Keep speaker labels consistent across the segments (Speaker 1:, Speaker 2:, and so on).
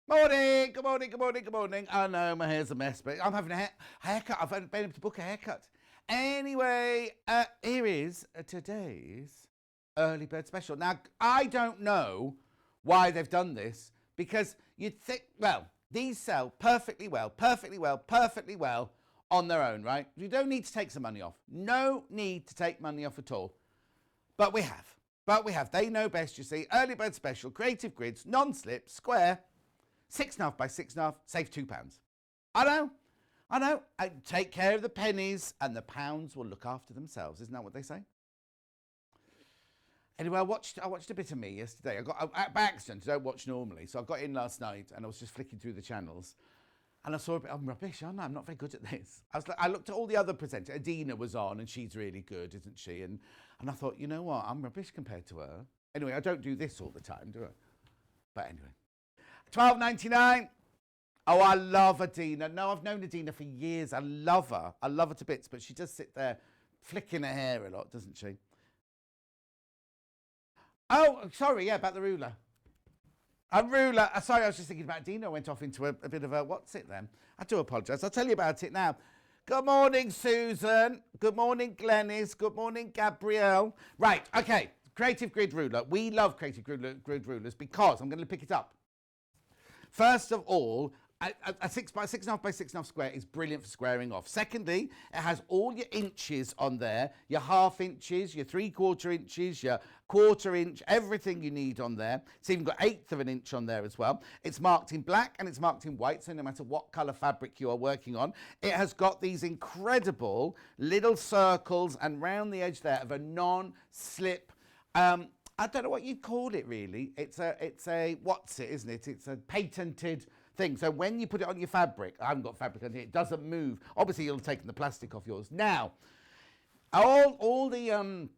Speaker 1: Morning, good morning, good morning, good morning. I know my hair's a mess, but I'm having a haircut. I've been able to book a haircut. Anyway, here is today's early bird special. Now, I don't know why they've done this because you'd think, well, these sell perfectly well on their own, right? You don't need to take some money off. No need to take money off at all. But we have. They know best, you see. Early bird special, creative grids, non-slip, square, 6.5 by 6.5, save £2. I know. I take care of the pennies and the pounds will look after themselves. Isn't that what they say? Anyway, I watched a bit of me yesterday. By accident, I don't watch normally. So I got in last night and I was just flicking through the channels. And I saw a bit, I'm rubbish, aren't I? I'm not very good at this. I looked at all the other presenters. Adina was on and she's really good, isn't she? And I thought, you know what? I'm rubbish compared to her. Anyway, I don't do this all the time, do I? But anyway. $12.99. Oh, I love Adina. No, I've known Adina for years. I love her. I love her to bits, but she does sit there flicking her hair a lot, doesn't she? Oh, sorry, yeah, about the ruler. A ruler. Sorry, I was just thinking about Adina. I went off into a bit of a, what's it then? I do apologise. I'll tell you about it now. Good morning, Susan. Good morning, Glenys. Good morning, Gabrielle. Right, okay. Creative grid ruler. We love creative grid rulers because I'm going to pick it up. First of all, a 6 by 6.5 by 6.5 square is brilliant for squaring off. Secondly, it has all your inches on there, your half inches, your 3/4 inches, your 1/4 inch, everything you need on there. It's even got 1/8 of an inch on there as well. It's marked in black and it's marked in white, so no matter what colour fabric you are working on, it has got these incredible little circles and round the edge there of a non-slip. I don't know what you'd call it really. It's a what's it, isn't it? It's a patented thing. So when you put it on your fabric, I haven't got fabric on here, it doesn't move. Obviously you'll have taken the plastic off yours. Now, all the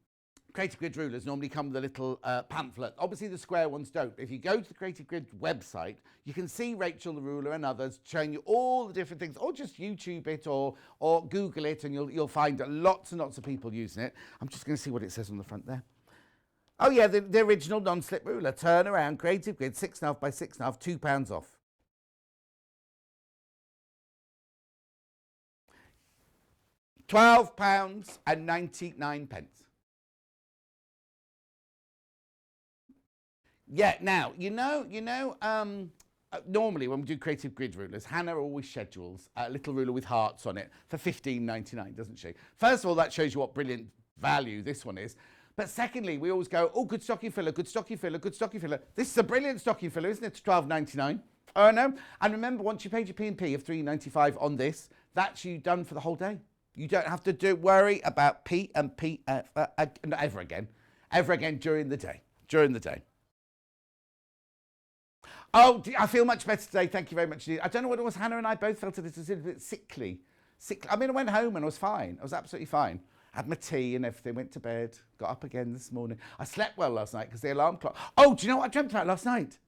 Speaker 1: Creative Grid rulers normally come with a little pamphlet. Obviously the square ones don't. If you go to the Creative Grid website, you can see Rachel the ruler and others showing you all the different things, or just YouTube it or Google it, and you'll find lots and lots of people using it. I'm just going to see what it says on the front there. Oh yeah, the original non-slip ruler. Turn around, Creative Grid, 6.5 by 6.5, £2 off. £12.99. Yeah, now, normally when we do Creative Grid rulers, Hannah always schedules a little ruler with hearts on it for $15.99, doesn't she? First of all, that shows you what brilliant value this one is. But secondly, we always go, oh, good stocking filler, good stocking filler, good stocking filler. This is a brilliant stocking filler, isn't it? It's $12.99. Oh, no. And remember, once you paid your P&P of $3.95 on this, that's you done for the whole day. You don't have to worry about P&P ever again during the day. Oh, I feel much better today. Thank you very much. I don't know what it was. Hannah and I both felt it was a bit sickly. I mean, I went home and I was fine. I was absolutely fine. Had my tea and everything, went to bed, got up again this morning. I slept well last night because the alarm clock. Oh, do you know what I dreamt about last night?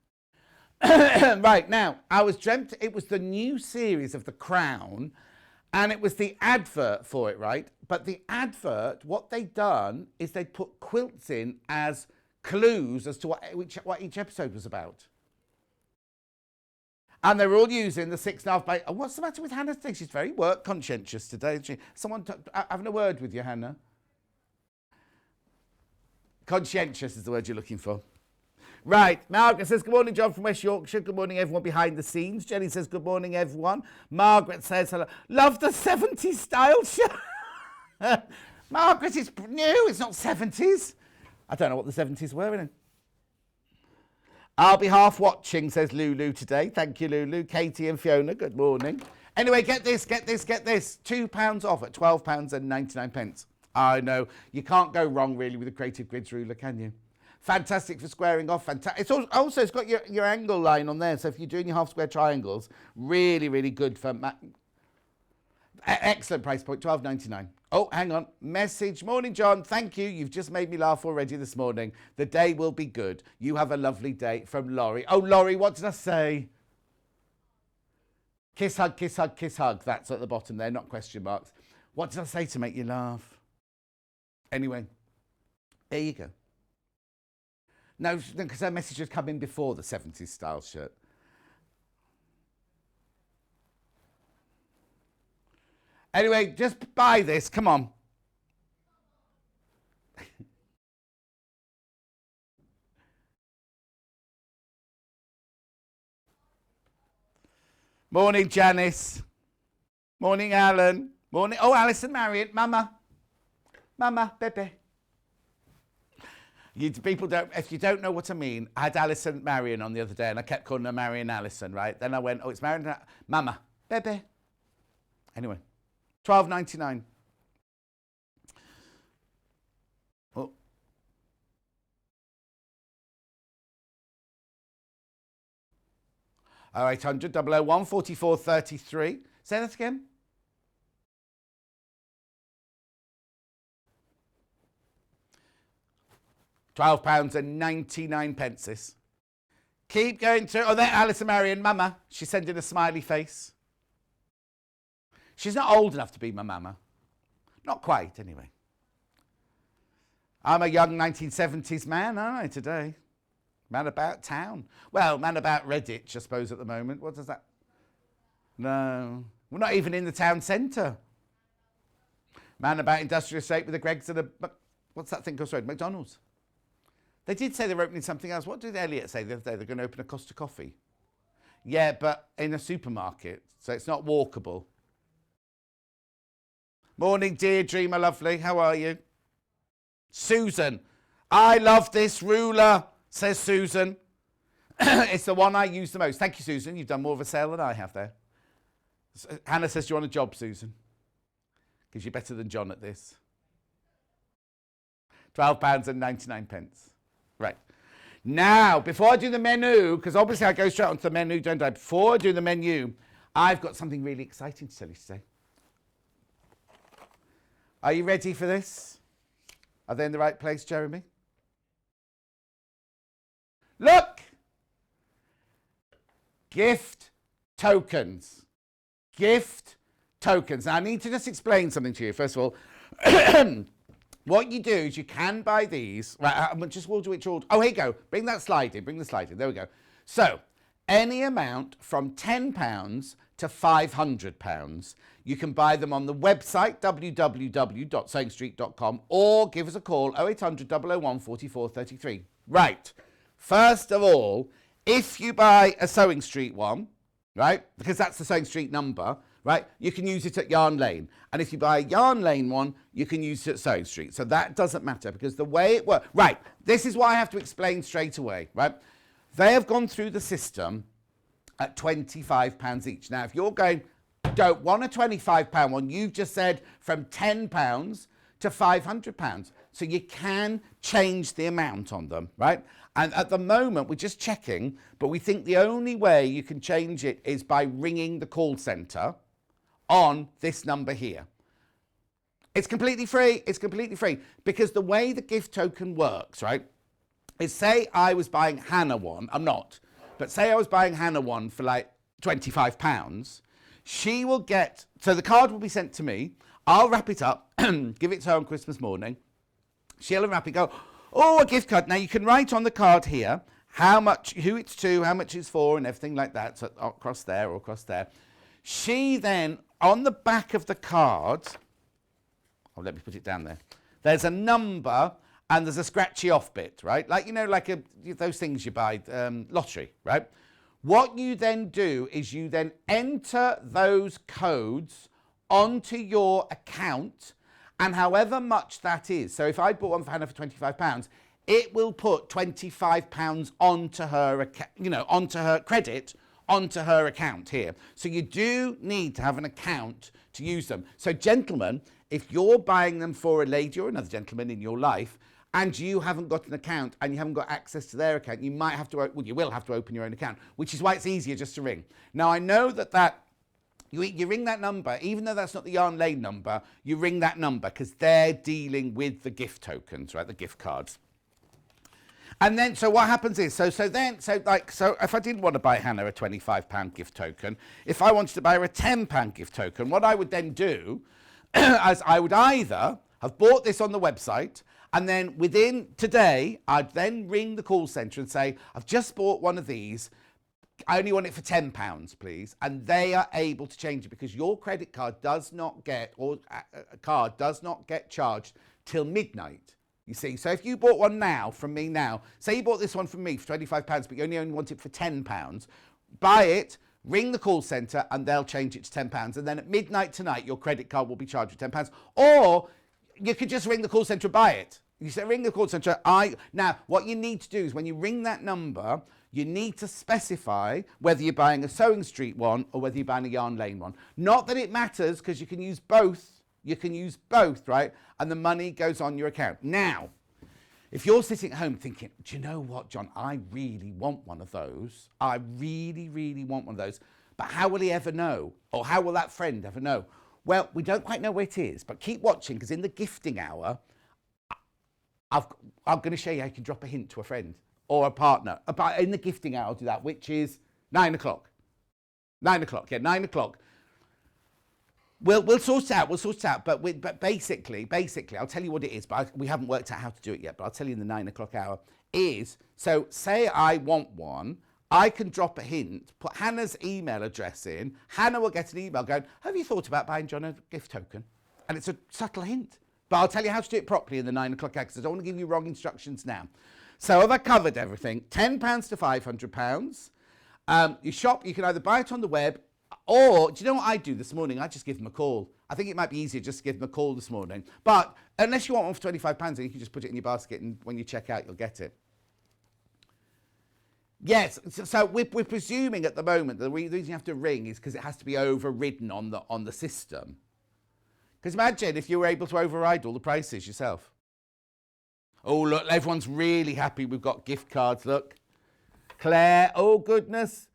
Speaker 1: Right, now, it was the new series of The Crown, and it was the advert for it, right? But the advert, what they'd done is they'd put quilts in as clues as to what each episode was about. And they're all using the 6.5 by... What's the matter with Hannah today? She's very work conscientious today, isn't she? Someone having a word with you, Hannah? Conscientious is the word you're looking for. Right, Margaret says, good morning, John from West Yorkshire. Good morning, everyone behind the scenes. Jenny says, good morning, everyone. Margaret says, hello. Love the 70s style show. Margaret, it's new. It's not 70s. I don't know what the 70s were in. I'll be half watching, says Lulu today. Thank you, Lulu. Katie and Fiona, good morning. Anyway, get this. £2 off at £12.99. I know. You can't go wrong, really, with a Creative Grids ruler, can you? Fantastic for squaring off. It's also, it's got your angle line on there. So if you're doing your half square triangles, really, really good for... Excellent price point, £12.99. Oh, hang on. Message. Morning, John. Thank you. You've just made me laugh already this morning. The day will be good. You have a lovely day, from Laurie. Oh, Laurie, what did I say? Kiss, hug, kiss, hug, kiss, hug. That's at the bottom there, not question marks. What did I say to make you laugh? Anyway, there you go. No, because her message had come in before the 70s style shirt. Anyway, just buy this. Come on. Morning, Janice. Morning, Alan. Morning. Oh, Alison Marion. Mama. Mama, baby. People don't, if you don't know what I mean, I had Alison Marion on the other day and I kept calling her Marion Allison, right? Then I went, oh, it's Marion. Mama, baby. Anyway, $12.99. Oh. Oh, 800 001 44 33. Say that again. £12.99. Keep going through. Oh, there, Alison Marion, Mama. She's sending a smiley face. She's not old enough to be my mama. Not quite, anyway. I'm a young 1970s man, aren't I, today? Man about town. Well, man about Redditch, I suppose, at the moment. What does that... No. We're not even in the town centre. Man about industrial estate with the Greggs and a... What's that thing called? Sorry, McDonald's. They did say they were opening something else. What did Elliot say the other day? They're going to open a Costa Coffee. Yeah, but in a supermarket, so it's not walkable. Morning, Deirdre, my lovely. How are you? Susan. I love this ruler, says Susan. It's the one I use the most. Thank you, Susan. You've done more of a sale than I have there. Hannah says, do you want a job, Susan? Because you're better than John at this. £12.99. Right. Now, before I do the menu, because obviously I go straight onto the menu, don't I? Before I do the menu, I've got something really exciting to tell you today. Are you ready for this? Are they in the right place, Jeremy? Look! Gift tokens. Gift tokens. Now, I need to just explain something to you. First of all, what you do is you can buy these. Right, we'll do it all. Oh, here you go. Bring that slide in. Bring the slide in. There we go. So, any amount from £10 to £500, you can buy them on the website, www.sewingstreet.com, or give us a call, 0800 001 44 33. Right. First of all, if you buy a Sewing Street one, right, because that's the Sewing Street number, right, you can use it at Yarn Lane. And if you buy a Yarn Lane one, you can use it at Sewing Street. So that doesn't matter because the way it works... Right, this is why I have to explain straight away, right? They have gone through the system at £25 each. Now, if you're going, don't want a £25 one, you've just said from £10 to £500. So you can change the amount on them, right? And at the moment, we're just checking, but we think the only way you can change it is by ringing the call centre on this number here. It's completely free. It's completely free. Because the way the gift token works, right, is say I was buying Hannah one. I'm not. But say I was buying Hannah one for like £25. She will get... So the card will be sent to me. I'll wrap it up, give it to her on Christmas morning. She'll unwrap it, go, oh, a gift card. Now, you can write on the card here how much, who it's to, how much it's for, and everything like that. So across there or across there. She then, on the back of the card... Oh, let me put it down there. There's a number and there's a scratchy off bit, right? Like, you know, like those things you buy, lottery, right? What you then do is you then enter those codes onto your account, and however much that is. So if I bought one for Hannah for £25, it will put £25 onto her, onto her credit, onto her account here. So you do need to have an account to use them. So gentlemen, if you're buying them for a lady or another gentleman in your life, and you haven't got an account and you haven't got access to their account, you might have to, well, you will have to open your own account, which is why it's easier just to ring. Now, I know that you ring that number, even though that's not the Yarn Lane number, you ring that number because they're dealing with the gift tokens, right, the gift cards. And then, so what happens is, so if I didn't want to buy Hannah a £25 gift token, if I wanted to buy her a £10 gift token, what I would then do, as I would either have bought this on the website, and then within today, I'd then ring the call centre and say, I've just bought one of these. I only want it for £10, please. And they are able to change it because your credit card does not get, or a card does not get charged till midnight. You see, so if you bought one now from me now, say you bought this one from me for £25, but you only want it for £10, buy it, ring the call centre, and they'll change it to £10. And then at midnight tonight, your credit card will be charged with £10. Or you could just ring the call centre and buy it. You say, ring the call centre. Now, what you need to do is when you ring that number, you need to specify whether you're buying a Sewing Street one or whether you're buying a Yarn Lane one. Not that it matters, because you can use both. You can use both, right? And the money goes on your account. Now, if you're sitting at home thinking, do you know what, John? I really want one of those. I really, really want one of those. But how will he ever know? Or how will that friend ever know? Well, we don't quite know where it is, but keep watching, because in the gifting hour, I'm going to show you how you can drop a hint to a friend or a partner. In the gifting hour, I'll do that, which is 9 o'clock. 9 o'clock, yeah, 9 o'clock. We'll sort it out, but basically, I'll tell you what it is, but we haven't worked out how to do it yet, but I'll tell you in the 9 o'clock hour, so say I want one, I can drop a hint, put Hannah's email address in, Hannah will get an email going, have you thought about buying John a gift token? And it's a subtle hint, but I'll tell you how to do it properly in the 9 o'clock hour, because I don't want to give you wrong instructions now. So have I covered everything? £10 to £500. You shop, you can either buy it on the web, or, do you know what I do this morning? I just give them a call. I think it might be easier just to give them a call this morning. But unless you want one for £25, then you can just put it in your basket, and when you check out, you'll get it. Yes, so we're presuming at the moment that the reason you have to ring is because it has to be overridden on the system. Because imagine if you were able to override all the prices yourself. Oh, look, everyone's really happy we've got gift cards, look. Claire, oh goodness,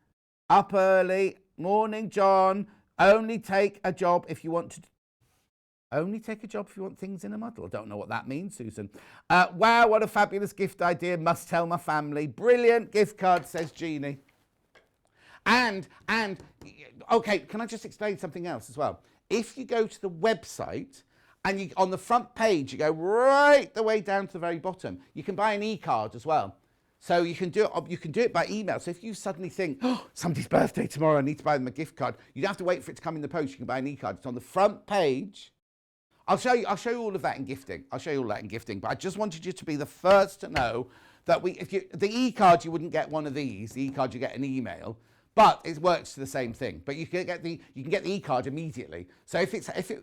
Speaker 1: up early. Morning, John. Only take a job if you want to. Only take a job if you want things in a muddle. I don't know what that means, Susan. Wow, what a fabulous gift idea. Must tell my family. Brilliant gift card, says Jeannie. And okay, can I just explain something else as well? If you go to the website and you on the front page, you go right the way down to the very bottom, you can buy an e-card as well. So you can do it by email. So if you suddenly think, oh, somebody's birthday tomorrow, I need to buy them a gift card, you don't have to wait for it to come in the post. You can buy an e-card. It's on the front page. I'll show you all of that in gifting. But I just wanted you to be the first to know that the e-card, you wouldn't get one of these. The e-card, you get an email, but it works to the same thing. But you can get the e-card immediately. So if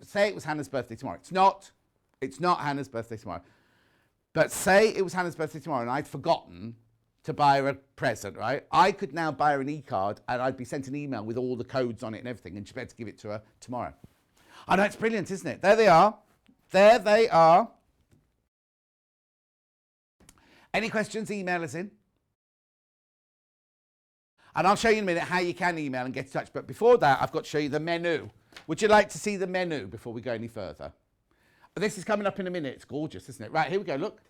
Speaker 1: say it was Hannah's birthday tomorrow, it's not Hannah's birthday tomorrow. But say it was Hannah's birthday tomorrow and I'd forgotten to buy her a present, right? I could now buy her an e-card and I'd be sent an email with all the codes on it and everything, and she'd be able to give it to her tomorrow. I know, it's brilliant, isn't it? There they are. There they are. Any questions, email us in. And I'll show you in a minute how you can email and get in touch. But before that, I've got to show you the menu. Would you like to see the menu before we go any further? This is coming up in a minute. It's gorgeous, isn't it? Right, here we go, look.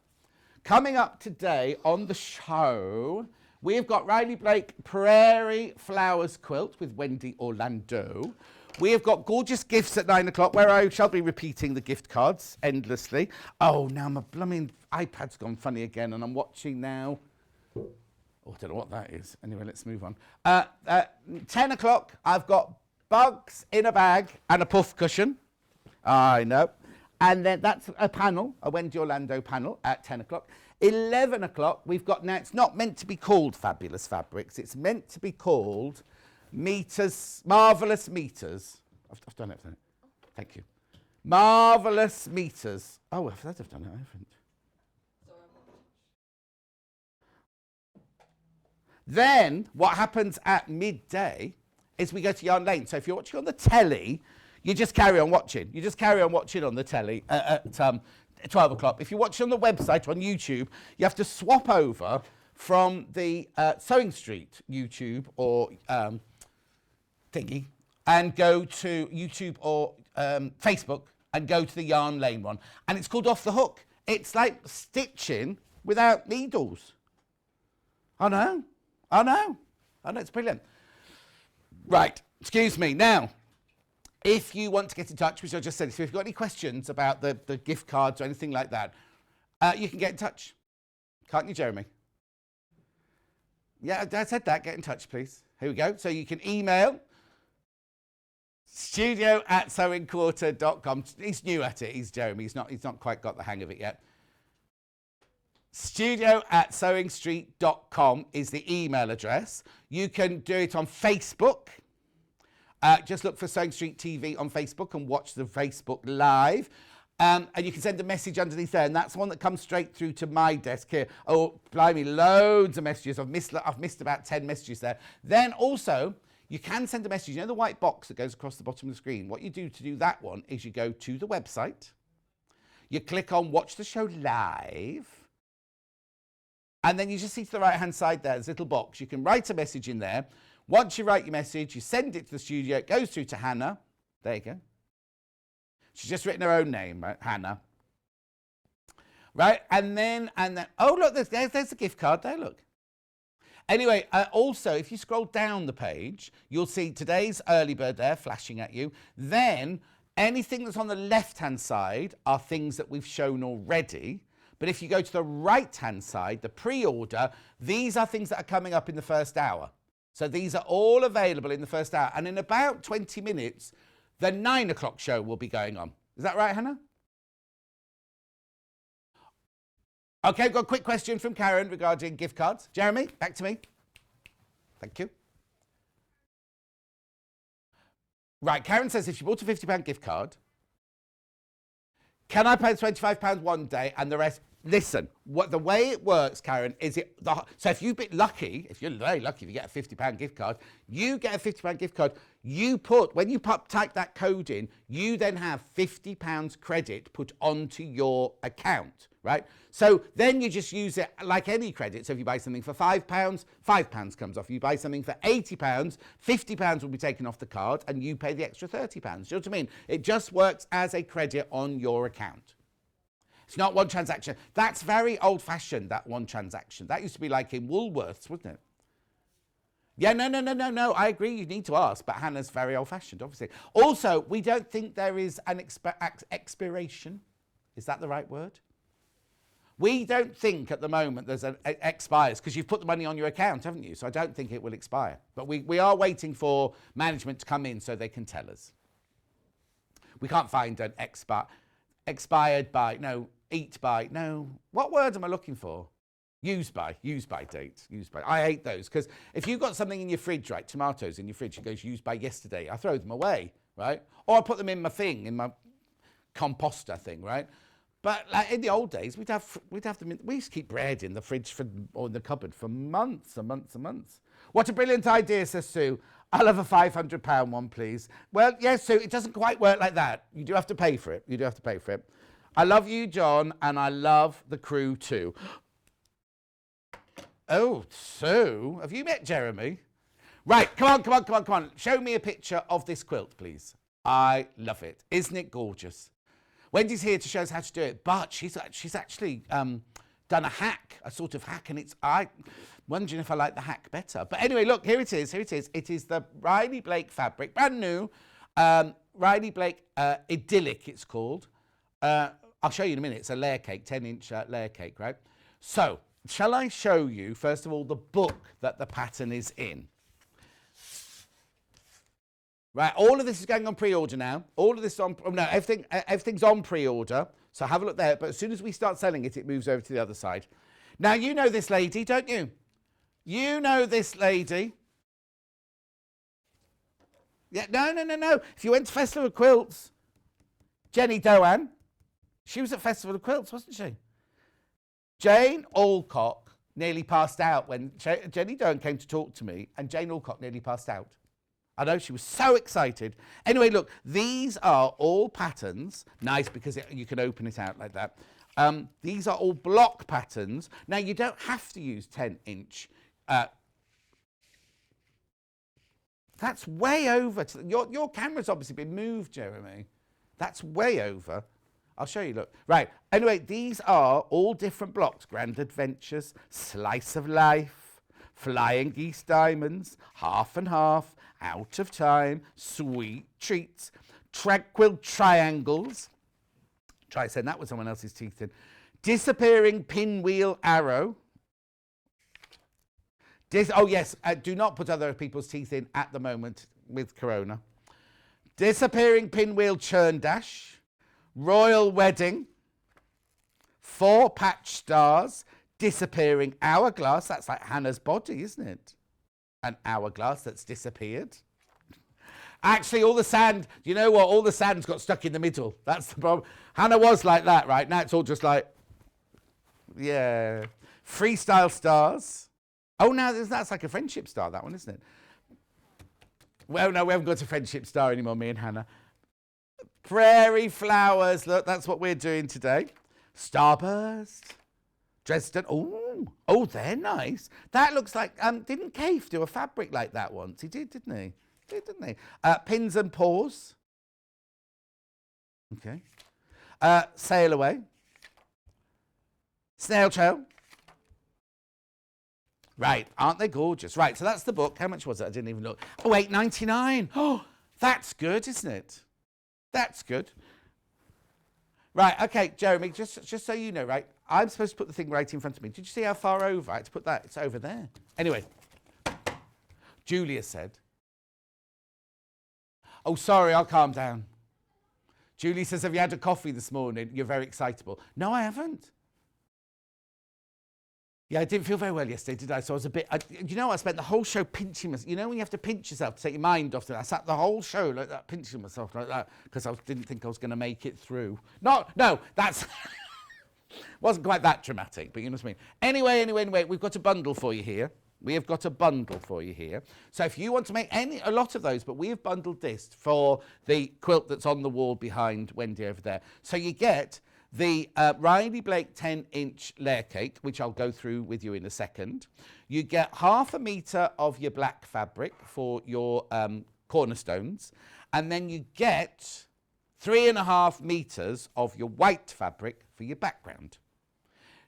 Speaker 1: Coming up today on the show, we've got Riley Blake Prairie Flowers Quilt with Wendy Orlando. We have got gorgeous gifts at 9 o'clock, where I shall be repeating the gift cards endlessly. Oh, now my blooming iPad's gone funny again, and I'm watching now. Oh, I don't know what that is. Anyway, let's move on. 10 o'clock, I've got bugs in a bag and a puff cushion. I know. And then that's a panel, a Wendy Orlando panel at 10 o'clock. 11 o'clock, we've got now, it's not meant to be called Fabulous Fabrics. It's meant to be called Meters, Marvellous Meters. I've done it. Thank you. Marvellous Meters. Oh, I've done it. I haven't. Then what happens at midday is we go to Yarn Lane. So if you're watching on the telly, you just carry on watching. You just carry on watching on the telly at 12 o'clock. If you watch on the website on YouTube, you have to swap over from the Sewing Street YouTube or thingy and go to YouTube or Facebook and go to the Yarn Lane one. And it's called Off the Hook. It's like stitching without needles. I know, it's brilliant. Right, excuse me. Now, if you want to get in touch, which I just said, so if you've got any questions about the gift cards or anything like that, you can get in touch. Can't you, Jeremy? Yeah, I said that. Get in touch, please. Here we go. So you can email studio@sewingquarter.com. He's new at it. He's Jeremy. He's not quite got the hang of it yet. studio@sewingstreet.com is the email address. You can do it on Facebook. Just look for Sewing Street TV on Facebook and watch the Facebook Live. And you can send a message underneath there, and that's one that comes straight through to my desk here. Oh, blimey, loads of messages. I've missed about 10 messages there. Then also, you can send a message. You know the white box that goes across the bottom of the screen? What you do to do that one is you go to the website, you click on Watch the Show Live, and then you just see to the right-hand side there's a little box. You can write a message in there. Once you write your message, you send it to the studio. It goes through to Hannah. There you go. She's just written her own name, right? Hannah. Right? And then, oh, look, there's a gift card there, look. Anyway, also, if you scroll down the page, you'll see today's early bird there flashing at you. Then, anything that's on the left-hand side are things that we've shown already. But if you go to the right-hand side, the pre-order, these are things that are coming up in the first hour. So these are all available in the first hour. And in about 20 minutes, the 9 o'clock show will be going on. Is that right, Hannah? Okay, I've got a quick question from Karen regarding gift cards. Jeremy, back to me. Thank you. Right, Karen says if she bought a £50 gift card, can I pay £25 one day and the rest? Listen, the way it works, Karen, is so if you've been lucky, if you're very lucky, if you get a £50 gift card, you get a £50 gift card. When you type that code in, you then have £50 credit put onto your account, right? So then you just use it like any credit. So if you buy something for £5, £5 comes off. You buy something for £80, £50 will be taken off the card and you pay the extra £30. Do you know what I mean? It just works as a credit on your account. It's not one transaction. That's very old-fashioned, that one transaction. That used to be like in Woolworths, wasn't it? Yeah, no. I agree, you need to ask, but Hannah's very old-fashioned, obviously. Also, we don't think there is an expiration. Is that the right word? We don't think at the moment there's an expires, because you've put the money on your account, haven't you? So I don't think it will expire. But we are waiting for management to come in so they can tell us. We can't find an expired by, no, eat by, no. What word am I looking for? Use by date. I hate those, because if you've got something in your fridge, right, tomatoes in your fridge, it goes used by yesterday, I throw them away, right? Or I put them in my composter thing, right? But like in the old days, we'd have them we used to keep bread in the fridge or in the cupboard for months and months and months. What a brilliant idea, says Sue. I'll have a £500 one, please. Well, yes, Sue, it doesn't quite work like that. You do have to pay for it. I love you, John, and I love the crew too. Oh, Sue, have you met Jeremy? Right, come on. Show me a picture of this quilt, please. I love it. Isn't it gorgeous? Wendy's here to show us how to do it, but she's actually done a sort of hack, and I'm wondering if I like the hack better. But anyway, look, here it is. It is the Riley Blake fabric, brand new. Riley Blake Idyllic, it's called. I'll show you in a minute. It's a layer cake, 10-inch layer cake, right? So, shall I show you, first of all, the book that the pattern is in? Right, all of this is going on pre-order now. Everything's on pre-order. So have a look there. But as soon as we start selling it, it moves over to the other side. Now, you know this lady, don't you? You know this lady. Yeah, no. If you went to Festival of Quilts, Jenny Doan, she was at Festival of Quilts, wasn't she? Jane Alcock nearly passed out when Jenny Doan came to talk to me, and Jane Alcock nearly passed out. I know, she was so excited. Anyway, look, these are all patterns. Nice, because you can open it out like that. These are all block patterns. Now, you don't have to use 10-inch. That's way over. Your camera's obviously been moved, Jeremy. That's way over. I'll show you, look. Right, anyway, these are all different blocks. Grand Adventures, Slice of Life, Flying Geese Diamonds, Half and Half, Out of Time, Sweet Treats, Tranquil Triangles. Try saying that with someone else's teeth in. Disappearing Pinwheel Arrow. Oh, yes. Do not put other people's teeth in at the moment with Corona. Disappearing Pinwheel Churn Dash. Royal Wedding. 4 Patch Stars. Disappearing Hourglass. That's like Hannah's body, isn't it? An hourglass that's disappeared. Actually, all the sand, you know what? All the sand's got stuck in the middle. That's the problem. Hannah was like that, right? Now it's all just like, yeah. Freestyle Stars. Oh, now that's like a friendship star, that one, isn't it? Well, no, we haven't got a friendship star anymore, me and Hannah. Prairie Flowers. Look, that's what we're doing today. Starburst. Dresden. Oh, they're nice. That looks like, didn't Cave do a fabric like that once? He did, didn't he? Didn't he? Pins and Paws. Okay. Sail Away. Snail Trail. Right, aren't they gorgeous? Right, so that's the book. How much was it? I didn't even look. Oh, $8.99. Oh, that's good, isn't it? That's good. Right, okay, Jeremy, just so you know, right, I'm supposed to put the thing right in front of me. Did you see how far over? I had to put that. It's over there. Anyway, Julia said, oh, sorry, I'll calm down. Julie says, have you had a coffee this morning? You're very excitable. No, I haven't. Yeah, I didn't feel very well yesterday, did I? So I was a bit, you know, I spent the whole show pinching myself. You know when you have to pinch yourself to take your mind off it? I sat the whole show like that, pinching myself like that, because I didn't think I was going to make it through. No, that's, wasn't quite that dramatic, but you know what I mean. Anyway, we've got a bundle for you here. We have got a bundle for you here. So if you want to make a lot of those, but we have bundled this for the quilt that's on the wall behind Wendy over there. So you get the Riley Blake 10-inch layer cake, which I'll go through with you in a second. You get 1/2 metre of your black fabric for your cornerstones. And then you get 3.5 metres of your white fabric for your background.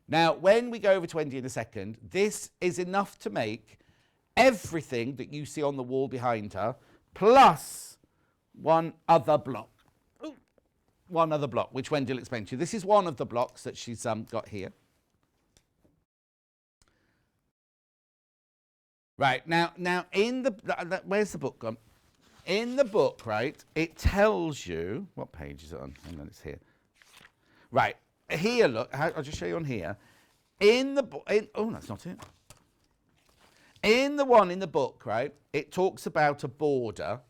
Speaker 1: Now, when we go over to Wendy in a second, this is enough to make everything that you see on the wall behind her, plus one other block. One other block, which Wendy will explain to you. This is one of the blocks that she's got here. Right, now in the, where's the book gone? In the book, right, it tells you, what page is it on? Hang on, it's here. Right, here, look, I'll just show you on here. In the book, oh, that's not it. In the one in the book, right, it talks about a border.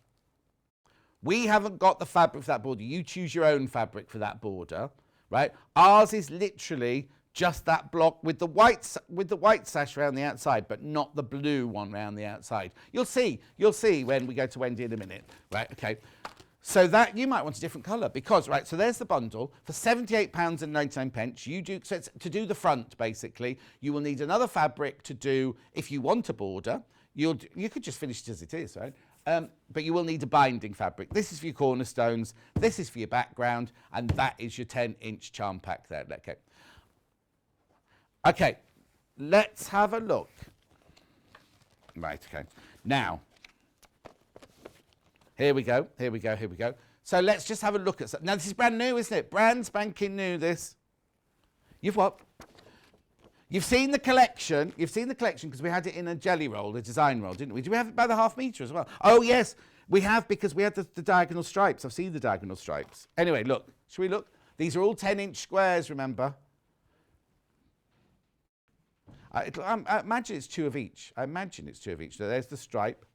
Speaker 1: We haven't got the fabric for that border. You choose your own fabric for that border, right? Ours is literally just that block with the white sash around the outside, but not the blue one around the outside. You'll see when we go to Wendy in a minute, right? Okay. So that you might want a different colour because, right, so there's the bundle for £78.99. You do, so it's, to do the front, basically, you will need another fabric to do, if you want a border, you could just finish it as it is, right? But you will need a binding fabric. This is for your cornerstones, this is for your background, and that is your 10-inch charm pack there. Okay. Okay, let's have a look. Right, okay. Now, here we go. So let's just have a look at... Now, this is brand new, isn't it? Brand spanking new, this. You've what? You've seen the collection. You've seen the collection because we had it in a jelly roll, a design roll, didn't we? Did we have it by the 1/2 metre as well? Oh, yes, we have because we had the diagonal stripes. I've seen the diagonal stripes. Anyway, look. Shall we look? These are all 10-inch squares, remember? I imagine it's 2 of each. So there's the stripe.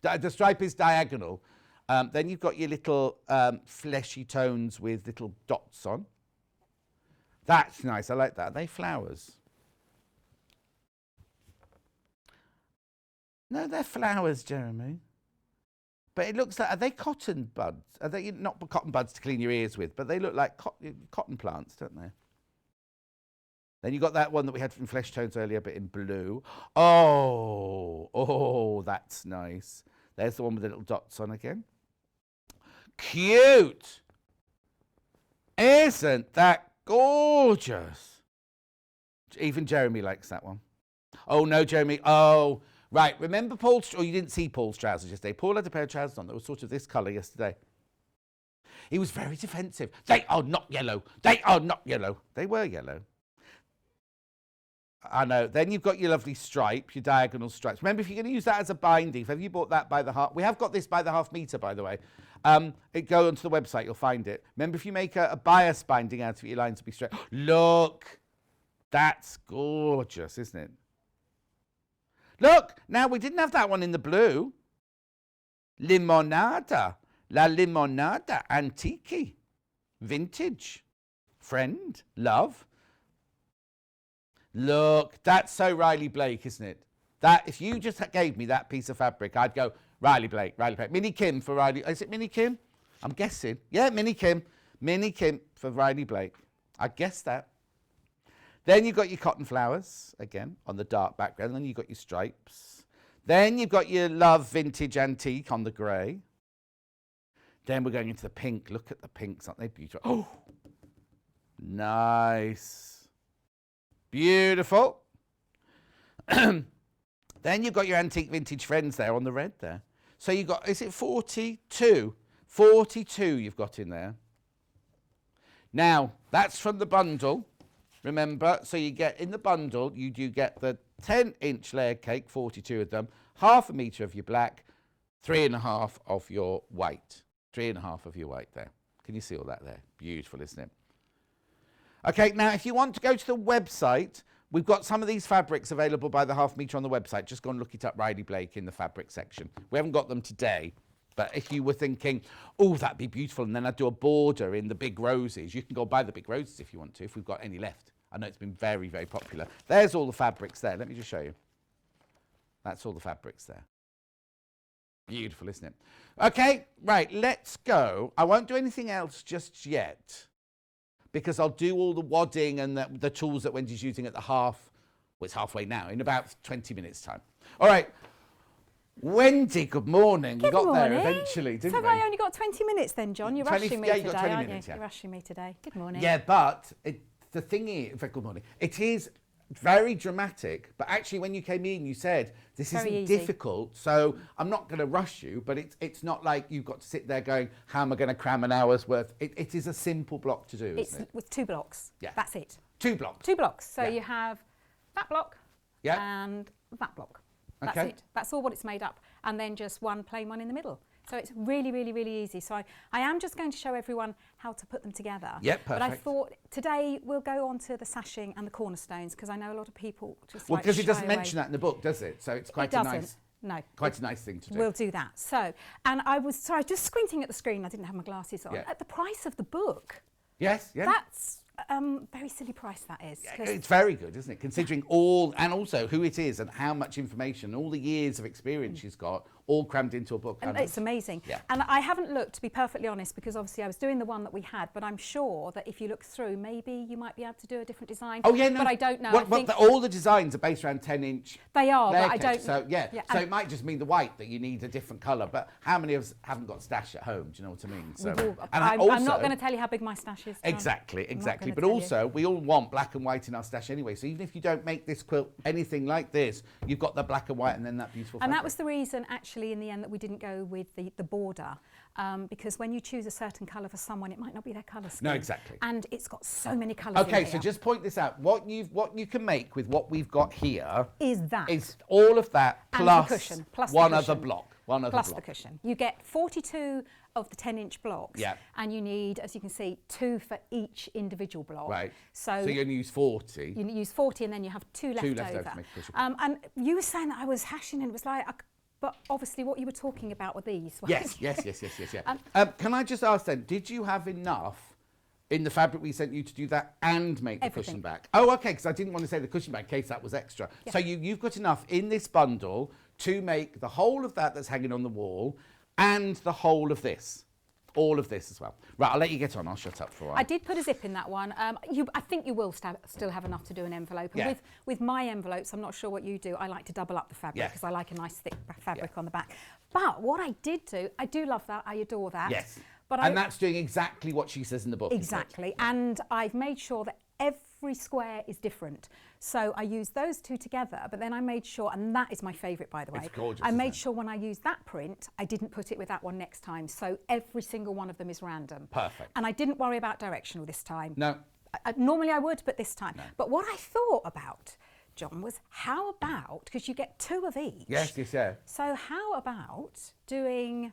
Speaker 1: The stripe is diagonal. Then you've got your little fleshy tones with little dots on. That's nice. I like that. Are they flowers? No, they're flowers, Jeremy. But it looks like, are they cotton buds? Are they not cotton buds to clean your ears with, but they look like cotton plants, don't they? Then you got that one that we had in flesh tones earlier, but in blue. Oh, that's nice. There's the one with the little dots on again. Cute! Isn't that gorgeous? Even Jeremy likes that one. Oh, no, Jeremy. Oh, right. Remember Paul's... Oh, you didn't see Paul's trousers yesterday. Paul had a pair of trousers on that was sort of this colour yesterday. He was very defensive. They are not yellow. They are not yellow. They were yellow. I know. Then you've got your lovely stripe, your diagonal stripes. Remember, if you're going to use that as a binding, have you bought that by the half? We have got this by the half metre, by the way. Go onto the website, you'll find it. Remember, if you make a bias binding out of it, your lines will be straight. Look, that's gorgeous, isn't it? Look, now we didn't have that one in the blue. Limonada, la limonada, antique, vintage, friend, love. Look, that's so Riley Blake, isn't it? That if you just gave me that piece of fabric, I'd go Riley Blake, Riley Blake. Minnie Kim for Riley. Is it Minnie Kim? I'm guessing. Yeah, Minnie Kim. Minnie Kim for Riley Blake. I guess that. Then you've got your cotton flowers, again, on the dark background. Then you've got your stripes. Then you've got your love vintage antique on the grey. Then we're going into the pink. Look at the pinks, aren't they beautiful? Oh, nice. Beautiful. Then you've got your antique vintage friends there on the red there. So you've got, is it 42? 42 you've got in there. Now, that's from the bundle, remember. So you get, in the bundle, you do get the 10-inch layer cake, 42 of them, half a metre of your black, 3.5 of your white. 3.5 of your white there. Can you see all that there? Beautiful, isn't it? Okay, now if you want to go to the website, we've got some of these fabrics available by the half metre on the website. Just go and look it up, Riley Blake, in the fabric section. We haven't got them today, but if you were thinking, oh, that'd be beautiful, and then I'd do a border in the big roses, you can go buy the big roses if you want to, if we've got any left. I know it's been very, very popular. There's all the fabrics there. Let me just show you. That's all the fabrics there. Beautiful, isn't it? Okay, right, let's go. I won't do anything else just yet, because I'll do all the wadding and the tools that Wendy's using at the half, well, it's halfway now, in about 20 minutes' time. All right, Wendy, good morning.
Speaker 2: Good morning.
Speaker 1: There eventually, didn't we?
Speaker 2: So have I only got 20 minutes then, John? You're rushing me today,
Speaker 1: you've got 20
Speaker 2: aren't
Speaker 1: minutes,
Speaker 2: you?
Speaker 1: yeah.
Speaker 2: You're rushing me today. Good morning.
Speaker 1: Yeah, but the thing is, good morning, it is very dramatic, but actually when you came in, you said, this isn't difficult, so I'm not going to rush you, but it's not like you've got to sit there going, how am I going to cram an hour's worth? It is a simple block to do, isn't it?
Speaker 2: With 2 blocks.
Speaker 1: Yeah.
Speaker 2: That's it.
Speaker 1: 2 blocks.
Speaker 2: 2 blocks. So
Speaker 1: yeah.
Speaker 2: you have that block and that block. That's it. That's all what it's made up. And then just one plain one in the middle. So it's really, really, really easy. So I am just going to show everyone how to put them together.
Speaker 1: Yep, perfect.
Speaker 2: But I thought today we'll go on to the sashing and the cornerstones, because I know a lot of people just
Speaker 1: well, because it doesn't mention that in the book, does it? So it's quite a nice...
Speaker 2: No.
Speaker 1: Quite a nice thing to do.
Speaker 2: We'll do that. So, and I was, sorry, just squinting at the screen. I didn't have my glasses on.
Speaker 1: Yeah.
Speaker 2: At the price of the book.
Speaker 1: Yes, yeah.
Speaker 2: That's very silly price, that is.
Speaker 1: Yeah, it's very good, isn't it? Considering all, and also who it is and how much information, all the years of experience she's got, all crammed into a book.
Speaker 2: And it's amazing. Yeah. And I haven't looked, to be perfectly honest, because obviously I was doing the one that we had, but I'm sure that if you look through, maybe you might be able to do a different design.
Speaker 1: Oh, yeah, no.
Speaker 2: But I don't know.
Speaker 1: All the designs are based around 10-inch.
Speaker 2: They are, but I don't...
Speaker 1: So, yeah. So it might just mean the white, that you need a different colour, but how many of us haven't got stash at home? Do you know what I mean? So,
Speaker 2: I'm not going to tell you how big my stash is, John.
Speaker 1: Exactly. But also, we all want black and white in our stash anyway. So even if you don't make this quilt anything like this, you've got the black and white and then that beautiful fabric.
Speaker 2: And that was the reason, actually, in the end, that we didn't go with the border, because when you choose a certain colour for someone, it might not be their colour scheme.
Speaker 1: No, exactly.
Speaker 2: And it's got so many colours.
Speaker 1: Okay, so just point this out. What you can make with what we've got here
Speaker 2: is
Speaker 1: all of that plus,
Speaker 2: the cushion, plus
Speaker 1: one other block.
Speaker 2: Plus the cushion. You get 42 of the 10-inch blocks, and you need, as you can see, 2 for each individual block.
Speaker 1: Right.
Speaker 2: So
Speaker 1: you're going to use 40.
Speaker 2: You use 40, and then you have 2 left over.
Speaker 1: To make a cushion.
Speaker 2: And you were saying that I was hashing, and it was like, but obviously what you were talking about were these.
Speaker 1: Yes. Can I just ask then, did you have enough in the fabric we sent you to do that and make the cushion back? Oh, okay, because I didn't want to say the cushion back in case that was extra. Yeah. So you've got enough in this bundle to make the whole of that that's hanging on the wall and the whole of this. All of this as well. Right, I'll let you get on. I'll shut up for a while.
Speaker 2: I did put a zip in that one. I think you will still have enough to do an envelope. And with my envelopes, I'm not sure what you do. I like to double up the fabric because I like a nice thick fabric on the back. But what I did do, I do love that. I adore that.
Speaker 1: Yes. And that's doing exactly what she says in the book.
Speaker 2: Exactly. And I've made sure that every square is different. So I used those 2 together, but then I made sure, and that is my favourite, by the way.
Speaker 1: It's gorgeous,
Speaker 2: I made sure when I used that print, I didn't put it with that one next time. So every single one of them is random.
Speaker 1: Perfect.
Speaker 2: And I didn't worry about directional this time.
Speaker 1: No.
Speaker 2: Normally I would, but this time. No. But what I thought about, John, was how about, because you get 2 of each.
Speaker 1: Yes, yeah.
Speaker 2: So how about doing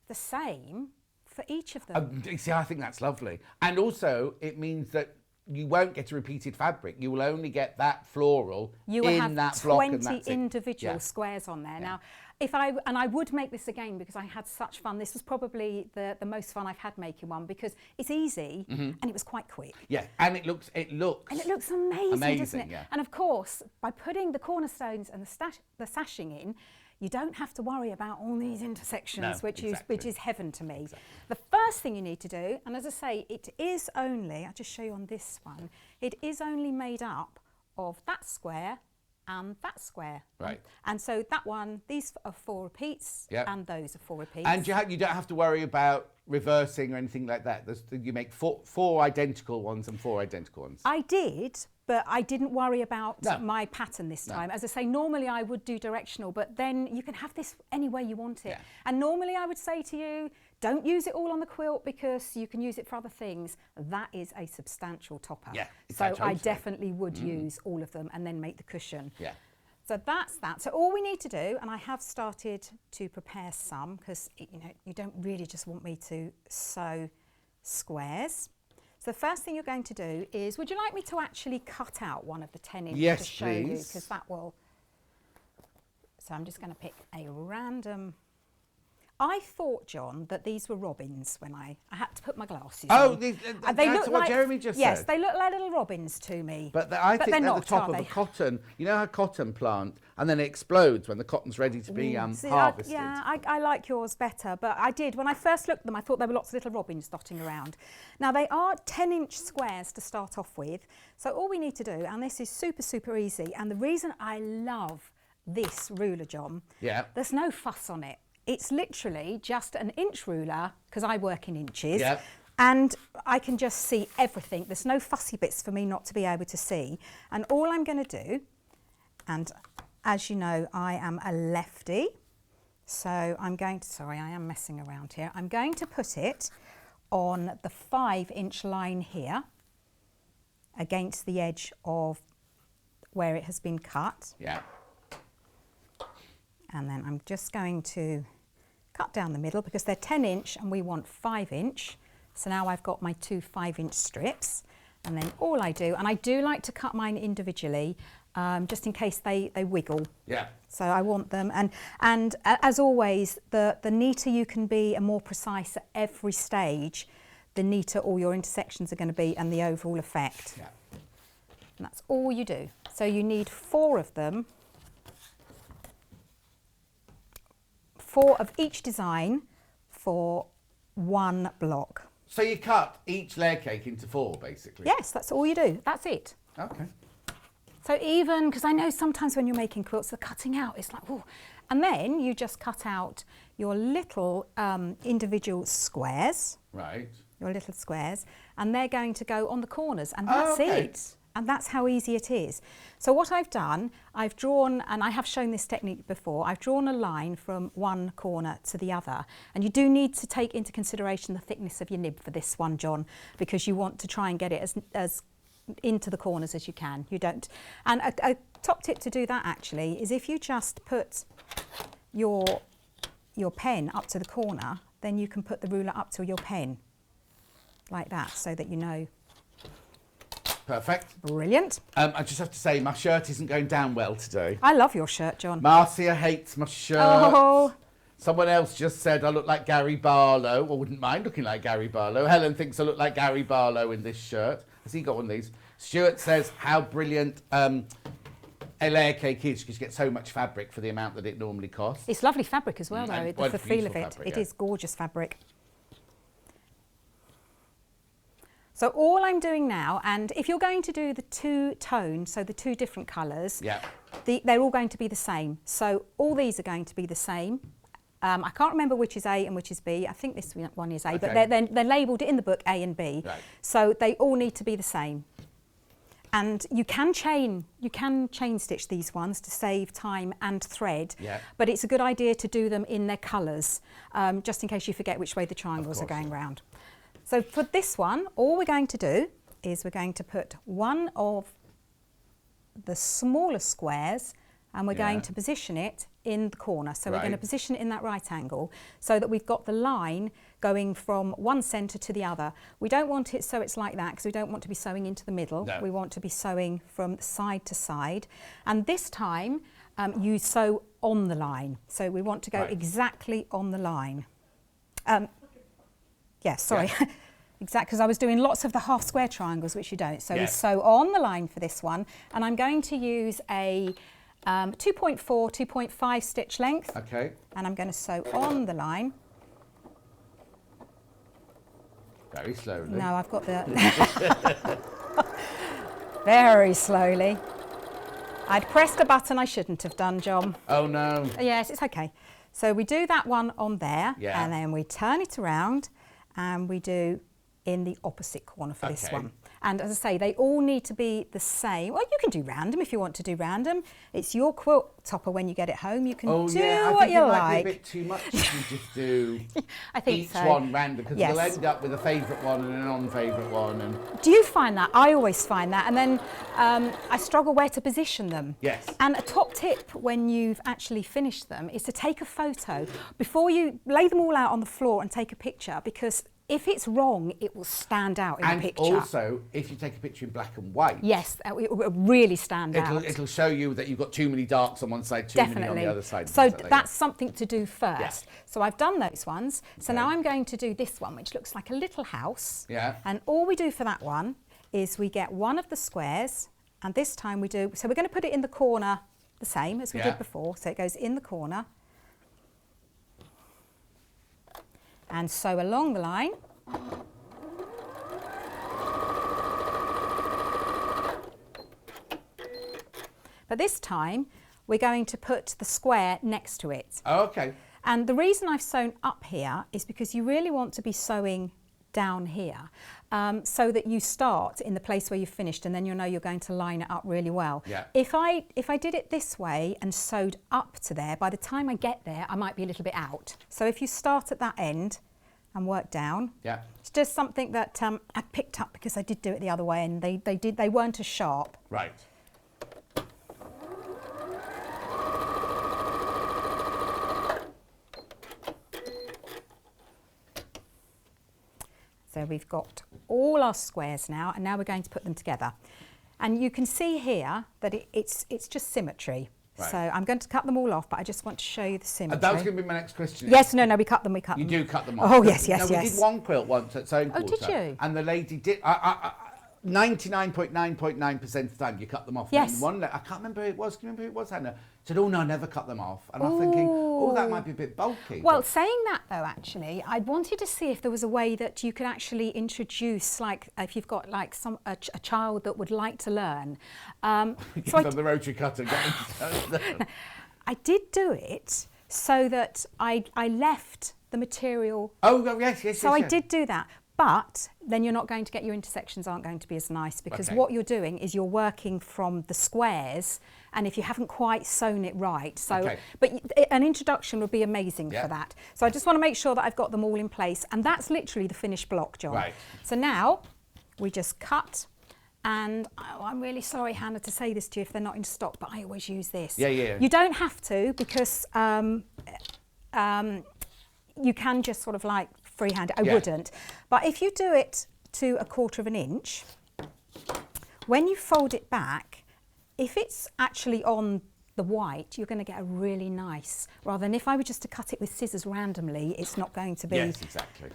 Speaker 2: the same for each of them?
Speaker 1: You see, I think that's lovely. And also, it means that you won't get a repeated fabric. You will only get that floral
Speaker 2: you will
Speaker 1: in
Speaker 2: have
Speaker 1: that block, and
Speaker 2: 20
Speaker 1: that's it.
Speaker 2: individual squares on there. Now, I would make this again because I had such fun. This was probably the most fun I've had making one because it's easy and it was quite quick.
Speaker 1: Yeah, and it looks
Speaker 2: amazing, doesn't it?
Speaker 1: Yeah.
Speaker 2: And of course, by putting the cornerstones and the sashing in, you don't have to worry about all these intersections, which is heaven to me. Exactly. The first thing you need to do, and as I say, it is only, I'll just show you on this one, it is only made up of that square and that square.
Speaker 1: Right.
Speaker 2: And so that one, these are 4 repeats, and those are 4 repeats.
Speaker 1: And you don't have to worry about reversing or anything like that. You make four identical ones and 4 identical ones.
Speaker 2: I did, but I didn't worry about my pattern this time. As I say, normally I would do directional, but then you can have this any way you want it. Yeah. And normally I would say to you, don't use it all on the quilt because you can use it for other things. That is a substantial topper. Yeah, so I definitely would use all of them and then make the cushion. Yeah. So that's that. So all we need to do, and I have started to prepare some because you don't really just want me to sew squares. So the first thing you're going to do is, would you like me to actually cut out one of the 10 inches to show you? Because that will. So I'm just going to pick a random. I thought, John, that these were robins when I had to put my glasses on.
Speaker 1: They
Speaker 2: look
Speaker 1: what
Speaker 2: like,
Speaker 1: Jeremy just said.
Speaker 2: Yes, they look like little robins to me.
Speaker 1: But I think
Speaker 2: they're
Speaker 1: at
Speaker 2: not,
Speaker 1: the top of a cotton, you know how cotton plant, and then it explodes when the cotton's ready to be harvested.
Speaker 2: I like yours better, but I did. When I first looked at them, I thought there were lots of little robins dotting around. Now, they are 10-inch squares to start off with. So all we need to do, and this is super, super easy, and the reason I love this ruler, John, there's no fuss on it. It's literally just an inch ruler, because I work in inches, and I can just see everything. There's no fussy bits for me not to be able to see. And all I'm going to do, and as you know, I am a lefty, so I'm going to, sorry, I am messing around here. I'm going to put it on the 5-inch line here, against the edge of where it has been cut. Yeah. And then I'm just going to cut down the middle because they're 10-inch and we want 5-inch. So now I've got my 2 5-inch strips, and then all I do, and I do like to cut mine individually just in case they wiggle. Yeah. So I want them, and as always, the neater you can be and more precise at every stage, the neater all your intersections are going to be and the overall effect. Yeah. And that's all you do. So you need 4 of them. 4 of each design for 1 block.
Speaker 1: So you cut each layer cake into 4, basically?
Speaker 2: Yes, that's all you do. That's it.
Speaker 1: Okay.
Speaker 2: So even, because I know sometimes when you're making quilts, the cutting out is like, oh. And then you just cut out your little individual squares. Right. Your little squares. And they're going to go on the corners. And that's it. And that's how easy it is. So what I've done, I've drawn, and I have shown this technique before, I've drawn a line from one corner to the other. And you do need to take into consideration the thickness of your nib for this one, John, because you want to try and get it as into the corners as you can. You don't. And a top tip to do that actually is if you just put your pen up to the corner, then you can put the ruler up to your pen like that, so that you know.
Speaker 1: Perfect.
Speaker 2: Brilliant.
Speaker 1: I just have to say, my shirt isn't going down well today.
Speaker 2: I love your shirt, John.
Speaker 1: Marcia hates my shirt. Oh. Someone else just said I look like Gary Barlow. I wouldn't mind looking like Gary Barlow. Helen thinks I look like Gary Barlow in this shirt. Has he got one of these? Stuart says how brilliant a layer cake is, because you get so much fabric for the amount that it normally costs.
Speaker 2: It's lovely fabric as well, though. The feel of it. It is gorgeous fabric. So all I'm doing now, and if you're going to do the 2 tones, so the 2 different colours, they're all going to be the same. So all these are going to be the same. I can't remember which is A and which is B. I think this one is A, but they're labelled in the book A and B. Right. So they all need to be the same. And you can chain stitch these ones to save time and thread, but it's a good idea to do them in their colours, just in case you forget which way the triangles are going round. So for this one, all we're going to do is we're going to put one of the smaller squares and we're going to position it in the corner. So we're going to position it in that right angle so that we've got the line going from one centre to the other. We don't want it so it's like that because we don't want to be sewing into the middle. No. We want to be sewing from side to side. And this time you sew on the line. So we want to go exactly on the line. Sorry. Exactly, because I was doing lots of the half square triangles, which you don't. So we sew on the line for this one. And I'm going to use a 2.4, 2.5 stitch length. Okay. And I'm going to sew on the line.
Speaker 1: Very slowly.
Speaker 2: No, I've got the... Very slowly. I'd pressed a button I shouldn't have done, John.
Speaker 1: Oh, no.
Speaker 2: Yes, it's okay. So we do that one on there. Yeah. And then we turn it around and we do in the opposite corner for this one. And as I say, they all need to be the same. Well, you can do random if you want to do random. It's your quilt topper when you get it home. You can do what you like.
Speaker 1: I think it might be a bit too much if you just do
Speaker 2: I think
Speaker 1: each one random, because you'll end up with a favourite one and a non-favourite one. And
Speaker 2: do you find that? I always find that. And then I struggle where to position them.
Speaker 1: Yes.
Speaker 2: And a top tip when you've actually finished them is to take a photo before you lay them all out on the floor and take a picture, because if it's wrong, it will stand out in the picture.
Speaker 1: And also, if you take a picture in black and white.
Speaker 2: Yes, it will really stand out.
Speaker 1: It'll show you that you've got too many darks on one side, too many on the other side.
Speaker 2: So that's something to do first. Yeah. So I've done those ones. So now I'm going to do this one, which looks like a little house. Yeah. And all we do for that one is we get one of the squares, and this time we do, so we're going to put it in the corner the same as we did before. So it goes in the corner. And sew along the line. But this time we're going to put the square next to it.
Speaker 1: Oh, okay.
Speaker 2: And the reason I've sewn up here is because you really want to be sewing down here, so that you start in the place where you've finished, and then you'll know you're going to line it up really well. Yeah. If I did it this way and sewed up to there, by the time I get there I might be a little bit out. So if you start at that end and work down, it's just something that I picked up because I did do it the other way, and they weren't as sharp.
Speaker 1: Right.
Speaker 2: So we've got all our squares now, and now we're going to put them together. And you can see here that it's just symmetry. Right. So I'm going to cut them all off, but I just want to show you the symmetry.
Speaker 1: That was going to be my next question.
Speaker 2: Yes, no, we cut them. You
Speaker 1: do cut them off.
Speaker 2: Oh, yes.
Speaker 1: We did one quilt once at Sewing Quarter.
Speaker 2: Oh, did you?
Speaker 1: And the lady did. 99.9.9% of the time you cut them off.
Speaker 2: Yes.
Speaker 1: I can't remember who it was. Can you remember who it was, Hannah? Said, oh no, I never cut them off. And I'm thinking, oh, that might be a bit bulky.
Speaker 2: Well, saying that though, actually, I wanted to see if there was a way that you could actually introduce, like, if you've got like a child that would like to learn.
Speaker 1: Give them the rotary cutter.
Speaker 2: I did do it so that I left the material.
Speaker 1: Oh, yes.
Speaker 2: So I did do that. But then you're not going to get, your intersections aren't going to be as nice, because what you're doing is you're working from the squares, and if you haven't quite sewn it right. So, but an introduction would be amazing for that. So I just want to make sure that I've got them all in place, and that's literally the finished block, John. Right. So now we just cut, and I'm really sorry, Hannah, to say this to you if they're not in stock, but I always use this.
Speaker 1: Yeah.
Speaker 2: You don't have to, because you can just sort of like freehand. I wouldn't. But if you do it to 1/4 of an inch, when you fold it back, if it's actually on the white, you're going to get a really nice, rather than if I were just to cut it with scissors randomly, it's not going to be.
Speaker 1: Yes, exactly.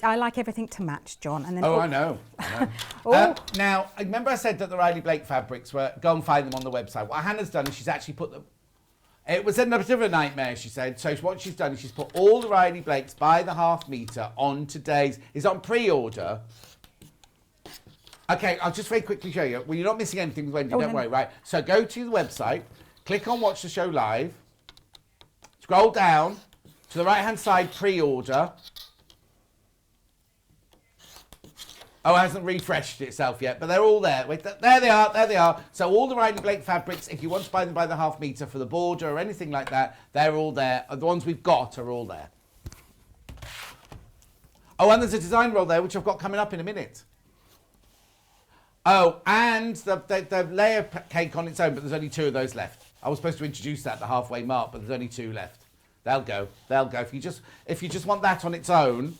Speaker 2: I like everything to match, John. And then
Speaker 1: I know. Now, remember I said that the Riley Blake fabrics were, go and find them on the website. What Hannah's done is she's actually put them. It was a bit of a nightmare, she said. So what she's done is she's put all the Riley Blakes by the ½ metre on today's. It's on pre-order. Okay, I'll just very quickly show you. Well, you're not missing anything with Wendy, don't worry, right? So go to the website, click on Watch the Show Live, scroll down to the right-hand side, pre-order. Oh, it hasn't refreshed itself yet, but they're all there. Wait, there they are. So all the Riley Blake fabrics, if you want to buy them by the ½ metre for the border or anything like that, they're all there. The ones we've got are all there. Oh, and there's a design roll there, which I've got coming up in a minute. Oh, and the layer cake on its own, but there's only 2 of those left. I was supposed to introduce that at the halfway mark, but there's only 2 left. They'll go. If you just want that on its own,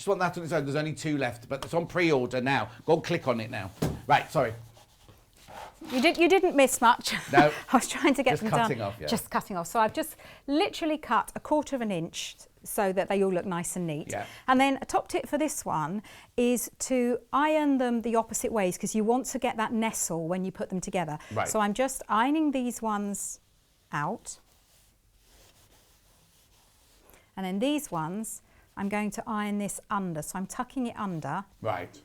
Speaker 1: there's only 2 left, but it's on pre-order now. Go and click on it now. Right, sorry.
Speaker 2: You didn't miss much.
Speaker 1: No.
Speaker 2: I was trying to get them done.
Speaker 1: Just cutting off, yeah.
Speaker 2: Just cutting off. So I've just literally cut 1/4 of an inch so that they all look nice and neat.
Speaker 1: Yeah.
Speaker 2: And then a top tip for this one is to iron them the opposite ways because you want to get that nestle when you put them together.
Speaker 1: Right.
Speaker 2: So I'm just ironing these ones out. And then these ones, I'm going to iron this under. So I'm tucking it under.
Speaker 1: Right.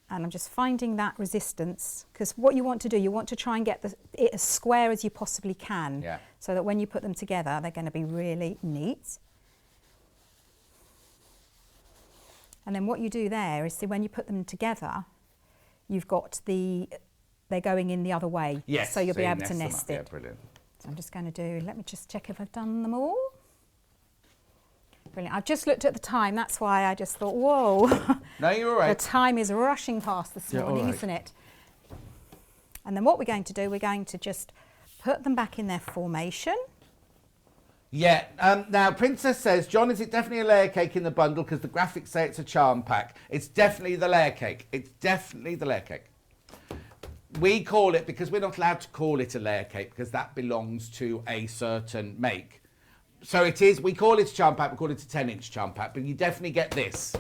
Speaker 2: And I'm just finding that resistance because what you want to do, you want to try and get it as square as you possibly can.
Speaker 1: Yeah.
Speaker 2: So that when you put them together, they're going to be really neat. And then what you do there is, see, when you put them together, you've got they're going in the other way.
Speaker 1: Yes.
Speaker 2: So you'll be able to
Speaker 1: them
Speaker 2: nest
Speaker 1: up.
Speaker 2: it.
Speaker 1: Yeah, brilliant.
Speaker 2: So I'm just going to let me just check if I've done them all. Brilliant. I've just looked at the time. That's why I just thought, whoa.
Speaker 1: No, you're all right.
Speaker 2: The time is rushing past this morning, isn't it? And then what we're going to do, we're going to just put them back in their formation.
Speaker 1: Yeah. Now, Princess says, John, is it definitely a layer cake in the bundle? Because the graphics say it's a charm pack. It's definitely the layer cake. It's definitely the layer cake. We call it, because we're not allowed to call it a layer cake, because that belongs to a certain make. So it is, we call it a charm pack, we call it a 10-inch charm pack, but you definitely get this.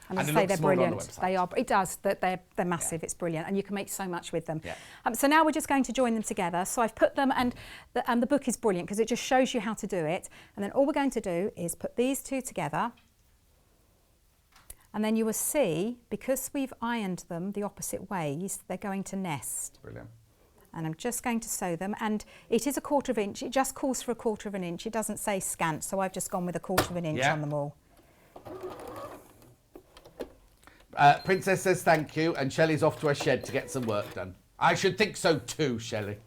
Speaker 2: And I say they're brilliant. They are. It does. They're massive. Yeah. It's brilliant, and you can make so much with them. Yeah. So now we're just going to join them together. So I've put them, and the book is brilliant because it just shows you how to do it. And then all we're going to do is put these 2 together, and then you will see, because we've ironed them the opposite ways, they're going to nest.
Speaker 1: Brilliant.
Speaker 2: And I'm just going to sew them, and it is 1/4 inch. It just calls for 1/4 inch. It doesn't say scant, so I've just gone with 1/4 inch on them all.
Speaker 1: Princess says thank you, and Shelley's off to her shed to get some work done. I should think so too, Shelley.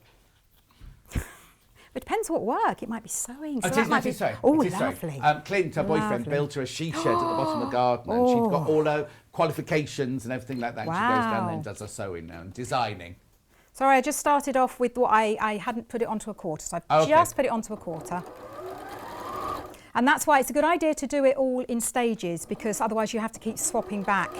Speaker 2: It depends what work. It might be sewing. So
Speaker 1: It
Speaker 2: that
Speaker 1: is
Speaker 2: might be
Speaker 1: sewing.
Speaker 2: Oh, lovely.
Speaker 1: Clint, her boyfriend, built her a she shed at the bottom of the garden, and she's got all her qualifications and everything like that.
Speaker 2: Wow.
Speaker 1: She goes down there and does her sewing now and designing.
Speaker 2: Sorry, I just started off with what I hadn't put it onto 1/4, so I've just put it onto 1/4. And that's why it's a good idea to do it all in stages, because otherwise you have to keep swapping back.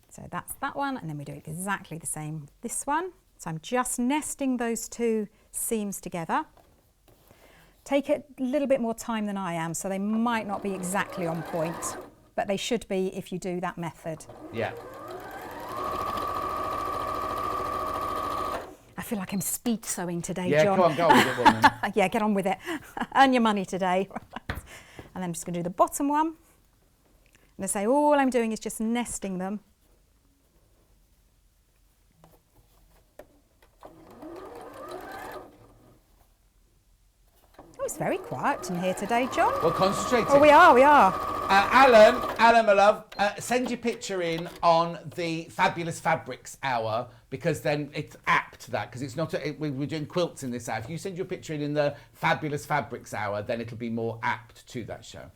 Speaker 2: So that's that one, and then we do exactly the same this one. So I'm just nesting those 2 seams together. Take a little bit more time than I am, so they might not be exactly on point, but they should be if you do that method.
Speaker 1: Yeah.
Speaker 2: I feel like I'm speed sewing today,
Speaker 1: yeah,
Speaker 2: John.
Speaker 1: Yeah, go on with it, woman.
Speaker 2: Yeah, get on with it. Earn your money today. And then I'm just going to do the bottom one. And I say all I'm doing is just nesting them. Oh, it's very quiet in here today, John.
Speaker 1: Well, concentrate.
Speaker 2: Oh, we are.
Speaker 1: Alan, my love, send your picture in on the Fabulous Fabrics hour, because then it's apt to that, because it's not, we're doing quilts in this hour. If you send your picture in the Fabulous Fabrics hour, then it'll be more apt to that show.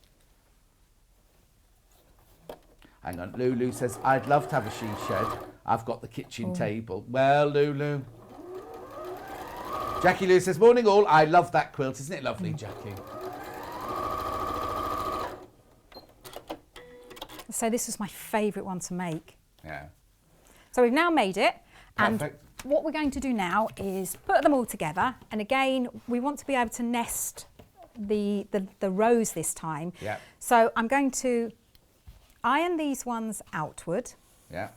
Speaker 1: Hang on, Lulu says, I'd love to have a she shed. I've got the kitchen table. Well, Lulu. Jackie Lou says, morning all, I love that quilt. Isn't it lovely, Jackie?
Speaker 2: So this was my favourite one to make.
Speaker 1: Yeah.
Speaker 2: So we've now made it.
Speaker 1: Perfect.
Speaker 2: And what we're going to do now is put them all together. And again, we want to be able to nest the rows this time.
Speaker 1: Yeah.
Speaker 2: So I'm going to iron these ones outward.
Speaker 1: Yeah.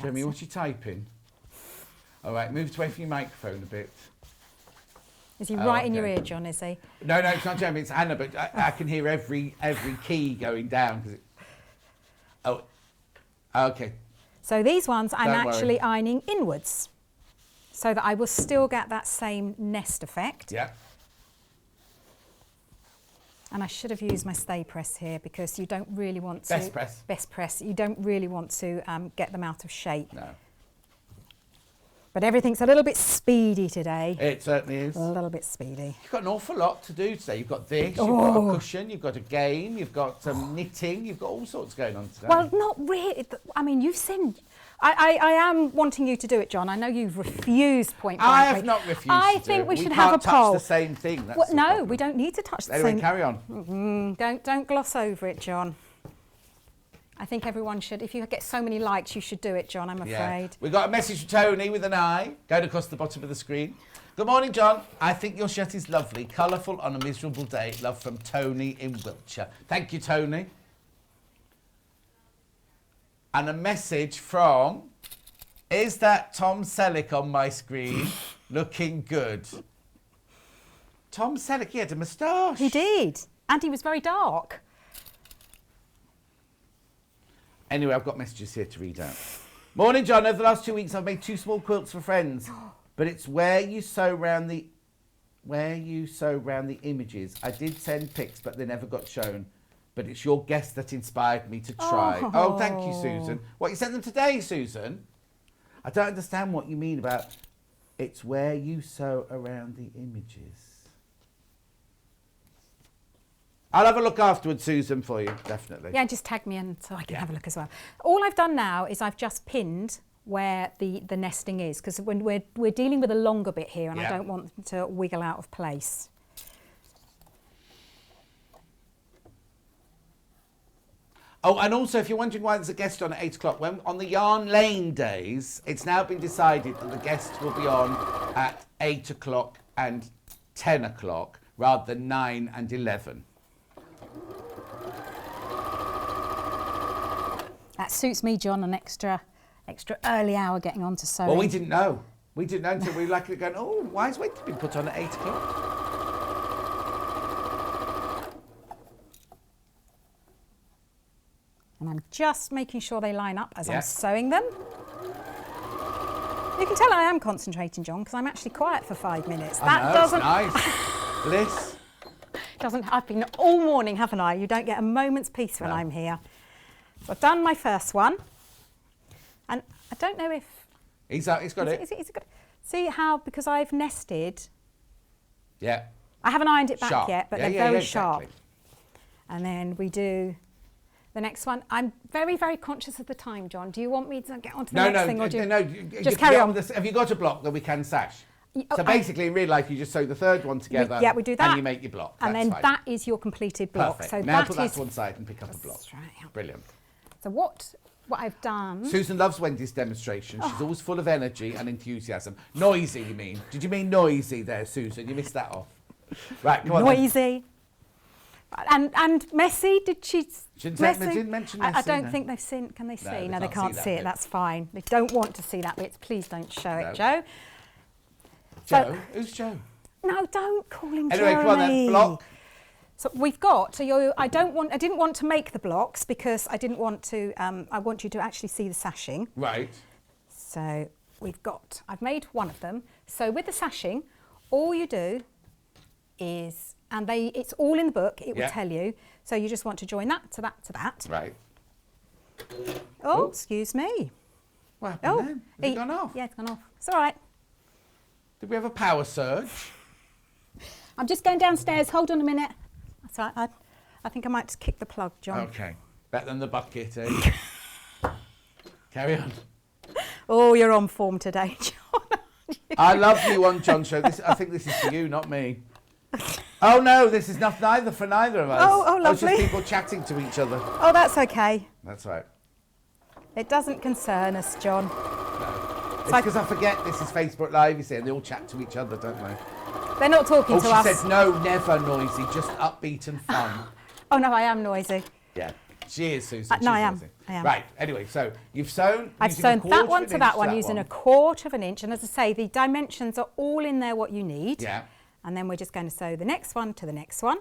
Speaker 1: Jeremy, what's you typing? All right, move away from your microphone a bit.
Speaker 2: Is he right in your ear, John, is he?
Speaker 1: No, it's not Jeremy, it's Anna, but I can hear every key going down. Okay.
Speaker 2: So these ones I'm
Speaker 1: Don't
Speaker 2: actually
Speaker 1: worry.
Speaker 2: ironing inwards, so that I will still get that same nest effect.
Speaker 1: Yeah.
Speaker 2: And I should have used my stay press here, because you don't really want to...
Speaker 1: Best press.
Speaker 2: Best press. You don't really want to get them out of shape.
Speaker 1: No.
Speaker 2: But everything's a little bit speedy today.
Speaker 1: It certainly is.
Speaker 2: A little bit speedy.
Speaker 1: You've got an awful lot to do today. You've got this, you've got a cushion, you've got a game, you've got some knitting, you've got all sorts going on today.
Speaker 2: Well, not really. I mean, you've seen... I am wanting you to do it, John. I know you've refused point blankly.
Speaker 1: I have not refused
Speaker 2: I
Speaker 1: to
Speaker 2: think
Speaker 1: do
Speaker 2: we
Speaker 1: it.
Speaker 2: should have a
Speaker 1: can't
Speaker 2: poll.
Speaker 1: touch the same thing. That's
Speaker 2: Well,
Speaker 1: the
Speaker 2: no,
Speaker 1: problem.
Speaker 2: we don't need to touch the
Speaker 1: Anyway,
Speaker 2: same...
Speaker 1: carry on.
Speaker 2: Don't gloss over it, John. I think everyone should. If you get so many likes, you should do it, John, I'm afraid.
Speaker 1: Yeah. We got a message from Tony with an eye going across the bottom of the screen. Good morning, John. I think your shirt is lovely, colourful on a miserable day. Love from Tony in Wiltshire. Thank you, Tony. And a message from... Is that Tom Selleck on my screen? Looking good. Tom Selleck, he had a moustache.
Speaker 2: He did. And he was very dark.
Speaker 1: Anyway, I've got messages here to read out. Morning, John. Over the last 2 weeks, I've made 2 small quilts for friends. But it's where you sew round the images. I did send pics, but they never got shown. But it's your guest that inspired me to try. Oh, thank you, Susan. What, you sent them today, Susan? I don't understand what you mean about it's where you sew around the images. I'll have a look afterwards, Susan, for you, definitely.
Speaker 2: Yeah, just tag me in so I can have a look as well. All I've done now is I've just pinned where the nesting is, because when we're dealing with a longer bit here and I don't want them to wiggle out of place.
Speaker 1: Oh, and also, if you're wondering why there's a guest on at 8 o'clock, when on the Yarn Lane days, it's now been decided that the guest will be on at 8 o'clock and 10 o'clock rather than 9 and 11.
Speaker 2: That suits me, John, an extra early hour getting on to sewing.
Speaker 1: Well, we didn't know. We didn't know until we were like going, oh, why is Wendy been put on at 8 o'clock?
Speaker 2: And I'm just making sure they line up as I'm sewing them. You can tell I am concentrating, John, because I'm actually quiet for 5 minutes.
Speaker 1: That doesn't... nice. Bliss.
Speaker 2: I've been all morning, haven't I? You don't get a moment's peace when I'm here. So I've done my first one. And I don't know if...
Speaker 1: He's got it.
Speaker 2: Is it good? See how, because I've nested...
Speaker 1: Yeah.
Speaker 2: I haven't ironed it back
Speaker 1: Sharp.
Speaker 2: yet, but they're very sharp. And then we do... The next one, I'm very, very conscious of the time, John. Do you want me to get on to the next thing? Or do you
Speaker 1: just carry on. Have you got a block that we can sash? So basically, in real life, you just sew the third one together.
Speaker 2: Yeah, we do that.
Speaker 1: And you make your block.
Speaker 2: And then that is your completed block.
Speaker 1: Perfect.
Speaker 2: So
Speaker 1: now put that to one side and pick up a block.
Speaker 2: That's right.
Speaker 1: Brilliant.
Speaker 2: So what I've done...
Speaker 1: Susan loves Wendy's demonstration. She's always full of energy and enthusiasm. Noisy, you mean? Did you mean noisy there, Susan? You missed that off. Right, come on.
Speaker 2: Noisy. And messy, did she...
Speaker 1: She didn't mention messy.
Speaker 2: I don't think they've seen... Can they see? No, they can't see it. That's fine. They don't want to see that bit. Please don't show it, Joe.
Speaker 1: Joe? Who's Joe?
Speaker 2: No, don't call him Joe.
Speaker 1: Anyway, come on then. Block.
Speaker 2: So we've got... So I didn't want to make the blocks because I didn't want to... I want you to actually see the sashing.
Speaker 1: Right.
Speaker 2: So I've made one of them. So with the sashing, all you do is... And it's all in the book, it will tell you. So you just want to join that to that to that.
Speaker 1: Right.
Speaker 2: Oh, excuse me.
Speaker 1: What happened then? Has it gone off?
Speaker 2: Yeah, it's gone off. It's all right.
Speaker 1: Did we have a power surge?
Speaker 2: I'm just going downstairs. Hold on a minute. That's all right. I think I might just kick the plug, John.
Speaker 1: Okay. Better than the bucket, eh? Carry on.
Speaker 2: Oh, you're on form today, John.
Speaker 1: I love you on John's show. I think this is for you, not me. Oh no, this is neither for neither of us.
Speaker 2: Oh, lovely.
Speaker 1: It's just people chatting to each other.
Speaker 2: Oh, that's okay.
Speaker 1: That's right.
Speaker 2: It doesn't concern us, John.
Speaker 1: No. It's because I forget this is Facebook Live, you see, and they all chat to each other, don't they?
Speaker 2: They're not talking to us.
Speaker 1: She said no, never noisy, just upbeat and fun.
Speaker 2: Oh no, I am noisy.
Speaker 1: Yeah, she is, Susan.
Speaker 2: No, I
Speaker 1: noisy.
Speaker 2: am.
Speaker 1: Right, anyway, so you've sewn.
Speaker 2: I've sewn that one to that one using 1/4 of an inch. And as I say, the dimensions are all in there what you need.
Speaker 1: Yeah.
Speaker 2: And then we're just going to sew the next one to the next one.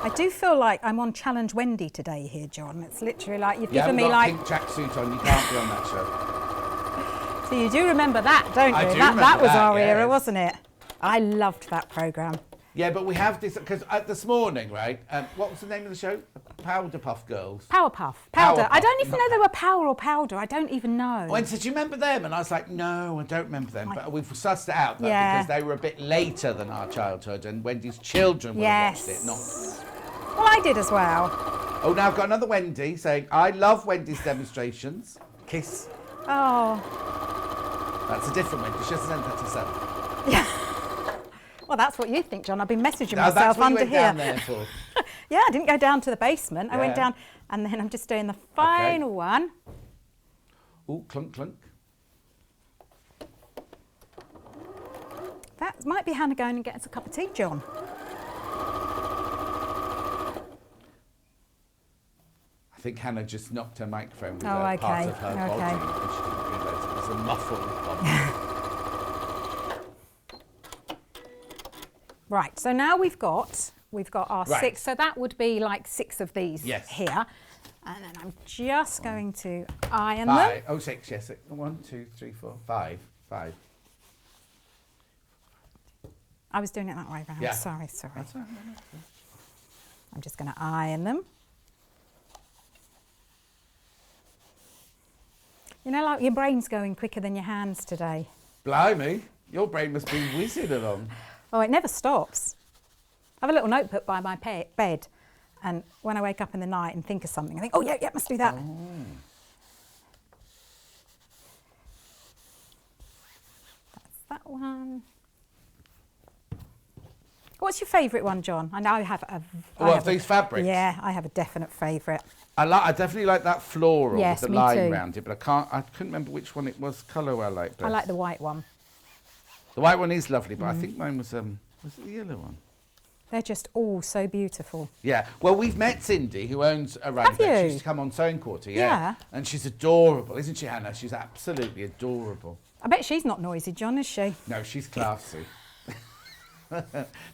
Speaker 2: I do feel like I'm on Challenge Wendy today here, John. It's literally like you've given me like...
Speaker 1: pink tracksuit on, you can't be on that show.
Speaker 2: So you do remember that, don't you?
Speaker 1: I do
Speaker 2: that was
Speaker 1: that,
Speaker 2: our era, wasn't it? I loved that programme.
Speaker 1: Yeah, but we have this, because this morning, right, what was the name of the show? Powder Puff Girls.
Speaker 2: Powerpuff. Powder.
Speaker 1: Powerpuff,
Speaker 2: I don't even know they were power or powder. I don't even know.
Speaker 1: Wendy said, do you remember them? And I was like, no, I don't remember them. But we've sussed it out
Speaker 2: Yeah.
Speaker 1: because they were a bit later than our childhood, and Wendy's children would have watched it, not...
Speaker 2: Well, I did as well.
Speaker 1: Oh, now I've got another Wendy saying, I love Wendy's demonstrations. Kiss.
Speaker 2: Oh.
Speaker 1: That's a different Wendy. She hasn't sent that to herself.
Speaker 2: Yeah. Well, that's what you think, John. I've been messaging
Speaker 1: No,
Speaker 2: myself
Speaker 1: that's what
Speaker 2: under
Speaker 1: you went
Speaker 2: here.
Speaker 1: down there for.
Speaker 2: Yeah, I didn't go down to the basement. I went
Speaker 1: Yeah.
Speaker 2: down, and then I'm just doing the final one.
Speaker 1: Ooh, clunk, clunk.
Speaker 2: That might be Hannah going and getting us a cup of tea, John.
Speaker 1: I think Hannah just knocked her microphone with
Speaker 2: Oh,
Speaker 1: part
Speaker 2: okay,
Speaker 1: of her
Speaker 2: okay.
Speaker 1: body, and she didn't realise it was a muffled one.
Speaker 2: Right, so now we've got our
Speaker 1: Right.
Speaker 2: 6. So that would be like 6 of these
Speaker 1: Yes.
Speaker 2: here. And then I'm just going to iron them.
Speaker 1: 5. Oh, 6, yes. 1, 2, 3, 4, 5. 5.
Speaker 2: I was doing it that way round.
Speaker 1: Yeah.
Speaker 2: Sorry.
Speaker 1: That's all right.
Speaker 2: I'm just going to iron them. You know, like your brain's going quicker than your hands today.
Speaker 1: Blimey, your brain must be whizzing along.
Speaker 2: Oh, it never stops. I have a little notebook by my bed, and when I wake up in the night and think of something, I think, oh, yeah, must do that.
Speaker 1: Oh.
Speaker 2: That's that one. What's your favourite one, John? I know I have a...
Speaker 1: What, these fabrics?
Speaker 2: Yeah, I have a definite favourite.
Speaker 1: I definitely like that floral
Speaker 2: Yes,
Speaker 1: with the
Speaker 2: me
Speaker 1: line
Speaker 2: too.
Speaker 1: around it, but I couldn't remember which one it was colour I liked best.
Speaker 2: I like the white one.
Speaker 1: The white one is lovely, but I think mine was it the yellow one?
Speaker 2: They're just all so beautiful.
Speaker 1: Yeah. Well, we've met Cindy, who owns a running
Speaker 2: Have
Speaker 1: back. She
Speaker 2: you?
Speaker 1: used to come on Sewing Quarter,
Speaker 2: Yeah.
Speaker 1: And she's adorable, isn't she, Hannah? She's absolutely adorable.
Speaker 2: I bet she's not noisy, John, is she?
Speaker 1: No, she's classy.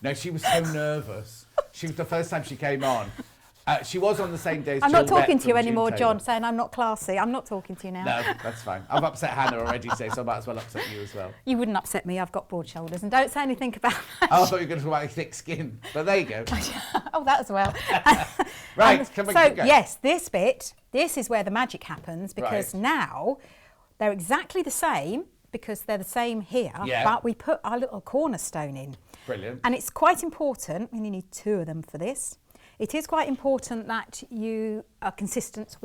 Speaker 1: No, she was so nervous. She was the first time she came on. She was on the same day as
Speaker 2: I'm not
Speaker 1: Jill
Speaker 2: talking
Speaker 1: Beck
Speaker 2: to you
Speaker 1: from
Speaker 2: anymore,
Speaker 1: June
Speaker 2: John,
Speaker 1: Taylor.
Speaker 2: saying I'm not classy. I'm not talking to you now.
Speaker 1: No, that's fine. I've upset Hannah already today, so I might as well upset you as well.
Speaker 2: You wouldn't upset me. I've got broad shoulders. And don't say anything about that.
Speaker 1: Oh, I thought you were going to talk about your thick skin, but there you go.
Speaker 2: Oh, that as well.
Speaker 1: Right, come on,
Speaker 2: so,
Speaker 1: keep going.
Speaker 2: yes, this bit, this is where the magic happens, because
Speaker 1: Right.
Speaker 2: now they're exactly the same, because they're the same here,
Speaker 1: Yeah.
Speaker 2: but we put our little cornerstone in.
Speaker 1: Brilliant.
Speaker 2: And it's quite important, and you need 2 of them for this. It is quite important that you are consistent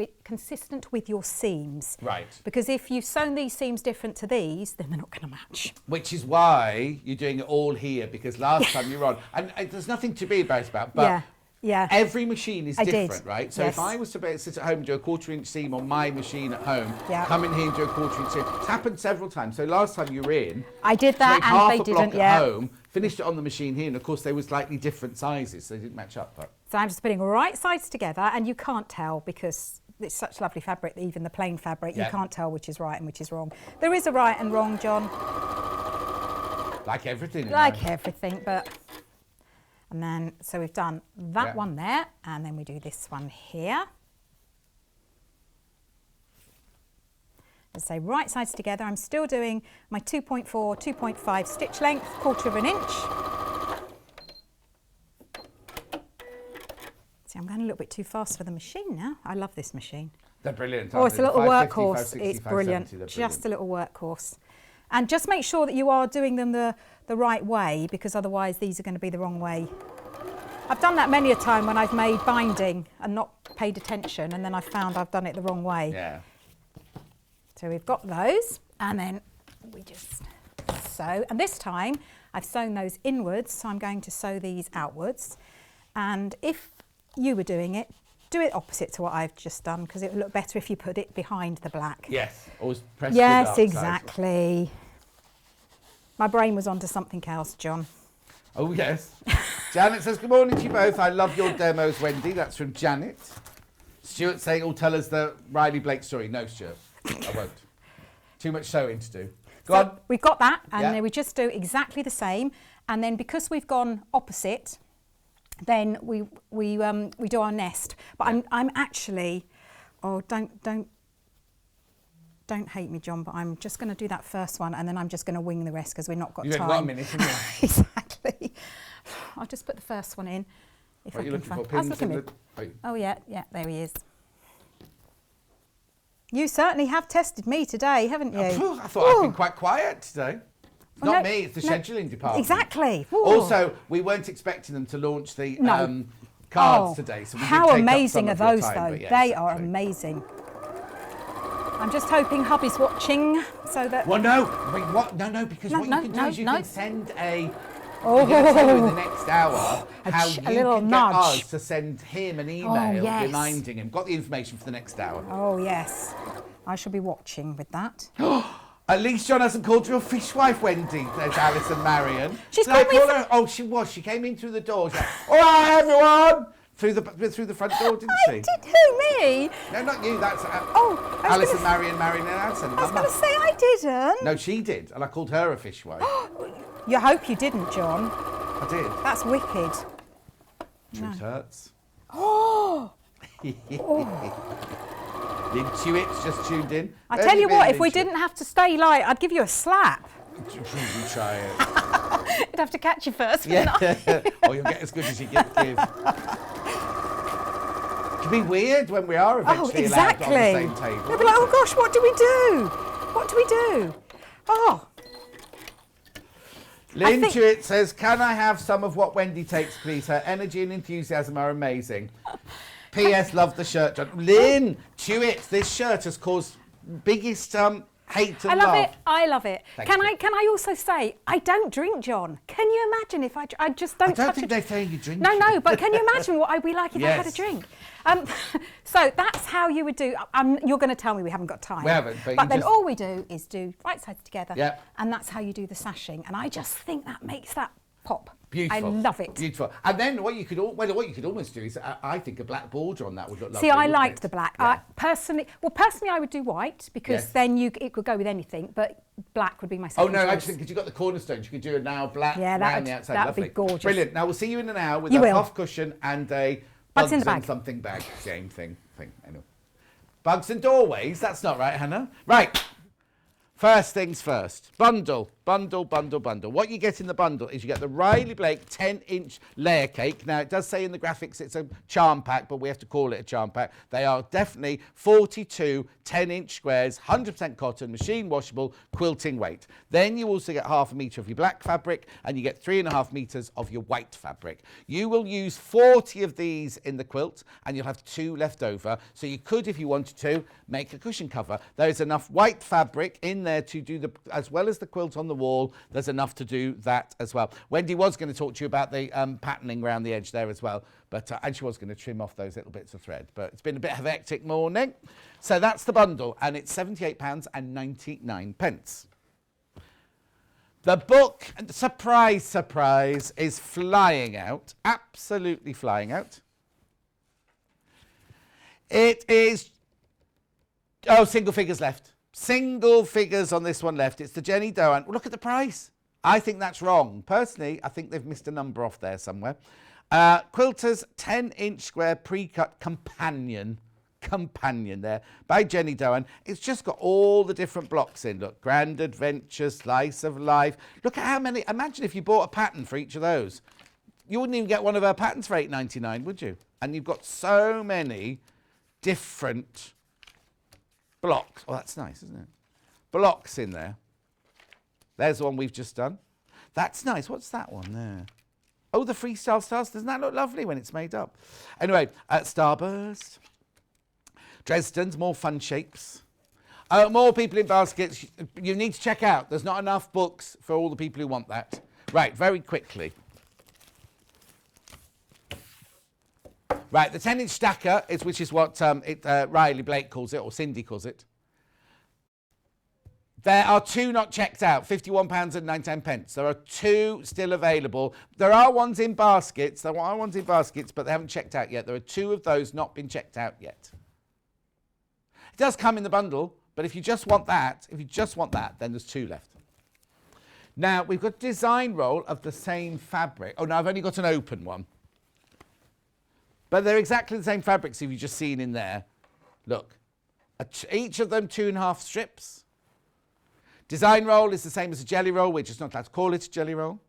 Speaker 2: with your seams.
Speaker 1: Right.
Speaker 2: Because if you've sewn these seams different to these, then they're not going to match.
Speaker 1: Which is why you're doing it all here, because last time you were on, and there's nothing to be embarrassed about, but
Speaker 2: yeah.
Speaker 1: every machine is
Speaker 2: I did,
Speaker 1: different, right? So
Speaker 2: yes.
Speaker 1: if I was to sit at home and do a 1/4 inch seam on my machine at home,
Speaker 2: Yeah.
Speaker 1: come in here and do a 1/4 inch seam, it's happened several times. So last time you were in,
Speaker 2: I did
Speaker 1: to
Speaker 2: that
Speaker 1: make
Speaker 2: and
Speaker 1: half
Speaker 2: they
Speaker 1: a block
Speaker 2: didn't,
Speaker 1: at home, finished it on the machine here, and of course they were slightly different sizes, so they didn't match up. But
Speaker 2: So I'm just putting right sides together, and you can't tell because it's such lovely fabric, even the plain fabric,
Speaker 1: Yeah.
Speaker 2: you can't tell which is right and which is wrong. There is a right and wrong, John,
Speaker 1: like everything in
Speaker 2: like
Speaker 1: life.
Speaker 2: everything, but... And then, so we've done that
Speaker 1: Yeah.
Speaker 2: one there, and then we do this one here. Let's say right sides together. I'm still doing my 2.4, 2.5 stitch length, 1/4 inch. See, I'm going a little bit too fast for the machine now. I love this machine.
Speaker 1: They're brilliant.
Speaker 2: Oh,
Speaker 1: aren't
Speaker 2: it's a
Speaker 1: they?
Speaker 2: little
Speaker 1: 550,
Speaker 2: workhorse.
Speaker 1: 560,
Speaker 2: It's brilliant.
Speaker 1: 570, they're
Speaker 2: Just a little workhorse. And just make sure that you are doing them the right way, because otherwise these are going to be the wrong way. I've done that many a time when I've made binding and not paid attention, and then I found I've done it the wrong way.
Speaker 1: Yeah.
Speaker 2: So we've got those, and then we just sew. And this time I've sewn those inwards, so I'm going to sew these outwards. And if you were doing it, do it opposite to what I've just done, because it would look better if you put it behind the black.
Speaker 1: Yes. Always press
Speaker 2: Yes,
Speaker 1: the dark
Speaker 2: exactly. My brain was onto something else, John.
Speaker 1: Side. Oh, yes. Janet says, good morning to you both. I love your demos, Wendy. That's from Janet. Stuart saying, oh, tell us the Riley Blake story. No, Stuart, I won't. Too much sewing to do. Go on.
Speaker 2: We've got that, and
Speaker 1: Yeah.
Speaker 2: then we just do exactly the same. And then because we've gone opposite, then we do our nest. But I'm actually, oh, don't hate me, John, but I'm just going to do that first one, and then I'm just going to wing the rest because we've not got
Speaker 1: You've
Speaker 2: time.
Speaker 1: only got a minute, haven't you?
Speaker 2: Exactly. I'll just put the first one in. If
Speaker 1: What
Speaker 2: I
Speaker 1: are you
Speaker 2: can
Speaker 1: looking
Speaker 2: find.
Speaker 1: for?
Speaker 2: I was
Speaker 1: Pins
Speaker 2: looking
Speaker 1: in
Speaker 2: with- Oh yeah, there he is. You certainly have tested me today, haven't you?
Speaker 1: I thought I'd been quite quiet today. It's
Speaker 2: Well,
Speaker 1: not
Speaker 2: no,
Speaker 1: me, it's the
Speaker 2: no,
Speaker 1: scheduling department.
Speaker 2: Exactly. Ooh.
Speaker 1: Also, we weren't expecting them to launch the
Speaker 2: No.
Speaker 1: cards today. So we did
Speaker 2: how
Speaker 1: take up
Speaker 2: amazing
Speaker 1: some
Speaker 2: are
Speaker 1: of your
Speaker 2: those,
Speaker 1: time,
Speaker 2: though?
Speaker 1: but yeah,
Speaker 2: They are
Speaker 1: exactly.
Speaker 2: amazing. I'm just hoping hubby's watching so that...
Speaker 1: Well, no. Wait, what? No, because what you can do is you can send a...
Speaker 2: Oh.
Speaker 1: We're going to tell you in the next hour how you
Speaker 2: a little
Speaker 1: can
Speaker 2: nudge.
Speaker 1: get us to send him an email
Speaker 2: yes.
Speaker 1: reminding him. Got the information for the next hour.
Speaker 2: Oh, yes. I shall be watching with that.
Speaker 1: At least John hasn't called you a fishwife, Wendy. There's Alice and Marion.
Speaker 2: She's
Speaker 1: Did I
Speaker 2: called me
Speaker 1: call her? Oh, she was. She came in through the door. She's like, all right, everyone. Through the front door, didn't she?
Speaker 2: Did who, me?
Speaker 1: No, not you. That's
Speaker 2: I
Speaker 1: Alice
Speaker 2: was
Speaker 1: and Marion, Marion and Alice. And
Speaker 2: I was
Speaker 1: Mama.
Speaker 2: going to say I didn't.
Speaker 1: No, she did, and I called her a fishwife.
Speaker 2: You hope you didn't, John.
Speaker 1: I did.
Speaker 2: That's wicked.
Speaker 1: Truth hurts.
Speaker 2: Oh!
Speaker 1: Lynn Chewit's just tuned in.
Speaker 2: I
Speaker 1: Where
Speaker 2: tell
Speaker 1: have
Speaker 2: you
Speaker 1: been,
Speaker 2: what, if
Speaker 1: Lynn
Speaker 2: we
Speaker 1: Chewit?
Speaker 2: didn't have to stay light, I'd give you a slap.
Speaker 1: You try it.
Speaker 2: You'd have to catch you first, wouldn't I?
Speaker 1: Yeah. Oh, you'll get as good as you give. It can be weird when we are eventually allowed on the same table.
Speaker 2: They'll be like, oh gosh, what do we do? What do we do? Oh.
Speaker 1: Lynn Chewit says, can I have some of what Wendy takes, please? Her energy and enthusiasm are amazing. P.S. Love the shirt, John. Lynn Chewit, this shirt has caused biggest hate and love.
Speaker 2: I love it.
Speaker 1: Thank
Speaker 2: Can
Speaker 1: you.
Speaker 2: I also say, I don't drink, John. Can you imagine if I just don't
Speaker 1: I don't
Speaker 2: touch
Speaker 1: think
Speaker 2: a
Speaker 1: they're saying you drink.
Speaker 2: No, but can you imagine what I'd be like if I had a
Speaker 1: Yes.
Speaker 2: drink? So that's how you would do. You're going to tell me we haven't got time.
Speaker 1: We haven't, but you
Speaker 2: then
Speaker 1: just-
Speaker 2: all we do is do right sides together.
Speaker 1: Yep.
Speaker 2: And that's how you do the sashing. And I just think that makes that pop.
Speaker 1: Beautiful.
Speaker 2: I love it.
Speaker 1: Beautiful. And then what you could almost do is, I think a black border on that would look lovely.
Speaker 2: See, I
Speaker 1: wouldn't
Speaker 2: liked
Speaker 1: it?
Speaker 2: the black.
Speaker 1: Yeah.
Speaker 2: Personally, I would do white because
Speaker 1: Yes.
Speaker 2: then it could go with anything. But black would be my
Speaker 1: Oh
Speaker 2: second
Speaker 1: no,
Speaker 2: choice.
Speaker 1: actually, because you've got the cornerstones, you could do a now black
Speaker 2: Yeah,
Speaker 1: round the outside.
Speaker 2: that'd be
Speaker 1: Lovely.
Speaker 2: gorgeous.
Speaker 1: Brilliant. Now we'll see you in an hour with
Speaker 2: You
Speaker 1: a
Speaker 2: will.
Speaker 1: puff cushion and a
Speaker 2: Bugs in the
Speaker 1: and
Speaker 2: bag.
Speaker 1: something bag. Same thing. Anyway. Bugs and doorways. That's not right, Hannah. Right. First things first. Bundle. What you get in the bundle is you get the Riley Blake 10-inch layer cake. Now, it does say in the graphics it's a charm pack, but we have to call it a charm pack. They are definitely 42 10-inch squares, 100% cotton, machine washable, quilting weight. Then you also get half a metre of your black fabric, and you get 3.5 metres of your white fabric. You will use 40 of these in the quilt, and you'll have 2 left over. So you could, if you wanted to, make a cushion cover. There is enough white fabric in there to do as well as the quilt on the wall, there's enough to do that as well. Wendy was going to talk to you about the patterning around the edge there as well, but and she was going to trim off those little bits of thread, but it's been a bit of a hectic morning. So that's the bundle, and it's £78.99. The book, surprise, is flying out, absolutely flying out. It is, single figures left. Single figures on this one left. It's the Jenny Doan. Look at the price. I think that's wrong. Personally, I think they've missed a number off there somewhere. Quilter's 10-inch square pre-cut companion there by Jenny Doan. It's just got all the different blocks in. Look, Grand Adventure, Slice of Life. Look at how many. Imagine if you bought a pattern for each of those. You wouldn't even get one of her patterns for $8.99, would you? And you've got so many different blocks. Oh, that's nice, isn't it? Blocks in there. There's the one we've just done. That's nice. What's that one there? Oh, the Freestyle Stars. Doesn't that look lovely when it's made up? Anyway, Starburst. Dresden's, more fun shapes. More people in baskets. You need to check out. There's not enough books for all the people who want that. Right, very quickly. Right, the 10-inch stacker, which is what Riley Blake calls it, or Cindy calls it. There are 2 not checked out, £51.99. There are 2 still available. There are ones in baskets. But they haven't checked out yet. There are 2 of those not been checked out yet. It does come in the bundle, but if you just want that, then there's 2 left. Now, we've got a design roll of the same fabric. Oh, no, I've only got an open one. But they're exactly the same fabrics if you've just seen in there. Look, each of them 2.5 strips. Design roll is the same as a jelly roll. We're just not allowed to call it a jelly roll.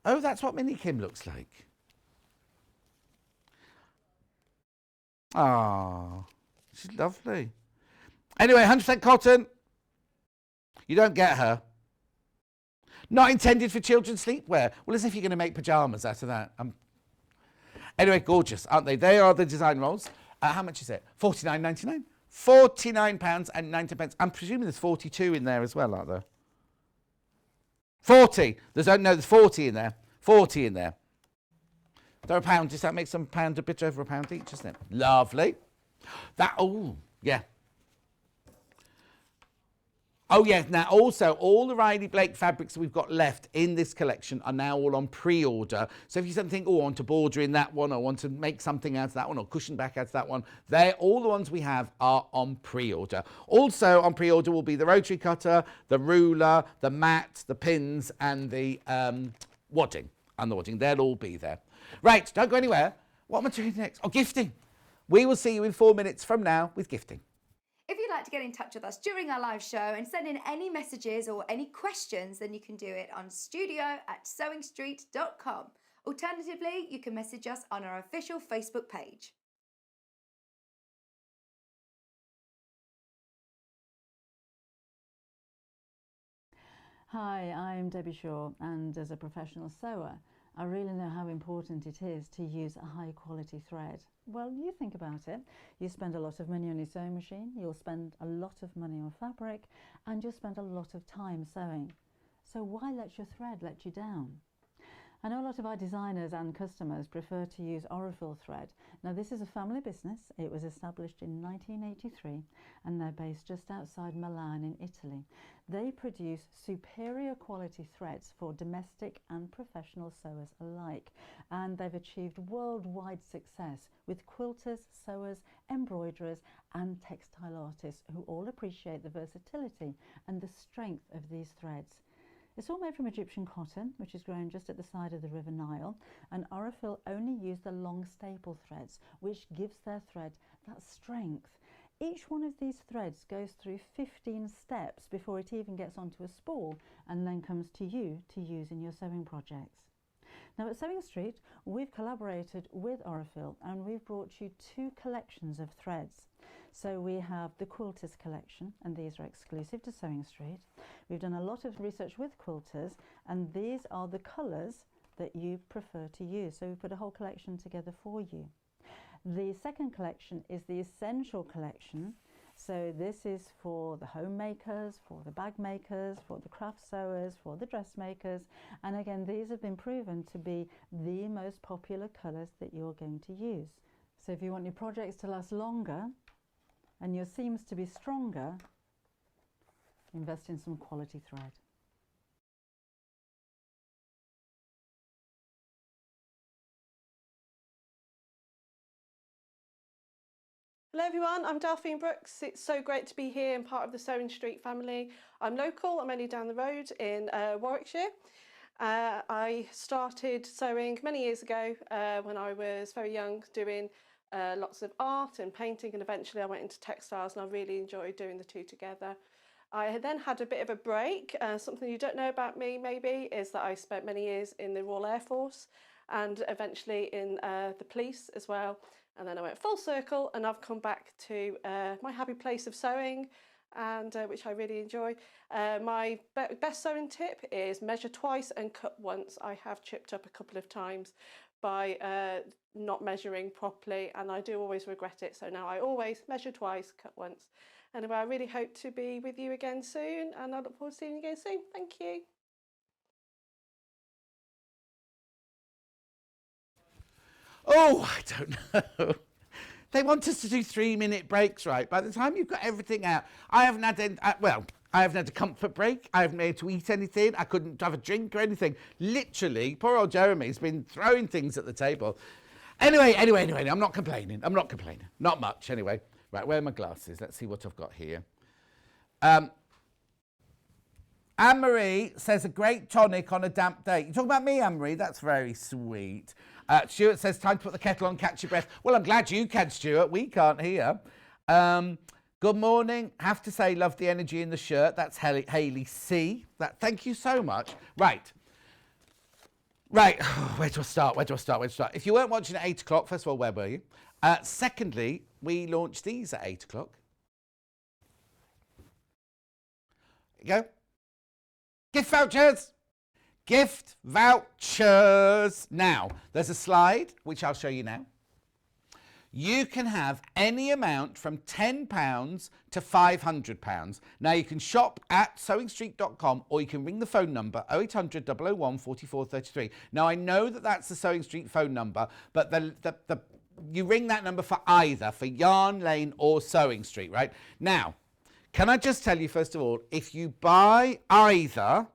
Speaker 1: Oh, that's what Minnie Kim looks like. Ah, she's lovely. Anyway, 100% cotton. You don't get her. Not intended for children's sleepwear. Well, as if you're going to make pyjamas out of that. Anyway, gorgeous, aren't they? They are the design rolls. How much is it? £49.99. £49.90. I'm presuming there's 42 in there as well, aren't there? 40. There's 40 in there. 40 in there. They're a pound. Does that make some pound a bit over a pound each, isn't it? Lovely. Oh, yeah. Oh, yeah. Now, also, all the Riley Blake fabrics that we've got left in this collection are now all on pre-order. So if you think, oh, I want to border in that one, or I want to make something out of that one, or cushion back out of that one, all the ones we have are on pre-order. Also on pre-order will be the rotary cutter, the ruler, the mat, the pins, and the wadding. And the wadding. They'll all be there. Right, don't go anywhere. What am I doing next? Oh, gifting. We will see you in 4 minutes from now with gifting.
Speaker 3: If you'd like to get in touch with us during our live show and send in any messages or any questions, then you can do it on studio@sewingstreet.com. Alternatively, you can message us on our official Facebook page.
Speaker 4: Hi, I'm Debbie Shaw, and as a professional sewer, I really know how important it is to use a high quality thread. Well, you think about it. You spend a lot of money on your sewing machine, you'll spend a lot of money on fabric, and you'll spend a lot of time sewing. So why let your thread let you down? I know a lot of our designers and customers prefer to use Orifil thread. Now, this is a family business. It was established in 1983 and they're based just outside Milan in Italy. They produce superior quality threads for domestic and professional sewers alike, and they've achieved worldwide success with quilters, sewers, embroiderers and textile artists who all appreciate the versatility and the strength of these threads. It's all made from Egyptian cotton, which is grown just at the side of the River Nile, and Orifil only use the long staple threads, which gives their thread that strength. Each one of these threads goes through 15 steps before it even gets onto a spool and then comes to you to use in your sewing projects. Now at Sewing Street, we've collaborated with Orifil and we've brought you 2 collections of threads. So we have the Quilters collection, and these are exclusive to Sewing Street. We've done a lot of research with quilters, and these are the colours that you prefer to use. So we put a whole collection together for you. The second collection is the Essential collection. So this is for the homemakers, for the bag makers, for the craft sewers, for the dressmakers. And again, these have been proven to be the most popular colours that you're going to use. So if you want your projects to last longer, and your seams to be stronger, invest in some quality thread.
Speaker 5: Hello everyone, I'm Delphine Brooks. It's so great to be here and part of the Sewing Street family. I'm local, I'm only down the road in Warwickshire. I started sewing many years ago when I was very young, doing lots of art and painting, and eventually I went into textiles and I really enjoyed doing the two together. I then had a bit of a break. Something you don't know about me maybe is that I spent many years in the Royal Air Force and eventually in the police as well. And then I went full circle and I've come back to my happy place of sewing, and which I really enjoy. My best sewing tip is measure twice and cut once. I have chipped up a couple of times by not measuring properly, and I do always regret it, so now I always measure twice, cut once. Anyway, I really hope to be with you again soon, and I look forward to seeing you again soon. Thank you.
Speaker 1: Oh, I don't know. They want us to do 3-minute breaks, right? By the time you've got everything out, I haven't had I haven't had a comfort break. I haven't been able to eat anything. I couldn't have a drink or anything. Literally, poor old Jeremy's been throwing things at the table. Anyway, I'm not complaining. Not much, anyway. Right, where are my glasses? Let's see what I've got here. Anne-Marie says a great tonic on a damp day. You talking about me, Anne-Marie? That's very sweet. Stuart says time to put the kettle on, catch your breath. Well, I'm glad you can, Stuart. We can't hear. Good morning. Have to say, love the energy in the shirt. That's Hayley C. Thank you so much. Right. Right, where do I start? If you weren't watching at 8 o'clock, first of all, where were you? Secondly, we launched these at 8 o'clock. There you go. Gift vouchers. Gift vouchers. Now, there's a slide, which I'll show you now. You can have any amount from £10 to £500. Now, you can shop at sewingstreet.com or you can ring the phone number 0800 001 4433. Now, I know that that's the Sewing Street phone number, but you ring that number for either, for Yarn Lane or Sewing Street, right? Now, can I just tell you, first of all, if you buy either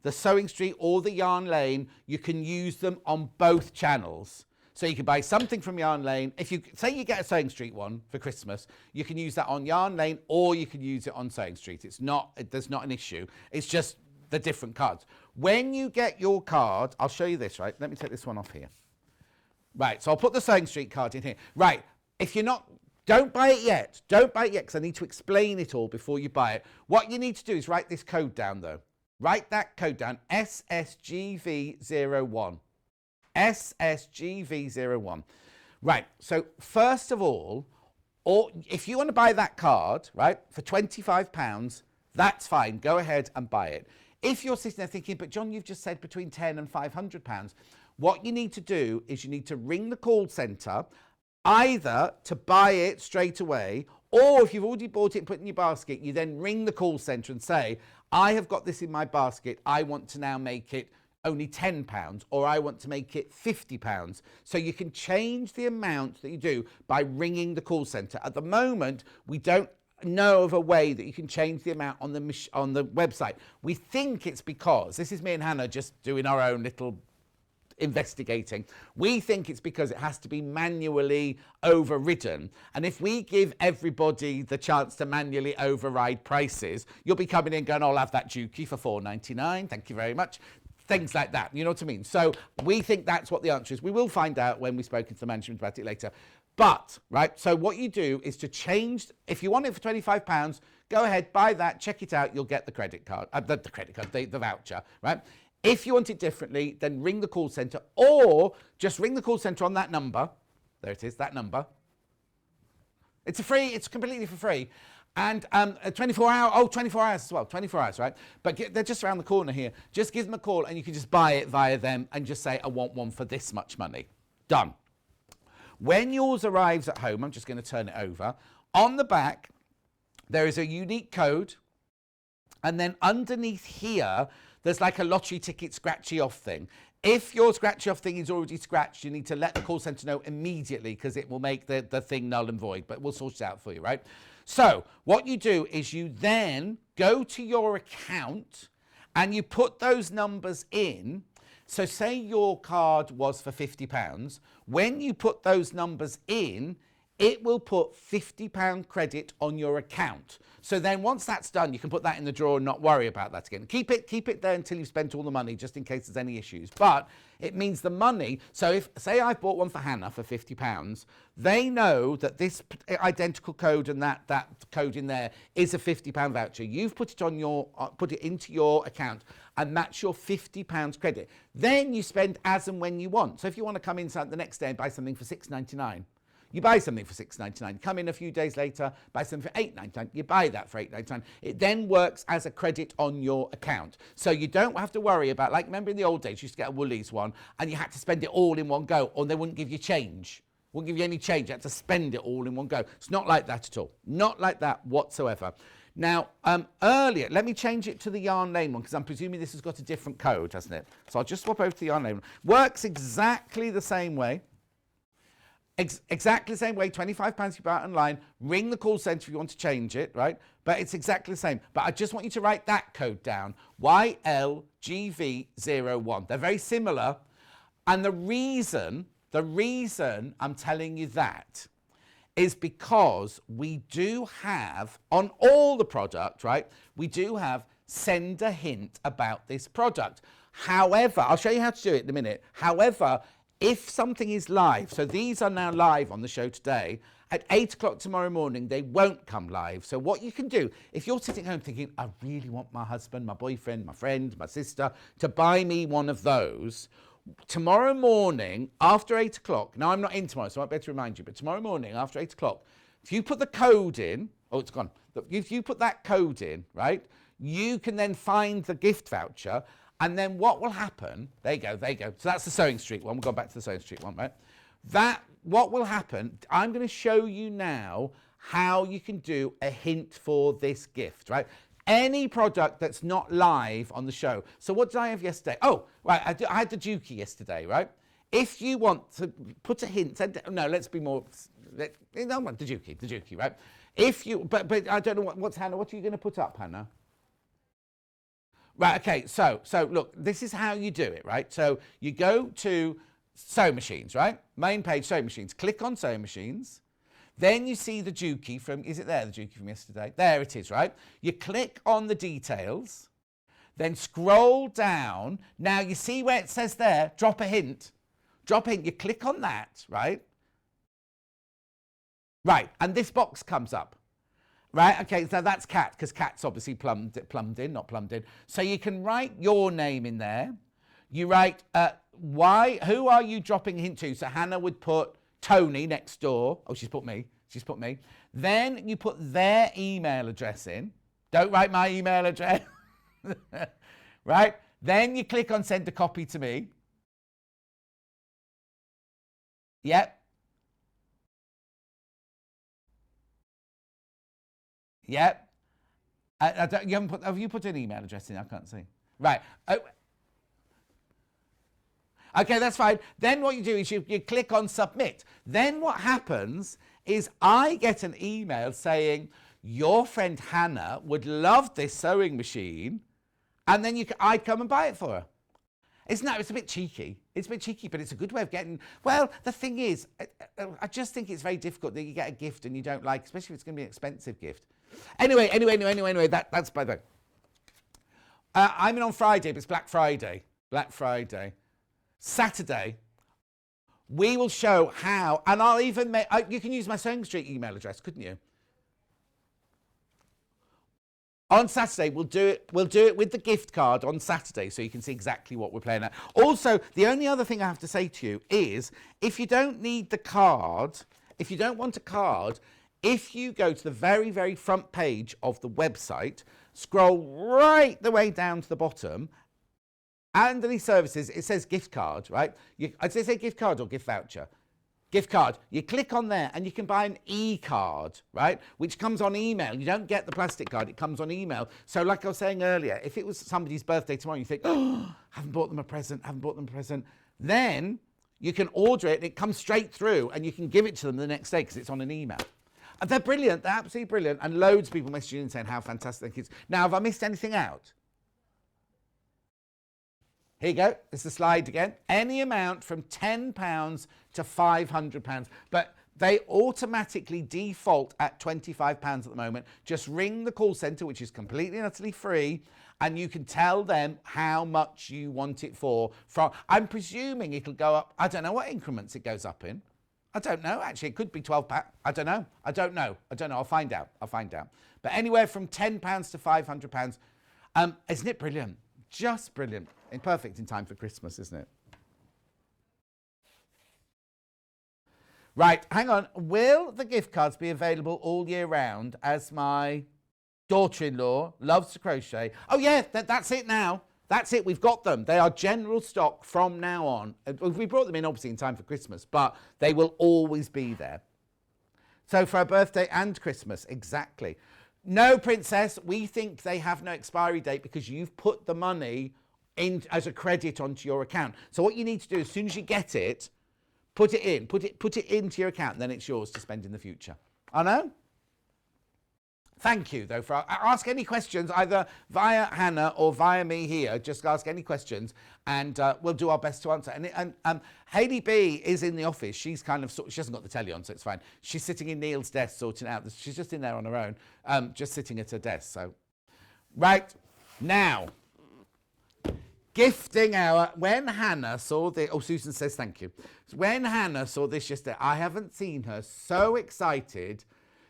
Speaker 1: the Sewing Street or the Yarn Lane, you can use them on both channels. So you can buy something from Yarn Lane. If you say you get a Sewing Street one for Christmas, you can use that on Yarn Lane or you can use it on Sewing Street. There's not an issue. It's just the different cards. When you get your card, I'll show you this, right? Let me take this one off here. Right, so I'll put the Sewing Street card in here. Right, if you're not, don't buy it yet. Don't buy it yet because I need to explain it all before you buy it. What you need to do is write this code down though. Write that code down, SSGV01. SSGV01. Right, so first of all, or if you want to buy that card, right, for £25, that's fine. Go ahead and buy it. If you're sitting there thinking, but John, you've just said between £10 and £500, what you need to do is you need to ring the call centre either to buy it straight away, or if you've already bought it and put it in your basket, you then ring the call centre and say, I have got this in my basket. I want to now make it only £10 or I want to make it £50. So you can change the amount that you do by ringing the call centre. At the moment, we don't know of a way that you can change the amount on the website. We think it's because, this is me and Hannah just doing our own little investigating. We think it's because it has to be manually overridden. And if we give everybody the chance to manually override prices, you'll be coming in going, I'll have that dookie for £4.99. Thank you very much. Things like that, you know what I mean? So we think that's what the answer is. We will find out when we've spoken to the management about it later. But, right, so what you do is to change, if you want it for £25, go ahead, buy that, check it out, you'll get the credit card, the voucher, right? If you want it differently, then ring the call centre or just ring the call centre on that number. There it is, that number. It's completely for free. And 24 hours as well, 24 hours, right? But they're just around the corner here. Just give them a call and you can just buy it via them and just say, I want one for this much money. Done. When yours arrives at home, I'm just going to turn it over. On the back, there is a unique code. And then underneath here, there's like a lottery ticket scratchy off thing. If your scratchy off thing is already scratched, you need to let the call centre know immediately because it will make the thing null and void, but we'll sort it out for you, right? So what you do is you then go to your account and you put those numbers in. So say your card was for £50. When you put those numbers in, it will put £50 credit on your account. So then once that's done, you can put that in the drawer and not worry about that again. Keep it there until you've spent all the money, just in case there's any issues. But it means the money, so if, say I bought one for Hannah for £50, they know that this identical code and that code in there is a £50 voucher. You've put it on put it into your account and that's your £50 credit. Then you spend as and when you want. So if you want to come in the next day and buy something for £6.99, you buy something for £6.99, come in a few days later, buy something for £8.99, you buy that for £8.99. It then works as a credit on your account. So you don't have to worry about, like, remember in the old days, you used to get a Woolies one and you had to spend it all in one go or they wouldn't give you change. Wouldn't give you any change, you had to spend it all in one go. It's not like that at all. Not like that whatsoever. Now, earlier, let me change it to the Yarn Lane one because I'm presuming this has got a different code, hasn't it? So I'll just swap over to the Yarn Lane one. Works exactly the same way. Exactly the same way, £25 you buy it online, ring the call centre if you want to change it, right? But it's exactly the same. But I just want you to write that code down, YLGV01. They're very similar. And the reason I'm telling you that is because we do have, on all the product, right, we do have send a hint about this product. However, I'll show you how to do it in a minute. However, if something is live, so these are now live on the show today, at 8 o'clock tomorrow morning, they won't come live. So what you can do, if you're sitting home thinking, I really want my husband, my boyfriend, my friend, my sister to buy me one of those, tomorrow morning after 8 o'clock, now I'm not in tomorrow, so I might better remind you, but tomorrow morning after 8 o'clock, if you put the code in, oh, it's gone. If you put that code in, right, you can then find the gift voucher, and then what will happen, there you go. So that's the Sewing Street one. We'll go back to the Sewing Street one, right? What will happen, I'm going to show you now how you can do a hint for this gift, right? Any product that's not live on the show. So what did I have yesterday? Oh, right, I had the Dukey yesterday, right? If you want to put a hint, no, let's be more, the Dukey, right? If you, but I don't know what's Hannah, what are you going to put up, Hannah? Right, okay, so look, this is how you do it, right? So you go to Sewing Machines, right? Main page, Sewing Machines. Click on Sewing Machines. Then you see the Dukey from, is it there, the Dukey from yesterday? There it is, right? You click on the details, then scroll down. Now you see where it says there, drop a hint. Drop a hint, you click on that, right? Right, and this box comes up. Right, okay, so that's Cat, because Cat's obviously plumbed in, not plumbed in. So you can write your name in there. You write, who are you dropping a hint to? So Hannah would put Tony next door. Oh, she's put me. Then you put their email address in. Don't write my email address. Right? Then you click on send a copy to me. Yep. Yep. Have you put an email address in? I can't see. Right. Oh. Okay, that's fine. Then what you do is you click on submit. Then what happens is I get an email saying your friend Hannah would love this sewing machine, and then I come and buy it for her. It's a bit cheeky. It's a bit cheeky, but it's a good way of getting... Well, the thing is, I just think it's very difficult that you get a gift and you don't like, especially if it's going to be an expensive gift. Anyway, that's by the way. I'm in on Friday, but it's Black Friday. Saturday, we will show how, and I'll even make, you can use my Sewing Street email address, couldn't you? On Saturday, we'll do it with the gift card on Saturday, so you can see exactly what we're playing at. Also, the only other thing I have to say to you is, if you don't need the card, if you don't want a card, if you go to the very, very front page of the website, scroll right the way down to the bottom, underneath services, it says gift card, right? Does it say gift card or gift voucher? Gift card. You click on there and you can buy an e-card, right? Which comes on email. You don't get the plastic card, it comes on email. So like I was saying earlier, if it was somebody's birthday tomorrow, you think, oh, haven't bought them a present. Then you can order it and it comes straight through and you can give it to them the next day because it's on an email. And they're brilliant, they're absolutely brilliant. And loads of people messaging in saying how fantastic it is. Now, have I missed anything out? Here you go, it's the slide again. Any amount from £10 to £500, but they automatically default at £25 at the moment. Just ring the call centre, which is completely and utterly free, and you can tell them how much you want it for. I'm presuming it'll go up, I don't know what increments it goes up in. I don't know, actually, it could be £12. I don't know, I'll find out. But anywhere from £10 to £500, isn't it brilliant? Just brilliant. And perfect in time for Christmas, isn't it? Right, hang on. Will the gift cards be available all year round, as my daughter-in-law loves to crochet? Oh yeah, that's it now. That's it, we've got them. They are general stock from now on. We brought them in obviously in time for Christmas, but they will always be there. So for our birthday and Christmas, exactly. No, Princess, we think they have no expiry date because you've put the money in as a credit onto your account. So what you need to do, as soon as you get it, put it into your account, and then it's yours to spend in the future. I know? Thank you, though, for ask any questions, either via Hannah or via me here. Just ask any questions, and we'll do our best to answer. And Hayley B is in the office. She's kind of she hasn't got the telly on, so it's fine. She's sitting in Neil's desk sorting out. She's just in there on her own, just sitting at her desk. So, right now, gifting hour. When Hannah saw the, oh, Susan says thank you. When Hannah saw this yesterday, I haven't seen her so excited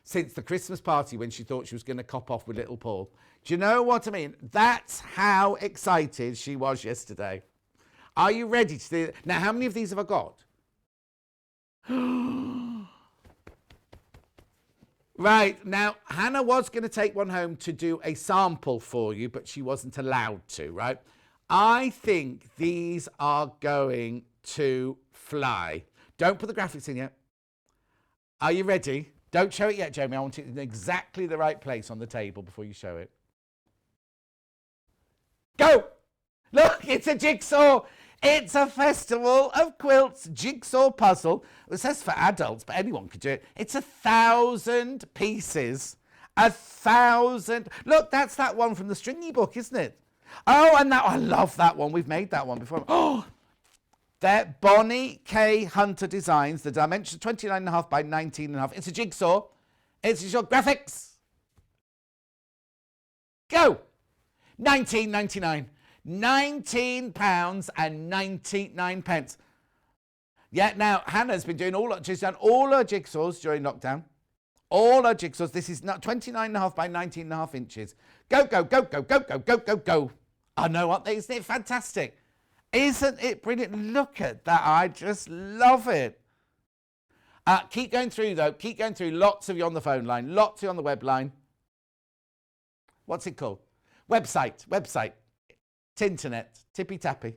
Speaker 1: since the Christmas party when she thought she was going to cop off with little Paul. Do you know what I mean? That's how excited she was yesterday. Are you ready to do it? Now, how many of these have I got? Right, now, Hannah was going to take one home to do a sample for you, but she wasn't allowed to, right? I think these are going to fly. Don't put the graphics in yet. Are you ready? Don't show it yet, Jamie. I want it in exactly the right place on the table before you show it. Go! Look, it's a jigsaw. It's a festival of quilts jigsaw puzzle. It says for adults, but anyone could do it. It's 1,000 pieces. 1,000. Look, that's that one from the stringy book, isn't it? Oh, and that, I love that one. We've made that one before. Oh, they're Bonnie K. Hunter Designs. The dimensions 29.5 by 19.5. It's a jigsaw. It's your graphics. Go. 19.99. £19.99. Yeah, now Hannah's been doing she's done all her jigsaws during lockdown. All her jigsaws. This is not 29.5 by 19.5 inches. Go, go, go, go, go, go, go, go, go. I know what they, isn't it fantastic? Isn't it brilliant? Look at that. I just love it. Keep going through though. Keep going through. Lots of you on the phone line. Lots of you on the web line. What's it called? Website. Tinternet, tippy tappy.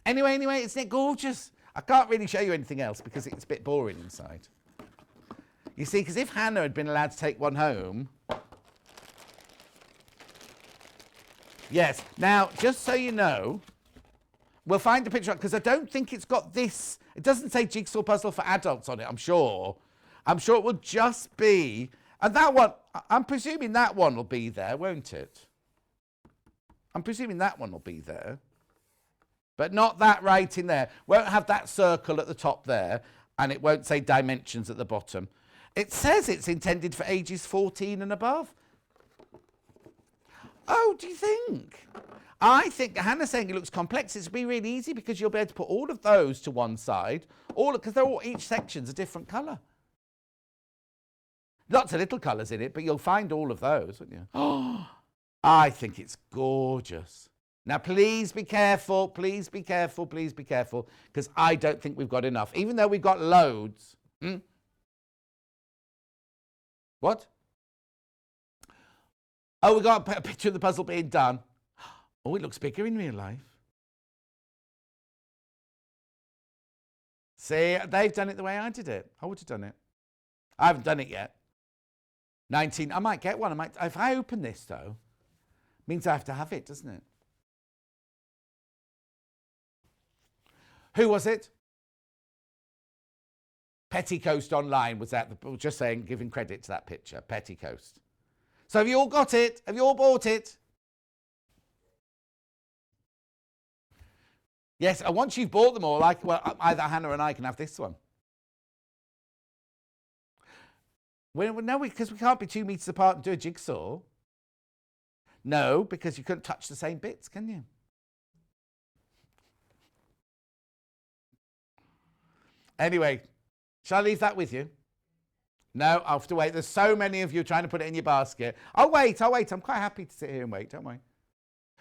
Speaker 1: Anyway, isn't it gorgeous? I can't really show you anything else because it's a bit boring inside. You see, because if Hannah had been allowed to take one home. Yes, now, just so you know, we'll find a picture because I don't think it's got this. It doesn't say jigsaw puzzle for adults on it, I'm sure. I'm sure it will just be. And that one, I'm presuming that one will be there, won't it? I'm presuming that one will be there, but not that right in there. Won't have that circle at the top there, and it won't say dimensions at the bottom. It says it's intended for ages 14 and above. Oh, do you think? I think Hannah's saying it looks complex. It's be really easy because you'll be able to put all of those to one side, because they're all, each section's a different colour. Lots of little colours in it, but you'll find all of those, wouldn't you? Oh. I think it's gorgeous. Now, please be careful, please be careful, please be careful, because I don't think we've got enough, even though we've got loads. What? Oh, we got a picture of the puzzle being done. Oh, it looks bigger in real life. See, they've done it the way I did it. I would have done it. I haven't done it yet. 19, I might get one. If I open this, though, means I have to have it, doesn't it? Who was it? Petticoast Online was that. Just saying, giving credit to that picture. Petticoast. So have you all got it? Have you all bought it? Yes, and once you've bought them all, either Hannah and I can have this one. No, because we can't be 2 meters apart and do a jigsaw. No, because you couldn't touch the same bits, can you? Anyway, shall I leave that with you? No, I'll have to wait. There's so many of you trying to put it in your basket. I'll wait. I'm quite happy to sit here and wait, don't worry.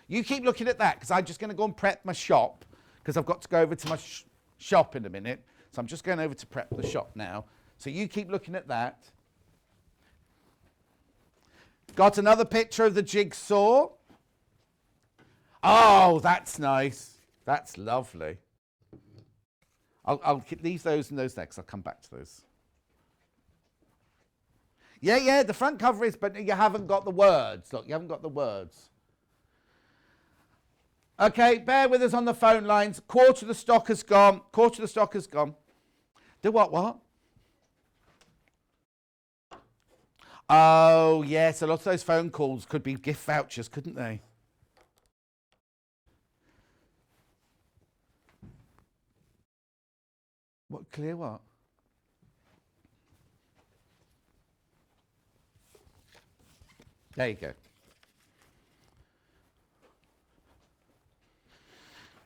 Speaker 1: You keep looking at that, because I'm just going to go and prep my shop, because I've got to go over to my shop in a minute. So I'm just going over to prep the shop now. So you keep looking at that. Got another picture of the jigsaw. Oh, that's nice. That's lovely. I'll leave those and those next. I'll come back to those. Yeah, the front cover is, but you haven't got the words. Look, you haven't got the words. Okay, bear with us on the phone lines. Quarter of the stock has gone. Quarter of the stock has gone. Do what? Oh, yes, a lot of those phone calls could be gift vouchers, couldn't they? What, clear what? There you go.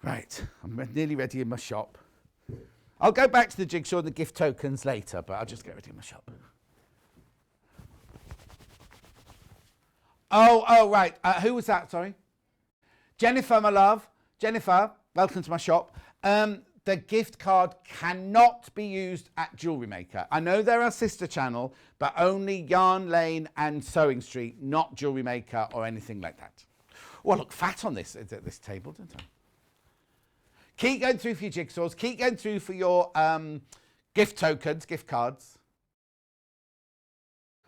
Speaker 1: Right, I'm nearly ready in my shop. I'll go back to the jigsaw and the gift tokens later, but I'll just get ready in my shop. Oh, right. Who was that? Sorry. Jennifer, my love. Jennifer, welcome to my shop. The gift card cannot be used at Jewellery Maker. I know they're our sister channel, but only Yarn Lane and Sewing Street, not Jewellery Maker or anything like that. Oh, I look fat on this table, don't I? Keep going through for your jigsaws. Keep going through for your gift tokens, gift cards.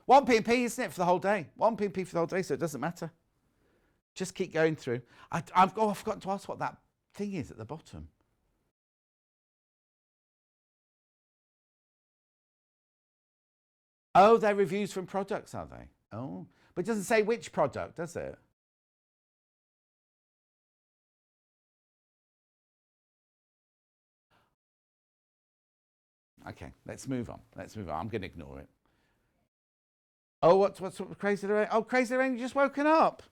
Speaker 1: 1p&p, isn't it, for the whole day? 1p&p for the whole day, so it doesn't matter. Just keep going through. I forgot to ask what that thing is at the bottom. Oh, they're reviews from products, are they? Oh, but it doesn't say which product, does it? Okay, let's move on. Let's move on. I'm going to ignore it. Oh, what's Crazy Lorraine? Oh, Crazy Lorraine, you just woken up.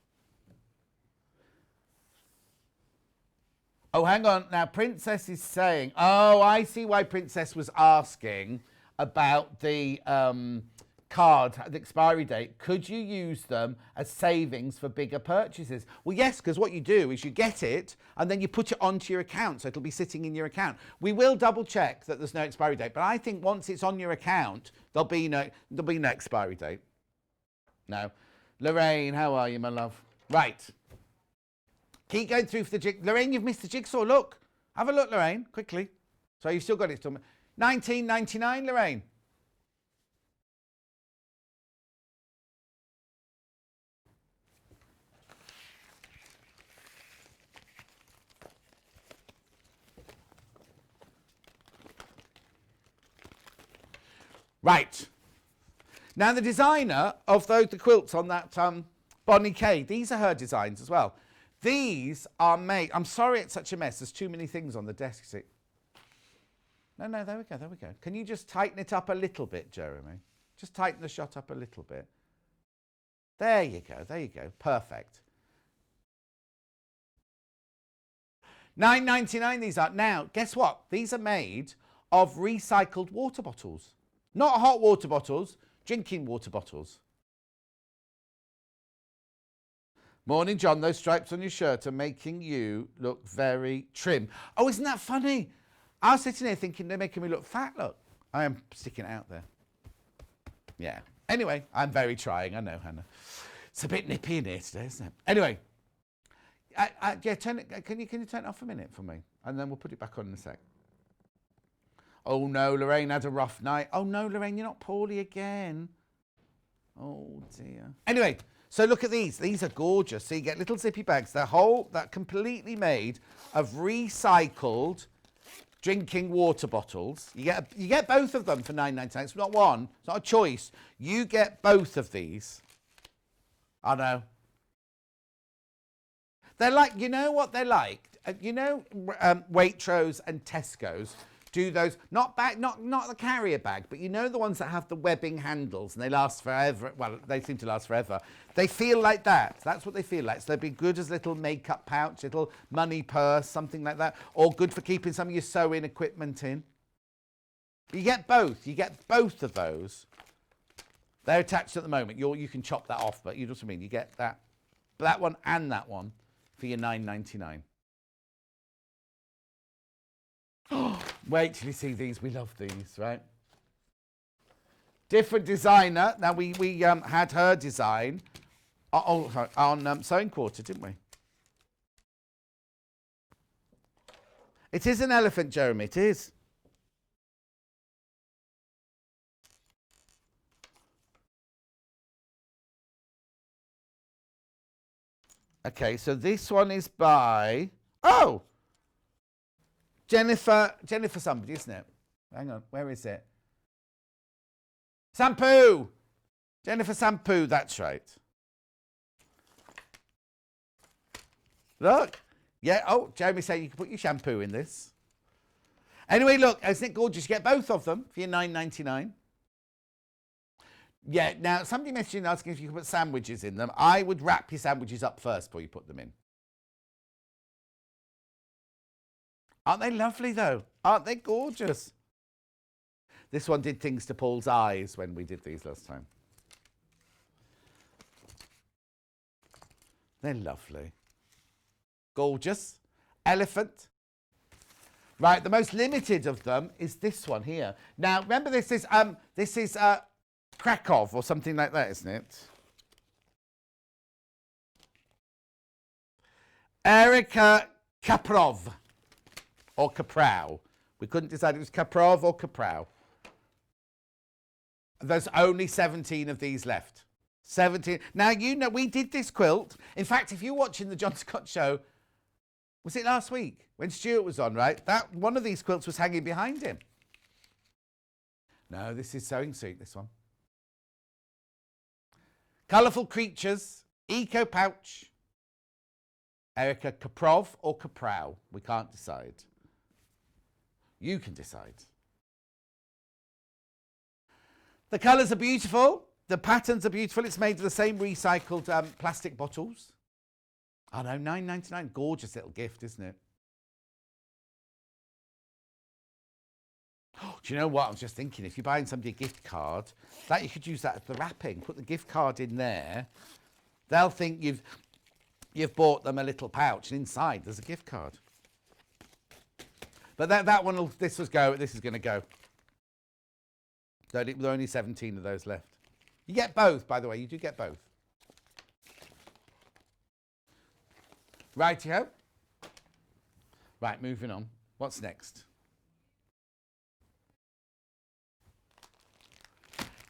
Speaker 1: Oh, hang on. Now, Princess is saying, oh, I see why Princess was asking about the card, the expiry date. Could you use them as savings for bigger purchases? Well, yes, because what you do is you get it and then you put it onto your account, so it'll be sitting in your account. We will double check that there's no expiry date, but I think once it's on your account, there'll be no expiry date. No. Lorraine, how are you, my love? Right. Keep going through for the jig. Lorraine, you've missed the jigsaw. Look. Have a look, Lorraine, quickly. So you've still got it. $19.99, Lorraine. Right. Now, the designer of the quilts on that Bonnie Kay, these are her designs as well. These are made... I'm sorry it's such a mess. There's too many things on the desk. See? No, there we go, there we go. Can you just tighten it up a little bit, Jeremy? Just tighten the shot up a little bit. There you go. Perfect. $9.99 these are. Now, guess what? These are made of recycled water bottles. Not hot water bottles, drinking water bottles. Morning, John. Those stripes on your shirt are making you look very trim. Oh, isn't that funny? I was sitting here thinking they're making me look fat. Look, I am sticking it out there. Yeah. Anyway, I'm very trying. I know, Hannah. It's a bit nippy in here today, isn't it? Anyway, yeah. Turn it. Can you turn it off a minute for me, and then we'll put it back on in a sec. Oh no, Lorraine had a rough night. Oh no, Lorraine, you're not poorly again. Oh dear. Anyway, so look at these. These are gorgeous. So you get little zippy bags. They're completely made of recycled drinking water bottles. You get both of them for $9.99. It's not one. It's not a choice. You get both of these. I know. They're like, you know what they're like? Waitrose and Tesco's do those, not the carrier bag, but you know the ones that have the webbing handles and they last forever. Well, they seem to last forever. They feel like that. That's what they feel like. So they'd be good as little makeup pouch, little money purse, something like that, or good for keeping some of your sewing equipment in. You get both. You get both of those. They're attached at the moment. You can chop that off, but you know what I mean. You get that one and that one for your $9.99. Wait till you see these. We love these, right? Different designer. Now, we had her design on Sewing Quarter, didn't we? It is an elephant, Jeremy. It is. Okay, so this one is by... Oh! Jennifer somebody, isn't it? Hang on, where is it? Shampoo! Jennifer Shampoo, that's right. Look. Yeah, oh, Jeremy said you can put your shampoo in this. Anyway, look, isn't it gorgeous? You get both of them for your $9.99. Yeah, now, somebody mentioned asking if you can put sandwiches in them. I would wrap your sandwiches up first before you put them in. Aren't they lovely, though? Aren't they gorgeous? This one did things to Paul's eyes when we did these last time. They're lovely. Gorgeous. Elephant. Right, the most limited of them is this one here. Now, remember this is Krakow or something like that, isn't it? Erica Kaprov or Kaprow. We couldn't decide if it was Kaprov or Kaprow. There's only 17 of these left. 17. Now, you know, we did this quilt. In fact, if you're watching the John Scott show, was it last week when Stuart was on, right? That one of these quilts was hanging behind him. No, this is Sewing Suit, this one. Colourful Creatures, Eco Pouch, Erica Kaprov or Kaprow. We can't decide. You can decide. The colours are beautiful. The patterns are beautiful. It's made of the same recycled plastic bottles. I know, $9.99. Gorgeous little gift, isn't it? Oh, do you know what? I was just thinking, if you're buying somebody a gift card, that you could use that as the wrapping. Put the gift card in there. They'll think you've bought them a little pouch, and inside there's a gift card. But that one will, this is going to go. There are only 17 of those left. You get both, by the way. You do get both. Righty-ho. Right, moving on. What's next?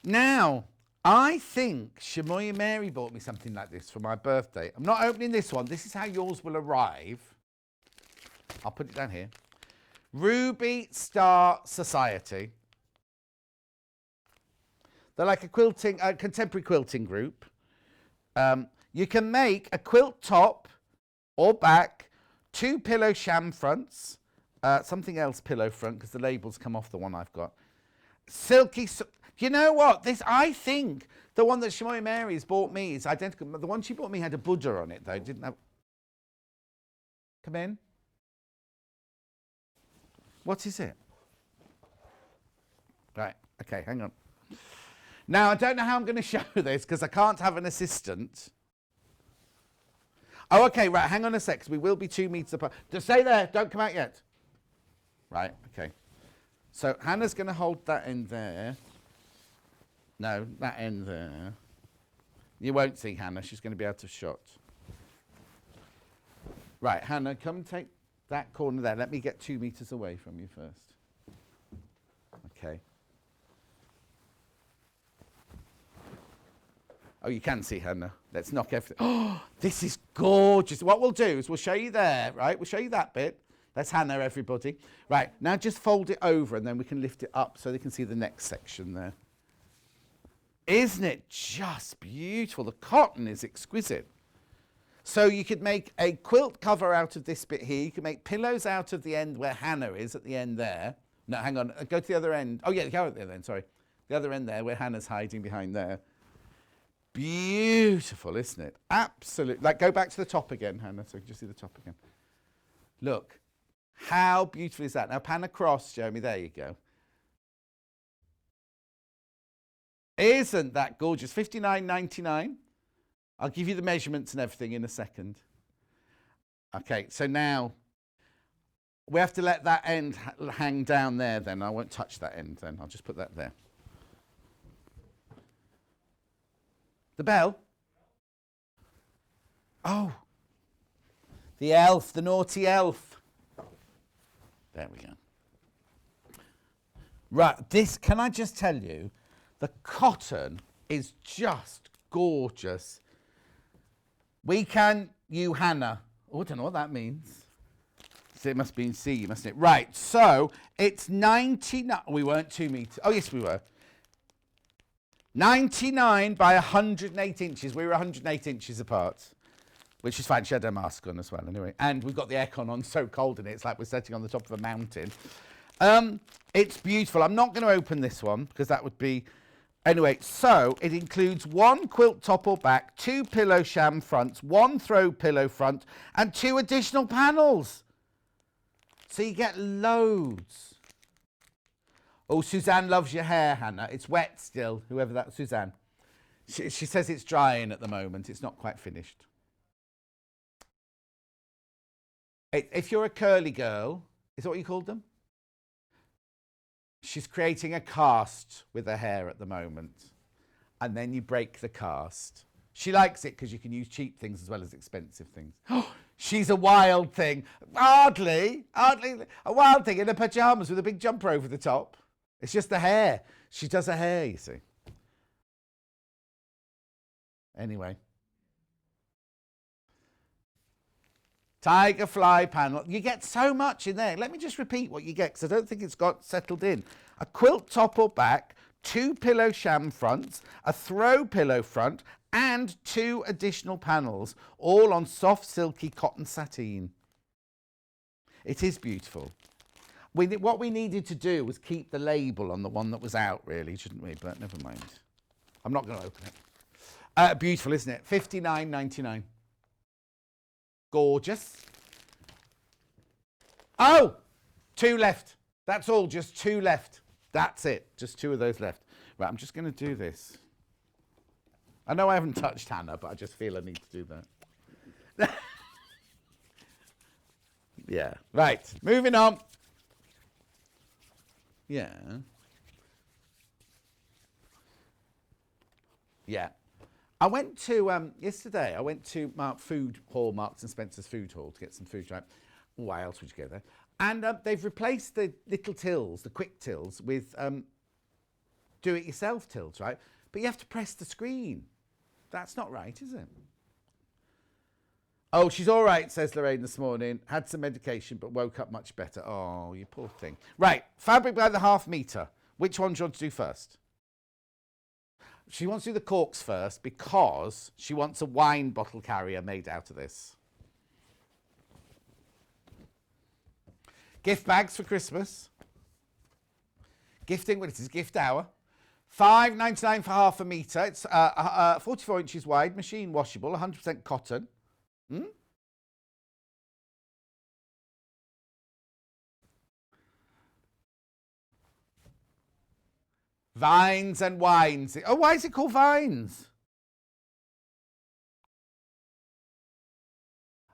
Speaker 1: Now, I think Shamoya Mary bought me something like this for my birthday. I'm not opening this one. This is how yours will arrive. I'll put it down here. Ruby Star Society. They're like a contemporary quilting group. You can make a quilt top or back, 2 pillow sham fronts, something else pillow front because the labels come off the one I've got. Silky. You know what? This, I think the one that Shamoya Mary's bought me is identical. The one she bought me had a Buddha on it though. Didn't have. Come in. What is it? Right. Okay. Hang on. Now, I don't know how I'm going to show this because I can't have an assistant. Oh, okay, right, hang on a sec, 'cause we will be 2 meters apart. Just stay there, don't come out yet. Right, okay. So Hannah's going to hold that end there. No, that end there. You won't see Hannah, she's going to be out of shot. Right, Hannah, come take that corner there. Let me get 2 meters away from you first. Okay. Oh, you can see Hannah. Let's knock everything. Oh, this is gorgeous. What we'll do is we'll show you there, right? We'll show you that bit. That's Hannah, everybody. Right, now just fold it over and then we can lift it up so they can see the next section there. Isn't it just beautiful? The cotton is exquisite. So you could make a quilt cover out of this bit here. You can make pillows out of the end where Hannah is at the end there. No, hang on. Go to the other end. Oh, yeah, go at the other end, sorry. The other end there where Hannah's hiding behind there. Beautiful, isn't it? Absolutely. Like, go back to the top again, Hannah, so you can just see the top again. Look, how beautiful is that? Now, pan across, Jeremy. There you go. Isn't that gorgeous? $59.99. I'll give you the measurements and everything in a second. Okay, so now we have to let that end hang down there then. I won't touch that end then. I'll just put that there. The bell? Oh, the elf, the naughty elf. There we go. Right, this, can I just tell you, the cotton is just gorgeous. You, Hannah. Oh, I don't know what that means. So it must be in C, mustn't it? Right, so it's 99. We weren't 2 meters. Oh, yes, we were. 99 by 108 inches. We were 108 inches apart, which is fine. She had her mask on as well, anyway. And we've got the aircon on, so cold in it. It's like we're sitting on the top of a mountain. It's beautiful. I'm not going to open this one because that would be... Anyway, so it includes 1 quilt top or back, 2 pillow sham fronts, 1 throw pillow front, and 2 additional panels. So you get loads. Oh, Suzanne loves your hair, Hannah. It's wet still, whoever that... Suzanne. She says it's drying at the moment. It's not quite finished. If you're a curly girl, Is that what you called them? She's creating a cast with her hair at the moment. And then you break the cast. She likes it because you can use cheap things as well as expensive things. She's a wild thing. Hardly a wild thing in her pyjamas with a big jumper over the top. It's just the hair. She does her hair, you see. Anyway. Tiger fly panel. You get so much in there. Let me just repeat what you get because I don't think it's got settled in. A quilt top or back, 2 pillow sham fronts, a throw pillow front, and 2 additional panels, all on soft, silky cotton sateen. It is beautiful. What we needed to do was keep the label on the one that was out, really, shouldn't we? But never mind. I'm not going to open it. Beautiful, isn't it? $59.99. Gorgeous. Oh, 2 left. That's all, just 2 left. That's it, just 2 of those left. Right, I'm just going to do this. I know I haven't touched Hannah, but I just feel I need to do that. Yeah, right, moving on. Yeah. Yeah. I went to, yesterday, I went to food hall, Marks and Spencer's food hall to get some food, right? Why else would you go there? And they've replaced the little tills, the quick tills, with do-it-yourself tills, right? But you have to press the screen. That's not right, is it? Oh, she's all right, says Lorraine this morning. Had some medication, but woke up much better. Oh, you poor thing. Right, fabric by the half metre. Which one do you want to do first? She wants to do the corks first because she wants a wine bottle carrier made out of this. Gift bags for Christmas. Gifting, well, it is gift hour. $5.99 for half a metre. It's 44 inches wide, machine washable, 100% cotton. Vines and wines. Oh, why is it called vines?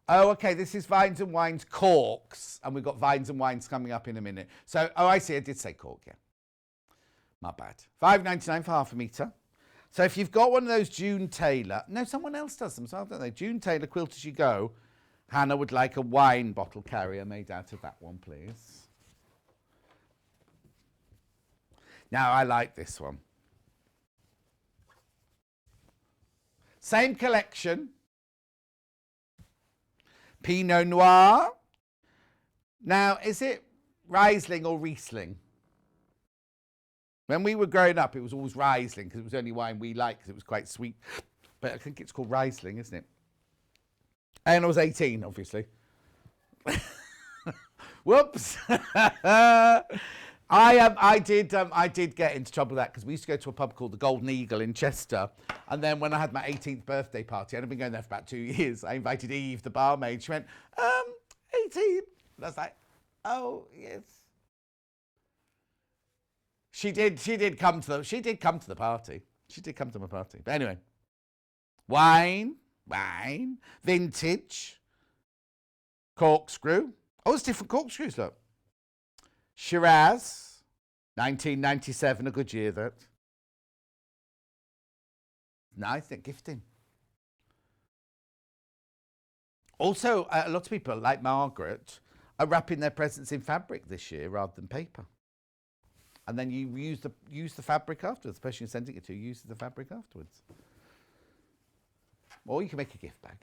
Speaker 1: Oh, okay, this is Vines and Wines corks, and we've got Vines and Wines coming up in a minute. So, oh, I see, I did say cork, yeah. My bad. $5.99 for half a metre. So if you've got one of those June Taylor, no, someone else does them, so don't they? June Taylor Quilt As You Go. Hannah would like a wine bottle carrier made out of that one, please. Now, I like this one. Same collection. Pinot Noir. Now, is it Riesling or Riesling? When we were growing up, it was always Riesling because it was the only wine we liked because it was quite sweet. But I think it's called Riesling, isn't it? And I was 18, obviously. Whoops. I did get into trouble with that because we used to go to a pub called the Golden Eagle in Chester, and then when I had my 18th birthday party, I'd been going there for about 2 years. I invited Eve, the barmaid. She went, 18. And I was like, oh yes. She did come to the party. She did come to my party. But anyway, wine, vintage, corkscrew. Oh, it's different corkscrews, look. Shiraz, 1997, a good year that. Nice, gifting. Also, a lot of people, like Margaret, are wrapping their presents in fabric this year rather than paper. And then you use the fabric afterwards. The person you're sending it to uses the fabric afterwards. Or you can make a gift bag.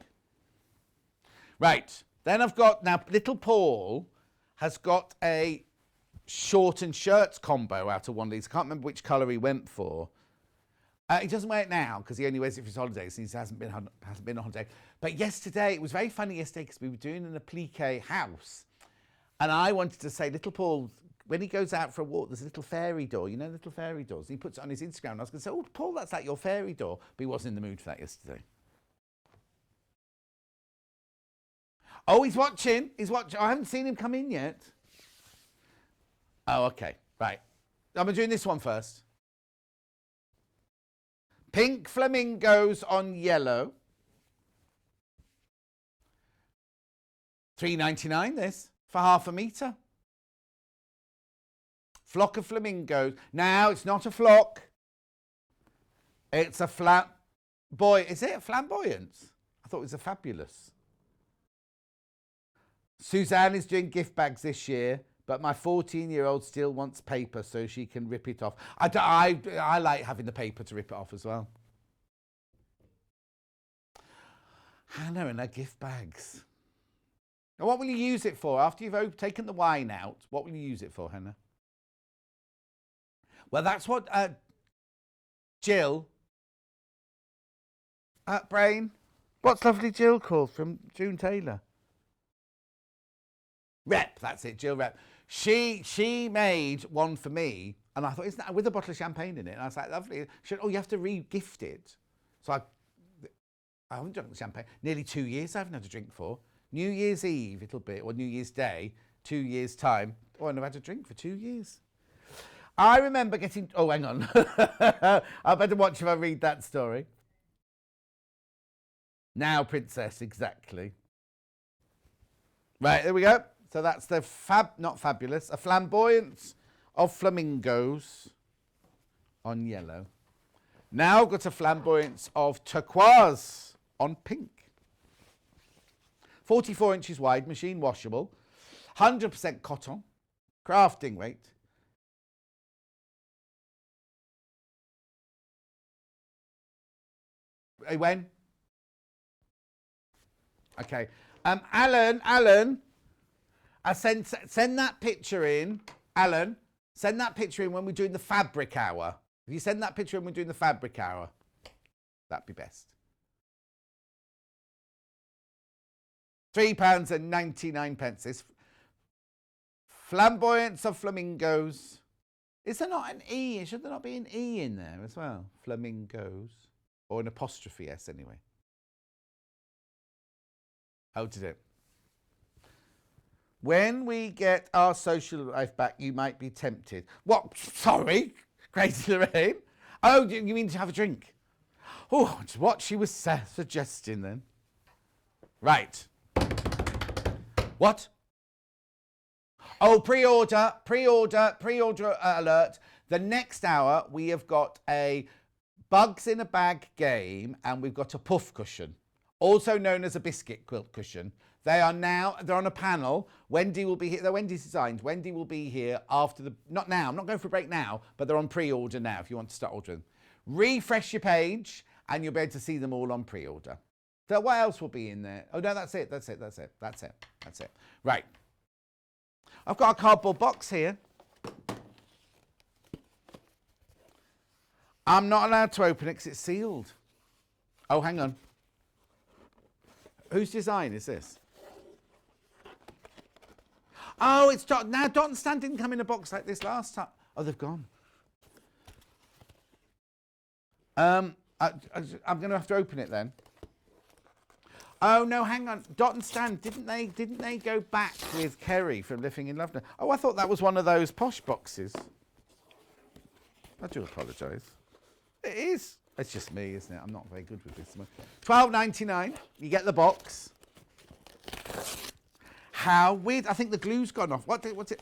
Speaker 1: Right, then I've got, now little Paul has got a short and shirts combo out of one of these. I can't remember which colour he went for. He doesn't wear it now because he only wears it for his holidays since he hasn't been on holiday. But yesterday, it was very funny yesterday because we were doing an applique house. And I wanted to say, little Paul, when he goes out for a walk, there's a little fairy door. You know, little fairy doors. And he puts it on his Instagram. And I was going to say, oh, Paul, that's like your fairy door. But he wasn't in the mood for that yesterday. Oh, he's watching. I haven't seen him come in yet. Oh, okay. Right. I'm doing this one first. Pink flamingos on yellow. $3.99 this for half a metre. Flock of flamingos. Now, it's not a flock. It's a Is it a flamboyance? I thought it was a fabulous. Suzanne is doing gift bags this year, but my 14-year-old still wants paper so she can rip it off. I like having the paper to rip it off as well. Hannah and her gift bags. Now, what will you use it for? After you've taken the wine out, what will you use it for, Hannah? Well, that's what Jill at Brain. What's lovely Jill called from June Taylor? Rep, that's it, Jill Rep. She made one for me, and I thought, isn't that with a bottle of champagne in it? And I was like, lovely. She said, oh, you have to re-gift it. So I haven't drunk the champagne. Nearly 2 years I haven't had a drink for. New Year's Eve, it'll be, or New Year's Day, 2 years' time. Oh, I've never had a drink for 2 years. I remember getting... Oh, hang on. I better watch if I read that story. Now, Princess, exactly. Right, there we go. So that's the not fabulous, a flamboyance of flamingos on yellow. Now got a flamboyance of turquoise on pink. 44 inches wide, machine washable, 100% cotton, crafting weight. Hey, when? Okay. Alan, send that picture in. Alan, send that picture in when we're doing the fabric hour. If you send that picture in when we're doing the fabric hour, that'd be best. £3.99. This flamboyance of flamingos. Is there not an E? Should there not be an E in there as well? Flamingos. Or an apostrophe S anyway. How did it? When we get our social life back, you might be tempted. What? Sorry, Crazy Lorraine. Oh, you mean to have a drink? Oh, it's what she was suggesting then. Right. What? Oh, pre-order alert. The next hour, we have got a bugs in a bag game, and we've got a puff cushion, also known as a biscuit quilt cushion. They're on a panel. Wendy will be here. They're Wendy's designs. Wendy will be here after not now. I'm not going for a break now, but they're on pre-order now if you want to start ordering. Refresh your page and you'll be able to see them all on pre-order. So what else will be in there? Oh, no, that's it. Right. I've got a cardboard box here. I'm not allowed to open it because it's sealed. Oh, hang on. Whose design is this? Oh, it's Dot. Now, Dot and Stan didn't come in a box like this last time. Oh, they've gone. I'm going to have to open it then. Oh, no, hang on. Dot and Stan, didn't they go back with Kerry from Living in Love? Oh, I thought that was one of those posh boxes. I do apologise. It is. It's just me, isn't it? I'm not very good with this one. £12.99. You get the box. How weird. I think the glue's gone off. What's it?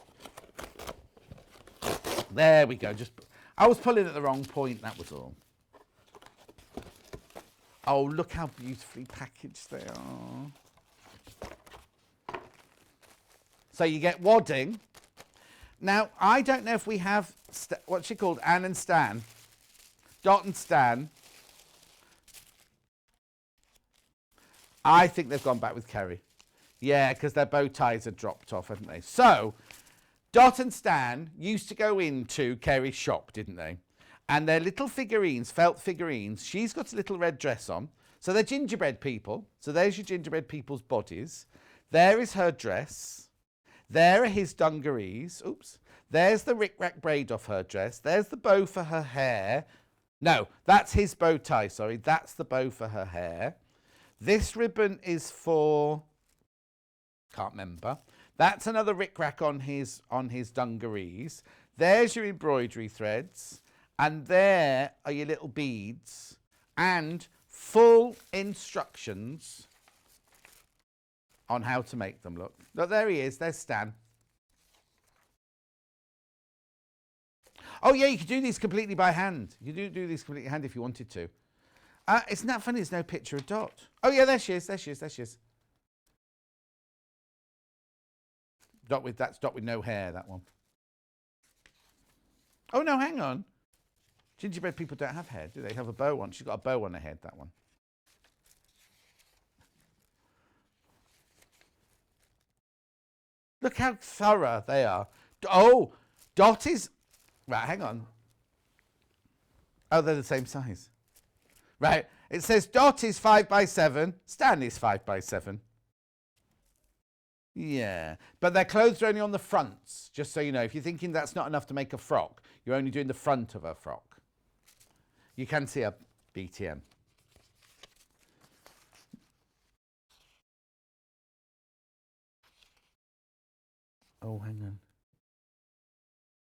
Speaker 1: There we go. I was pulling at the wrong point, that was all. Oh, look how beautifully packaged they are. So you get wadding. Now, I don't know if we have, what's she called? Anne and Stan. Dot and Stan. I think they've gone back with Kerry. Yeah, because their bow ties had dropped off, haven't they? So, Dot and Stan used to go into Kerry's shop, didn't they? And their little figurines, felt figurines, she's got a little red dress on. So they're gingerbread people. So there's your gingerbread people's bodies. There is her dress. There are his dungarees. Oops. There's the rick-rack braid off her dress. There's the bow for her hair. No, that's his bow tie, sorry. That's the bow for her hair. This ribbon is for... Can't remember. That's another rick-rack on his dungarees. There's your embroidery threads. And there are your little beads. And full instructions on how to make them. Look, there he is. There's Stan. Oh, yeah, you could do these completely by hand. You do these completely by hand if you wanted to. Isn't that funny? There's no picture of Dot. Oh, yeah, there she is. There she is. There she is. That's Dot with no hair, that one. Oh, no, hang on. Gingerbread people don't have hair, do they? They have a bow on. She's got a bow on her head, that one. Look how thorough they are. Oh, Dot is... Right, hang on. Oh, they're the same size. Right, it says Dot is 5 by 7. Stan is 5 by 7. Yeah, but their clothes are only on the fronts, just so you know. If you're thinking that's not enough to make a frock, you're only doing the front of a frock. You can see a BTM. Oh, hang on.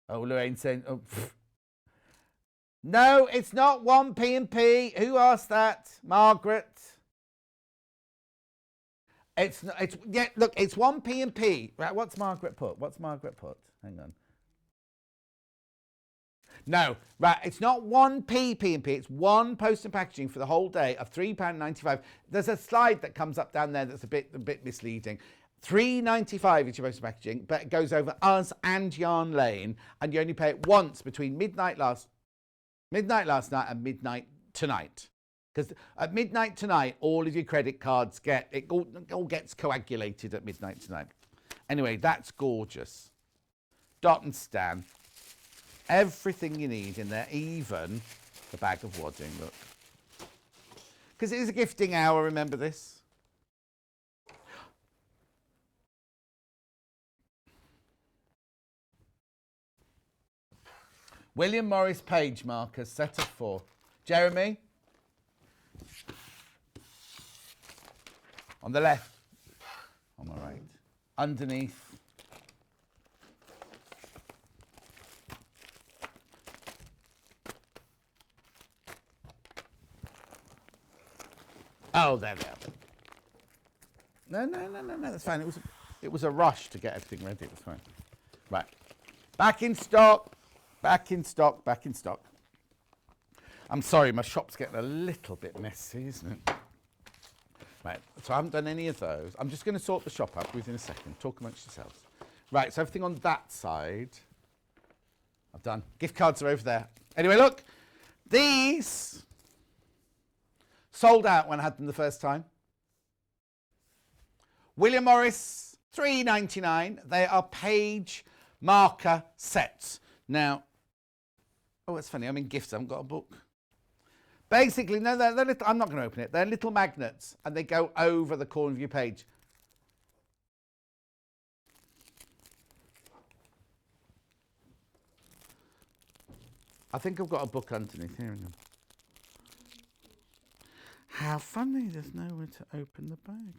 Speaker 1: Oh, Lorraine's saying, oh, pfft. No, it's not 1p&p. Who asked that? Margaret. It's yeah, look, it's 1p&p. Right, what's Margaret put? Hang on. No, right, it's not 1p P&P, it's one post and packaging for the whole day of £3.95. There's a slide that comes up down there that's a bit misleading. £3.95 is your post and packaging, but it goes over us and Yarn Lane, and you only pay it once between midnight last night and midnight tonight. Because at midnight tonight, all of your credit cards all gets coagulated at midnight tonight. Anyway, that's gorgeous. Dot and Stan. Everything you need in there, even the bag of wadding, look. Because it is a gifting hour, remember this? William Morris page markers, set of 4. Jeremy? On the left. On the right. Underneath. Oh, there they are. No, that's fine. It was a rush to get everything ready. It was fine. Right. Back in stock. I'm sorry, my shop's getting a little bit messy, isn't it? Right, so I haven't done any of those. I'm just going to sort the shop up within a second. Talk amongst yourselves. Right, so everything on that side, I've done. Gift cards are over there. Anyway, look. These sold out when I had them the first time. William Morris, £3.99. They are page marker sets. Now, oh, it's funny. I'm in gifts. I haven't got a book. Basically, no, they're little, I'm not going to open it. They're little magnets, and they go over the corner of your page. I think I've got a book underneath here. How funny, there's nowhere to open the bag.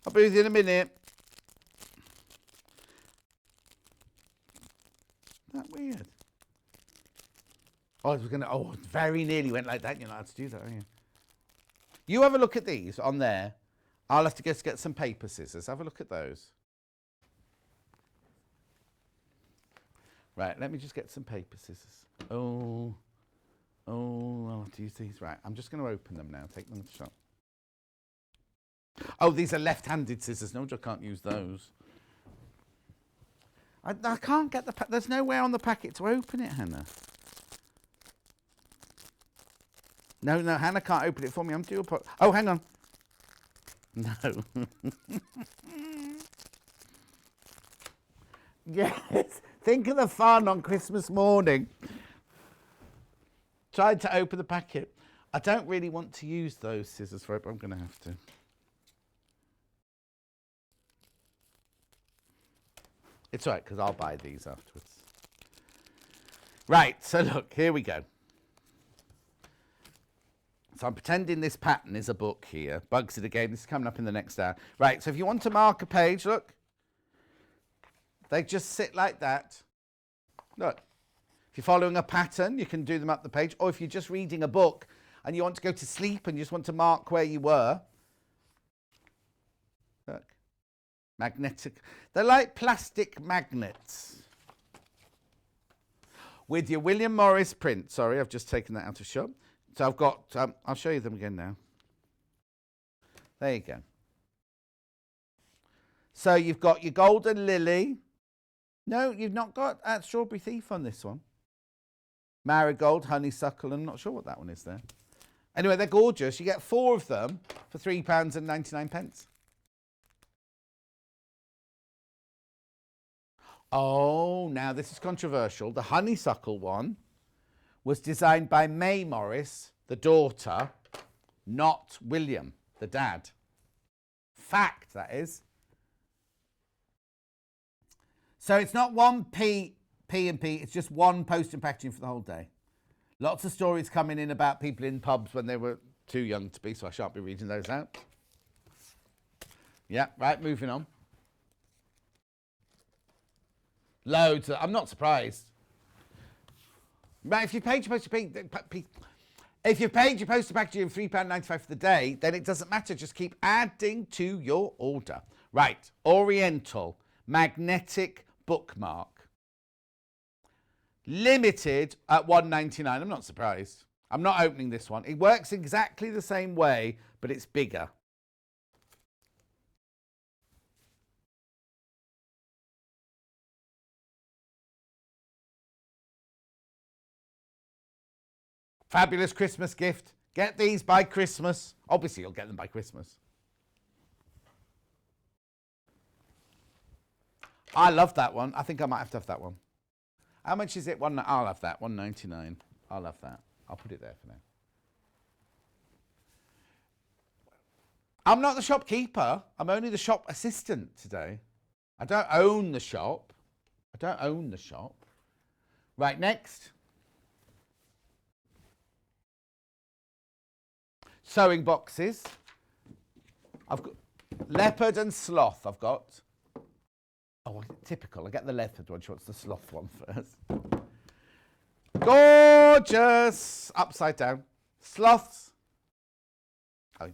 Speaker 1: I'll be with you in a minute. Isn't that weird? Oh, very nearly went like that. You're not allowed to do that, are you? You have a look at these on there. I'll have to just get some paper scissors. Have a look at those. Right, let me just get some paper scissors. I'll have to use these. Right, I'm just going to open them now. Take them to the shop. Oh, these are left-handed scissors. No, I can't use those. I can't get the... There's nowhere on the packet to open it, Hannah. No, Hannah can't open it for me. I'm due a... Oh, hang on. No. Yes. Think of the fun on Christmas morning. Tried to open the packet. I don't really want to use those scissors for it, but I'm going to have to. It's all right, because I'll buy these afterwards. Right, so look, here we go. So I'm pretending this pattern is a book here. Bugs it again. This is coming up in the next hour. Right, so if you want to mark a page, look. They just sit like that. Look. If you're following a pattern, you can do them up the page. Or if you're just reading a book and you want to go to sleep and you just want to mark where you were. Look. Magnetic. They're like plastic magnets. With your William Morris print. Sorry, I've just taken that out of shop. So I've got, I'll show you them again now. There you go. So you've got your Golden Lily. No, you've not got Strawberry Thief on this one. Marigold, Honeysuckle, I'm not sure what that one is there. Anyway, they're gorgeous. You get 4 of them for £3.99. Oh, now this is controversial. The honeysuckle one was designed by May Morris, the daughter, not William, the dad. Fact, that is. So it's not one P, it's just one post and packaging for the whole day. Lots of stories coming in about people in pubs when they were too young to be, so I shan't be reading those out. Yeah, right, moving on. Loads. I'm not surprised. Right, if you paid your post to packaging £3.95 for the day, then it doesn't matter. Just keep adding to your order. Right, Oriental magnetic bookmark. Limited at £1.99. I'm not surprised. I'm not opening this one. It works exactly the same way, but it's bigger. Fabulous Christmas gift. Get these by Christmas. Obviously, you'll get them by Christmas. I love that one. I think I might have to have that one. How much is it? I'll have that. £1.99. I'll have that. I'll put it there for now. I'm not the shopkeeper. I'm only the shop assistant today. I don't own the shop. Right, next. Sewing boxes. I've got leopard and sloth. I've got. Oh, typical. I get the leopard one. She wants the sloth one first. Gorgeous. Upside down. Sloths. Oh.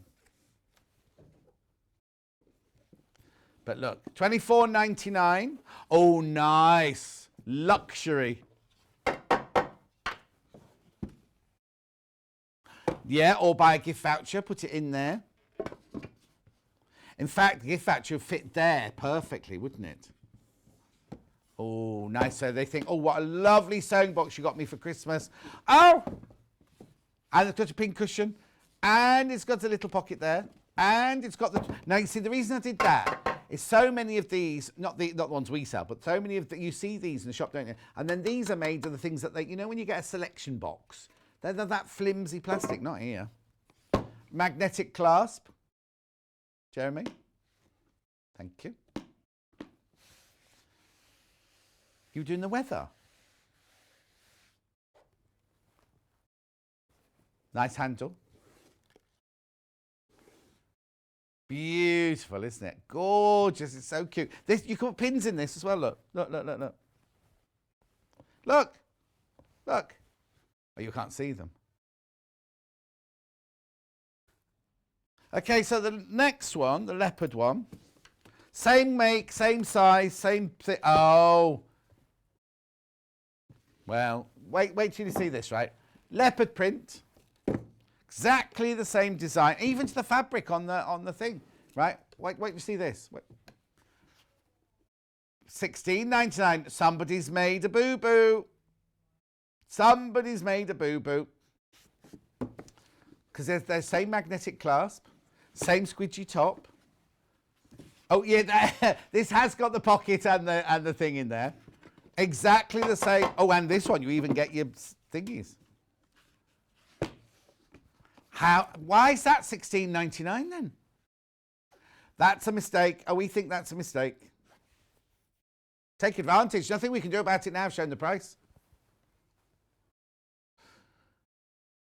Speaker 1: But look, £24.99. Oh, nice. Luxury. Yeah, or buy a gift voucher, put it in there. In fact, the gift voucher would fit there perfectly, wouldn't it? Oh, nice. So they think, oh, what a lovely sewing box you got me for Christmas. Oh! And it's got a pink cushion. And it's got a little pocket there. And it's got the... Now, you see, the reason I did that is so many of these, not the ones we sell, but so many of you see these in the shop, don't you? And then these are made of the things that they... You know when you get a selection box? They're that flimsy plastic, not here. Magnetic clasp. Jeremy? Thank you. You were doing the weather. Nice handle. Beautiful, isn't it? Gorgeous. It's so cute. This, you can put pins in this as well. Look. Look. Look. Look. Oh, you can't see them. Okay, so the next one, the leopard one. Same make, same size, same thing. Oh. Well, wait till you see this, right? Leopard print. Exactly the same design, even to the fabric on the thing, right? Wait till you see this. Wait. £16.99. Somebody's made a boo-boo. Somebody's made a boo-boo. Because there's the same magnetic clasp, same squidgy top. Oh yeah, this has got the pocket and the thing in there. Exactly the same. Oh, and this one, you even get your thingies. Why is that £16.99 then? That's a mistake. Oh, we think that's a mistake. Take advantage. Nothing we can do about it now, showing the price.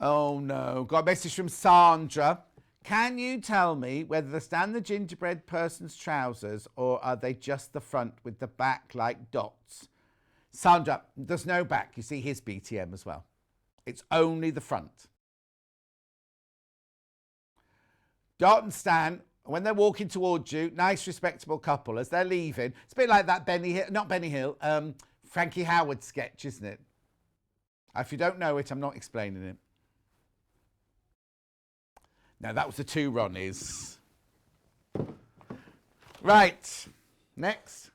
Speaker 1: Oh no, got a message from Sandra. Can you tell me whether they stand the gingerbread person's trousers or are they just the front with the back like dots? Sandra, there's no back. You see his BTM as well. It's only the front. Dot and Stan, And when they're walking towards you, nice, respectable couple, as they're leaving, it's a bit like that Frankie Howard sketch, isn't it? If you don't know it, I'm not explaining it. Now, that was the 2 Ronnies. Right. Next.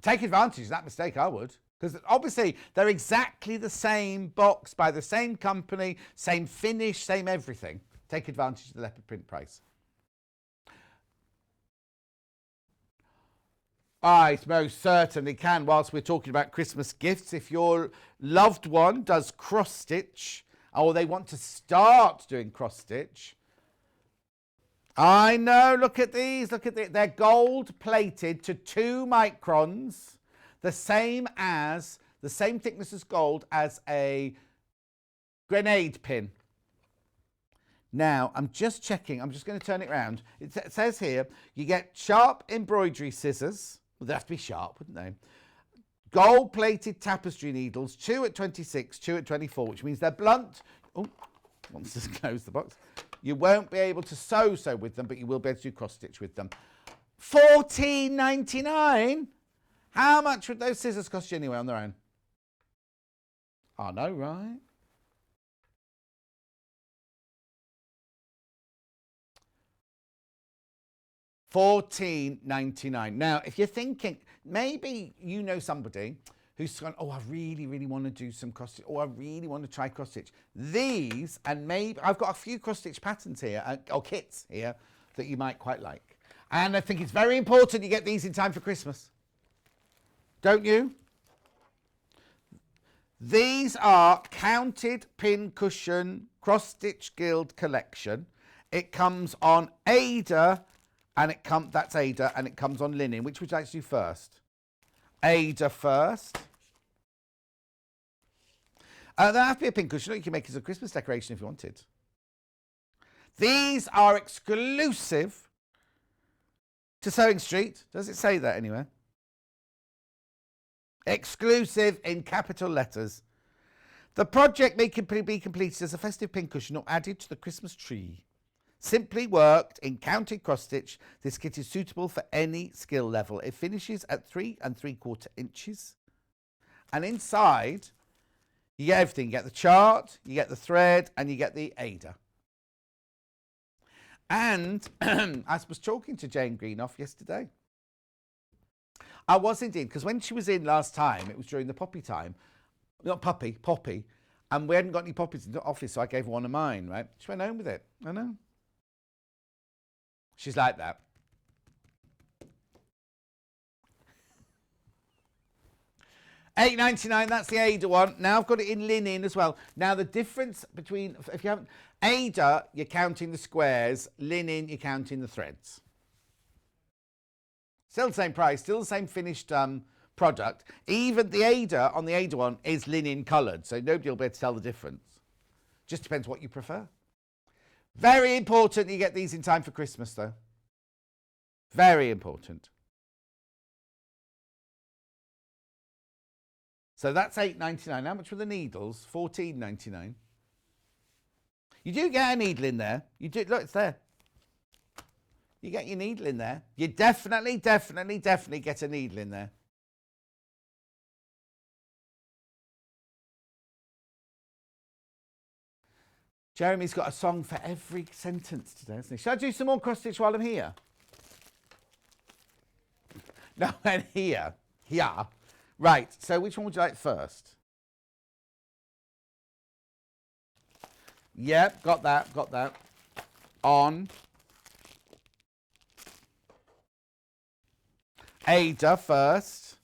Speaker 1: Take advantage of that mistake, I would. Because obviously, they're exactly the same box by the same company, same finish, same everything. Take advantage of the leopard print price. I most certainly can, whilst we're talking about Christmas gifts. If your loved one does cross-stitch, or they want to start doing cross-stitch, I know, look at these, they're gold-plated to 2 microns, the same thickness as gold as a grenade pin. Now, I'm just checking, I'm just going to turn it around. It says here, you get sharp embroidery scissors. Well, they have to be sharp, wouldn't they? Gold-plated tapestry needles, 2 at 26, 2 at 24, which means they're blunt. Oh, once this close the box. You won't be able to sew with them, but you will be able to do cross-stitch with them. $14.99? How much would those scissors cost you anyway on their own? I know, right? $14.99. Now, if you're thinking, maybe you know somebody who's gone, oh, I really, really want to do some cross-stitch, or I really want to try cross-stitch. These, and maybe, I've got a few cross-stitch patterns here, or kits here, that you might quite like. And I think it's very important you get these in time for Christmas. Don't you? These are Counted Pin Cushion Cross-Stitch Guild Collection. It comes on Ada, and that's Ada, and it comes on linen. Which would you like to do first? Ada first. There have to be a pin cushion. You can make it as a Christmas decoration if you wanted. These are exclusive to Sewing Street. Does it say that anywhere? Exclusive in capital letters. The project may be completed as a festive pin cushion or added to the Christmas tree. Simply worked in counted cross stitch, this kit is suitable for any skill level. It finishes at 3 3/4 inches. And inside, you get everything. You get the chart, you get the thread, and you get the Ada. And I was talking to Jane Greenough yesterday. I was indeed, because when she was in last time, it was during the poppy time. Not puppy, poppy. And we hadn't got any poppies in the office, so I gave her one of mine, right? She went home with it. I know. She's like that. $8.99, that's the Ada one. Now I've got it in linen as well. Now the difference between, if you haven't, Ada, you're counting the squares. Linen, you're counting the threads. Still the same price, still the same finished product. Even the Ada, on the Ada one, is linen coloured, so nobody will be able to tell the difference. Just depends what you prefer. Very important you get these in time for Christmas, though. Very important. So that's $8.99. How much were the needles? $14.99. You do get a needle in there. You do. Look, it's there. You get your needle in there. You definitely get a needle in there. Jeremy's got a song for every sentence today, hasn't he? Shall I do some more cross stitch while I'm here? No, and here. Here. Right, so which one would you like first? Yep, got that. On. Ada first.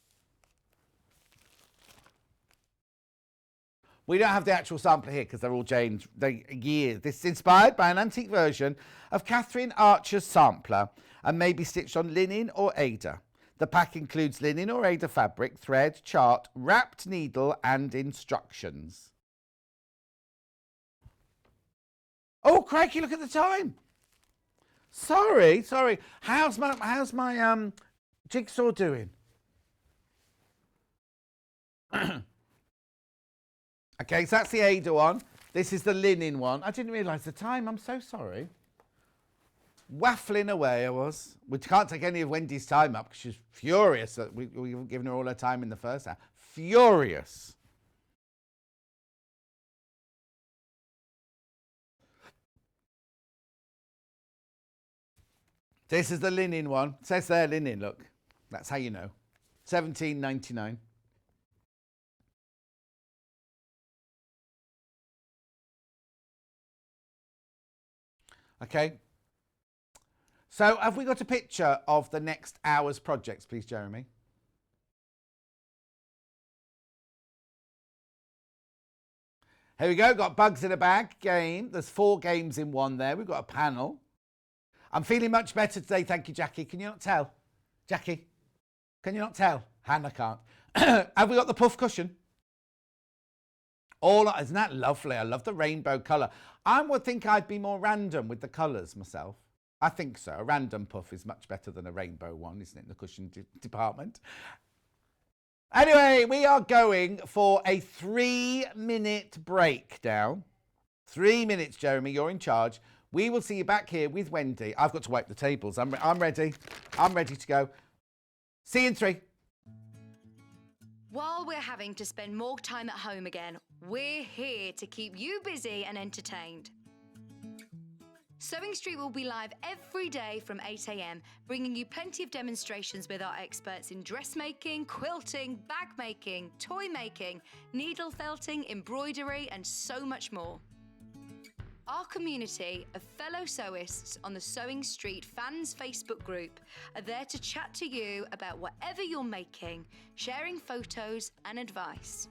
Speaker 1: We don't have the actual sampler here because they're all Jane's. This is inspired by an antique version of Catherine Archer's sampler and may be stitched on linen or Ada. The pack includes linen or Ada fabric, thread, chart, wrapped needle and instructions. Oh, crikey, look at the time. Sorry. How's my jigsaw doing? Okay, so that's the Ada one. This is the linen one. I didn't realise the time. I'm so sorry. waffling away I was. We can't take any of Wendy's time up because she's furious that we've given her all her time in the first hour. Furious. This is the linen one. It says there linen, look. That's how you know. $17.99. Okay. So have we got a picture of the next hour's projects, please, Jeremy? Here we go. Got bugs in a bag game. There's 4 games in one there. We've got a panel. I'm feeling much better today. Thank you, Jackie. Can you not tell? Jackie, can you not tell? Hannah can't. Have we got the puff cushion? Isn't that lovely? I love the rainbow colour. I would think I'd be more random with the colours myself. I think so. A random puff is much better than a rainbow one, isn't it, in the cushion department? Anyway, we are going for a 3-minute break now. 3 minutes, Jeremy. You're in charge. We will see you back here with Wendy. I've got to wipe the tables. I'm ready. I'm ready to go. See you in 3.
Speaker 6: While we're having to spend more time at home again, we're here to keep you busy and entertained. Sewing Street will be live every day from 8 a.m, bringing you plenty of demonstrations with our experts in dressmaking, quilting, bag making, toy making, needle felting, embroidery, and so much more. Our community of fellow sewists on the Sewing Street fans Facebook group are there to chat to you about whatever you're making, sharing photos and advice.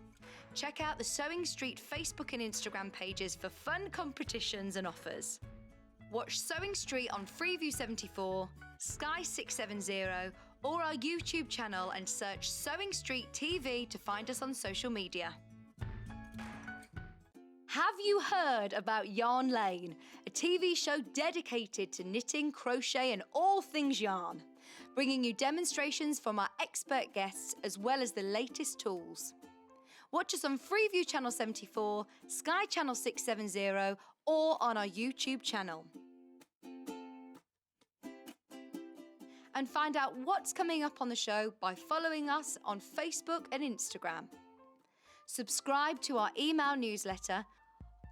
Speaker 6: Check out the Sewing Street Facebook and Instagram pages for fun competitions and offers. Watch Sewing Street on Freeview 74, Sky 670 or our YouTube channel and search Sewing Street TV to find us on social media. Have you heard about Yarn Lane, a TV show dedicated to knitting, crochet and all things yarn, bringing you demonstrations from our expert guests as well as the latest tools. Watch us on Freeview Channel 74, Sky Channel 670 or on our YouTube channel. And find out what's coming up on the show by following us on Facebook and Instagram. Subscribe to our email newsletter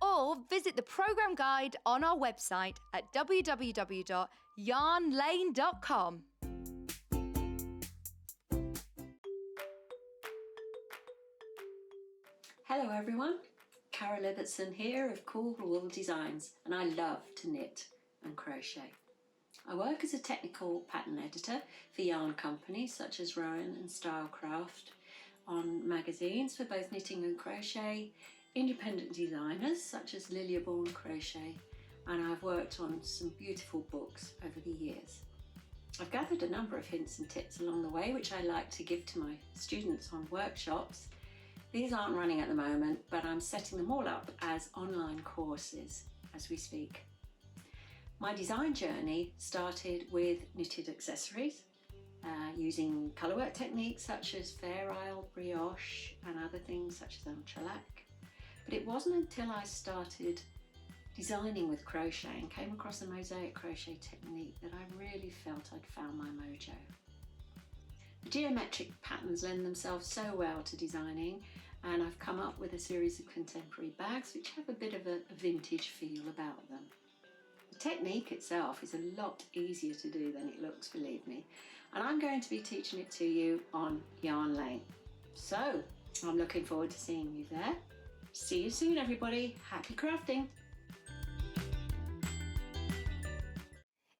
Speaker 6: or visit the programme guide on our website at www.yarnlane.com.
Speaker 7: Hello everyone, Carol Ibbotson here of Cool Wool Designs, and I love to knit and crochet. I work as a technical pattern editor for yarn companies such as Rowan and Stylecraft, on magazines for both knitting and crochet, independent designers such as Liliaborn Crochet, and I've worked on some beautiful books over the years. I've gathered a number of hints and tips along the way which I like to give to my students on workshops. These aren't running at the moment, but I'm setting them all up as online courses as we speak. My design journey started with knitted accessories, using colourwork techniques such as Fair Isle, brioche and other things such as shellac. But it wasn't until I started designing with crochet and came across a mosaic crochet technique that I really felt I'd found my mojo. The geometric patterns lend themselves so well to designing, and I've come up with a series of contemporary bags which have a bit of a vintage feel about them. The technique itself is a lot easier to do than it looks, believe me, and I'm going to be teaching it to you on Yarn Lane. So I'm looking forward to seeing you there. See you soon everybody, happy crafting!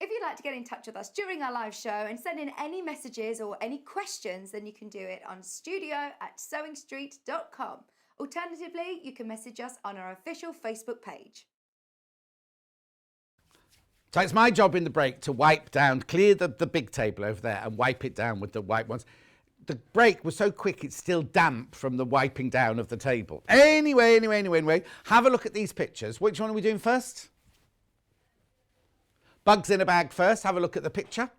Speaker 3: If you'd like to get in touch with us during our live show and send in any messages or any questions, then you can do it on studio@sewingstreet.com. Alternatively, you can message us on our official Facebook page.
Speaker 1: So it's my job in the break to wipe down, clear the big table over there and wipe it down with the white ones. The break was so quick it's still damp from the wiping down of the table. Anyway, have a look at these pictures. Which one are we doing first? Bugs in a bag first. Have a look at the picture.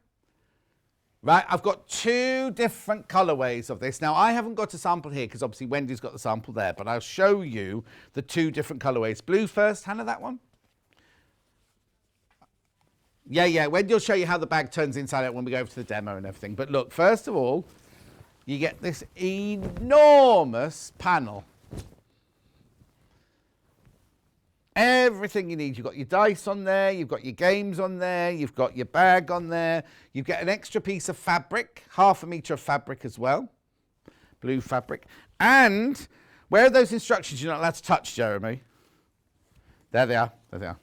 Speaker 1: Right, I've got 2 different colourways of this. Now, I haven't got a sample here because obviously Wendy's got the sample there, but I'll show you the 2 different colourways. Blue first, Hannah, that one. Yeah. Wendy will show you how the bag turns inside out when we go over to the demo and everything. But look, first of all, you get this enormous panel. Everything you need. You've got your dice on there, you've got your games on there, you've got your bag on there. You get an extra piece of fabric, 1/2 metre of fabric as well. Blue fabric. And where are those instructions you're not allowed to touch, Jeremy? There they are. There they are.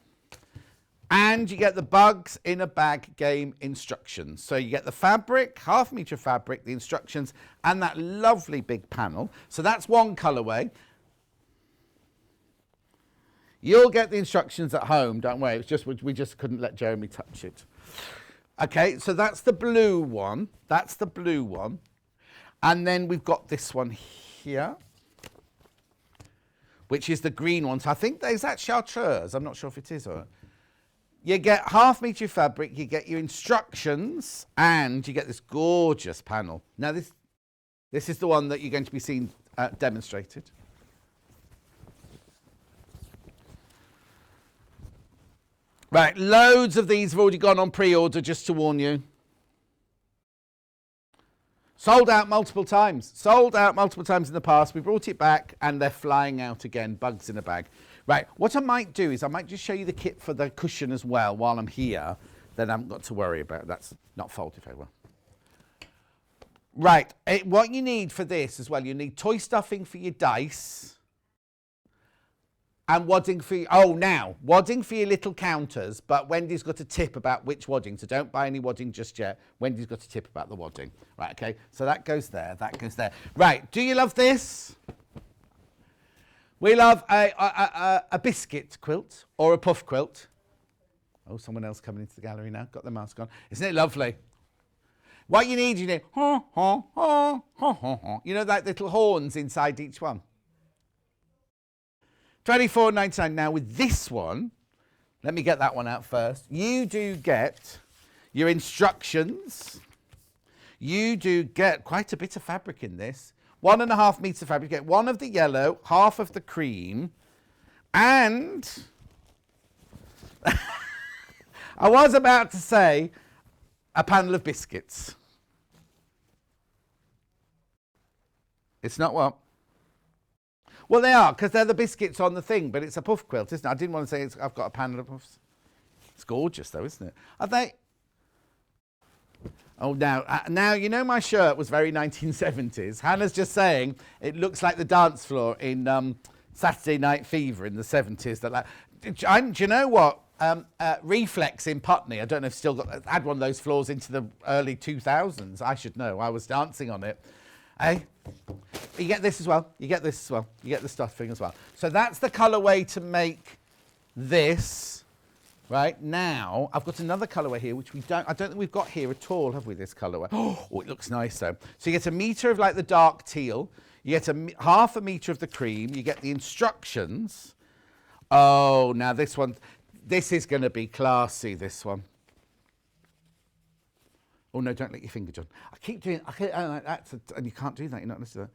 Speaker 1: And you get the bugs in a bag game instructions. So you get the fabric, 1/2 metre of fabric, the instructions, and that lovely big panel. So that's one colourway. You'll get the instructions at home, don't worry. It's just we just couldn't let Jeremy touch it. Okay, so that's the blue one. That's the blue one. And then we've got this one here, which is the green one. So I think is that chartreuse. I'm not sure if it is or not. You get 1/2 metre of fabric, you get your instructions, and you get this gorgeous panel. Now this is the one that you're going to be seeing demonstrated. Right, loads of these have already gone on pre-order, just to warn you. Sold out multiple times. Sold out multiple times in the past. We brought it back and they're flying out again. Bugs in a bag. Right, what I might do is I might just show you the kit for the cushion as well while I'm here. Then I haven't got to worry about it. That's not folded very well. Right, what you need for this as well, you need toy stuffing for your dice. And wadding for wadding for your little counters, but Wendy's got a tip about which wadding, so don't buy any wadding just yet. Wendy's got a tip about the wadding. Right, okay, so that goes there, that goes there. Right, do you love this? We love a biscuit quilt or a puff quilt. Oh, someone else coming into the gallery now, got the mask on. Isn't it lovely? What you need, you know, you know, like little horns inside each one. $24.99. Now with this one, let me get that one out first. You do get your instructions. You do get quite a bit of fabric in this. 1.5 metres of fabric. You get 1 of the yellow, 1/2 of the cream, and I was about to say a panel of biscuits. It's not what? Well, they are, because they're the biscuits on the thing, but it's a puff quilt, isn't it? I didn't want to say I've got a panel of puffs. It's gorgeous, though, isn't it? Are they? Oh, now, you know my shirt was very 1970s. Hannah's just saying it looks like the dance floor in Saturday Night Fever in the 70s. Do you know what? Reflex in Putney, I don't know if still had one of those floors into the early 2000s. I should know. I was dancing on it. Eh? You get this as well. You get this as well. You get the stuffing as well. So that's the colourway to make this. Right now, I've got another colourway here, which I don't think we've got here at all, have we, this colourway? Oh, it looks nice, though. So you get 1 metre of, like, the dark teal. You get 1/2 metre of the cream. You get the instructions. Oh, now this one, this is going to be classy, this one. Oh, no, don't let your finger, John. I keep doing and you can't do that. You're not listening to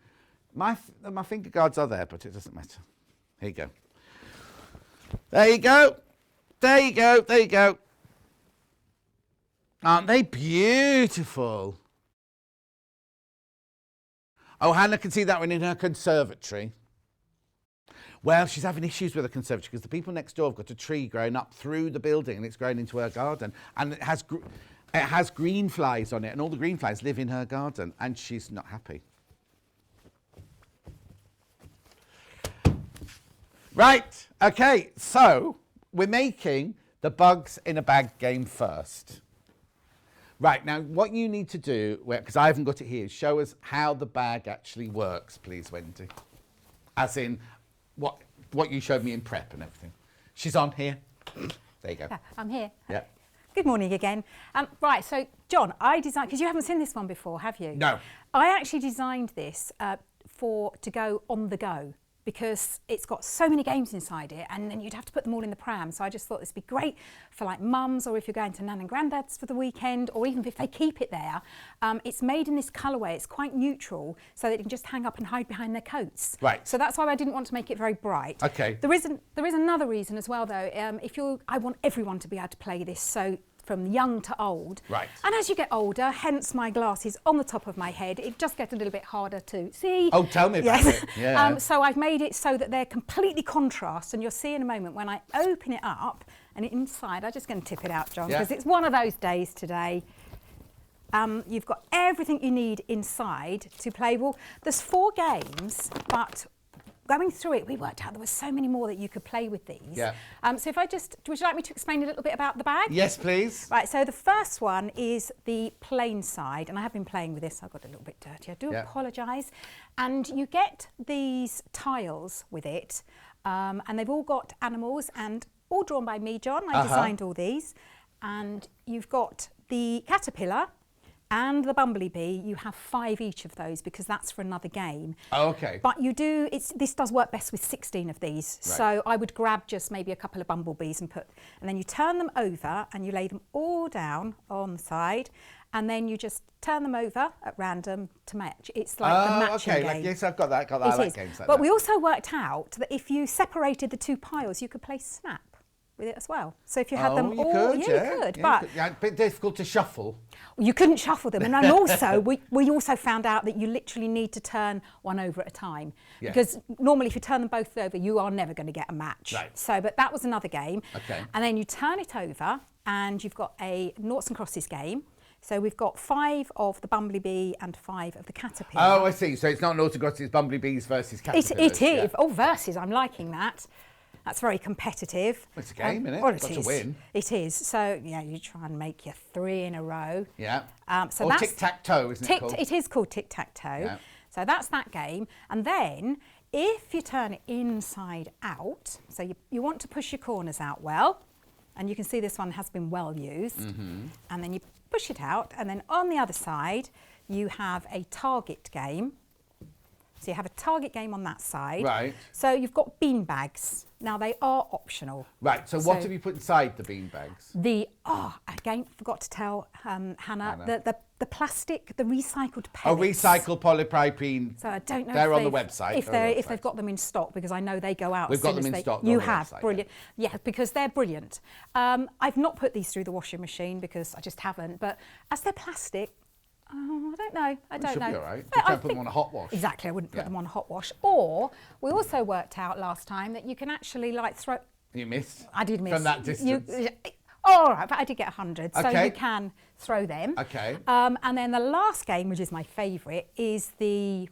Speaker 1: that. My finger guards are there, but it doesn't matter. Here you go. There you go. There you go. There you go. Aren't they beautiful? Oh, Hannah can see that one in her conservatory. Well, she's having issues with her conservatory because the people next door have got a tree growing up through the building and it's grown into her garden. And it has green flies on it, and all the green flies live in her garden, and she's not happy. Right, okay, so we're making the bugs in a bag game first. Right, now what you need to do, because I haven't got it here, show us how the bag actually works, please, Wendy. As in, what you showed me in prep and everything. She's on here. There you go.
Speaker 2: Yeah, I'm here.
Speaker 1: Yeah.
Speaker 2: Good morning again. Right, so John, I designed, because you haven't seen this one before, have you?
Speaker 1: No.
Speaker 2: I actually designed this to go on the go, because it's got so many games inside it, and then you'd have to put them all in the pram. So I just thought this would be great for like mums, or if you're going to nan and granddad's for the weekend, or even if they keep it there. It's made in this colourway. It's quite neutral, so that it can just hang up and hide behind their coats.
Speaker 1: Right.
Speaker 2: So that's why I didn't want to make it very bright.
Speaker 1: Okay.
Speaker 2: There is another reason as well, though. I want everyone to be able to play this. So from young to old.
Speaker 1: Right.
Speaker 2: And as you get older, hence my glasses on the top of my head, it just gets a little bit harder to see.
Speaker 1: Oh, tell me about it. Yeah.
Speaker 2: So I've made it so that they're completely contrast, and you'll see in a moment when I open it up, and inside, I'm just going to tip it out, John, because it's one of those days today. You've got everything you need inside to play. Well, there's 4 games, but going through it, we worked out there were so many more that you could play with these.
Speaker 1: Yeah.
Speaker 2: So if I just, would you like me to explain a little bit about the bag?
Speaker 1: Yes, please.
Speaker 2: Right, so the first one is the plain side, and I have been playing with this. I got a little bit dirty. I do apologise. And you get these tiles with it, and they've all got animals, and all drawn by me, John. I designed all these. And you've got the caterpillar and the bumblebee. You have 5 each of those because that's for another game.
Speaker 1: Oh, okay.
Speaker 2: But you do, this does work best with 16 of these.
Speaker 1: Right.
Speaker 2: So I would grab just maybe a couple of bumblebees and then you turn them over and you lay them all down on the side, and then you just turn them over at random to match. It's like the matching game.
Speaker 1: Like, yes, I've got that. I like games like
Speaker 2: but
Speaker 1: that.
Speaker 2: we also worked out that if you separated the 2 piles, you could play Snap with it as well. So if you had them all, you could. But
Speaker 1: a bit difficult to shuffle.
Speaker 2: you couldn't shuffle them, and then also we also found out that you literally need to turn one over at a time, because normally if you turn them both over, you are never going to get a match.
Speaker 1: Right.
Speaker 2: So, but that was another game.
Speaker 1: Okay.
Speaker 2: And then you turn it over, and you've got a noughts and crosses game. So we've got 5 of the bumblebee and 5 of the caterpillar.
Speaker 1: Oh, I see. So it's not noughts and crosses, bumblebees versus caterpillars.
Speaker 2: It is. Oh, versus. I'm liking that. That's very competitive.
Speaker 1: Well, it's a game, isn't it?
Speaker 2: Well,
Speaker 1: Got to win.
Speaker 2: It is. So, yeah, you try and make your 3 in a row.
Speaker 1: Yeah.
Speaker 2: So
Speaker 1: or
Speaker 2: that's
Speaker 1: tic-tac-toe, isn't it called?
Speaker 2: It is called tic-tac-toe.
Speaker 1: Yeah.
Speaker 2: So that's that game. And then if you turn it inside out, so you want to push your corners out well, and you can see this one has been well used, and then you push it out, and then on the other side, you have a target game. So you have a target game on that side.
Speaker 1: Right.
Speaker 2: So you've got bean bags. Now they are optional.
Speaker 1: Right. So what have you put inside the bean bags?
Speaker 2: Again, forgot to tell Hannah. The plastic, the recycled pellets.
Speaker 1: Oh, recycled polypropylene.
Speaker 2: So I don't know.
Speaker 1: They're on the website.
Speaker 2: If they've got them in stock, because I know they go out.
Speaker 1: We've got them in stock.
Speaker 2: You have, brilliant. Yeah, because they're brilliant. I've not put these through the washing machine because I just haven't. But as they're plastic, I don't know. I don't know.
Speaker 1: Should be all right. Just don't put them on a hot wash.
Speaker 2: Exactly, I wouldn't put them on a hot wash. Or we also worked out last time that you can actually throw.
Speaker 1: You missed.
Speaker 2: I did miss.
Speaker 1: From that distance.
Speaker 2: All right, but I did get 100, so
Speaker 1: Okay.
Speaker 2: you can throw them.
Speaker 1: Okay.
Speaker 2: And then the last game, which is my favourite, is the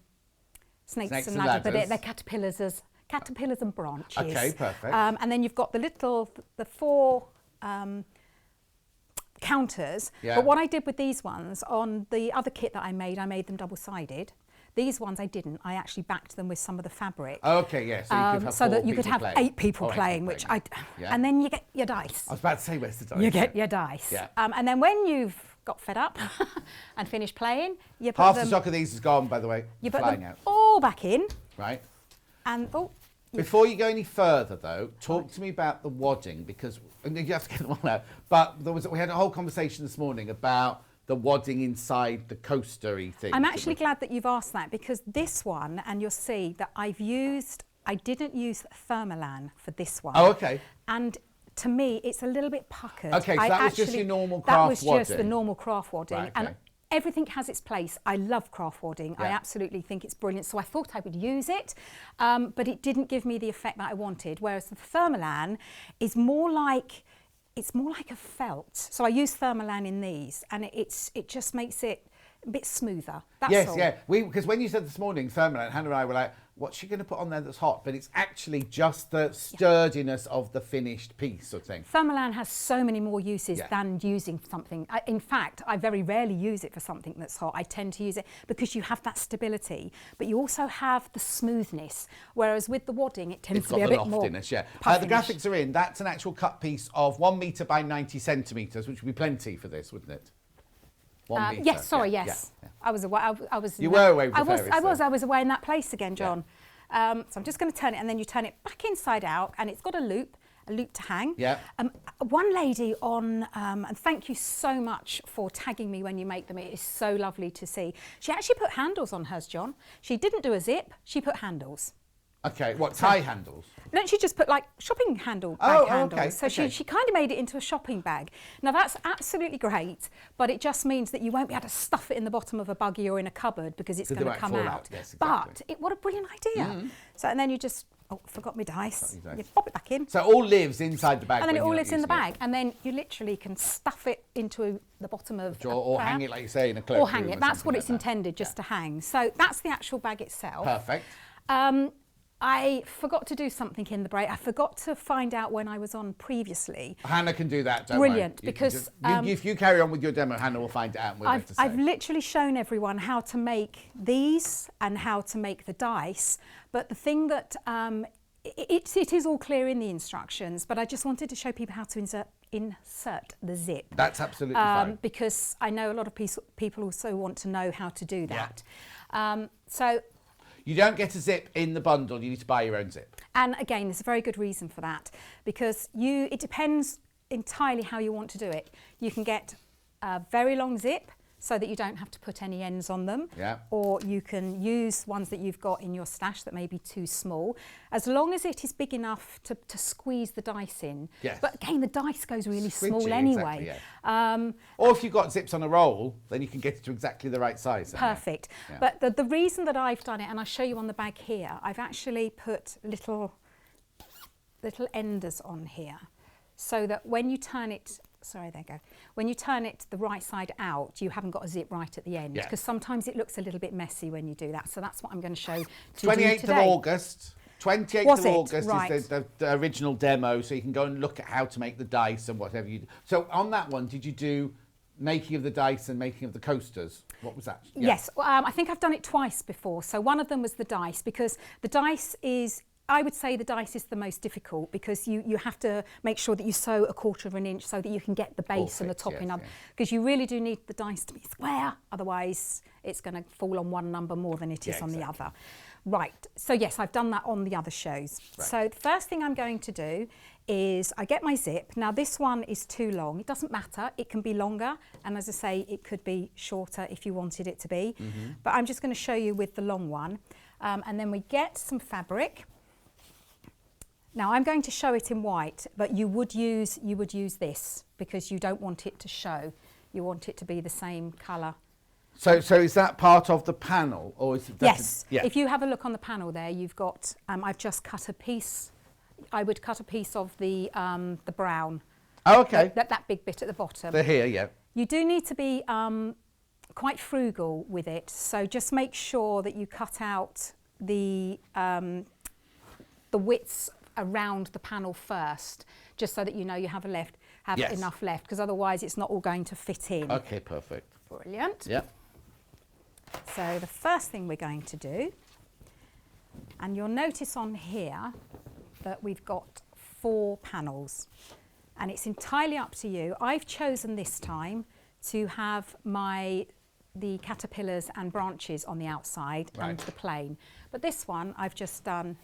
Speaker 2: snakes and ladders, but they're caterpillars and branches.
Speaker 1: Okay, perfect.
Speaker 2: And then you've got the 4 counters.
Speaker 1: Yeah.
Speaker 2: But what I did with these ones, on the other kit that I made them double-sided. These ones I didn't. I actually backed them with some of the fabric.
Speaker 1: Okay, yeah. So you could have
Speaker 2: so that you could have
Speaker 1: playing.
Speaker 2: 8 people playing, which and then you get your dice.
Speaker 1: I was about to say, where's the dice?
Speaker 2: You get your dice.
Speaker 1: Yeah.
Speaker 2: And then when you've got fed up and finished playing, you put
Speaker 1: Half
Speaker 2: them,
Speaker 1: the stock of these is gone, by the way.
Speaker 2: you put
Speaker 1: flying
Speaker 2: them
Speaker 1: out.
Speaker 2: all back in.
Speaker 1: Right.
Speaker 2: And
Speaker 1: Before you go any further, though, talk to me about the wadding, because you have to get them all out. But we had a whole conversation this morning about the wadding inside the coaster-y thing.
Speaker 2: I'm actually glad that you've asked that, because this one, and you'll see that I didn't use Thermolan for this one.
Speaker 1: Oh, okay.
Speaker 2: And to me, it's a little bit puckered.
Speaker 1: Okay, so that was just your normal craft
Speaker 2: That was just the
Speaker 1: wadding.
Speaker 2: normal craft wadding.
Speaker 1: Right,
Speaker 2: And
Speaker 1: okay.
Speaker 2: everything has its place. I love craft wadding. I
Speaker 1: Yeah.
Speaker 2: absolutely think it's brilliant. So I thought I would use it, but it didn't give me the effect that I wanted. Whereas the Thermolan is more like a felt. So I use Thermolan in these, and it just makes it a bit smoother. That's all.
Speaker 1: Yeah. Because when you said this morning, Thermolan, Hannah and I were like, what's she going to put on there that's hot? But it's actually just the sturdiness of the finished piece sort of thing.
Speaker 2: Thermolan has so many more uses than using something. In fact, I very rarely use it for something that's hot. I tend to use it because you have that stability, but you also have the smoothness. Whereas with the wadding, it tends to be a bit more
Speaker 1: loftiness, yeah. The
Speaker 2: puffinish.
Speaker 1: graphics are in. That's an actual cut piece of 1 metre by 90 centimetres, which would be plenty for this, wouldn't it? 1 metre.
Speaker 2: Yes, sorry,
Speaker 1: yeah,
Speaker 2: yes.
Speaker 1: yeah.
Speaker 2: I was away. I was.
Speaker 1: You were away with
Speaker 2: I
Speaker 1: the
Speaker 2: was.
Speaker 1: fairies,
Speaker 2: I was away in that place again, John. So I'm just going to turn it, and then you turn it back inside out, and it's got a loop to hang.
Speaker 1: Yeah.
Speaker 2: One lady on, and thank you so much for tagging me when you make them. It is so lovely to see. She actually put handles on hers, John. She didn't do a zip. She put handles.
Speaker 1: Okay, what, tie handles?
Speaker 2: No, she just put like shopping bag handles.
Speaker 1: Okay,
Speaker 2: So
Speaker 1: okay.
Speaker 2: she kind of made it into a shopping bag. Now that's absolutely great, but it just means that you won't be able to stuff it in the bottom of a buggy or in a cupboard because it's going to come out.
Speaker 1: Yes, exactly.
Speaker 2: But what a brilliant idea. So, and then you just, forgot my dice.
Speaker 1: Forgot your dice.
Speaker 2: You pop it back in.
Speaker 1: So it all lives inside the bag.
Speaker 2: And then it
Speaker 1: when
Speaker 2: all
Speaker 1: you're
Speaker 2: lives in the
Speaker 1: using
Speaker 2: bag. And then you literally can stuff it into the bottom of
Speaker 1: it. Or hang it, like you say, in a cloakroom.
Speaker 2: Or hang it. That's what it's intended, just to hang. So that's the actual bag itself.
Speaker 1: Perfect.
Speaker 2: I forgot to do something in the break. I forgot to find out when I was on previously.
Speaker 1: Hannah can do that, don't
Speaker 2: Brilliant,
Speaker 1: worry.
Speaker 2: because
Speaker 1: if you carry on with your demo, Hannah will find it out and we'll have to say.
Speaker 2: I've literally shown everyone how to make these and how to make the dice, but the thing that it is all clear in the instructions, but I just wanted to show people how to insert the zip.
Speaker 1: That's absolutely fine.
Speaker 2: Because I know a lot of people also want to know how to do that. So.
Speaker 1: You don't get a zip in the bundle, you need to buy your own zip.
Speaker 2: And again, there's a very good reason for that, because it depends entirely how you want to do it. You can get a very long zip so that you don't have to put any ends on them, or you can use ones that you've got in your stash that may be too small, as long as it is big enough to squeeze the dice in.
Speaker 1: Yes.
Speaker 2: But again, the dice goes really small
Speaker 1: Squidgy,
Speaker 2: anyway.
Speaker 1: Exactly, or if you've got zips on a roll, then you can get it to exactly the right size.
Speaker 2: Perfect. Yeah. But the reason that I've done it, and I'll show you on the bag here, I've actually put little enders on here, so that when you turn it, sorry, there you go. When you turn it the right side out, you haven't got a zip right at the end, because sometimes it looks a little bit messy when you do that. So that's what I'm going to show to you today.
Speaker 1: 28th of August. 28th of August
Speaker 2: right.
Speaker 1: is the original demo, so you can go and look at how to make the dice and whatever you do. So on that one, did you do making of the dice and making of the coasters? What was that? Yeah.
Speaker 2: Yes, I think I've done it twice before. So one of them was the dice, because the dice is, I would say the dice is the most difficult, because you have to make sure that you sew 1/4 of an inch so that you can get the base and the top in, because you really do need the dice to be square, otherwise it's going to fall on one number more than it is on the other. Right, so yes, I've done that on the other shows. Right. So the first thing I'm going to do is I get my zip. Now this one is too long. It doesn't matter, it can be longer, and as I say, it could be shorter if you wanted it to be. But I'm just going to show you with the long one. And then we get some fabric. Now I'm going to show it in white, but you would use this, because you don't want it to show. You want it to be the same colour.
Speaker 1: So is that part of the panel, or is it?
Speaker 2: Yes. If you have a look on the panel there, you've got. I've just cut a piece. I would cut a piece of the brown.
Speaker 1: Oh, okay.
Speaker 2: That big bit at the bottom.
Speaker 1: They're here, yeah.
Speaker 2: You do need to be quite frugal with it. So just make sure that you cut out the widths around the panel first, just so that you know you have enough left, because otherwise it's not all going to fit in.
Speaker 1: Okay, perfect.
Speaker 2: Brilliant.
Speaker 1: Yep.
Speaker 2: So the first thing we're going to do, and you'll notice on here that we've got 4 panels, and it's entirely up to you. I've chosen this time to have the caterpillars and branches on the outside and the plain, but this one I've just done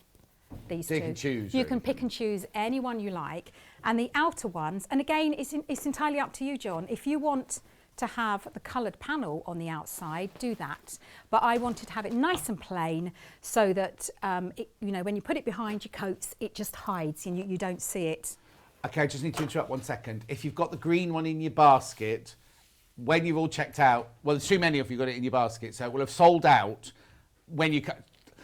Speaker 2: these two.
Speaker 1: You can choose.
Speaker 2: You can pick and choose any one you like, and the outer ones, and again it's entirely up to you, John. If you want to have the coloured panel on the outside, do that, but I wanted to have it nice and plain, so that when you put it behind your coats, it just hides and you don't see it.
Speaker 1: Okay, I just need to interrupt 1 second. If you've got the green one in your basket, when you've all checked out, well, there's too many of you got it in your basket, so it will have sold out when you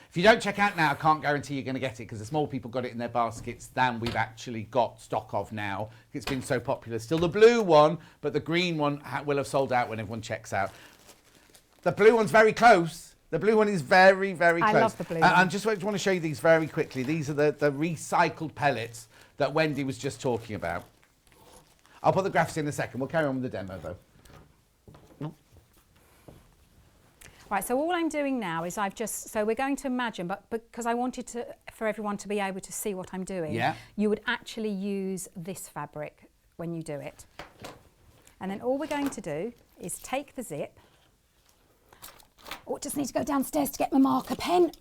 Speaker 1: if you don't check out now, I can't guarantee you're going to get it, because the small people got it in their baskets than we've actually got stock of now. It's been so popular. Still the blue one, but the green one will have sold out when everyone checks out. The blue one's very close. The blue one is very, very close.
Speaker 2: I love the blue one.
Speaker 1: I just want to show you these very quickly. These are the recycled pellets that Wendy was just talking about. I'll put the graphs in a second. We'll carry on with the demo, though.
Speaker 2: Right, so all I'm doing now is so we're going to imagine, but because I wanted for everyone to be able to see what I'm doing, you would actually use this fabric when you do it. And then all we're going to do is take the zip. Oh, just need to go downstairs to get my marker pen.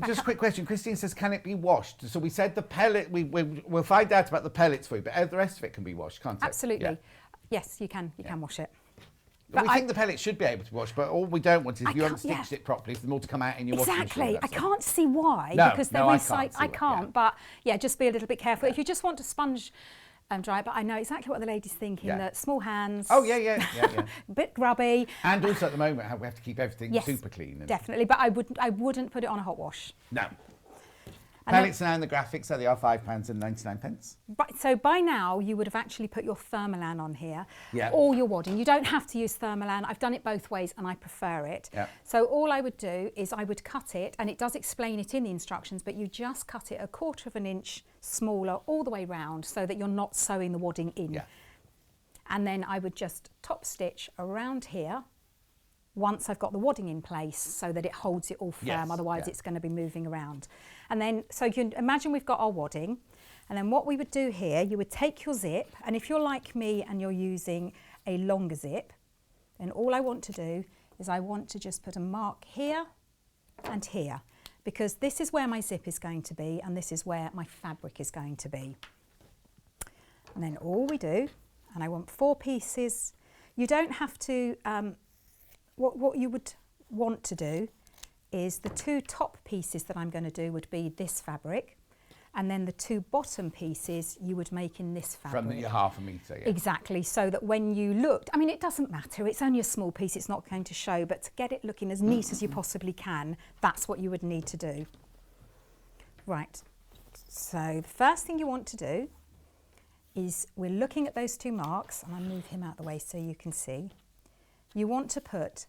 Speaker 1: Just a quick question. Christine says, can it be washed? So we said the pellet, we'll find out about the pellets for you, but the rest of it can be washed, can't it?
Speaker 2: Absolutely. Yeah. Yes, you can. You can wash it.
Speaker 1: But we think the pellets should be able to wash, but all we don't want is if you haven't stitched it properly, for them all to come out in your washing machine.
Speaker 2: Exactly. I can't see why,
Speaker 1: No,
Speaker 2: because
Speaker 1: no, I can't.
Speaker 2: I can't. But yeah, just be a little bit careful. If you just want to sponge dry, but I know exactly what the lady's thinking. That small hands.
Speaker 1: Oh yeah.
Speaker 2: A bit grubby.
Speaker 1: And also at the moment, we have to keep everything super clean.
Speaker 2: Definitely. But I wouldn't put it on a hot wash.
Speaker 1: No. Pellets now in the graphics, so they are £5.99.
Speaker 2: Right, so by now you would have actually put your Thermolan on here,
Speaker 1: Yeah.
Speaker 2: or your wadding. You don't have to use Thermolan. I've done it both ways and I prefer it.
Speaker 1: Yeah.
Speaker 2: So all I would do is I would cut it, and it does explain it in the instructions, but you just cut it 1/4 of an inch smaller all the way round so that you're not sewing the wadding in.
Speaker 1: Yeah.
Speaker 2: And then I would just top stitch around here once I've got the wadding in place so that it holds it all firm, otherwise it's going to be moving around. And then, so you can imagine we've got our wadding, and then what we would do here, you would take your zip, and if you're like me and you're using a longer zip, then all I want to do is I want to just put a mark here and here, because this is where my zip is going to be and this is where my fabric is going to be. And then all we do, and I want 4 pieces, you don't have to, what you would want to do is the 2 top pieces that I'm going to do would be this fabric, and then the 2 bottom pieces you would make in this fabric.
Speaker 1: From your 1/2 metre, yeah.
Speaker 2: Exactly, so that when you looked, I mean, it doesn't matter, it's only a small piece, it's not going to show, but to get it looking as neat as you possibly can, that's what you would need to do. Right, so the first thing you want to do is we're looking at those 2 marks, and I'll move him out of the way so you can see. You want to put,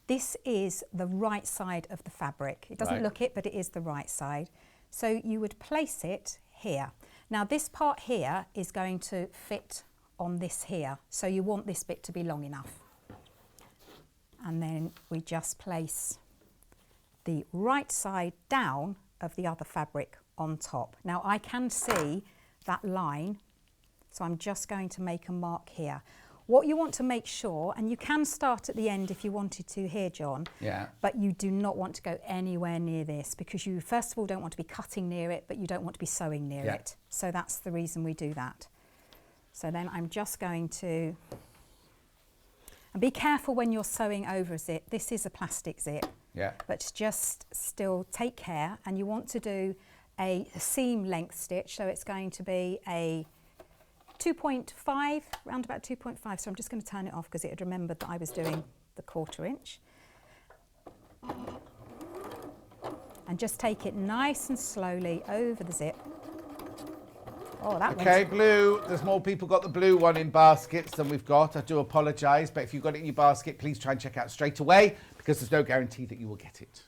Speaker 2: this is the right side of the fabric. It doesn't look it, but it is the right side. So you would place it here. Now this part here is going to fit on this here. So you want this bit to be long enough. And then we just place the right side down of the other fabric on top. Now I can see that line, so I'm just going to make a mark here. What you want to make sure, and you can start at the end if you wanted to here, John, but you do not want to go anywhere near this, because you first of all don't want to be cutting near it, but you don't want to be sewing near it. So that's the reason we do that. So then I'm just going to, and be careful when you're sewing over a zip. This is a plastic zip, but just still take care, and you want to do a seam length stitch, so it's going to be a 2.5, round about 2.5, so I'm just going to turn it off because it had remembered that I was doing the 1/4 inch. And just take it nice and slowly over the zip. Oh, that
Speaker 1: Okay, blue. There's more people got the blue one in baskets than we've got. I do apologise, but if you've got it in your basket, please try and check out straight away, because there's no guarantee that you will get it.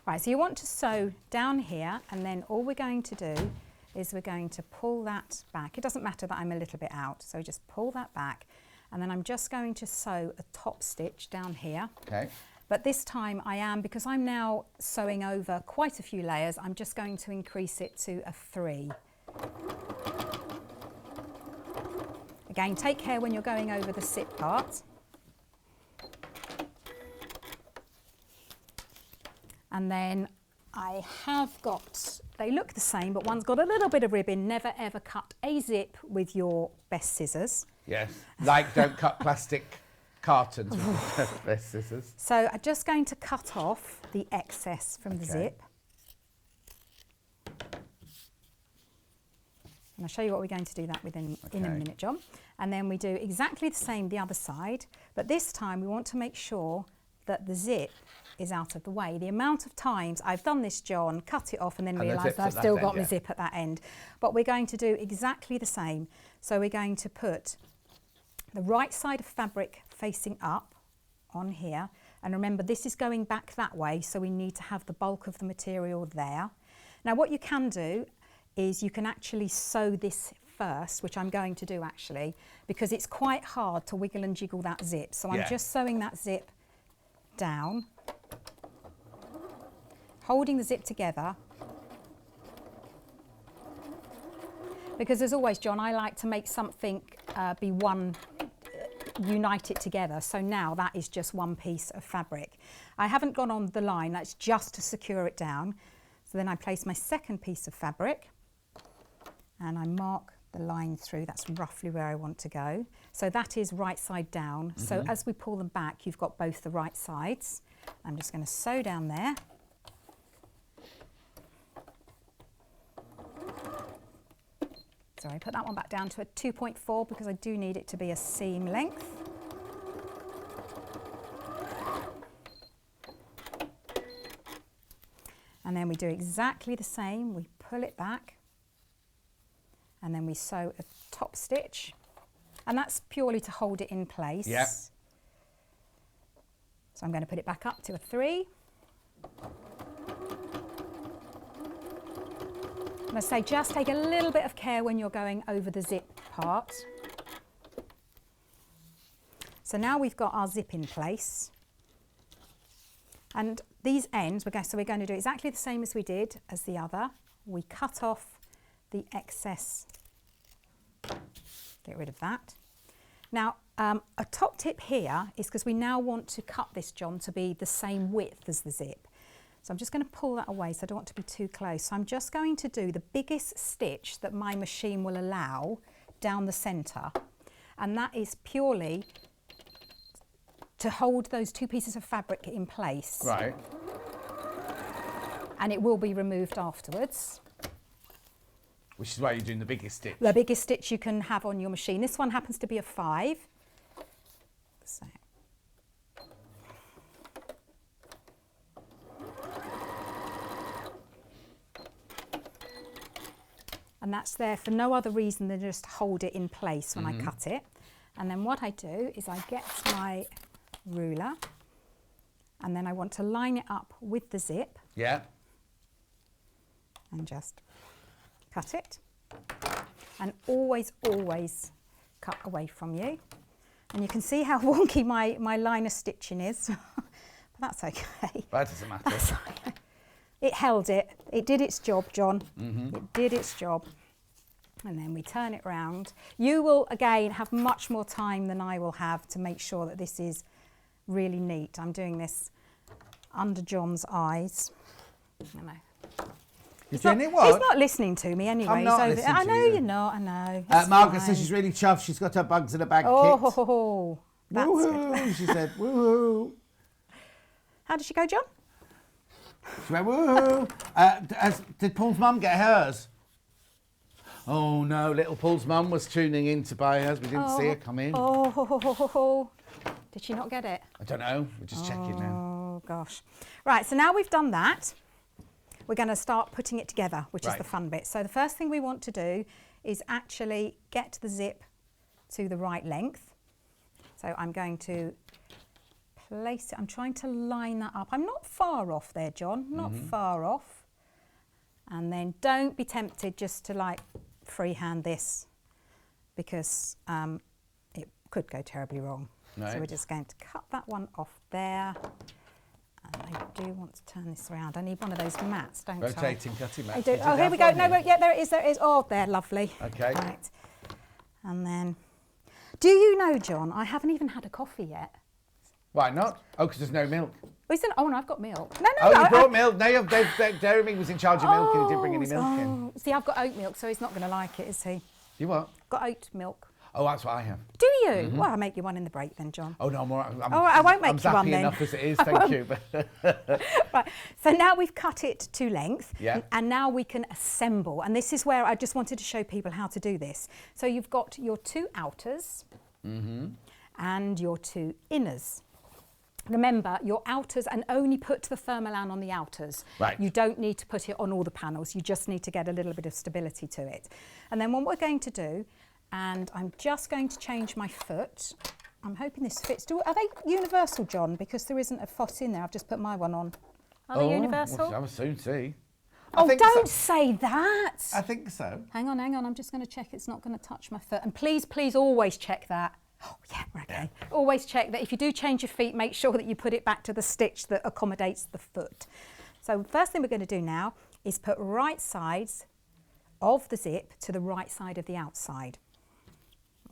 Speaker 2: Right, so you want to sew down here, and then all we're going to do is we're going to pull that back. It doesn't matter that I'm a little bit out, so just pull that back, and then I'm just going to sew a top stitch down here.
Speaker 1: Okay.
Speaker 2: But this time I am, because I'm now sewing over quite a few layers, I'm just going to increase it to a 3. Again, take care when you're going over the zip part. And then I have got, they look the same, but one's got a little bit of ribbon. Never ever cut a zip with your best scissors.
Speaker 1: Yes, like don't cut plastic cartons with your best scissors.
Speaker 2: So I'm just going to cut off the excess from the zip. And I'll show you what we're going to do that with in a minute, John. And then we do exactly the same the other side, but this time we want to make sure that the zip is out of the way. The amount of times I've done this, John, cut it off and then realised I've still got my zip at that end. But we're going to do exactly the same. So we're going to put the right side of fabric facing up on here. And remember, this is going back that way, so we need to have the bulk of the material there. Now what you can do is you can actually sew this first, which I'm going to do actually, because it's quite hard to wiggle and jiggle that zip. So I'm just sewing that zip down, holding the zip together, because as always, John, I like to make something be one, unite it together. So now that is just one piece of fabric. I haven't gone on the line, that's just to secure it down. So then I place my second piece of fabric and I mark the line through. That's roughly where I want to go. So that is right side down. So as we pull them back, you've got both the right sides. I'm just going to sew down there. So I put that one back down to a 2.4 because I do need it to be a seam length. And then we do exactly the same. We pull it back and then we sew a top stitch. And that's purely to hold it in place.
Speaker 1: Yeah.
Speaker 2: So I'm going to put it back up to a 3. And I say just take a little bit of care when you're going over the zip part. So now we've got our zip in place. And these ends, so we're going to do exactly the same as we did as the other. We cut off the excess, get rid of that. Now, a top tip here is because we now want to cut this, John, to be the same width as the zip. So I'm just going to pull that away, so I don't want to be too close. So I'm just going to do the biggest stitch that my machine will allow down the centre. And that is purely to hold those 2 pieces of fabric in place.
Speaker 1: Right.
Speaker 2: And it will be removed afterwards.
Speaker 1: Which is why you're doing the biggest stitch.
Speaker 2: The biggest stitch you can have on your machine. This one happens to be a 5. So. And that's there for no other reason than just hold it in place when I cut it. And then what I do is I get my ruler and then I want to line it up with the zip.
Speaker 1: Yeah.
Speaker 2: And just cut it. And always, always cut away from you. And you can see how wonky my line of stitching is. But that's okay.
Speaker 1: That doesn't matter.
Speaker 2: It held it. It did its job, John. It did its job. And then we turn it round. You will, again, have much more time than I will have to make sure that this is really neat. I'm doing this under John's eyes. I know.
Speaker 1: You're doing it what?
Speaker 2: He's not listening to me anyway.
Speaker 1: I'm not listening
Speaker 2: I
Speaker 1: to
Speaker 2: know
Speaker 1: you.
Speaker 2: you're not, I know. It's
Speaker 1: Margaret
Speaker 2: fine.
Speaker 1: says she's really chuffed. She's got her bugs in a bag
Speaker 2: Oh,
Speaker 1: kicked.
Speaker 2: that's
Speaker 1: Woohoo,
Speaker 2: good.
Speaker 1: she said, woohoo.
Speaker 2: How did she go, John?
Speaker 1: She went, woohoo. Did Paul's mum get hers? Oh no, little Paul's mum was tuning in to buy hers. We didn't see her come in.
Speaker 2: Oh, did she not get it?
Speaker 1: I don't know. We're just checking now.
Speaker 2: Oh gosh. Right, so now we've done that, we're going to start putting it together, which is the fun bit. So the first thing we want to do is actually get the zip to the right length. So I'm going to place it, I'm trying to line that up. I'm not far off there, John, not far off. And then don't be tempted just to like freehand this because it could go terribly wrong.
Speaker 1: Right.
Speaker 2: So we're just going to cut that one off there. And I do want to turn this around. I need one of those mats, don't I?
Speaker 1: Rotating cutting mat.
Speaker 2: I do. Oh, here we go. No, yeah, there it is. There it is. Oh, there, lovely.
Speaker 1: Okay.
Speaker 2: Right. And then, do you know, John, I haven't even had a coffee yet.
Speaker 1: Why not? Oh, because there's no milk.
Speaker 2: Listen, oh, and I've got milk. No,
Speaker 1: Oh,
Speaker 2: no,
Speaker 1: you brought milk. No, Dairy was in charge of milk and he didn't bring any milk in.
Speaker 2: Oh, see, I've got oat milk, so he's not going to like it, is he?
Speaker 1: You what?
Speaker 2: Got oat milk.
Speaker 1: Oh, that's what I have.
Speaker 2: Do you? Well, I'll make you one in the break then, John.
Speaker 1: Oh, no, I'm all right.
Speaker 2: All right, I won't make you one
Speaker 1: zappy
Speaker 2: then.
Speaker 1: enough as it is, thank you.
Speaker 2: Right, so now we've cut it to length,
Speaker 1: Yeah.
Speaker 2: and now we can assemble. And this is where I just wanted to show people how to do this. So you've got your 2 outers and your 2 inners. Remember, your outers, and only put the Thermolan on the outers.
Speaker 1: Right.
Speaker 2: You don't need to put it on all the panels. You just need to get a little bit of stability to it. And then what we're going to do, and I'm just going to change my foot. I'm hoping this fits. Are they universal, John? Because there isn't a foot in there. I've just put my one on. Are they universal?
Speaker 1: Well, I will soon see.
Speaker 2: Oh, don't say that.
Speaker 1: I think so.
Speaker 2: Hang on. I'm just going to check it's not going to touch my foot. And please, please always check that. Oh, yeah, we're okay. Yeah. Always check that if you do change your feet, make sure that you put it back to the stitch that accommodates the foot. So first thing we're going to do now is put right sides of the zip to the right side of the outside.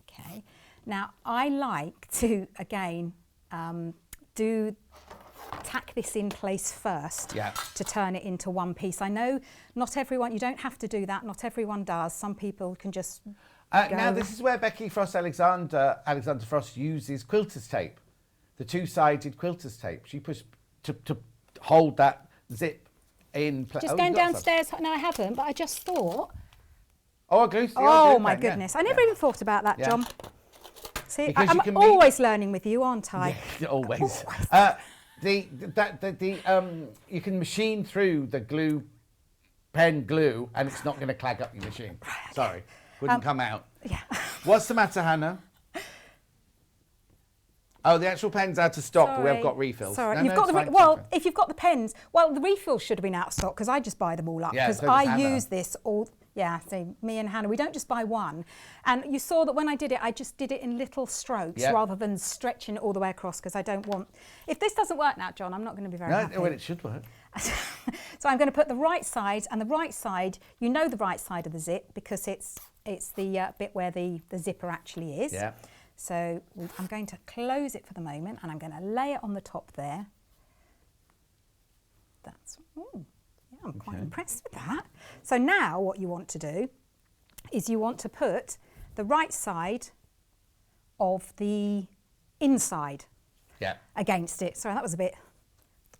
Speaker 2: Okay. Now, I like to, again, do tack this in place first
Speaker 1: Yeah.
Speaker 2: to turn it into one piece. I know not everyone, you don't have to do that, not everyone does. Some people can just
Speaker 1: Now this is where Becky Frost Alexander Frost uses quilter's tape, the two-sided quilter's tape. She puts to hold that zip in place.
Speaker 2: Just going downstairs. No, I haven't, but I just thought.
Speaker 1: Oh, glue.
Speaker 2: Oh my goodness! I never even thought about that, John. See,
Speaker 1: Because
Speaker 2: I'm always learning with you, aren't I?
Speaker 1: Yeah, always. You can machine through the pen glue, and it's not going to clag up your machine. Sorry, wouldn't come out.
Speaker 2: Yeah.
Speaker 1: What's the matter, Hannah? Oh, the actual pen's out of stock, but we have got refills.
Speaker 2: Sorry,
Speaker 1: No,
Speaker 2: you've
Speaker 1: no,
Speaker 2: got
Speaker 1: it's
Speaker 2: the
Speaker 1: fine,
Speaker 2: well.
Speaker 1: it's fine.
Speaker 2: If you've got the pens, well, the refills should have been out of stock because I just buy them all up
Speaker 1: Yeah,
Speaker 2: because
Speaker 1: so does
Speaker 2: I
Speaker 1: Hannah.
Speaker 2: use this all. Yeah, so me and Hannah, we don't just buy one. And you saw that when I did it, I just did it in little strokes rather than stretching it all the way across because I don't want. If this doesn't work now, John, I'm not going to be very happy.
Speaker 1: No, well, it should work.
Speaker 2: So I'm going to put the right side, and the right side, you know the right side of the zip because it's the bit where the zipper actually is.
Speaker 1: Yeah.
Speaker 2: So I'm going to close it for the moment, and I'm going to lay it on the top there. That's, yeah, I'm quite impressed with that. So now what you want to do is you want to put the right side of the inside against it. Sorry, that was a bit.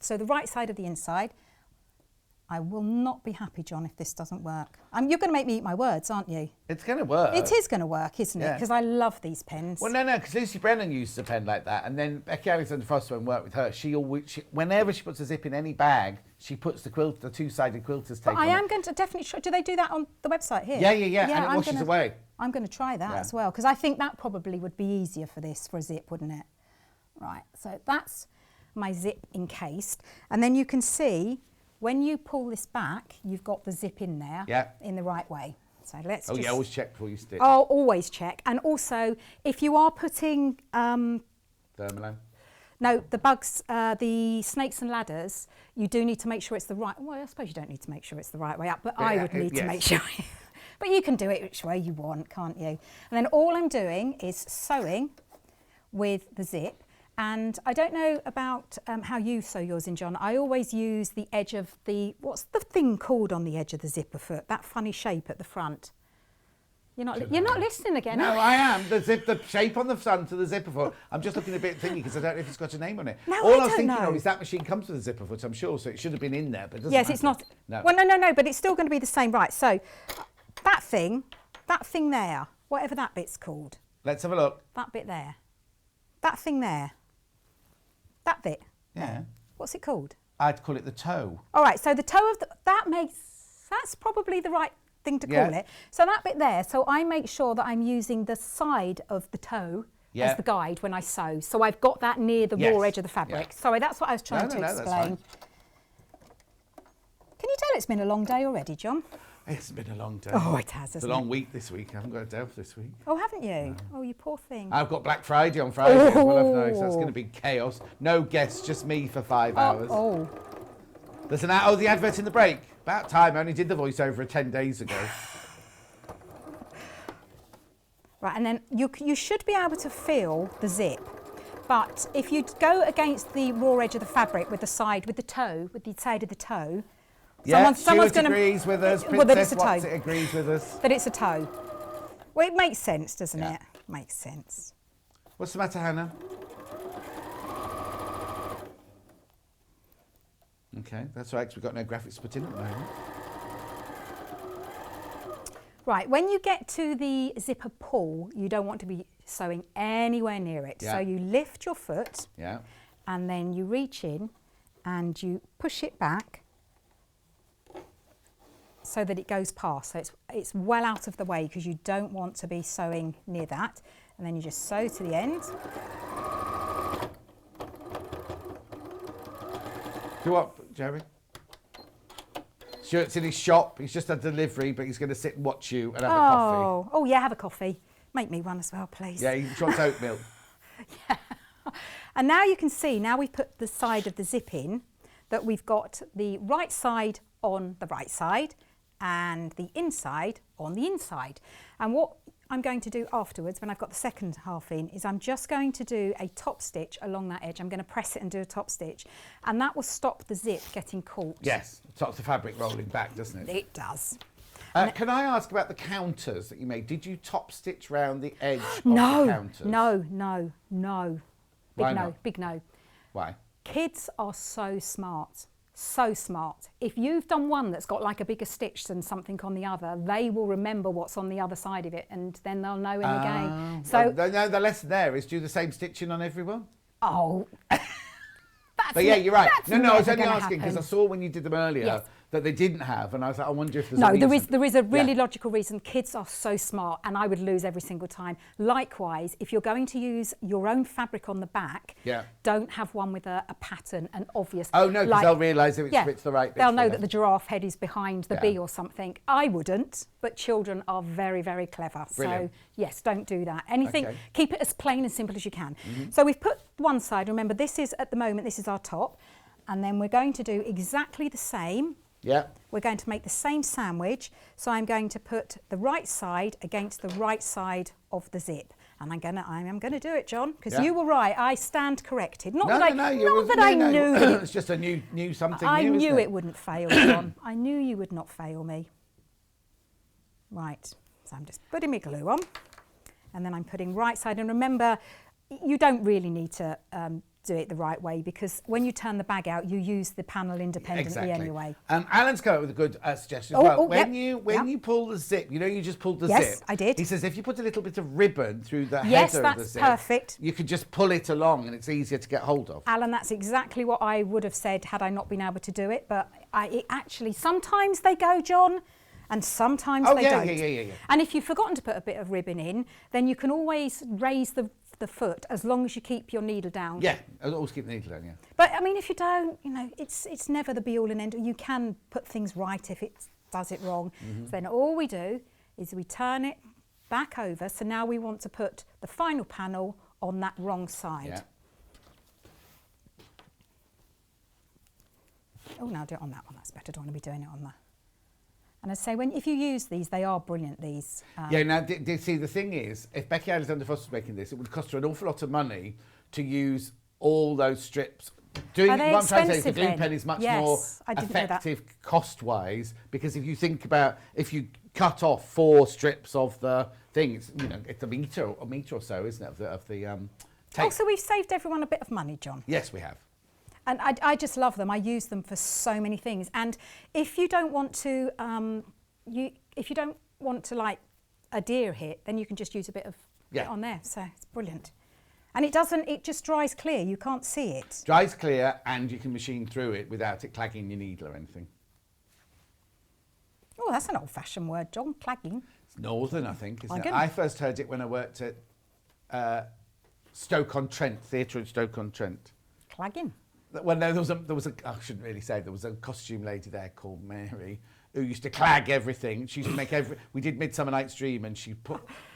Speaker 2: So the right side of the inside. I will not be happy, John, if this doesn't work. You're going to make me eat my words, aren't you?
Speaker 1: It's going to work.
Speaker 2: It is going to work, isn't it?
Speaker 1: Yeah.
Speaker 2: Because I love these pens.
Speaker 1: Well, no, because Lucy Brennan uses a pen like that, and then Becky Alexander Frost, when worked with her, whenever she puts a zip in any bag, she puts the two-sided quilter's tape
Speaker 2: But I
Speaker 1: on
Speaker 2: am
Speaker 1: it.
Speaker 2: going to definitely. Do they do that on the website here?
Speaker 1: Yeah, and it washes away.
Speaker 2: I'm going to try that as well because I think that probably would be easier for this for a zip, wouldn't it? Right. So that's my zip encased, and then you can see. When you pull this back, you've got the zip in there in the right way. So let's just...
Speaker 1: always check before you stitch.
Speaker 2: Oh, always check. And also, if you are putting...
Speaker 1: Thermaline?
Speaker 2: No, the bugs, the snakes and ladders, you do need to make sure it's the right... Well, I suppose you don't need to make sure it's the right way up, but I would need to make sure... But you can do it which way you want, can't you? And then all I'm doing is sewing with the zip. And I don't know about how you sew yours in, John. I always use the edge of the, what's the thing called on the edge of the zipper foot? That funny shape at the front. You're not listening again.
Speaker 1: No, I am. The shape on the front of the zipper foot. I'm just looking a bit thingy because I don't know if it's got a name on it.
Speaker 2: No,
Speaker 1: All I was
Speaker 2: don't
Speaker 1: thinking
Speaker 2: know.
Speaker 1: of is that machine comes with a zipper foot, I'm sure, so it should have been in there, but it doesn't
Speaker 2: Yes,
Speaker 1: matter.
Speaker 2: it's not.
Speaker 1: No.
Speaker 2: Well, no, but it's still going to be the same. Right, so that thing there, whatever that bit's called.
Speaker 1: Let's have a look.
Speaker 2: That bit there. That thing there. That bit.
Speaker 1: Yeah.
Speaker 2: What's it called?
Speaker 1: I'd call it the toe.
Speaker 2: All right, so the toe of that's probably the right thing to call it. So that bit there, so I make sure that I'm using the side of the toe as the guide when I sew. So I've got that near the raw edge of the fabric.
Speaker 1: Yeah.
Speaker 2: Sorry, that's what I was trying to
Speaker 1: that's
Speaker 2: explain.
Speaker 1: fine.
Speaker 2: Can you tell it's been a long day already, John?
Speaker 1: It's been a long day.
Speaker 2: Oh, it has,
Speaker 1: It's a
Speaker 2: hasn't
Speaker 1: long week this week. I haven't got a day off this week.
Speaker 2: Oh, haven't you? Oh, you poor thing.
Speaker 1: I've got Black Friday on Friday as well, haven't I? So that's going to be chaos. No guests, just me for 5 hours.
Speaker 2: Oh.
Speaker 1: There's the advert in the break. About time. I only did the voiceover 10 days ago.
Speaker 2: Right, and then you should be able to feel the zip. But if you go against the raw edge of the fabric with the side of the toe, someone's going to
Speaker 1: agrees with us.
Speaker 2: Well, that it's a toe.
Speaker 1: Princess Watson agrees with us.
Speaker 2: That it's a toe. Well, it makes sense, doesn't it? Makes sense.
Speaker 1: What's the matter, Hannah? Okay, that's right, because we've got no graphics put in at the moment.
Speaker 2: Right, when you get to the zipper pull, you don't want to be sewing anywhere near it.
Speaker 1: Yeah.
Speaker 2: So you lift your foot
Speaker 1: Yeah.
Speaker 2: and then you reach in and you push it back so that it goes past. So it's well out of the way because you don't want to be sewing near that. And then you just sew to the end.
Speaker 1: Do what, Jerry? Stuart's in his shop. He's just had delivery, but he's going to sit and watch you and have a coffee.
Speaker 2: Oh, yeah, have a coffee. Make me one as well, please.
Speaker 1: Yeah, he wants oat milk.
Speaker 2: And now you can see, now we've put the side of the zip in, that we've got the right side on the right side and the inside on the inside. And what I'm going to do afterwards, when I've got the second half in, is I'm just going to do a top stitch along that edge. I'm going to press it and do a top stitch, and that will stop the zip getting caught.
Speaker 1: Yes, stops the fabric rolling back, doesn't it?
Speaker 2: It does.
Speaker 1: Can I ask about the counters that you made? Did you top stitch round the edge of the counters?
Speaker 2: No. Big no.
Speaker 1: Why?
Speaker 2: Kids are so smart. So smart. If you've done one that's got like a bigger stitch than something on the other, they will remember what's on the other side of it, and then they'll know in the game. So
Speaker 1: the lesson there is do the same stitching on everyone.
Speaker 2: Oh,
Speaker 1: but yeah, you're right. No, I was
Speaker 2: never
Speaker 1: only
Speaker 2: gonna
Speaker 1: asking because I
Speaker 2: happen.
Speaker 1: saw when you did them earlier
Speaker 2: Yes.
Speaker 1: that they didn't have, and I was like, I wonder if there's
Speaker 2: no,
Speaker 1: a reason.
Speaker 2: there is a really logical reason. Kids are so smart, and I would lose every single time. Likewise, if you're going to use your own fabric on the back, don't have one with a pattern, an obvious.
Speaker 1: Oh no, because they'll realise if it's the right bit.
Speaker 2: They'll know that the giraffe head is behind the bee or something. I wouldn't, but children are very, very clever.
Speaker 1: Brilliant.
Speaker 2: So yes, don't do that. Anything, keep it as plain and simple as you can. So we've put one side. Remember, this is at the moment. This is our top, and then we're going to do exactly the same.
Speaker 1: Yeah.
Speaker 2: We're going to make the same sandwich. So I'm going to put the right side against the right side of the zip. And I am gonna do it, John, because you were right. I stand corrected. Not that I knew it.
Speaker 1: It's just a new something
Speaker 2: I
Speaker 1: new,
Speaker 2: knew
Speaker 1: isn't
Speaker 2: it wouldn't fail, John. I knew you would not fail me. Right, so I'm just putting my glue on. And then I'm putting right side. And remember, you don't really need to do it the right way, because when you turn the bag out, you use the panel independently anyway.
Speaker 1: Alan's come up with a good suggestion as well. When you pull the zip, you just pulled the zip.
Speaker 2: Yes, I did.
Speaker 1: He says if you put a little bit of ribbon through the header of the zip,
Speaker 2: perfect.
Speaker 1: You can just pull it along and it's easier to get hold of.
Speaker 2: Alan, that's exactly what I would have said had I not been able to do it. But it actually, sometimes they go, John, and sometimes they don't.
Speaker 1: Yeah.
Speaker 2: And if you've forgotten to put a bit of ribbon in, then you can always raise the foot as long as you keep your needle down.
Speaker 1: Yeah, I'll always keep the needle down, yeah.
Speaker 2: But I mean, if you don't, it's never the be all and end all. You can put things right if it does it wrong. So then all we do is we turn it back over. So now we want to put the final panel on that wrong side.
Speaker 1: Yeah.
Speaker 2: Oh, now do it on that one. That's better. Don't want to be doing it on that. And I say, if you use these, they are brilliant, these.
Speaker 1: Now, see, the thing is, if Becky Alexander Foster was making this, it would cost her an awful lot of money to use all those strips. What I'm trying to say is the glue pen is much more effective cost-wise, because if you think about, if you cut off 4 strips of the thing, it's a metre or so, isn't it, of the tape.
Speaker 2: Oh, so we've saved everyone a bit of money, John.
Speaker 1: Yes, we have.
Speaker 2: And I just love them. I use them for so many things. And if you don't want to, like a deer hit, then you can just use a bit of it on there. So it's brilliant. And it just dries clear. You can't see it.
Speaker 1: Dries clear, and you can machine through it without it clagging your needle or anything.
Speaker 2: Oh, that's an old-fashioned word, John, clagging.
Speaker 1: It's northern, I think, isn't it? I first heard it when I worked at Stoke-on-Trent, theatre in Stoke-on-Trent.
Speaker 2: Clagging?
Speaker 1: Well, no, there was a I shouldn't really say, there was a costume lady there called Mary who used to clag everything. She used to make we did Midsummer Night's Dream, and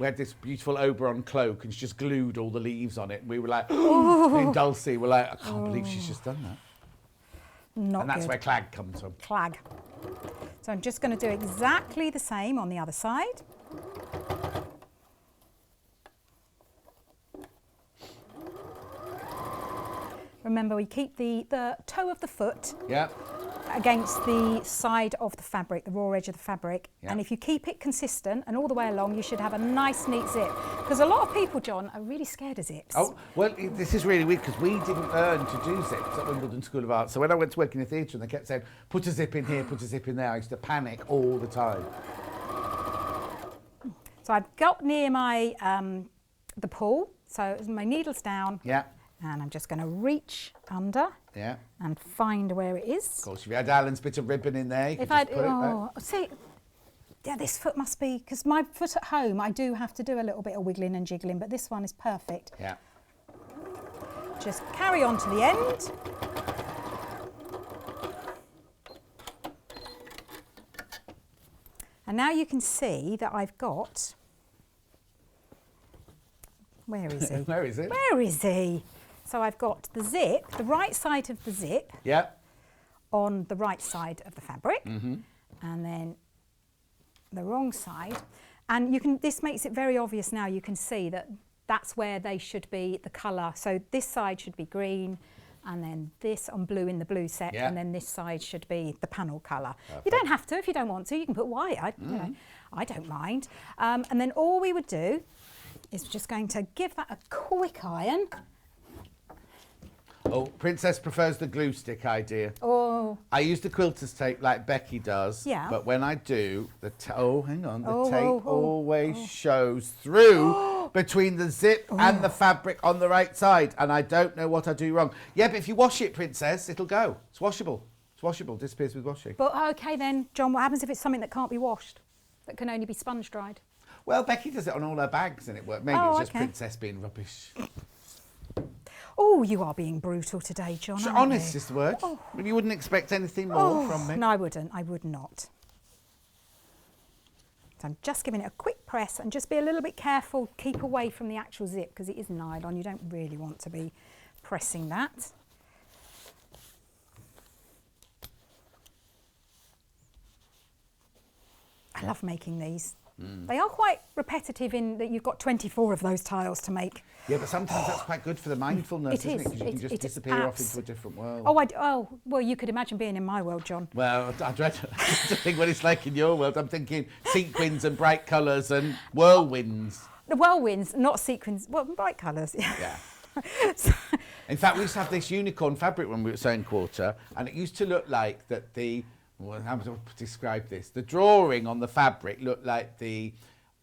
Speaker 1: we had this beautiful Oberon cloak, and she just glued all the leaves on it. And we were like, me and Dulcie were like, I can't believe she's just done that. And that's where clag comes from.
Speaker 2: Clag. So I'm just going to do exactly the same on the other side. Remember, we keep the toe of the foot against the side of the fabric, the raw edge of the fabric. And if you keep it consistent and all the way along, you should have a nice, neat zip. Because a lot of people, John, are really scared of zips.
Speaker 1: Oh, well, this is really weird, because we didn't learn to do zips at Wimbledon School of Art. So when I went to work in the theatre and they kept saying, put a zip in here, put a zip in there, I used to panic all the time.
Speaker 2: So I've got near my the pull, so my needle's down.
Speaker 1: Yeah.
Speaker 2: And I'm just going to reach under and find where it is.
Speaker 1: Of course, if you had Alan's bit of ribbon in there, you could just put it
Speaker 2: see, this foot must be, because my foot at home, I do have to do a little bit of wiggling and jiggling, but this one is perfect.
Speaker 1: Yeah.
Speaker 2: Just carry on to the end. And now you can see that I've got, where is he?
Speaker 1: Where is it?
Speaker 2: Where is he? So I've got the zip, the right side of the zip on the right side of the fabric, and then the wrong side. And you can, this makes it very obvious now, you can see that that's where they should be, the colour. So this side should be green, and then this on blue in the blue set, and then this side should be the panel colour. You don't have to if you don't want to, you can put white, you know, I don't mind. And then all we would do is just going to give that a quick iron.
Speaker 1: Oh, Princess prefers the glue stick idea.
Speaker 2: Oh.
Speaker 1: I use the quilter's tape like Becky does.
Speaker 2: Yeah.
Speaker 1: But when I do, the tape always shows through between the zip and the fabric on the right side. And I don't know what I do wrong. Yeah, but if you wash it, Princess, it'll go. It's washable. It's washable. Disappears with washing.
Speaker 2: But okay then, John, what happens if it's something that can't be washed? That can only be sponge dried?
Speaker 1: Well, Becky does it on all her bags and it worked. Maybe it's just Princess being rubbish.
Speaker 2: Oh, you are being brutal today, John.
Speaker 1: Honest is the word. Oh. You wouldn't expect anything more from me.
Speaker 2: No, I wouldn't. I would not. So I'm just giving it a quick press and just be a little bit careful. Keep away from the actual zip because it is nylon. You don't really want to be pressing that. I love making these. They are quite repetitive in that you've got 24 of those tiles to make.
Speaker 1: Yeah, but sometimes that's quite good for the mindfulness, isn't it? Because you can just disappear off into a different world.
Speaker 2: Oh, well, you could imagine being in my world, John.
Speaker 1: Well, I dread to think what it's like in your world. I'm thinking sequins and bright colours and whirlwinds.
Speaker 2: The whirlwinds, not sequins, well, bright colours.
Speaker 1: Yeah.
Speaker 2: So,
Speaker 1: in fact, we used to have this unicorn fabric when we were sewing quarter, and it used to look like that the... Well, how to describe this? The drawing on the fabric looked like the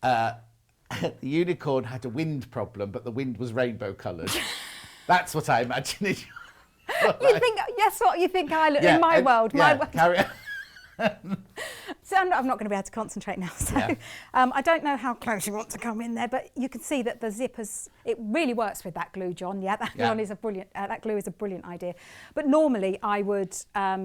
Speaker 1: the unicorn had a wind problem, but the wind was rainbow coloured. That's what I imagine it.
Speaker 2: You think, yes, what you think I look in my world.
Speaker 1: Yeah, carry on.
Speaker 2: So I'm not going to be able to concentrate now. So I don't know how close you want to come in there, but you can see that the zippers, it really works with that glue, John. Yeah, that glue is a brilliant. That glue is a brilliant idea. But normally I would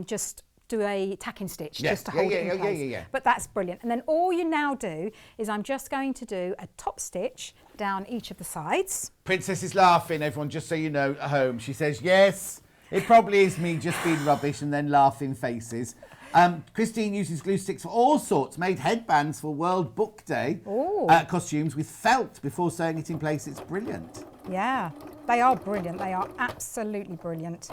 Speaker 2: just do a tacking stitch just to hold it in place. But that's brilliant. And then all you now do is I'm just going to do a top stitch down each of the sides.
Speaker 1: Princess is laughing, everyone, just so you know at home. She says, yes, it probably is me just being rubbish and then laughing faces. Christine uses glue sticks for all sorts, made headbands for World Book Day costumes with felt before sewing it in place. It's brilliant.
Speaker 2: Yeah, they are brilliant. They are absolutely brilliant.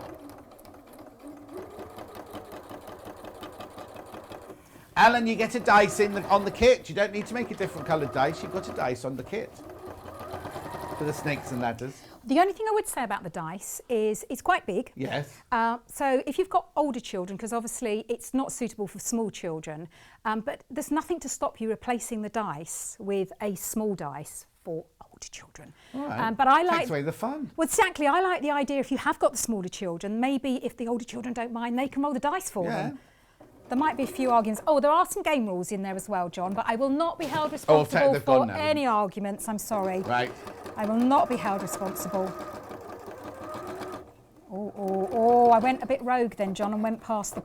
Speaker 1: Alan, you get a dice on the kit. You don't need to make a different coloured dice. You've got a dice on the kit for the snakes and ladders.
Speaker 2: The only thing I would say about the dice is it's quite big.
Speaker 1: Yes.
Speaker 2: So if you've got older children, because obviously it's not suitable for small children, but there's nothing to stop you replacing the dice with a small dice for older children.
Speaker 1: Right.
Speaker 2: But I like...
Speaker 1: Takes away the fun.
Speaker 2: Well, exactly. I like the idea if you have got the smaller children, maybe if the older children don't mind, they can roll the dice for them. There might be a few arguments. Oh, there are some game rules in there as well, John, but I will not be held responsible for any arguments. I'm sorry.
Speaker 1: Right.
Speaker 2: I will not be held responsible. Oh, I went a bit rogue then, John, and went past the...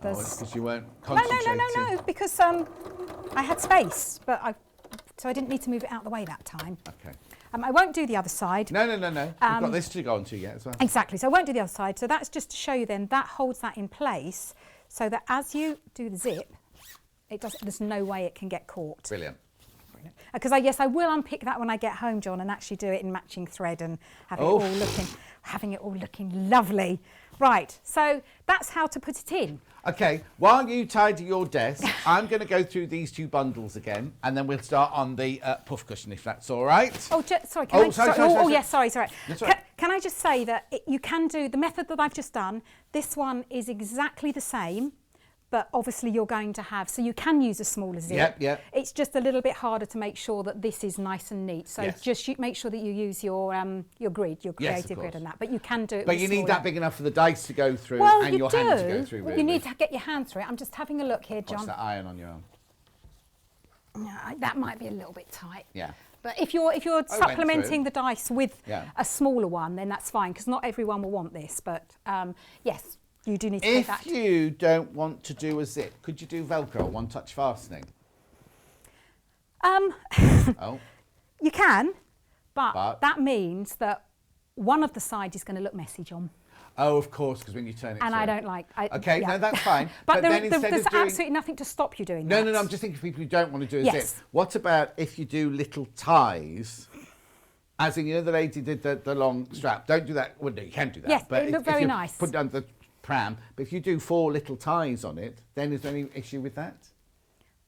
Speaker 1: it's because you weren't concentrating.
Speaker 2: No, because I had space, but so I didn't need to move it out the way that time.
Speaker 1: Okay.
Speaker 2: I won't do the other side.
Speaker 1: No. You've got this to go on to yet as well.
Speaker 2: Exactly, so I won't do the other side. So that's just to show you then, that holds that in place so that as you do the zip, there's no way it can get caught.
Speaker 1: Brilliant.
Speaker 2: Because I will unpick that when I get home, John, and actually do it in matching thread and having it all looking lovely. Right, so that's how to put it in.
Speaker 1: Okay, while you tidy your desk, I'm going to go through these two bundles again, and then we'll start on the puff cushion, if that's all right.
Speaker 2: Oh, sorry. Sorry. Can I just say that you can do the method that I've just done. This one is exactly the same, but obviously you're going to have, so you can use a smaller zip.
Speaker 1: Yep.
Speaker 2: It's just a little bit harder to make sure that this is nice and neat. So just make sure that you use your grid, your creative grid and that. But you can do it.
Speaker 1: But you need that big enough for the dice to go through and your hand to go through. Really.
Speaker 2: You need to get your hand through it. I'm just having a look here, John.
Speaker 1: What's that iron on your arm?
Speaker 2: No, that might be a little bit tight.
Speaker 1: Yeah.
Speaker 2: But if you're supplementing the dice with a smaller one, then that's fine, because not everyone will want this. But yes. You do need to take that.
Speaker 1: If you don't want to do a zip, could you do Velcro, one-touch fastening?
Speaker 2: You can, but that means that one of the sides is going to look messy, John.
Speaker 1: Oh, of course, because when you turn it
Speaker 2: And
Speaker 1: through.
Speaker 2: I don't like...
Speaker 1: Okay, no, that's fine.
Speaker 2: but
Speaker 1: then instead
Speaker 2: there's
Speaker 1: of doing...
Speaker 2: absolutely nothing to stop you doing
Speaker 1: No,
Speaker 2: that.
Speaker 1: no, no, I'm just thinking for people who don't want to do a
Speaker 2: Yes.
Speaker 1: zip. What about if you do little ties, as in, you know, the lady did the long strap. Don't do that. Well, no, you can do that.
Speaker 2: Yes,
Speaker 1: but
Speaker 2: it looked
Speaker 1: if
Speaker 2: very
Speaker 1: you
Speaker 2: nice.
Speaker 1: Put down the pram, but if you do 4 little ties on it, then is there any issue with that?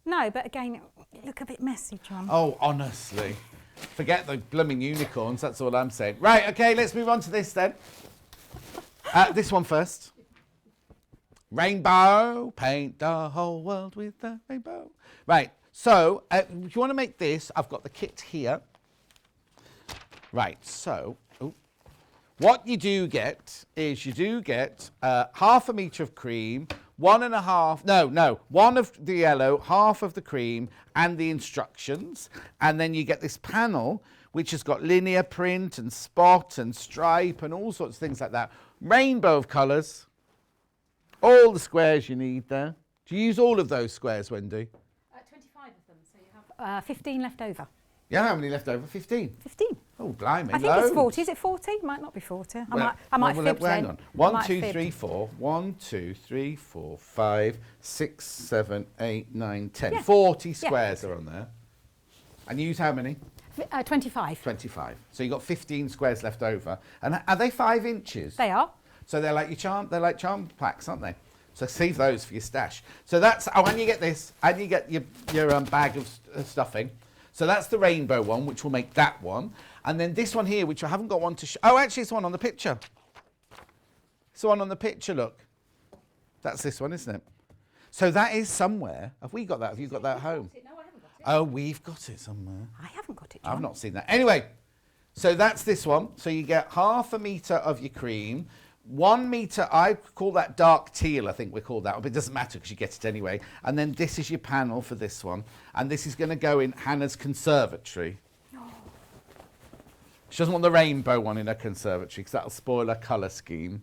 Speaker 2: No, but again, it look a bit messy, John.
Speaker 1: Oh, honestly. Forget the blooming unicorns, that's all I'm saying. Right, okay, let's move on to this then. This one first. Rainbow, paint the whole world with the rainbow. Right, so if you want to make this, I've got the kit here. Right, so what you do get is you do get half a metre of cream, 1 of the yellow, half of the cream, and the instructions. And then you get this panel, which has got linear print and spot and stripe and all sorts of things like that. Rainbow of colours. All the squares you need there. Do you use all of those squares, Wendy?
Speaker 2: 25 of them, so you have 15 left over.
Speaker 1: Yeah, how many left over? 15.
Speaker 2: 15.
Speaker 1: Oh, blimey,
Speaker 2: I think it's 40. Is it 40? Might not be 40. I might fib
Speaker 1: hang
Speaker 2: then.
Speaker 1: on. 1,
Speaker 2: Might
Speaker 1: 2,
Speaker 2: fib.
Speaker 1: 3, 4. 1, 2, 3, 4, 5, 6, 7, 8, 9, 10.
Speaker 2: Yeah.
Speaker 1: 40
Speaker 2: Yeah.
Speaker 1: squares are on there. And you use how many?
Speaker 2: 25.
Speaker 1: 25. So you've got 15 squares left over. And are they 5 inches?
Speaker 2: They are.
Speaker 1: So they're like they're like charm packs, aren't they? So save those for your stash. So that's, and you get this, and you get your bag of stuffing. So that's the rainbow one, which will make that one. And then this one here, which I haven't got one to show. Oh, actually, it's one on the picture. It's the one on the picture, look. That's this one, isn't it? So that is somewhere. Have we got that? Have you got that at home?
Speaker 2: No, I haven't got it.
Speaker 1: Oh, we've got it somewhere.
Speaker 2: I haven't got it, John.
Speaker 1: I've not seen that. Anyway, so that's this one. So you get half a metre of your cream. 1 metre, I call that dark teal, I think we call that, but it doesn't matter because you get it anyway. And then this is your panel for this one. And this is going to go in Hannah's conservatory. She doesn't want the rainbow one in her conservatory because that'll spoil her colour scheme.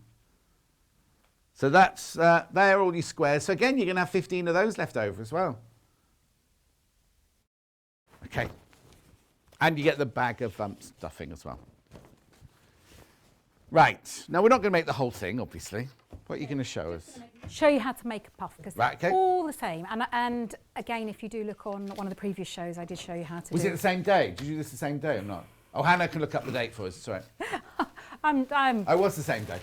Speaker 1: So that's, they're all your squares. So again, you're going to have 15 of those left over as well. Okay. And you get the bag of stuffing as well. Right. Now, we're not going to make the whole thing, obviously. What are you going to show us?
Speaker 2: Show you how to make a puff because
Speaker 1: Right, okay.
Speaker 2: they're all the same. And again, if you do look on one of the previous shows, I did show you how to
Speaker 1: Was
Speaker 2: do
Speaker 1: it the same day? Did you do this the same day or not? Oh, Hannah can look up the date for us. It's all right. Oh, it was the same day.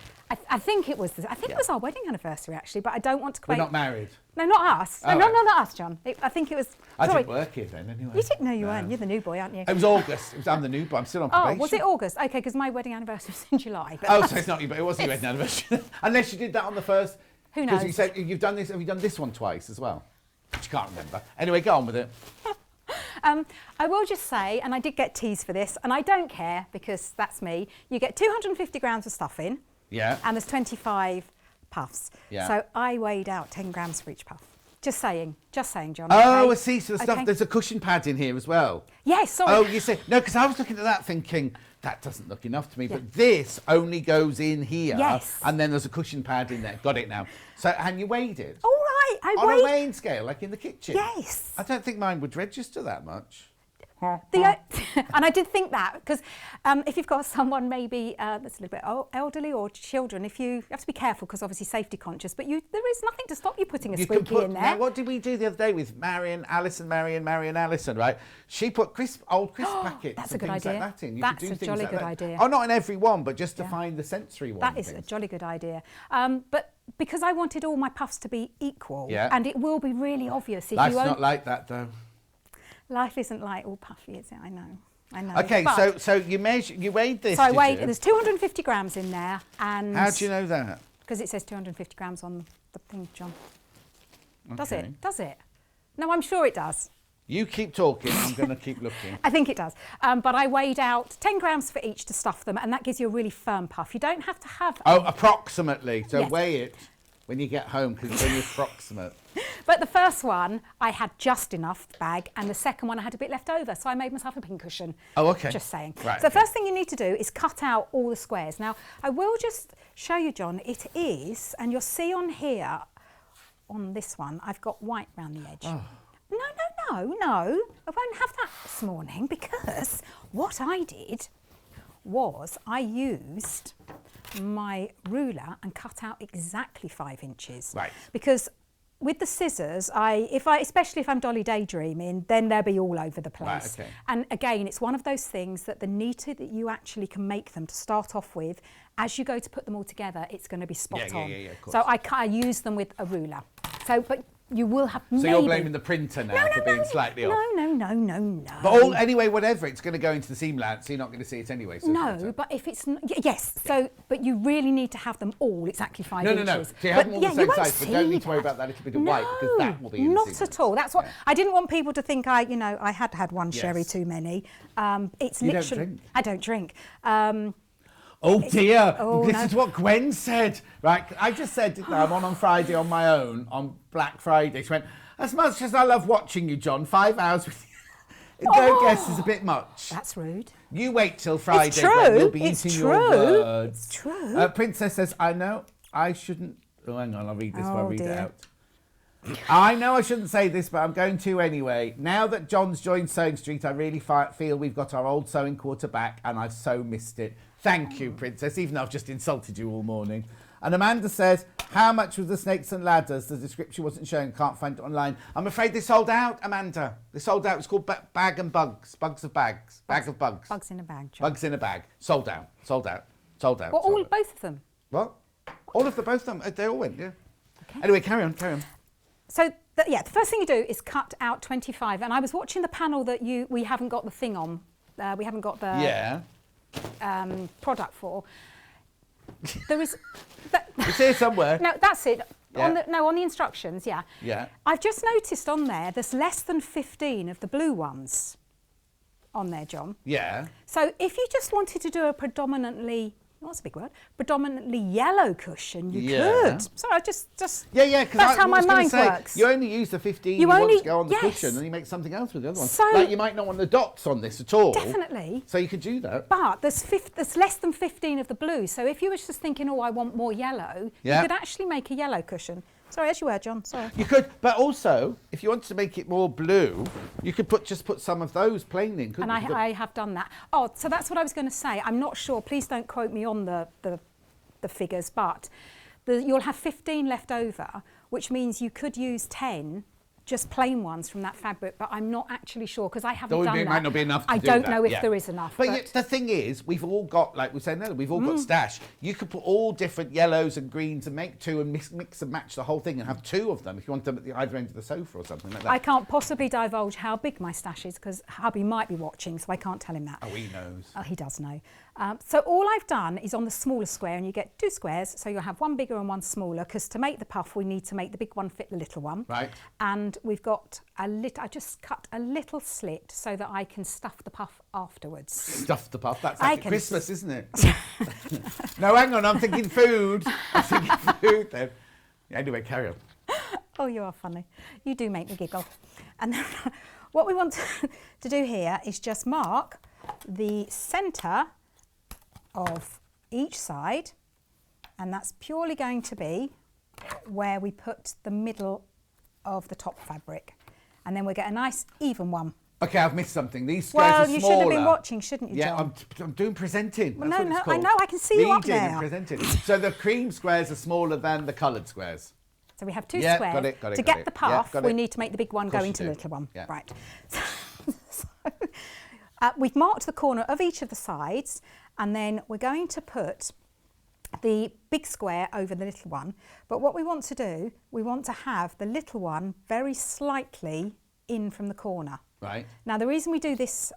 Speaker 2: I think it was. I think it was our wedding anniversary actually, but I don't want to
Speaker 1: We're
Speaker 2: claim.
Speaker 1: not married.
Speaker 2: No, not us.
Speaker 1: Oh,
Speaker 2: No,
Speaker 1: right.
Speaker 2: not us, John. I think it was.
Speaker 1: I
Speaker 2: sorry.
Speaker 1: didn't work here then, anyway.
Speaker 2: You didn't know you
Speaker 1: No.
Speaker 2: weren't. You're the new boy, aren't you?
Speaker 1: It was August. I'm the new boy. I'm still on probation.
Speaker 2: Oh, was it August? Okay, because my wedding anniversary was in July. But
Speaker 1: Oh, so it's not you, but it wasn't your wedding anniversary. Unless you did that on the first.
Speaker 2: Who
Speaker 1: Because
Speaker 2: knows?
Speaker 1: you said you've done this. Have you done this one twice as well? Which you can't remember. Anyway, go on with it.
Speaker 2: I will just say, and I did get teased for this, and I don't care because that's me. You get 250 grams of stuffing.
Speaker 1: Yeah.
Speaker 2: And there's 25 puffs.
Speaker 1: Yeah.
Speaker 2: So I weighed out 10 grams for each puff. Just saying, John.
Speaker 1: Oh,
Speaker 2: okay?
Speaker 1: I see. So the stuff.
Speaker 2: Okay.
Speaker 1: There's a cushion pad in here as well.
Speaker 2: Yes, sorry.
Speaker 1: Oh, you say no, because I was looking at that thinking that doesn't look enough to me.
Speaker 2: Yeah.
Speaker 1: But this only goes in here.
Speaker 2: Yes.
Speaker 1: And then there's a cushion pad in there. Got it now. So and you weighed it
Speaker 2: All right, I
Speaker 1: on a
Speaker 2: weighed.
Speaker 1: weighing scale, like in the kitchen.
Speaker 2: Yes.
Speaker 1: I don't think mine would register that much.
Speaker 2: And I did think that because if you've got someone maybe that's a little bit elderly or children, you have to be careful because obviously safety conscious, but there is nothing to stop you putting a
Speaker 1: You can
Speaker 2: squeaky in there.
Speaker 1: Now, what did we do the other day with Marion, Alison, right? She put old crisp packets
Speaker 2: That's
Speaker 1: and
Speaker 2: a good
Speaker 1: things
Speaker 2: idea.
Speaker 1: like that in. You
Speaker 2: That's
Speaker 1: could do
Speaker 2: a
Speaker 1: things
Speaker 2: jolly
Speaker 1: like
Speaker 2: good
Speaker 1: that.
Speaker 2: idea.
Speaker 1: Oh, not in every one, but just to
Speaker 2: Yeah.
Speaker 1: find the sensory one.
Speaker 2: That is a jolly good idea. But because I wanted all my puffs to be equal,
Speaker 1: Yeah.
Speaker 2: and it will be really obvious if
Speaker 1: Life's
Speaker 2: you
Speaker 1: not like that, though.
Speaker 2: Life isn't like all puffy, is it? I know.
Speaker 1: Okay,
Speaker 2: But-
Speaker 1: so you weighed this.
Speaker 2: So I
Speaker 1: did
Speaker 2: weighed.
Speaker 1: you?
Speaker 2: There's 250 grams in there, and
Speaker 1: How do you know that?
Speaker 2: because it says 250 grams on the thing, John. Does
Speaker 1: Okay.
Speaker 2: it? Does it? No, I'm sure it does.
Speaker 1: You keep talking. I'm going to keep looking.
Speaker 2: I think it does. But I weighed out 10 grams for each to stuff them, and that gives you a really firm puff. You don't have to have.
Speaker 1: Oh, approximately. So
Speaker 2: Yes.
Speaker 1: weigh it when you get home because it's only approximate.
Speaker 2: But the first one, I had just enough bag, and the second one, I had a bit left over, so I made myself a pincushion.
Speaker 1: Oh, okay.
Speaker 2: Just saying.
Speaker 1: Right,
Speaker 2: So the
Speaker 1: okay.
Speaker 2: first thing you need to do is cut out all the squares. Now, I will just show you, John, it is, and you'll see on here, on this one, I've got white around the edge.
Speaker 1: Oh.
Speaker 2: No, I won't have that this morning because what I did was I used my ruler and cut out exactly 5 inches.
Speaker 1: Right.
Speaker 2: Because with the scissors, especially if I'm dolly daydreaming, then they'll be all over the place.
Speaker 1: Right, okay.
Speaker 2: And again, it's one of those things that the neater that you actually can make them to start off with, as you go to put them all together, it's going to be spot on.
Speaker 1: Yeah, of course.
Speaker 2: So I use them with a ruler. So, but you will have
Speaker 1: So you're blaming the printer now for being slightly off?
Speaker 2: No.
Speaker 1: But anyway, whatever, it's going to go into the seam allowance, so you're not going to see it anyway. So
Speaker 2: No, but if it's yes, so but you really need to have them all exactly 5 inches.
Speaker 1: No. So you have them all the
Speaker 2: you
Speaker 1: same
Speaker 2: won't
Speaker 1: size, but don't need to worry
Speaker 2: that.
Speaker 1: about that little bit of white because that will be in the
Speaker 2: not
Speaker 1: seam
Speaker 2: at
Speaker 1: allowance.
Speaker 2: all. That's what I didn't want people to think. I had one sherry
Speaker 1: Yes.
Speaker 2: too many. It's
Speaker 1: You don't
Speaker 2: literally.
Speaker 1: drink?
Speaker 2: I don't drink.
Speaker 1: Oh dear,
Speaker 2: Oh,
Speaker 1: this
Speaker 2: no.
Speaker 1: is what Gwen said. Right, I just said, didn't I? I'm on Friday on my own, on Black Friday. She went, as much as I love watching you, John, 5 hours with you. Don't guess is a bit much.
Speaker 2: That's rude.
Speaker 1: You wait till Friday
Speaker 2: It's
Speaker 1: when
Speaker 2: true.
Speaker 1: you'll be
Speaker 2: It's
Speaker 1: eating
Speaker 2: true.
Speaker 1: your words.
Speaker 2: It's true.
Speaker 1: Princess says, I know I shouldn't... Oh, hang on, I'll read this while I
Speaker 2: Oh,
Speaker 1: read it
Speaker 2: dear.
Speaker 1: out. I know I shouldn't say this, but I'm going to anyway. Now that John's joined Sewing Street, I really feel we've got our old sewing quarter back, and I've so missed it. Thank you, Princess, even though I've just insulted you all morning. And Amanda says, how much was the Snakes and Ladders? The description wasn't shown, can't find it online. I'm afraid they sold out, Amanda. They sold out. It's called Bag and Bugs. Bugs of Bags. Bag of Bugs.
Speaker 2: Bugs in a bag. John.
Speaker 1: Bugs in a bag. Sold out.
Speaker 2: Well, both of them.
Speaker 1: What? All of them, both of them. They all went, yeah. Okay. Anyway, carry on.
Speaker 2: So the first thing you do is cut out 25. And I was watching the panel that we haven't got the thing on. We haven't got the product for. There is.
Speaker 1: It's here somewhere.
Speaker 2: No, that's it.
Speaker 1: Yeah.
Speaker 2: On the instructions, yeah.
Speaker 1: Yeah.
Speaker 2: I've just noticed on there's less than 15 of the blue ones on there, John.
Speaker 1: Yeah.
Speaker 2: So if you just wanted to do a predominantly yellow cushion, you could. Sorry, I just
Speaker 1: Yeah,
Speaker 2: that's how my mind works.
Speaker 1: You only use the 15 you want to go on the cushion, and you make something else with the other one.
Speaker 2: So-
Speaker 1: like you might not want the dots on this at all.
Speaker 2: Definitely.
Speaker 1: So you could do that.
Speaker 2: But there's less than 15 of the blue. So if you were just thinking, oh, I want more yellow,
Speaker 1: Yeah.
Speaker 2: you could actually make a yellow cushion. Sorry, as you were, John. Sorry.
Speaker 1: You could, but also, if you wanted to make it more blue, you could just put some of those plain in, couldn't
Speaker 2: And
Speaker 1: you?
Speaker 2: I have done that. Oh, so that's what I was going to say. I'm not sure. Please don't quote me on the figures, but you'll have 15 left over, which means you could use 10 just plain ones from that fabric, but I'm not actually sure because I haven't done that.
Speaker 1: Might not be enough to
Speaker 2: I
Speaker 1: do
Speaker 2: don't
Speaker 1: that,
Speaker 2: know if
Speaker 1: yeah.
Speaker 2: there is enough.
Speaker 1: But yet, the thing is, we've all got, like we said earlier, we've all got stash. You could put all different yellows and greens and make two and mix and match the whole thing and have 2 of them if you want them at the either end of the sofa or something like that.
Speaker 2: I can't possibly divulge how big my stash is because hubby might be watching, so I can't tell him that.
Speaker 1: Oh, he knows.
Speaker 2: Oh, he does know. So all I've done is on the smaller square, and you get 2 squares, so you'll have one bigger and one smaller, because to make the puff, we need to make the big one fit the little one.
Speaker 1: Right.
Speaker 2: And we've got I just cut a little slit so that I can stuff the puff afterwards.
Speaker 1: Stuff the puff. That's
Speaker 2: I
Speaker 1: like
Speaker 2: can
Speaker 1: Christmas, isn't it? No, hang on. I'm thinking food. I'm thinking food then. Anyway, carry on.
Speaker 2: Oh, you are funny. You do make me giggle. And then what we want to do here is just mark the centre of each side, and that's purely going to be where we put the middle of the top fabric, and then we'll get a nice even one.
Speaker 1: Okay, I've missed something. These squares are
Speaker 2: Well, you
Speaker 1: smaller.
Speaker 2: should have been watching, shouldn't you,
Speaker 1: Yeah,
Speaker 2: John?
Speaker 1: I'm doing presenting.
Speaker 2: Well,
Speaker 1: That's
Speaker 2: no,
Speaker 1: what it's
Speaker 2: no, I
Speaker 1: called.
Speaker 2: know, I can see you up
Speaker 1: Reading
Speaker 2: there.
Speaker 1: and presenting. So the cream squares are smaller than the coloured squares.
Speaker 2: So we have 2
Speaker 1: Yeah,
Speaker 2: squares.
Speaker 1: got it,
Speaker 2: To get the puff,
Speaker 1: got
Speaker 2: we
Speaker 1: it.
Speaker 2: need to make the big one
Speaker 1: Of
Speaker 2: go
Speaker 1: course you
Speaker 2: into the
Speaker 1: do.
Speaker 2: little one.
Speaker 1: Yeah.
Speaker 2: Right. We've marked the corner of each of the sides, and then we're going to put the big square over the little one. But what we want to do, we want to have the little one very slightly in from the corner.
Speaker 1: Right.
Speaker 2: Now, the reason we do this,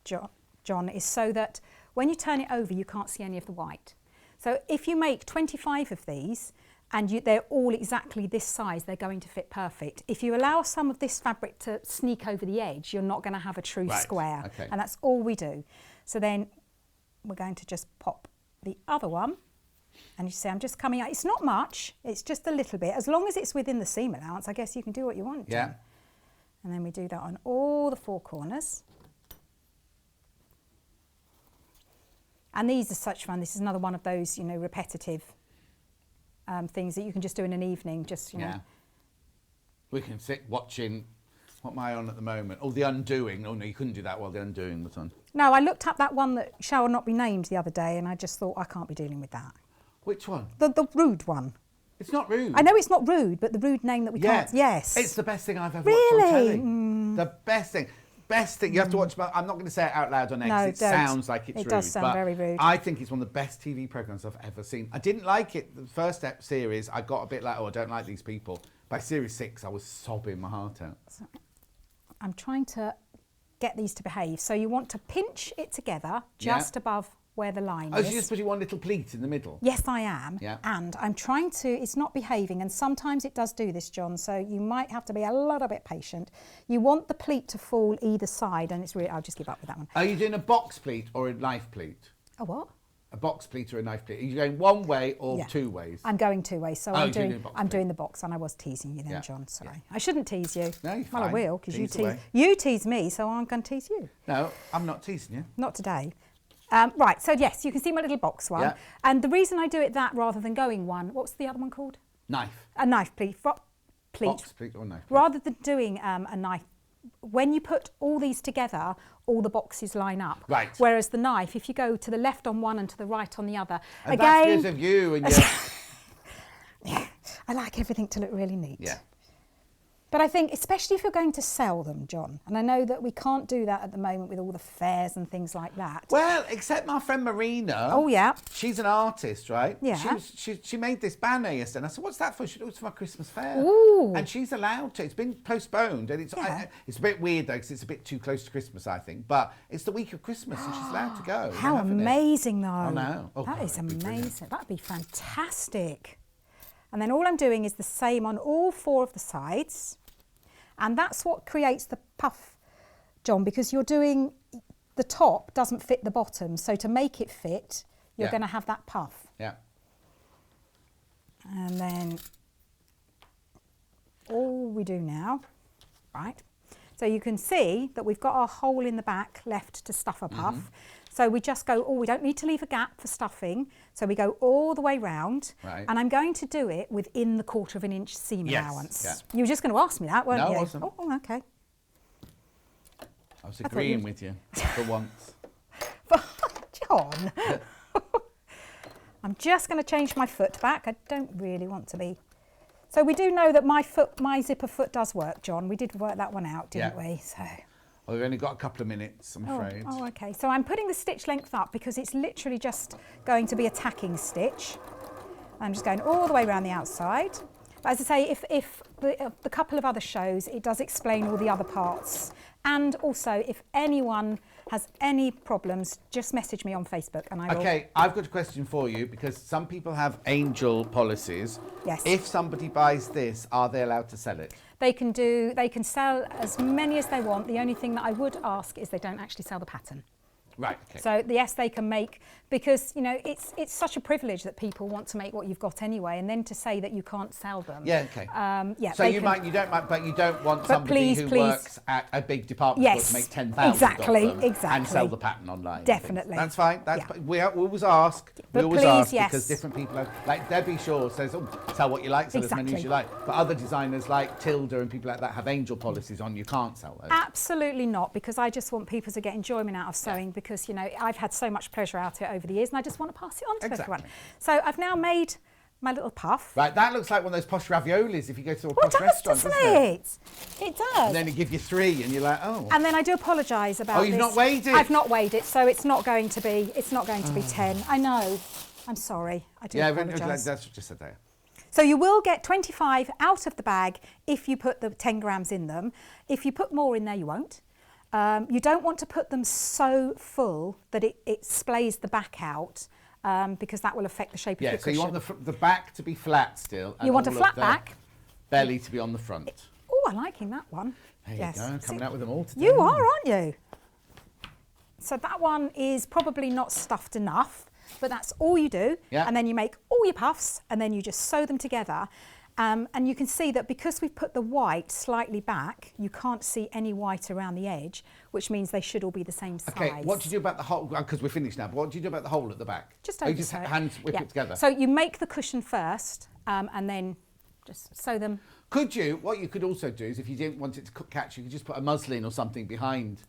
Speaker 2: John, is so that when you turn it over, you can't see any of the white. So if you make 25 of these, and they're all exactly this size, they're going to fit perfect. If you allow some of this fabric to sneak over the edge, you're not going to have a true square.
Speaker 1: Okay.
Speaker 2: And that's all we do. So then we're going to just pop the other one. And you see I'm just coming out. It's not much. It's just a little bit. As long as it's within the seam allowance, I guess you can do what you want.
Speaker 1: Yeah.
Speaker 2: John. And then we do that on all the 4 corners. And these are such fun. This is another one of those, repetitive things that you can just do in an evening. Just, you know.
Speaker 1: We can sit watching What am I on at the moment? Oh, the Undoing. Oh, no, you couldn't do that while the Undoing was on.
Speaker 2: No, I looked up that one that shall not be named the other day, and I just thought I can't be dealing with that.
Speaker 1: Which one?
Speaker 2: The rude one.
Speaker 1: It's not rude.
Speaker 2: I know it's not rude, but the rude name that we can't. Yes.
Speaker 1: It's the best thing I've ever
Speaker 2: Really?
Speaker 1: watched on telly. The best thing. Best thing. You have to watch. I'm not going to say it out loud on X.
Speaker 2: No,
Speaker 1: It
Speaker 2: don't.
Speaker 1: sounds like it's rude.
Speaker 2: It does sound
Speaker 1: but
Speaker 2: very rude.
Speaker 1: I think it's one of the best TV programmes I've ever seen. I didn't like it. The first series, I got a bit like, oh, I don't like these people. By series 6, I was sobbing my heart out.
Speaker 2: I'm trying to get these to behave. So you want to pinch it together just above where the line
Speaker 1: Oh,
Speaker 2: is.
Speaker 1: so you're just putting one little pleat in the middle?
Speaker 2: Yes, I am.
Speaker 1: Yeah.
Speaker 2: And I'm trying to, it's not behaving, and sometimes it does do this, John, so you might have to be a little bit patient. You want the pleat to fall either side, and it's really, I'll just give up with that one.
Speaker 1: Are you doing a box pleat or a knife pleat?
Speaker 2: A what?
Speaker 1: A box pleat or a knife pleat? Are you going one way or two ways?
Speaker 2: I'm going 2 ways, so
Speaker 1: Oh,
Speaker 2: I'm
Speaker 1: you're doing
Speaker 2: doing
Speaker 1: a box
Speaker 2: I'm
Speaker 1: pleat.
Speaker 2: doing the box, and I was teasing you then,
Speaker 1: Yeah.
Speaker 2: John. Sorry, I shouldn't tease you.
Speaker 1: No, you're
Speaker 2: Well, I
Speaker 1: fine.
Speaker 2: will, because
Speaker 1: Tease away.
Speaker 2: you tease me, so I'm going to tease you.
Speaker 1: No, I'm not teasing you.
Speaker 2: Not today. Right, so yes, you can see my little box one.
Speaker 1: Yeah.
Speaker 2: And the reason I do it that rather than going one, what's the other one called?
Speaker 1: Knife.
Speaker 2: A knife pleat.
Speaker 1: Box pleat or knife pleat?
Speaker 2: Rather than doing a knife, when you put all these together, all the boxes line up.
Speaker 1: Right.
Speaker 2: Whereas the knife, if you go to the left on one and to the right on the other,
Speaker 1: And that's because of you and your...
Speaker 2: Yeah, I like everything to look really neat.
Speaker 1: Yeah.
Speaker 2: But I think, especially if you're going to sell them, John, and I know that we can't do that at the moment with all the fairs and things like that.
Speaker 1: Well, except my friend Marina.
Speaker 2: Oh, yeah.
Speaker 1: She's an artist, right?
Speaker 2: Yeah.
Speaker 1: She made this banner yesterday. And I said, what's that for? She said, oh, it's for my Christmas fair.
Speaker 2: Ooh.
Speaker 1: And she's allowed to. It's been postponed. And it's it's a bit weird, though, because it's a bit too close to Christmas, I think. But it's the week of Christmas, and she's allowed to go.
Speaker 2: How amazing, though.
Speaker 1: I know. Oh,
Speaker 2: that
Speaker 1: God,
Speaker 2: is
Speaker 1: it'd be brilliant.
Speaker 2: amazing. That'd be fantastic. And then all I'm doing is the same on all 4 of the sides. And that's what creates the puff, John, because you're doing, the top doesn't fit the bottom. So to make it fit, you're going to have that puff.
Speaker 1: Yeah.
Speaker 2: And then all we do now, right? So you can see that we've got our hole in the back left to stuff a puff. So we just go, we don't need to leave a gap for stuffing. So we go all the way round.
Speaker 1: Right.
Speaker 2: And I'm going to do it within the 1/4 inch seam
Speaker 1: Yes,
Speaker 2: allowance.
Speaker 1: yeah.
Speaker 2: You were just going to ask me that, weren't you?
Speaker 1: No, I wasn't.
Speaker 2: Oh, okay.
Speaker 1: I was agreeing with you for once.
Speaker 2: John. I'm just going to change my foot back. I don't really want to be. So we do know that my zipper foot does work, John. We did work that one out, didn't we? So.
Speaker 1: Well, we've only got a couple of minutes, I'm afraid.
Speaker 2: Oh, okay. So I'm putting the stitch length up because it's literally just going to be a tacking stitch. I'm just going all the way around the outside. But as I say, if the couple of other shows, it does explain all the other parts. And also, if anyone has any problems, just message me on Facebook and I will.
Speaker 1: Okay, I've got a question for you because some people have angel policies.
Speaker 2: Yes.
Speaker 1: If somebody buys this, are they allowed to sell it?
Speaker 2: They can sell as many as they want. The only thing that I would ask is they don't actually sell the pattern.
Speaker 1: Right, okay.
Speaker 2: So yes, they can make, because you know it's such a privilege that people want to make what you've got anyway, and then to say that you can't sell them.
Speaker 1: Yeah, okay.
Speaker 2: Yeah.
Speaker 1: So you don't want somebody who works at a big department store to make 10,000
Speaker 2: exactly,
Speaker 1: of them
Speaker 2: exactly.
Speaker 1: and sell the pattern online.
Speaker 2: Definitely.
Speaker 1: That's fine. That's
Speaker 2: Yeah.
Speaker 1: we always ask.
Speaker 2: But
Speaker 1: we always
Speaker 2: please,
Speaker 1: ask
Speaker 2: yes.
Speaker 1: because different people have, like Debbie Shaw says, sell what you like, sell as many as
Speaker 2: Exactly.
Speaker 1: you like. But other designers like Tilda and people like that have angel policies on. You can't sell those.
Speaker 2: Absolutely not, because I just want people to get enjoyment out of sewing, because you know I've had so much pleasure out of it over the years, and I just want to pass it on to everyone. So I've now made my little puff.
Speaker 1: Right, that looks like one of those posh raviolis if you go to a
Speaker 2: Well,
Speaker 1: posh
Speaker 2: it does,
Speaker 1: restaurant,
Speaker 2: doesn't
Speaker 1: doesn't it?
Speaker 2: it? It does.
Speaker 1: And then they give you 3 and you're like, oh.
Speaker 2: And then I do apologise about
Speaker 1: Oh, you've
Speaker 2: this.
Speaker 1: not weighed it?
Speaker 2: I've not weighed it, so it's not going to be 10. I know. I'm sorry. I do apologise.
Speaker 1: That's just a there.
Speaker 2: So you will get 25 out of the bag if you put the 10 grams in them. If you put more in there, you won't. You don't want to put them so full that it splays the back out, because that will affect the shape of your cushion.
Speaker 1: So you want the back to be flat still. And
Speaker 2: You want a
Speaker 1: all of
Speaker 2: flat
Speaker 1: the
Speaker 2: back.
Speaker 1: belly to be on the front.
Speaker 2: Oh, I'm liking that one.
Speaker 1: There
Speaker 2: yes.
Speaker 1: you go, coming out with them all today.
Speaker 2: You are, aren't you? So that one is probably not stuffed enough, but that's all you do.
Speaker 1: Yeah.
Speaker 2: And then you make all your puffs, and then you just sew them together. And you can see that because we've put the white slightly back, you can't see any white around the edge, which means they should all be the same size.
Speaker 1: Okay, what do you do about the hole? Because we're finished now, but what do you do about the hole at the back?
Speaker 2: Just
Speaker 1: you just
Speaker 2: oversew it.
Speaker 1: hand whip
Speaker 2: Yeah.
Speaker 1: it together?
Speaker 2: So you make the cushion first, and then just sew them
Speaker 1: Could you, what you could also do is if you didn't want it to catch, you could just put a muslin or something behind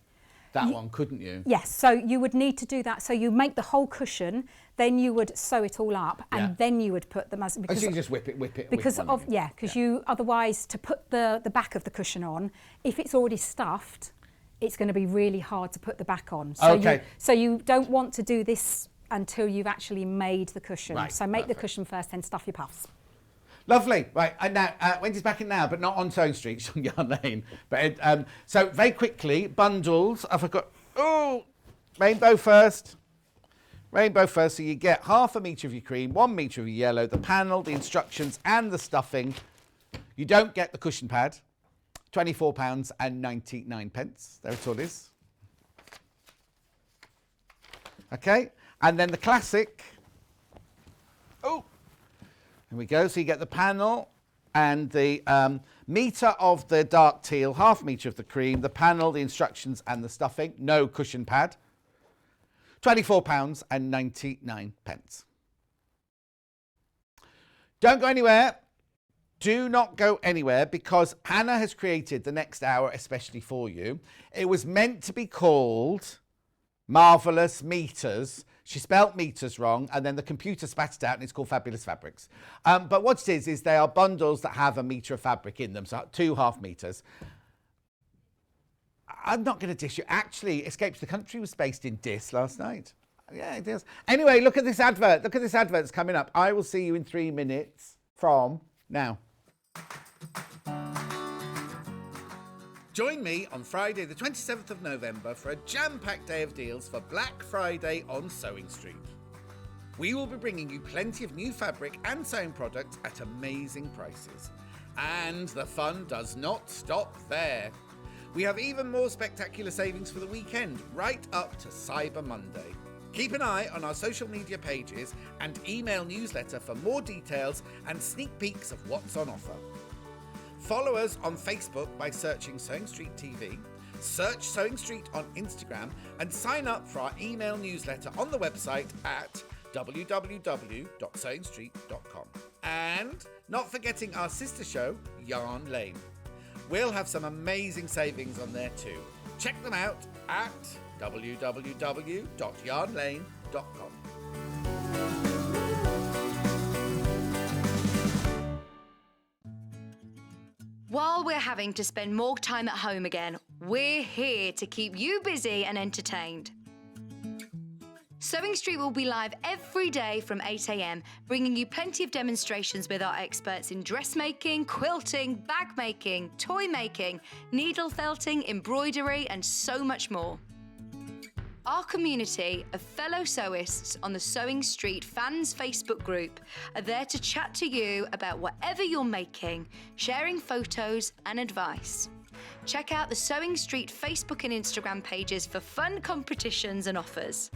Speaker 1: that one, couldn't you?
Speaker 2: Yes, so you would need to do that. So you make the whole cushion, then you would sew it all up, and then you would put the muslin.
Speaker 1: So you can just whip it.
Speaker 2: Because you otherwise to put the back of the cushion on, if it's already stuffed, it's going to be really hard to put the back on. So you don't want to do this until you've actually made the cushion.
Speaker 1: Right,
Speaker 2: so make the cushion first, then stuff your puffs.
Speaker 1: Lovely. Right, and now Wendy's back in now, but not on Sewing Street, she's on Yarn Lane. But so very quickly, bundles. I've got rainbow first. Rainbow first. So you get half a metre of your cream, 1 metre of your yellow, the panel, the instructions, and the stuffing. You don't get the cushion pad. £24.99. There it all is. Okay, and then the classic. Oh. Here we go. So you get the panel and the metre of the dark teal, half metre of the cream, the panel, the instructions and the stuffing. No cushion pad. £24.99. Don't go anywhere. Do not go anywhere because Hannah has created the next hour especially for you. It was meant to be called Marvellous Meters. She spelt meters wrong, and then the computer spat it out, and it's called Fabulous Fabrics. But what it is they are bundles that have a metre of fabric in them, so 2 half metres. I'm not going to dish you. Actually, Escapes the Country was based in Dis last night. Yeah, it is. Anyway, look at this advert. Look at this advert that's coming up. I will see you in 3 minutes from now. Join me on Friday the 27th of November for a jam-packed day of deals for Black Friday on Sewing Street. We will be bringing you plenty of new fabric and sewing products at amazing prices. And the fun does not stop there. We have even more spectacular savings for the weekend, right up to Cyber Monday. Keep an eye on our social media pages and email newsletter for more details and sneak peeks of what's on offer. Follow us on Facebook by searching Sewing Street TV, search Sewing Street on Instagram, and sign up for our email newsletter on the website at www.sewingstreet.com. And not forgetting our sister show, Yarn Lane. We'll have some amazing savings on there too. Check them out at www.yarnlane.com.
Speaker 6: While we're having to spend more time at home again, we're here to keep you busy and entertained. Sewing Street will be live every day from 8 a.m, bringing you plenty of demonstrations with our experts in dressmaking, quilting, bag making, toy making, needle felting, embroidery, and so much more. Our community of fellow sewists on the Sewing Street fans Facebook group are there to chat to you about whatever you're making, sharing photos and advice. Check out the Sewing Street Facebook and Instagram pages for fun competitions and offers.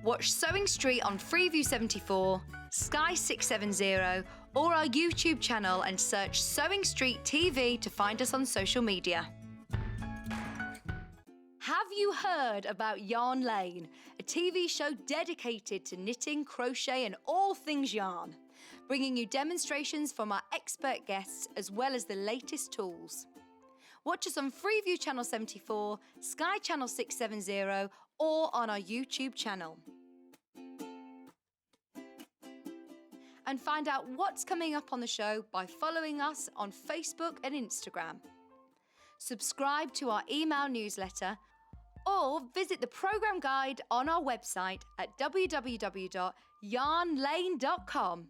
Speaker 6: Watch Sewing Street on Freeview 74, Sky 670, or our YouTube channel and search Sewing Street TV to find us on social media. Have you heard about Yarn Lane, a TV show dedicated to knitting, crochet and all things yarn, bringing you demonstrations from our expert guests as well as the latest tools. Watch us on Freeview Channel 74, Sky Channel 670 or on our YouTube channel. And find out what's coming up on the show by following us on Facebook and Instagram. Subscribe to our email newsletter or visit the programme guide on our website at www.yarnlane.com.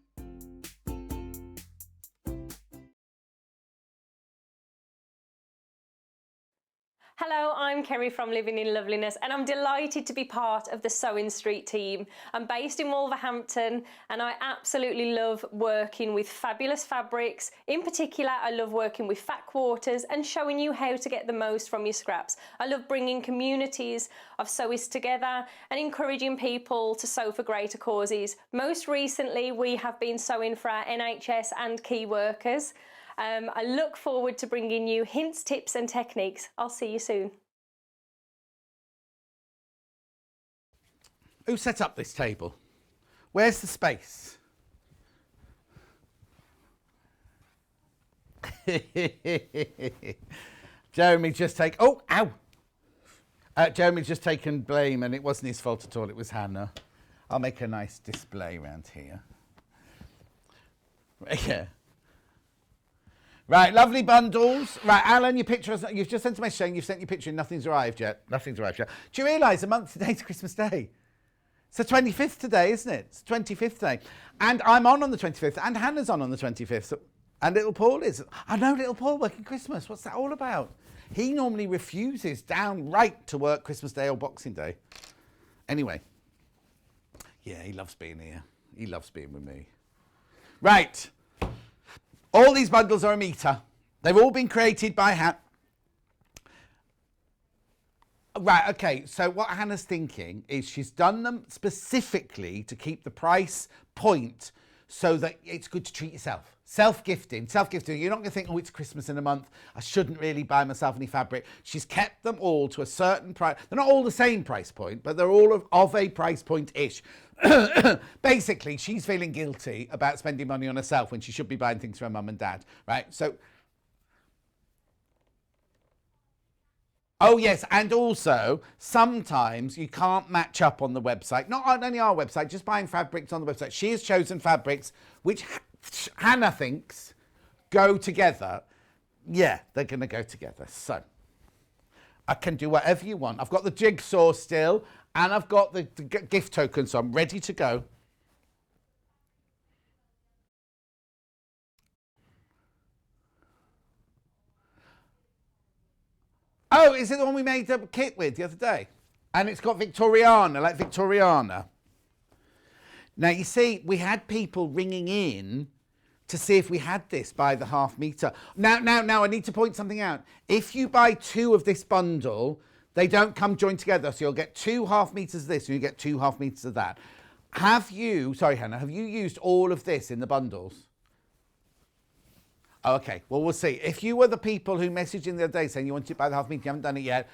Speaker 8: Hello, I'm Kerry from Living in Loveliness and I'm delighted to be part of the Sewing Street team. I'm based in Wolverhampton and I absolutely love working with fabulous fabrics. In particular, I love working with fat quarters and showing you how to get the most from your scraps. I love bringing communities of sewists together and encouraging people to sew for greater causes. Most recently, we have been sewing for our NHS and key workers. I look forward to bringing you hints, tips and techniques. I'll see you soon.
Speaker 1: Who set up this table? Where's the space? Jeremy just Jeremy's just taken blame, and it wasn't his fault at all. It was Hannah. I'll make a nice display around here. Yeah. Right, lovely bundles. Right, Alan, your picture, you've just sent a message saying you've sent your picture and nothing's arrived yet. Nothing's arrived yet. Do you realise a month today's Christmas Day? It's the 25th today, isn't it? It's 25th day. And I'm on the 25th, and Hannah's on the 25th. So, and little Paul is. I know little Paul working Christmas. What's that all about? He normally refuses downright to work Christmas Day or Boxing Day. Anyway. Yeah, he loves being here. He loves being with me. Right. All these bundles are a metre. They've all been created by Hannah. Right, okay, so what Hannah's thinking is she's done them specifically to keep the price point so that it's good to treat yourself. Self-gifting. You're not going to think, oh, it's Christmas in a month, I shouldn't really buy myself any fabric. She's kept them all to a certain price. They're not all the same price point, but they're all of a price point-ish. Basically, she's feeling guilty about spending money on herself when she should be buying things for her mum and dad, right? So, oh yes, and also, sometimes you can't match up on the website. Not on only our website, just buying fabrics on the website. She has chosen fabrics which Hannah thinks go together. Yeah, they're going to go together. So, I can do whatever you want. I've got the jigsaw still, and I've got the gift token, so I'm ready to go. Oh, is it the one we made a kit with the other day? And it's got Victoriana, like Victoriana. Now, you see, we had people ringing in to see if we had this by the half metre. Now, I need to point something out. If you buy 2 of this bundle, they don't come joined together. So you'll get 2 half metres of this and you get 2 half metres of that. Sorry, Hannah, have you used all of this in the bundles? Oh, okay, well, we'll see. If you were the people who messaged in the other day saying you wanted to buy the half metre, you haven't done it yet,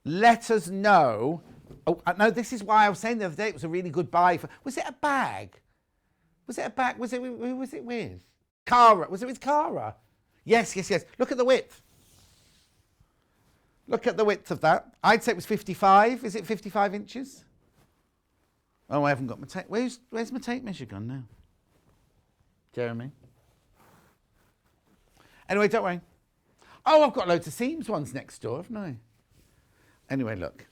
Speaker 1: let us know. Oh, no, this is why I was saying the other day it was a really good buy. Was it a bag? Who was it with? Cara. Was it with Cara? Yes. Look at the width. Look at the width of that. I'd say it was 55. Is it 55 inches? Oh, I haven't got my tape. Where's my tape measure gone now? Jeremy? Anyway, don't worry. Oh, I've got loads of seams ones next door, haven't I? Anyway, look.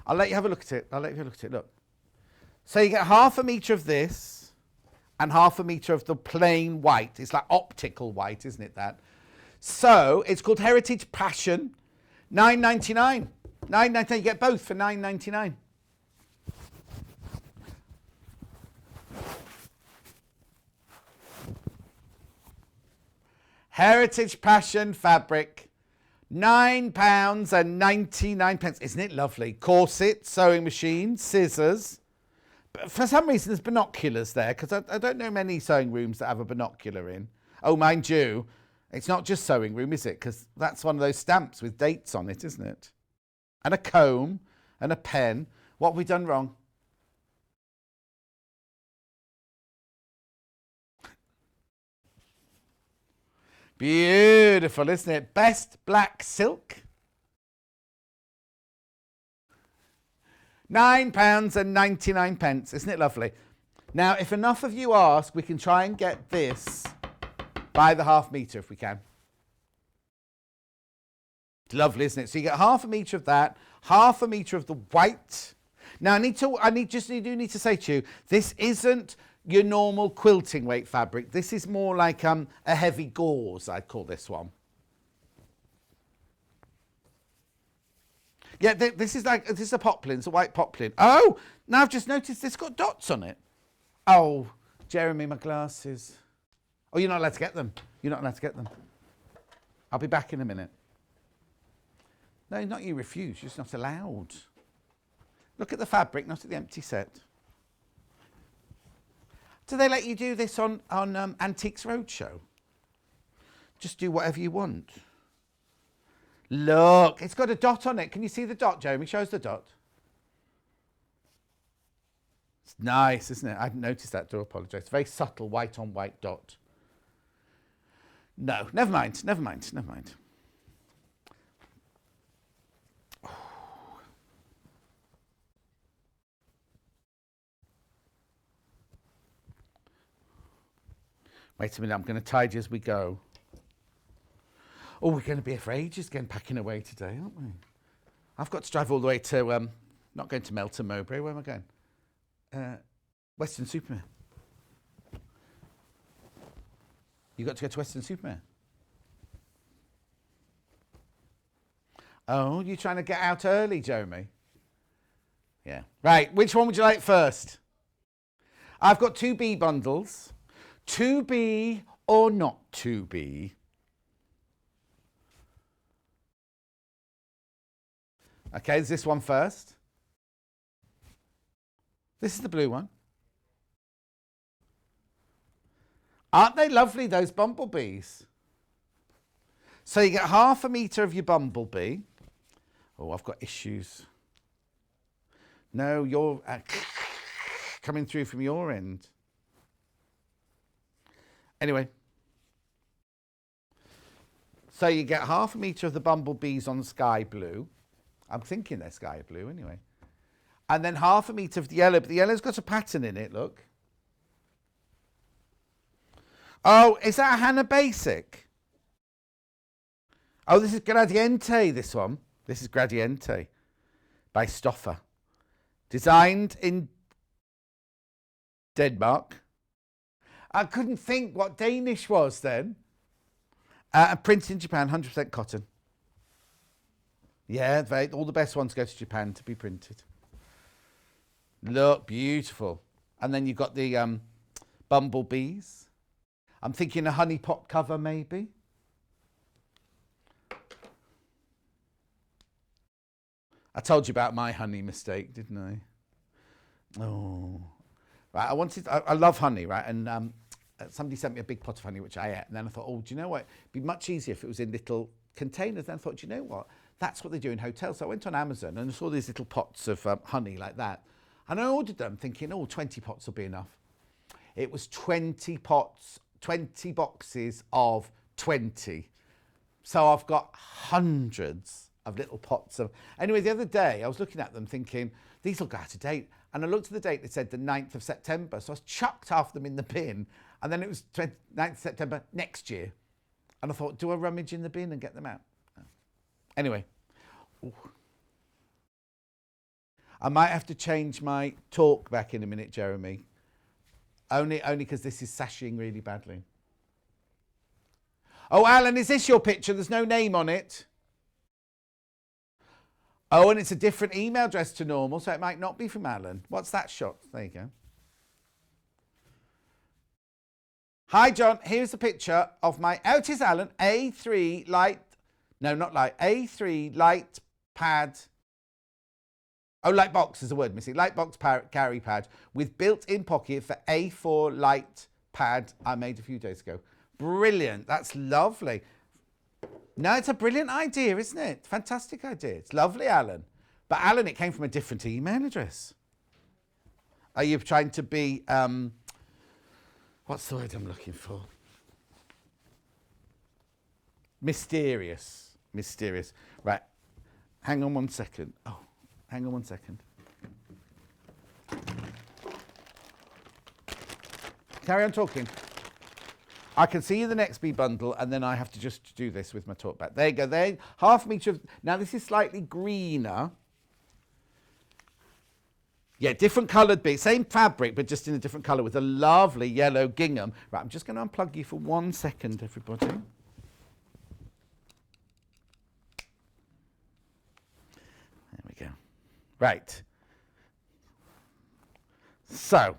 Speaker 1: I'll let you have a look at it. Look. So you get half a metre of this and half a metre of the plain white. It's like optical white, isn't it, that? So it's called Heritage Passion. $9.99. $9.99. You get both for $9.99. Heritage Passion fabric, £9.99. Isn't it lovely? Corset, sewing machine, scissors. But for some reason, there's binoculars there because I don't know many sewing rooms that have a binocular in. Oh, mind you, it's not just sewing room, is it? Because that's one of those stamps with dates on it, isn't it? And a comb and a pen. What have we done wrong? Beautiful, isn't it? Best black silk. £9.99. Isn't it lovely? Now, if enough of you ask, we can try and get this by the half metre if we can. It's lovely, isn't it? So you get half a metre of that, half a metre of the white. Now, I do need to say to you, this isn't your normal quilting weight fabric. This is more like a heavy gauze, I'd call this one. Yeah, this is a poplin. It's a white poplin. Oh, now I've just noticed it's got dots on it. Oh, Jeremy, my glasses. Oh, you're not allowed to get them. You're not allowed to get them. I'll be back in a minute. No, not you refuse. You're just not allowed. Look at the fabric, not at the empty set. Do they let you do this on Antiques Roadshow? Just do whatever you want. Look, it's got a dot on it. Can you see the dot, Jeremy? Show us the dot. It's nice, isn't it? I hadn't noticed that, do apologise. Very subtle white on white dot. No, never mind, never mind, never mind. Wait a minute, I'm going to tidy as we go. Oh, we're going to be here for ages again, packing away today, aren't we? I've got to drive all the way to, not going to Melton Mowbray, where am I going? Weston-super-Mare. You got to go to Weston-super-Mare? Oh, you're trying to get out early, Jeremy? Yeah. Right, which one would you like first? I've got 2B bundles. To be or not to be? Okay, is this one first? This is the blue one. Aren't they lovely, those bumblebees? So you get 1/2 metre of your bumblebee. Oh, I've got issues. No, you're coming through from your end. Anyway. So you get 1/2 metre of the bumblebees on sky blue. I'm thinking they're sky blue anyway. And then 1/2 metre of the yellow, but the yellow's got a pattern in it, look. Oh, is that a Hannah Basic? Oh, this is Gradiente, this one. This is Gradiente by Stoffer. Designed in Denmark. I couldn't think what Danish was then. Printed in Japan, 100% cotton. Yeah, all the best ones go to Japan to be printed. Look, beautiful. And then you've got the bumblebees. I'm thinking a honey pot cover, maybe. I told you about my honey mistake, didn't I? Oh. Right, I love honey, right? And somebody sent me a big pot of honey, which I ate. And then I thought, oh, do you know what? It'd be much easier if it was in little containers. Then I thought, do you know what? That's what they do in hotels. So I went on Amazon and I saw these little pots of honey like that. And I ordered them thinking, oh, 20 pots will be enough. It was 20 pots, 20 boxes of 20. So I've got hundreds of little pots of... Anyway, the other day I was looking at them thinking, these will go out of date. And I looked at the date, it said the 9th of September. So I chucked half them in the bin. And then it was 9th of September next year. And I thought, do I rummage in the bin and get them out? Anyway. Ooh. I might have to change my talk back in a minute, Jeremy. Only because this is sashing really badly. Oh, Alan, is this your picture? There's no name on it. Oh, and it's a different email address to normal, so it might not be from Alan. What's that shot? There you go. Hi, John. Here's a picture of my... Oh, it is Alan. A3 light... No, not light. A3 light pad... Oh, light box is a word missing. Light box carry pad with built-in pocket for A4 light pad I made a few days ago. Brilliant. That's lovely. No, it's a brilliant idea, isn't it? Fantastic idea. It's lovely, Alan. But Alan, it came from a different email address. Are you trying to be... what's the word I'm looking for? Mysterious. Mysterious. Right. Hang on one second. Oh. Hang on one second. Carry on talking. I can see you the next B bundle and then I have to just do this with my talk back. There you go. There, 1/2 metre of... Now this is slightly greener. Yeah, different coloured bee. Same fabric, but just in a different colour with a lovely yellow gingham. Right, I'm just going to unplug you for 1 second, everybody. There we go. Right. So,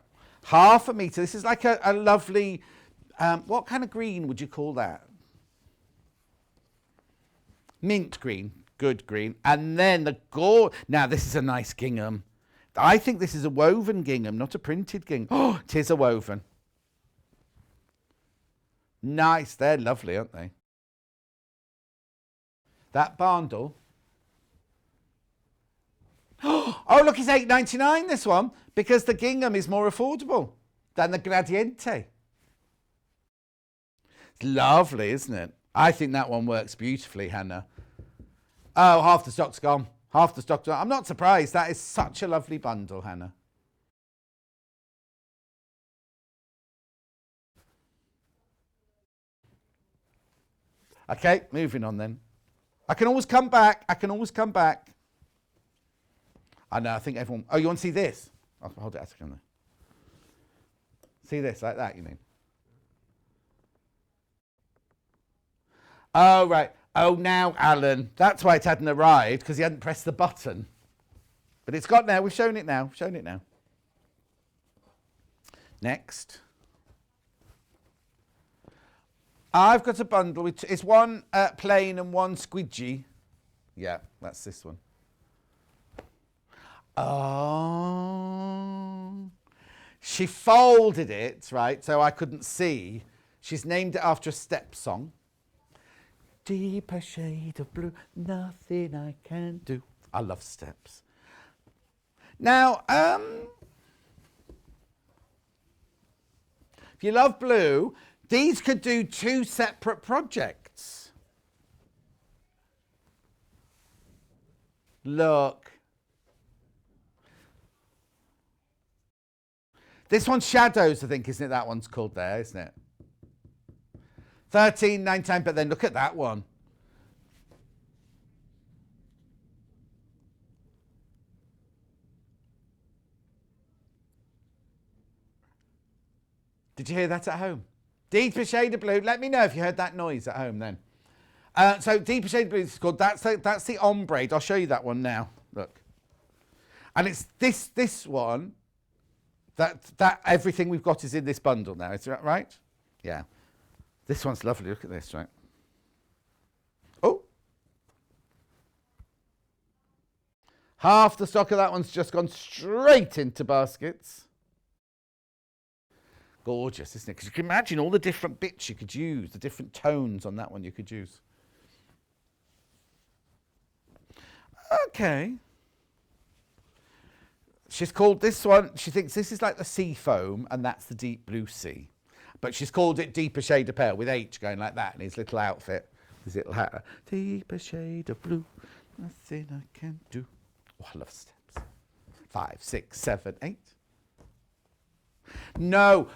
Speaker 1: 1/2 metre. This is like a lovely... what kind of green would you call that? Mint green. Good green. And then the gore... Now, this is a nice gingham. I think this is a woven gingham, not a printed gingham. Oh, it is a woven. Nice. They're lovely, aren't they? That bundle... Oh, look, it's $8.99, this one, because the gingham is more affordable than the Gradiente. It's lovely, isn't it? I think that one works beautifully, Hannah. Oh, half the stock's gone. Half the stock's gone. I'm not surprised. That is such a lovely bundle, Hannah. Okay, moving on then. I can always come back. I can always come back. I know, I think everyone... Oh, you want to see this? I'll hold it a second there. See this, like that, you mean? Oh, right. Oh, now, Alan. That's why it hadn't arrived, because he hadn't pressed the button. But it's got now. We've shown it now. We've shown it now. Next. I've got a bundle. It's one plain and one squidgy. Yeah, that's this one. Oh. She folded it, right, so I couldn't see. She's named it after a step song. Deeper shade of blue, nothing I can do. I love steps. Now, if you love blue, these could do 2 separate projects. Look. This one's Shadows, I think, isn't it? That one's called there, isn't it? 13.99, but then look at that one. Did you hear that at home? Deeper shade of blue. Let me know if you heard that noise at home then. So deeper shade of blue is called. That's the ombre. I'll show you that one now. Look. And it's this one. That everything we've got is in this bundle now. Is that right? Yeah. This one's lovely. Look at this, right? Oh. Half the stock of that one's just gone straight into baskets. Gorgeous, isn't it? Because you can imagine all the different bits you could use, the different tones on that one you could use. Okay. She's called this one, she thinks this is like the sea foam and that's the deep blue sea. But she's called it Deeper Shade of Pale with H going like that in his little outfit, his little hat. Deeper shade of blue, nothing I can do. Oh, I love steps. 5, 6, 7, 8. No.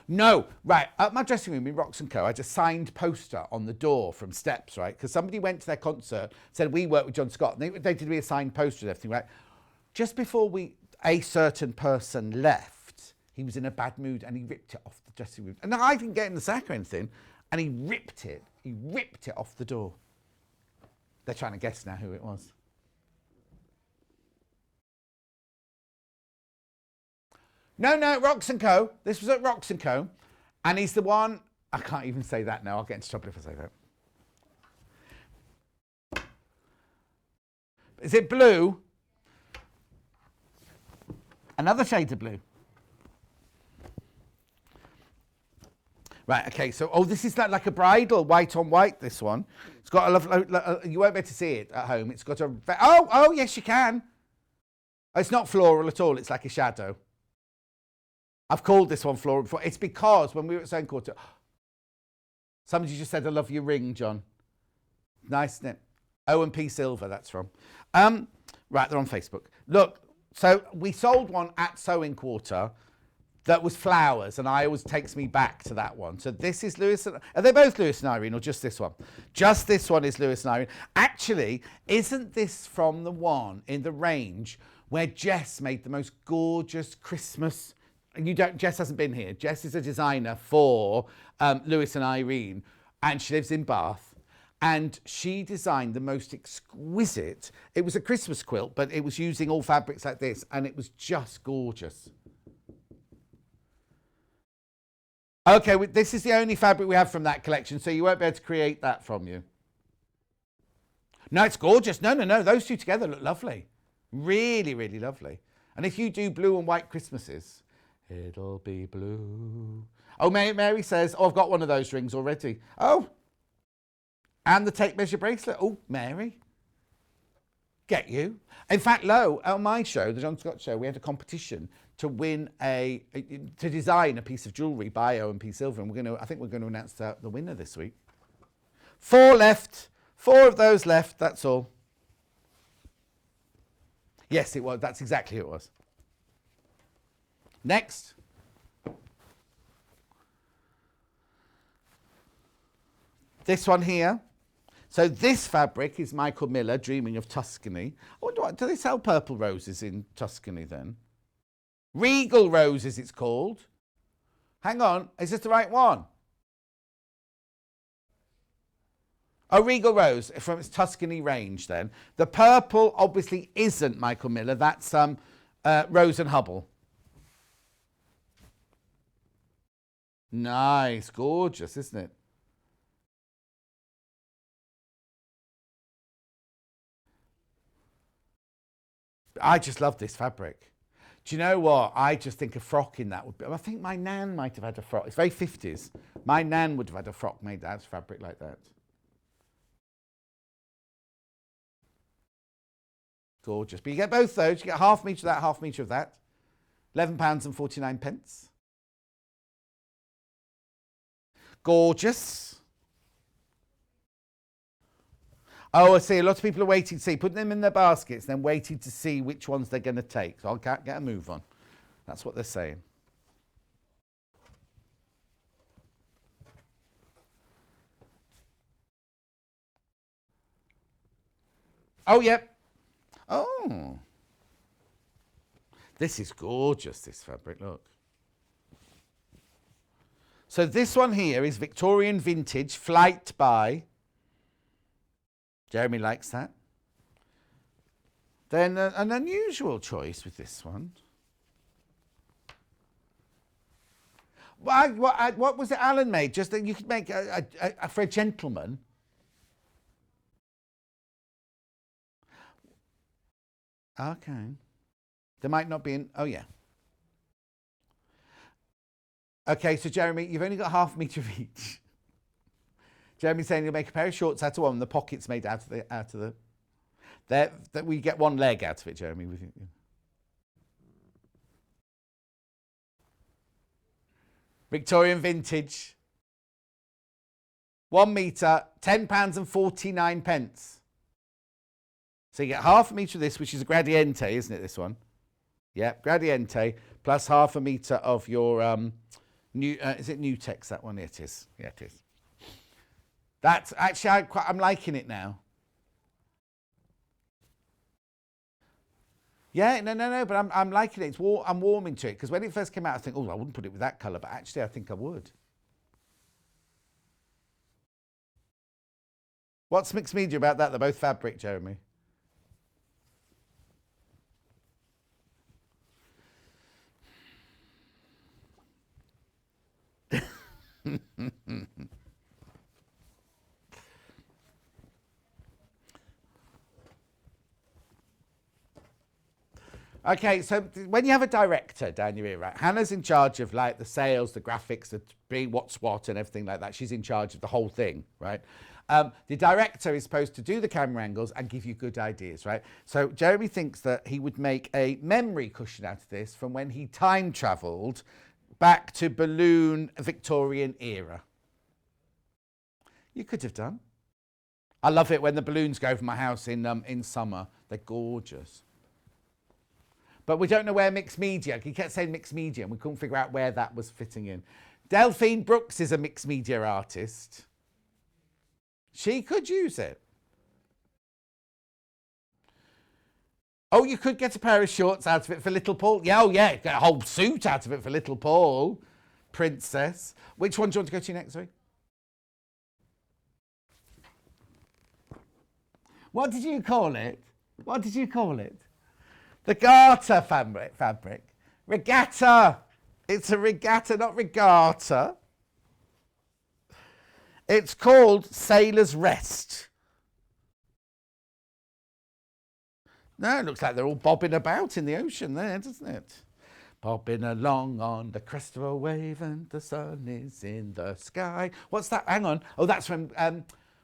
Speaker 1: Right, at my dressing room in Rox & Co, I had a signed poster on the door from Steps, right? Because somebody went to their concert, said, we work with John Scott, and they did me a signed poster and everything, right? Just before a certain person left, he was in a bad mood and he ripped it off the dressing room. And I didn't get in the sack or anything, and he ripped it off the door. They're trying to guess now who it was. No, Rox & Co. This was at Rox & Co. And he's the one... I can't even say that now. I'll get into trouble if I say that. Is it blue? Another shade of blue. Right, okay. So, this is like a bridal, white on white, this one. It's got a lovely... you won't be able to see it at home. It's got a... Oh, yes, you can. It's not floral at all. It's like a shadow. I've called this one floral before. It's because when we were at Stone Quarter, somebody just said, I love your ring, John. Nice, isn't it? O&P Silver, that's from. Right, they're on Facebook. Look, so we sold one at Sewing Quarter that was flowers, and I always takes me back to that one. So this is Lewis and... Are they both Lewis and Irene, or just this one? Just this one is Lewis and Irene. Actually, isn't this from the one in the range where Jess made the most gorgeous Christmas... Jess hasn't been here. Jess is a designer for Lewis and Irene, and she lives in Bath. And she designed the most exquisite... It was a Christmas quilt, but it was using all fabrics like this, and it was just gorgeous. Okay, this is the only fabric we have from that collection, so you won't be able to create that from you. No, it's gorgeous. No. Those two together look lovely. Really, really lovely. And if you do blue and white Christmases... It'll be blue. Oh, Mary says, I've got one of those rings already. Oh, and the tape measure bracelet. Oh, Mary. Get you. In fact, on my show, the John Scott show, we had a competition to win to design a piece of jewellery by O&P Silver. And I think we're going to announce the winner this week. 4 left. 4 of those left, that's all. Yes, it was. That's exactly who it was. Next. This one here. So this fabric is Michael Miller, Dreaming of Tuscany. I wonder what, do they sell purple roses in Tuscany then? Regal Roses it's called. Hang on, is this the right one? Oh, Regal Rose from its Tuscany range then. The purple obviously isn't Michael Miller, that's Rose and Hubble. Nice, gorgeous, isn't it? I just love this fabric. Do you know what? I just think a frock in that would be... I think my nan might have had a frock. It's very 50s. My nan would have had a frock made out of fabric like that. Gorgeous. But you get both those. You get half metre of that, half metre of that. £11.49. Gorgeous. Oh, I see. A lot of people are waiting to see, putting them in their baskets, then waiting to see which ones they're going to take. So I'll get a move on. That's what they're saying. Oh, yep. Oh. This is gorgeous, this fabric. Look. So this one here is Victorian Vintage Flight by... Jeremy likes that. Then an unusual choice with this one. What was it Alan made? Just that you could make for a gentleman. Okay. There might not be an... Oh, yeah. Okay, so Jeremy, you've only got half a metre of each. Jeremy's saying you'll make a pair of shorts out of one, the pockets made out of the that we get one leg out of it, Jeremy. Victorian Vintage. 1 metre, £10.49. So you get half a metre of this, which is a gradiente, isn't it, this one? Yep, gradiente, plus half a metre of your new is it Nutex, that one? It is. Yeah, it is. That's actually, I'm liking it now. Yeah, no, but I'm liking it. I'm warming to it, because when it first came out, I think, oh, I wouldn't put it with that colour, but actually I think I would. What's mixed media about that? They're both fabric, Jeremy. Okay, so when you have a director down your ear, right? Hannah's in charge of like the sales, the graphics, the what's what and everything like that. She's in charge of the whole thing, right? The director is supposed to do the camera angles and give you good ideas, right? So Jeremy thinks that he would make a memory cushion out of this from when he time travelled back to balloon Victorian era. You could have done. I love it when the balloons go over my house in summer. They're gorgeous. But we don't know where mixed media. He kept saying mixed media, and we couldn't figure out where that was fitting in. Delphine Brooks is a mixed media artist. She could use it. Oh, you could get a pair of shorts out of it for little Paul. Yeah, oh yeah, get a whole suit out of it for little Paul. Princess. Which one do you want to go to next, sorry? What did you call it? What did you call it? The garter fabric. Regatta. It's a regatta, not regatta. It's called Sailor's Rest. No, it looks like they're all bobbing about in the ocean there, doesn't it? Bobbing along on the crest of a wave and the sun is in the sky. What's that? Hang on. Oh, that's from,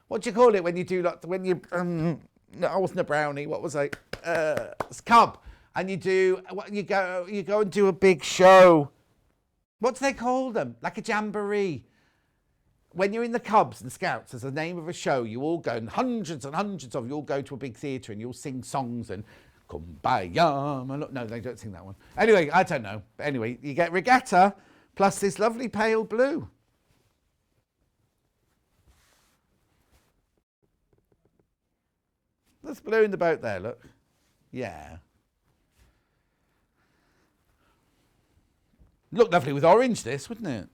Speaker 1: what do you call it when you do, like, when you, no, I wasn't a brownie. What was I? It's Cub. And you do, you go and do a big show. What do they call them? Like a jamboree. when you're in the Cubs and Scouts, as the name of a show, you all go, and hundreds of you all go to a big theatre and you'll sing songs and Kumbaya. No, they don't sing that one. Anyway, I don't know. But anyway, you get regatta plus this lovely pale blue. There's blue in the boat there, look. Yeah. Look lovely with orange, this, wouldn't it?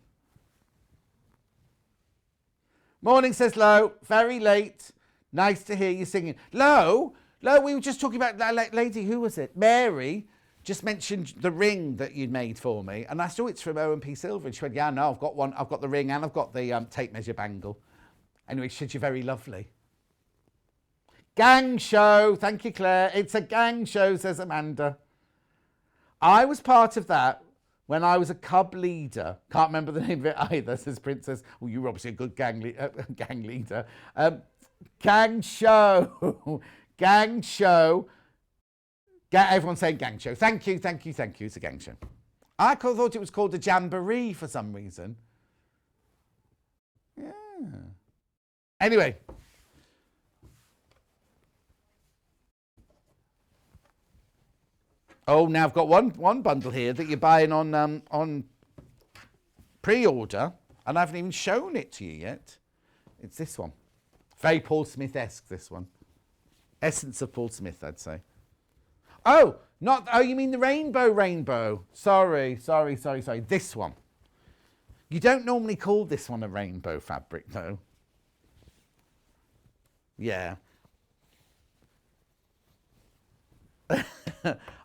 Speaker 1: Morning, says Lo. Very late. Nice to hear you singing. Lo, we were just talking about that lady. Who was it? Mary just mentioned the ring that you'd made for me. And I saw it's from O&P Silver. And she went, yeah, no, I've got one. I've got the ring and I've got the tape measure bangle. Anyway, she said you're very lovely. Gang show. Thank you, Claire. It's a gang show, says Amanda. I was part of that when I was a Cub leader. Can't remember the name of it either, says Princess. Well, you were obviously a good gang leader. Gang show. Gang show. Everyone's saying gang show. Thank you. It's a gang show. I thought it was called a jamboree for some reason. Yeah. Anyway. Oh, now I've got one bundle here that you're buying on pre-order, and I haven't even shown it to you yet. It's this one. Very Paul Smith-esque, this one. Essence of Paul Smith, I'd say. Oh, you mean the rainbow. Sorry. This one. You don't normally call this one a rainbow fabric, though. Yeah.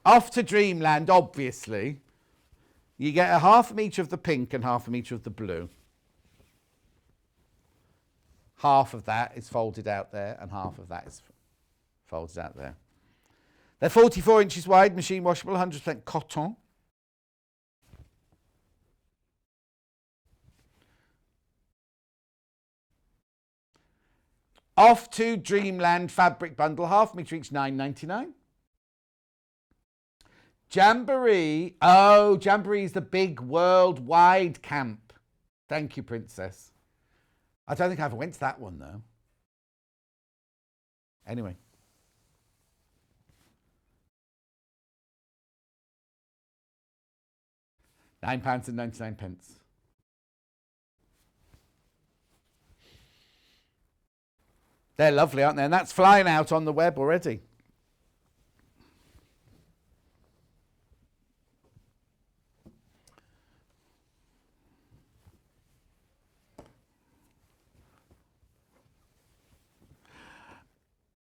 Speaker 1: Off to Dreamland, obviously. You get a half a metre of the pink and half a metre of the blue. Half of that is folded out there and half of that is folded out there. They're 44 inches wide, machine washable, 100% cotton. Off to Dreamland fabric bundle, half metre each, £9.99. Jamboree. Oh, Jamboree is the big worldwide camp. Thank you, Princess. I don't think I ever went to that one, though. Anyway. £9.99. They're lovely, aren't they? And that's flying out on the web already.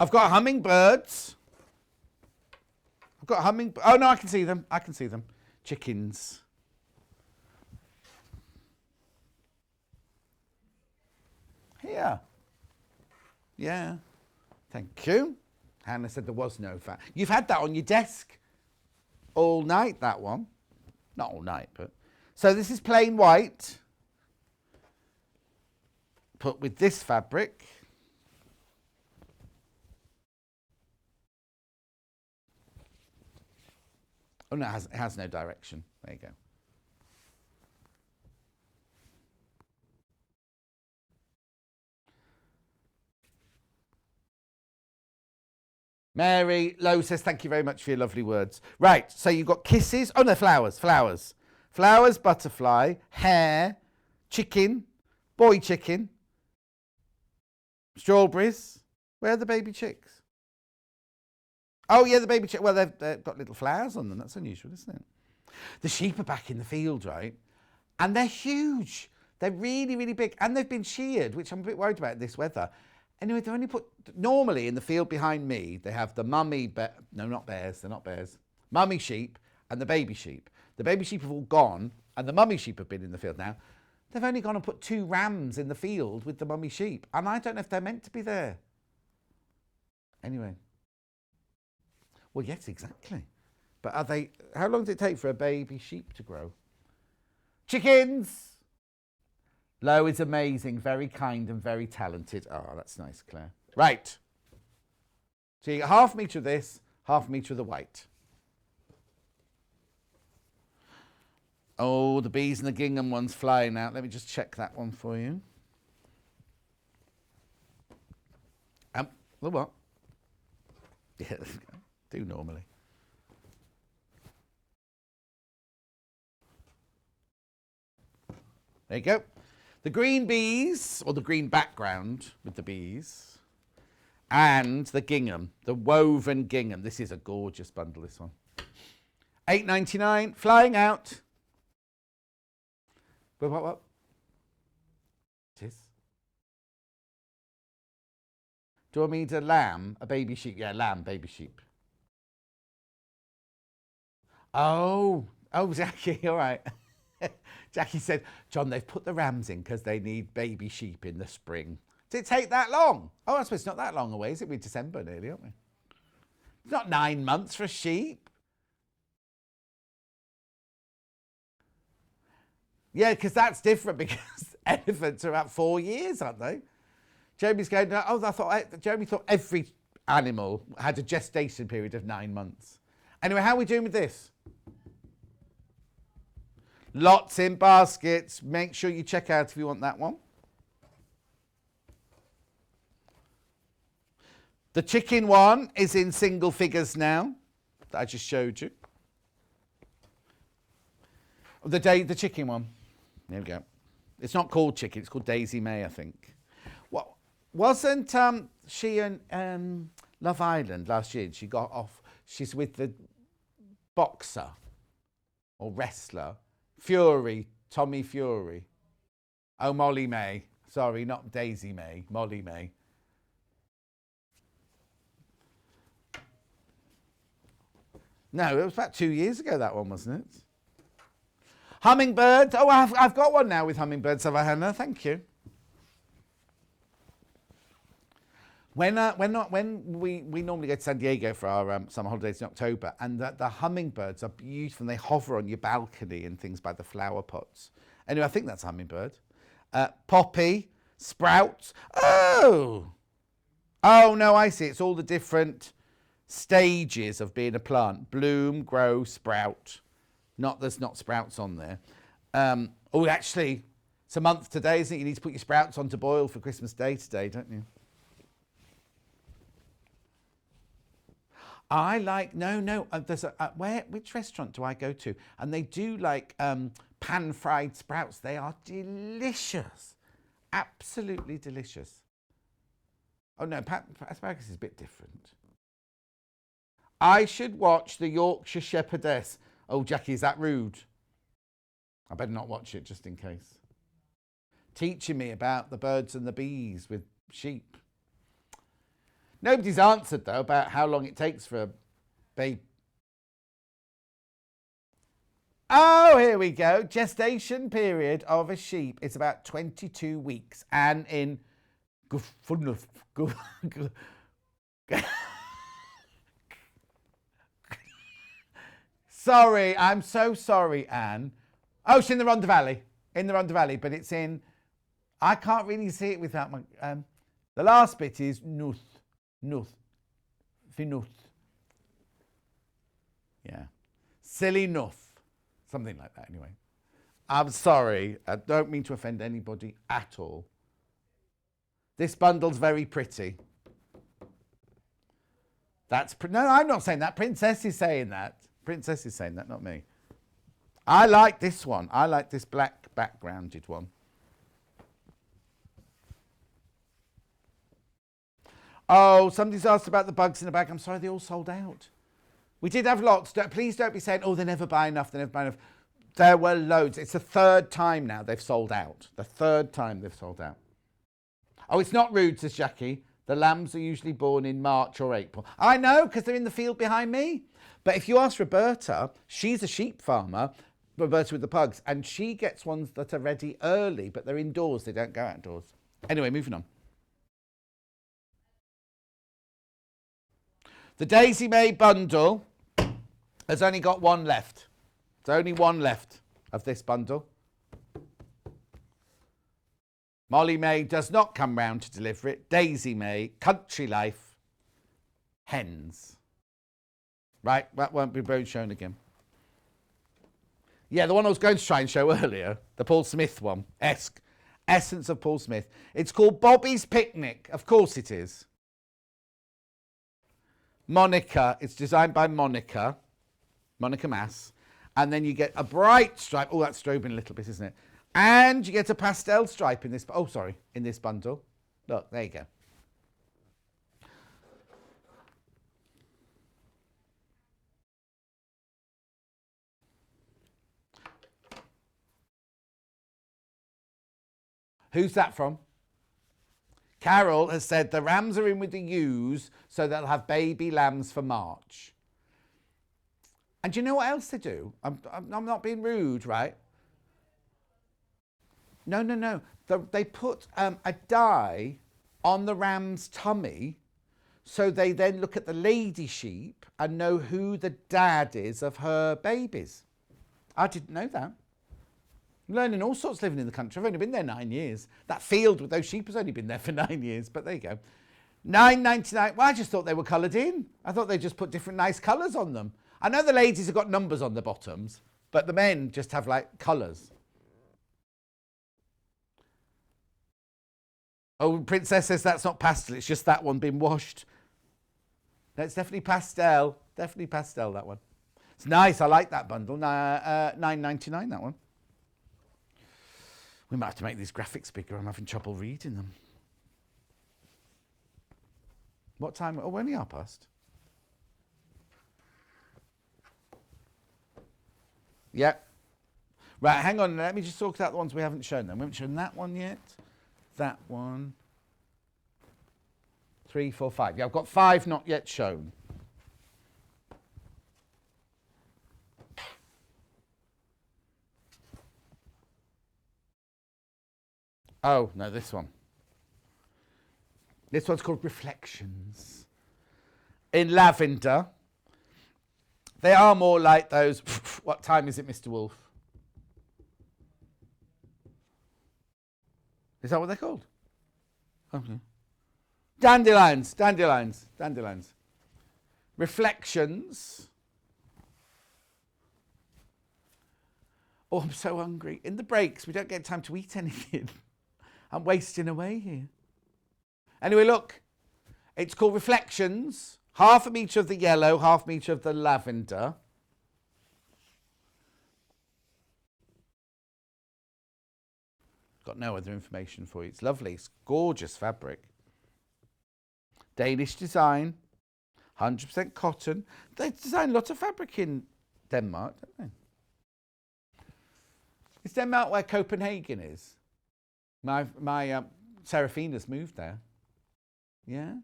Speaker 1: I've got hummingbirds. Oh, no, I can see them. Chickens. Here. Yeah. Thank you. Hannah said there was no fat. You've had that on your desk all night, that one. Not all night, but... So this is plain white. Put with this fabric. Oh, no, it has no direction. There you go. Mary Lowe says, thank you very much for your lovely words. Right, so you've got kisses. Oh, no, flowers. Flowers, butterfly, hare, chicken, boy chicken, strawberries. Where are the baby chicks? Oh, yeah, the baby chick. Well, they've got little flowers on them. That's unusual, isn't it? The sheep are back in the field, right? And they're huge. They're really, really big. And they've been sheared, which I'm a bit worried about this weather. Anyway, they've only put... Normally, in the field behind me, they have the mummy... No, not bears. They're not bears. Mummy sheep and the baby sheep. The baby sheep have all gone, and the mummy sheep have been in the field now. They've only gone and put 2 rams in the field with the mummy sheep. And I don't know if they're meant to be there. Anyway... Well, yes, exactly. But are they... How long does it take for a baby sheep to grow? Chickens! Lo is amazing, very kind and very talented. Oh, that's nice, Claire. Right. So you get half a metre of this, half a metre of the white. Oh, the bees and the gingham one's flying out. Let me just check that one for you. The what? Yeah, do normally. There you go. The green bees, or the green background with the bees, and the gingham, the woven gingham. This is a gorgeous bundle, this one. £8.99, flying out. What? It is. Do you want me to lamb? A baby sheep? Yeah, lamb, baby sheep. Oh, Jackie, all right. Jackie said, John, they've put the rams in because they need baby sheep in the spring. Did it take that long? Oh, I suppose it's not that long away, is it? We're December nearly, aren't we? It's not 9 months for a sheep. Yeah, because that's different because elephants are about 4 years, aren't they? Jeremy's going, Jeremy thought every animal had a gestation period of 9 months. Anyway, how are we doing with this? Lots in baskets. Make sure you check out if you want that one. The chicken one is in single figures now, that I just showed you. The chicken one. There we go. It's not called chicken, it's called Daisy May, I think. What wasn't she in Love Island last year? She got off. She's with the boxer or wrestler, Fury, Tommy Fury. Oh, Molly May. Sorry, not Daisy May, Molly May. No, it was about 2 years ago, that one, wasn't it? Hummingbird. Oh, I've got one now with hummingbirds, have I, Hannah? Thank you. When we normally go to San Diego for our summer holidays in October, and the hummingbirds are beautiful, and they hover on your balcony and things by the flower pots. Anyway, I think that's hummingbird. Poppy, sprouts. Oh, no, I see. It's all the different stages of being a plant: bloom, grow, sprout. There's not sprouts on there. Actually, it's a month today, isn't it? You need to put your sprouts on to boil for Christmas Day today, don't you? I like, there's which restaurant do I go to? And they do like pan-fried sprouts. They are delicious. Absolutely delicious. Oh no, asparagus is a bit different. I should watch the Yorkshire Shepherdess. Oh, Jackie, is that rude? I better not watch it just in case. Teaching me about the birds and the bees with sheep. Nobody's answered, though, about how long it takes for a baby. Oh, here we go. Gestation period of a sheep is about 22 weeks. And in... Sorry, I'm so sorry, Anne. Oh, it's in the Rhondda Valley. In the Rhondda Valley, but it's in... I can't really see it without my... the last bit is Nuth. Finuth. Yeah. Silly Nuth. Something like that, anyway. I'm sorry. I don't mean to offend anybody at all. This bundle's very pretty. No, I'm not saying that. Princess is saying that. Princess is saying that, not me. I like this one. I like this black backgrounded one. Oh, somebody's asked about the bugs in the bag. I'm sorry, they all sold out. We did have lots. Please don't be saying, oh, they never buy enough, they never buy enough. There were loads. It's the third time now they've sold out. The third time they've sold out. Oh, it's not rude, says Jackie. The lambs are usually born in March or April. I know, because they're in the field behind me. But if you ask Roberta, she's a sheep farmer, Roberta with the pugs, and she gets ones that are ready early, but they're indoors. They don't go outdoors. Anyway, moving on. The Daisy May bundle has only got one left. There's only one left of this bundle. Molly May does not come round to deliver it. Daisy May, Country Life, hens. Right, that won't be shown again. Yeah, the one I was going to try and show earlier, the Paul Smith one. Essence of Paul Smith. It's called Bobby's Picnic. Of course it is. Monica. It's designed by Monica Mass. And then you get a bright stripe. Oh, that's strobing a little bit, isn't it? And you get a pastel stripe in this. Oh, sorry, in this bundle. Look, there you go. Who's that from? Carol has said the rams are in with the ewes, so they'll have baby lambs for March. And do you know what else they do? I'm not being rude, right? No. They put a dye on the ram's tummy, so they then look at the lady sheep and know who the dad is of her babies. I didn't know that. I'm learning all sorts living in the country. I've only been there 9 years. That field with those sheep has only been there for 9 years, but there you go. $9.99. Well, I just thought they were coloured in. I thought they just put different nice colours on them. I know the ladies have got numbers on the bottoms, but the men just have like colours. Oh, Princess says that's not pastel. It's just that one being washed. No, it's definitely pastel. Definitely pastel, that one. It's nice. I like that bundle. $9.99, that one. We might have to make these graphics bigger. I'm having trouble reading them. What time? Oh, we're only 1:30. Yeah. Right, hang on. Let me just talk about the ones we haven't shown them. We haven't shown that one yet. That one. 3, 4, 5. Yeah, I've got 5 not yet shown. Oh, no, this one. This one's called Reflections. In lavender. They are more like those. What time is it, Mr. Wolf? Is that what they're called? Okay. Dandelions. Reflections. Oh, I'm so hungry. In the breaks, we don't get time to eat anything. I'm wasting away here. Anyway, look. It's called Reflections. Half of each of the yellow, half of each of the lavender. Got no other information for you. It's lovely. It's gorgeous fabric. Danish design. 100% cotton. They design a lot of fabric in Denmark, don't they? Is Denmark where Copenhagen is? My Serafina's moved there. Yeah?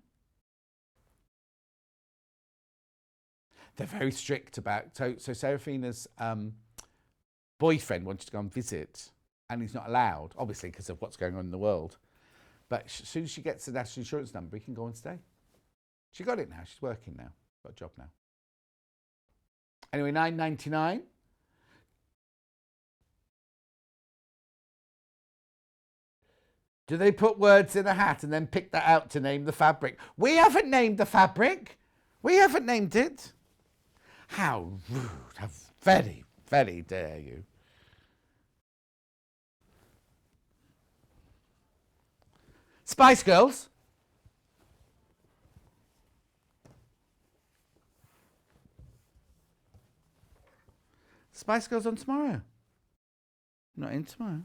Speaker 1: They're very strict about... So Serafina's boyfriend wanted to go and visit, and he's not allowed, obviously, because of what's going on in the world. But as soon as she gets the national insurance number, he can go and stay. She got it now. She's working now. Got a job now. Anyway, $9.99. Do they put words in a hat and then pick that out to name the fabric? We haven't named the fabric. We haven't named it. How rude. How very, very dare you. Spice Girls. Spice Girls on tomorrow. Not in tomorrow.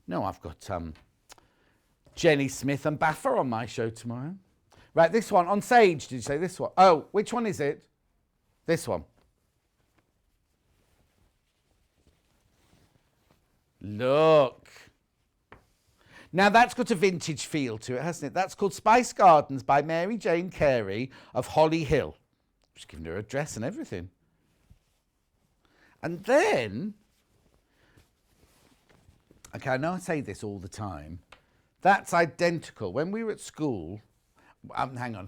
Speaker 1: No, I've got Jenny Smith and Baffa on my show tomorrow. Right, this one. On Sage, did you say this one? Oh, which one is it? This one. Look. Now, that's got a vintage feel to it, hasn't it? That's called Spice Gardens by Mary Jane Carey of Holly Hill. Just giving her a dress and everything. And then... Okay, I know I say this all the time. That's identical. When we were at school... hang on.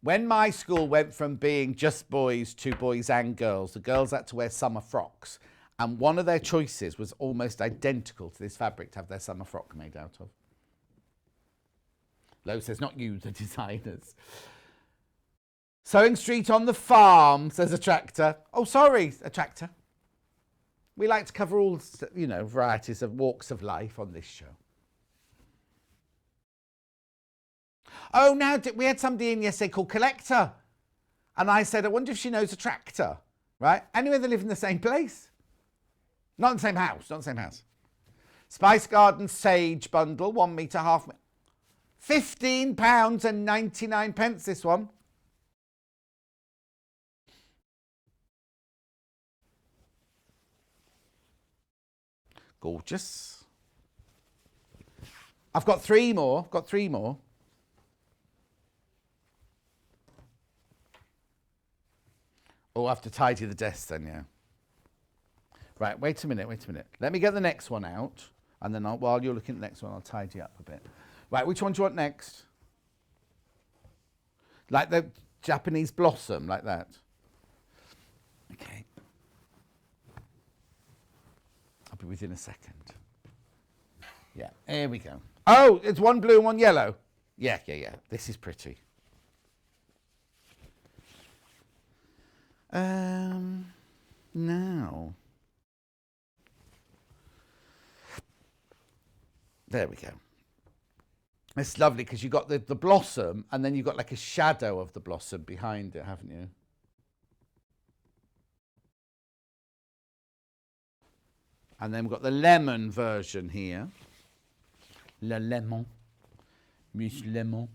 Speaker 1: When my school went from being just boys to boys and girls, the girls had to wear summer frocks. And one of their choices was almost identical to this fabric to have their summer frock made out of. Lo says, not you, the designers. Sewing Street on the Farm, says a tractor. Oh, sorry, a tractor. We like to cover all, you know, varieties of walks of life on this show. Oh, now we had somebody in yesterday called Collector. And I said, I wonder if she knows a tractor, right? Anyway, they live in the same place. Not in the same house, not in the same house. Spice Garden Sage bundle, 1 metre, half metre. £15 and 99 pence, this one. Gorgeous. I've got 3 more. Oh, I have to tidy the desk then, yeah. Right, wait a minute. Let me get the next one out, and then while you're looking at the next one, I'll tidy up a bit. Right, which one do you want next? Like the Japanese blossom, like that? Okay. I'll be with you in a second. Yeah, here we go. Oh, it's one blue and one yellow. Yeah. This is pretty. Now. There we go. It's lovely because you've got the blossom and then you've got like a shadow of the blossom behind it, haven't you? And then we've got the lemon version here. Le lemon. Miss lemon.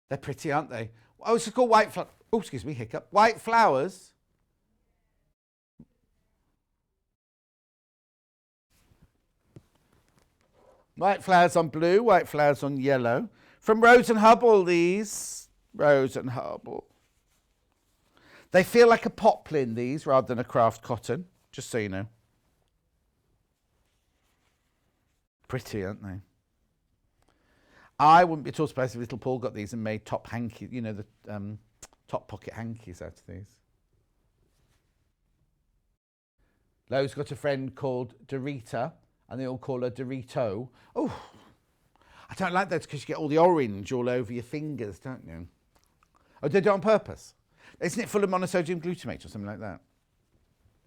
Speaker 1: They're pretty, aren't they? Oh, it's called white flowers. Oh, excuse me, hiccup. White flowers. White flowers on blue, white flowers on yellow. From Rose and Hubble, these. Rose and Hubble. They feel like a poplin, these, rather than a craft cotton, just so you know. Pretty, aren't they? I wouldn't be at all surprised if little Paul got these and made top hanky, you know, the top pocket hankies out of these. Lo's got a friend called Dorita, and they all call her Dorito. Oh, I don't like those because you get all the orange all over your fingers, don't you? Oh, they do it on purpose. Isn't it full of monosodium glutamate or something like that?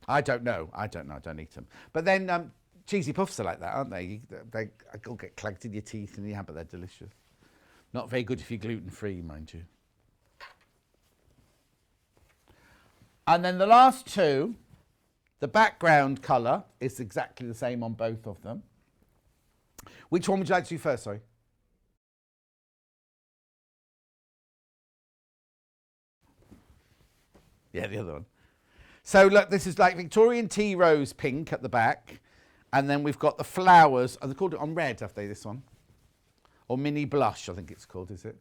Speaker 1: I don't know. I don't eat them. But then cheesy puffs are like that, aren't they? They all get clagged in your teeth and but they're delicious. Not very good if you're gluten-free, mind you. And then the last two, the background colour is exactly the same on both of them. Which one would you like to do first, sorry? Yeah, the other one. So look, this is like Victorian tea rose pink at the back. And then we've got the flowers. Oh, they called it on red, have they, this one? Or mini blush, I think it's called, is it?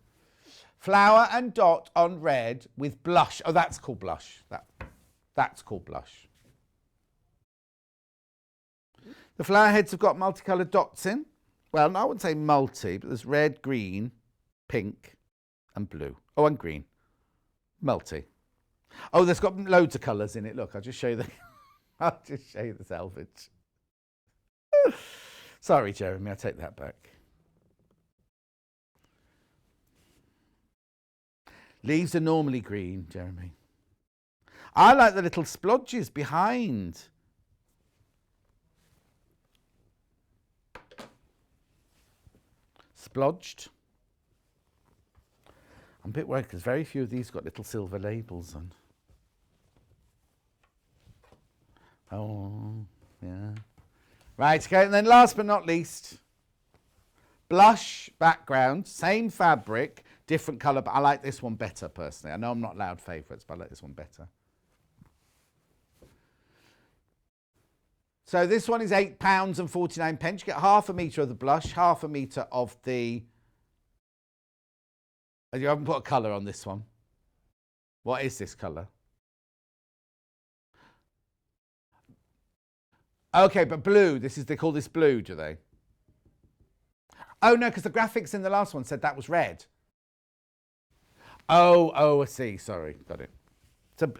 Speaker 1: Flower and dot on red with blush. Oh, that's called blush. That's called blush. The flower heads have got multicoloured dots in. Well, no, I wouldn't say multi, but there's red, green, pink, and blue. Oh, and green. Multi. Oh, there's got loads of colours in it. Look, I'll just show you the selvage. Sorry, Jeremy, I'll take that back. Leaves are normally green, Jeremy. I like the little splodges behind. Splodged. I'm a bit worried because very few of these got little silver labels on. Oh, yeah. Right, okay, and then last but not least, blush background, same fabric, different colour, but I like this one better personally. I know I'm not loud favourites, but I like this one better. So this one is £8.49. You get half a metre of the blush, half a metre of the... You haven't put a colour on this one. What is this colour? Okay, but blue. They call this blue, do they? Oh, no, because the graphics in the last one said that was red. Oh, I see. Sorry, got it.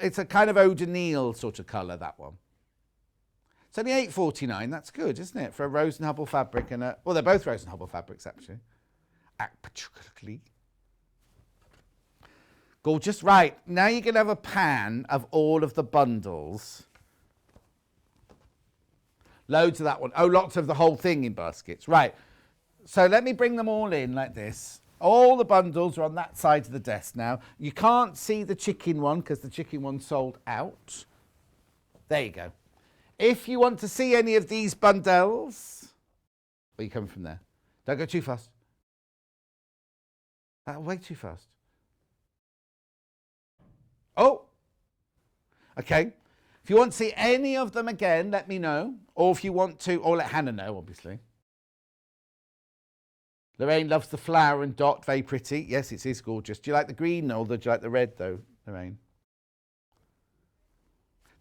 Speaker 1: It's a kind of eau de Nil sort of colour, that one. It's only £8.49. That's good, isn't it? For a Rose and Hubble fabric and a... Well, they're both Rose and Hubble fabrics, actually. Particularly. Gorgeous. Right, now you're going to have a pan of all of the bundles. Loads of that one. Oh, lots of the whole thing in baskets. Right. So let me bring them all in like this. All the bundles are on that side of the desk now. You can't see the chicken one because the chicken one sold out. There you go. If you want to see any of these bundles, where are you coming from there? Don't go too fast. Way too fast. Oh, okay. If you want to see any of them again, let me know. Or if you want to, or let Hannah know, obviously. Lorraine loves the flower and dot, very pretty. Yes, it is gorgeous. Do you like the green or do you like the red though, Lorraine?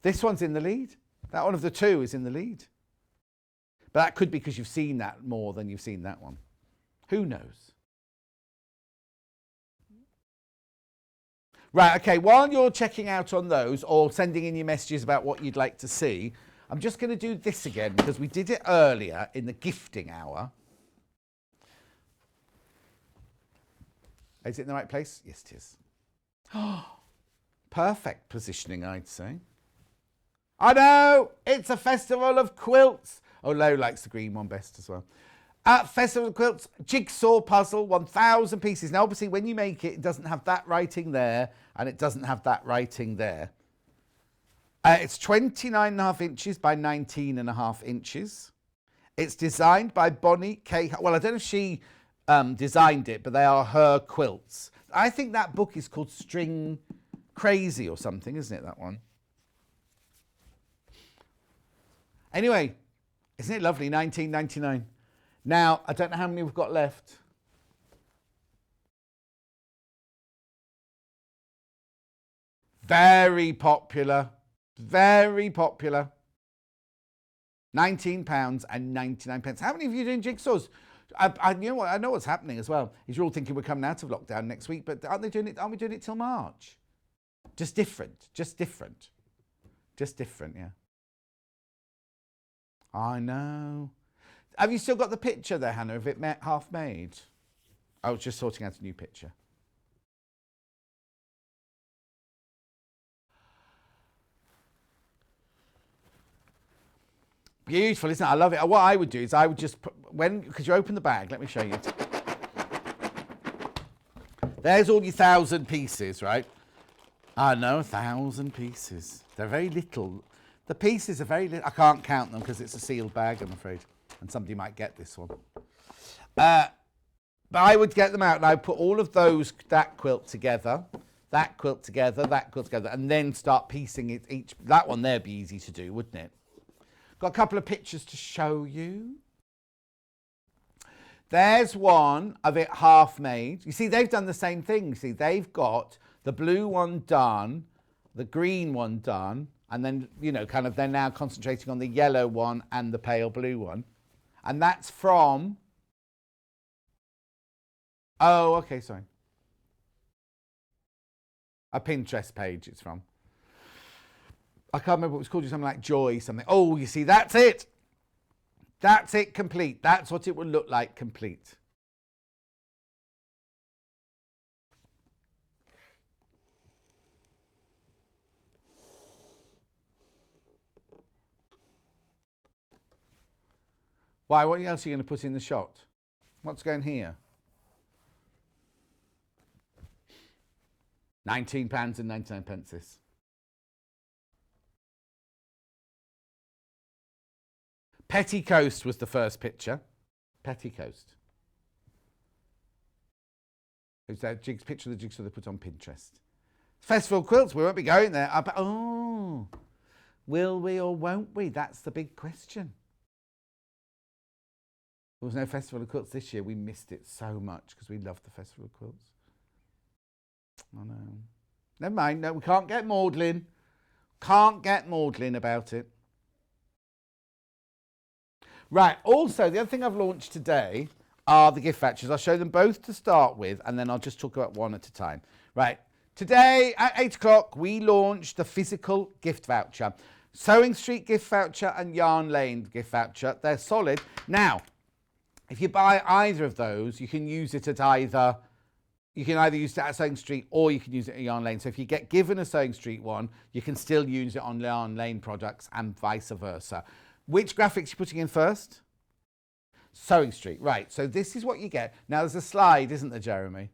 Speaker 1: This one's in the lead. That one of the two is in the lead. But that could be because you've seen that more than you've seen that one. Who knows? Right, okay, while you're checking out on those or sending in your messages about what you'd like to see, I'm just going to do this again because we did it earlier in the gifting hour. Is it in the right place? Yes, it is. Perfect positioning, I'd say. I know, it's a festival of quilts. Oh, Lo likes the green one best as well. Festival of Quilts, jigsaw puzzle, 1,000 pieces. Now, obviously, when you make it, it doesn't have that writing there, and it doesn't have that writing there. It's 29.5 inches by 19.5 inches. It's designed by Bonnie K. Well, I don't know if she designed it, but they are her quilts. I think that book is called String Crazy or something, isn't it, that one? Anyway, isn't it lovely? $19.99. Now, I don't know how many we've got left. Very popular. Very popular. £19.99. How many of you are doing jigsaws? You know what? I know what's happening as well. Is you're all thinking we're coming out of lockdown next week, but aren't we doing it till March? Just different. Just different. Just different, yeah. I know. Have you still got the picture there, Hannah, of it half made? I was just sorting out a new picture. Beautiful, isn't it? I love it. What I would do is I would just put, because you open the bag, let me show you. There's all your 1,000 pieces, right? I know, 1,000 pieces. They're very little. The pieces are very little. I can't count them because it's a sealed bag, I'm afraid. And somebody might get this one. But I would get them out and I would put all of that quilt together, that quilt together, that quilt together, and then start piecing it each. That one there would be easy to do, wouldn't it? Got a couple of pictures to show you. There's one of it half made. You see, they've done the same thing. You see, they've got the blue one done, the green one done, and then, you know, kind of they're now concentrating on the yellow one and the pale blue one. And that's from... Oh, okay, sorry. A Pinterest page it's from. I can't remember what it was called, something like Joy, something. Oh, you see, that's it. That's it complete. That's what it would look like complete. Why? What else are you going to put in the shot? What's going here? £19.99 this. Petticoast was the first picture. Petticoast. Who's that picture of the jigsaw they put on Pinterest? Festival Quilts, we won't be going there. Oh, will we or won't we? That's the big question. There was no Festival of Quilts this year. We missed it so much because we loved the Festival of Quilts. I know. Never mind. No, we can't get maudlin. Can't get maudlin about it. Right. Also, the other thing I've launched today are the gift vouchers. I'll show them both to start with, and then I'll just talk about one at a time. Right. Today at 8 o'clock, we launched the physical gift voucher. Sewing Street gift voucher and Yarn Lane gift voucher. They're solid. Now, if you buy either of those, you can use it at either... You can either use it at Sewing Street or you can use it at Yarn Lane. So if you get given a Sewing Street one, you can still use it on Yarn Lane products and vice versa. Which graphics you putting in first? Sewing Street, right. So this is what you get. Now there's a slide, isn't there, Jeremy?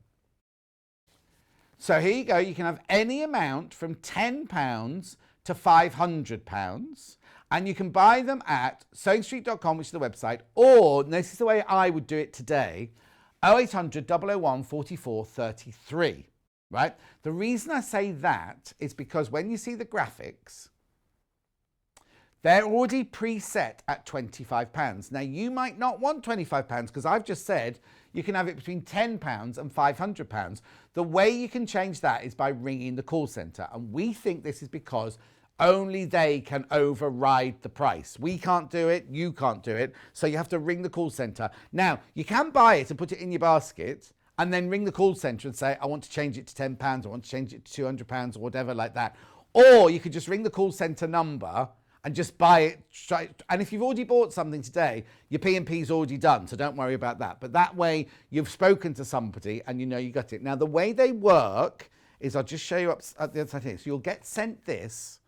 Speaker 1: So here you go. You can have any amount from £10 to £500. And you can buy them at sewingstreet.com, which is the website, or, this is the way I would do it today, 0800 001 44 33, right? The reason I say that is because when you see the graphics, they're already preset at £25. Now, you might not want £25 because I've just said you can have it between £10 and £500. The way you can change that is by ringing the call centre. And we think this is because only they can override the price. We can't do it, you can't do it, so you have to ring the call centre. Now, you can buy it and put it in your basket and then ring the call centre and say, I want to change it to £10, I want to change it to £200 or whatever like that. Or you could just ring the call centre number and just buy it straight. And if you've already bought something today, your P&P's already done, so don't worry about that. But that way, you've spoken to somebody and you know you got it. Now, the way they work is, I'll just show you up at the other side here. So you'll get sent this,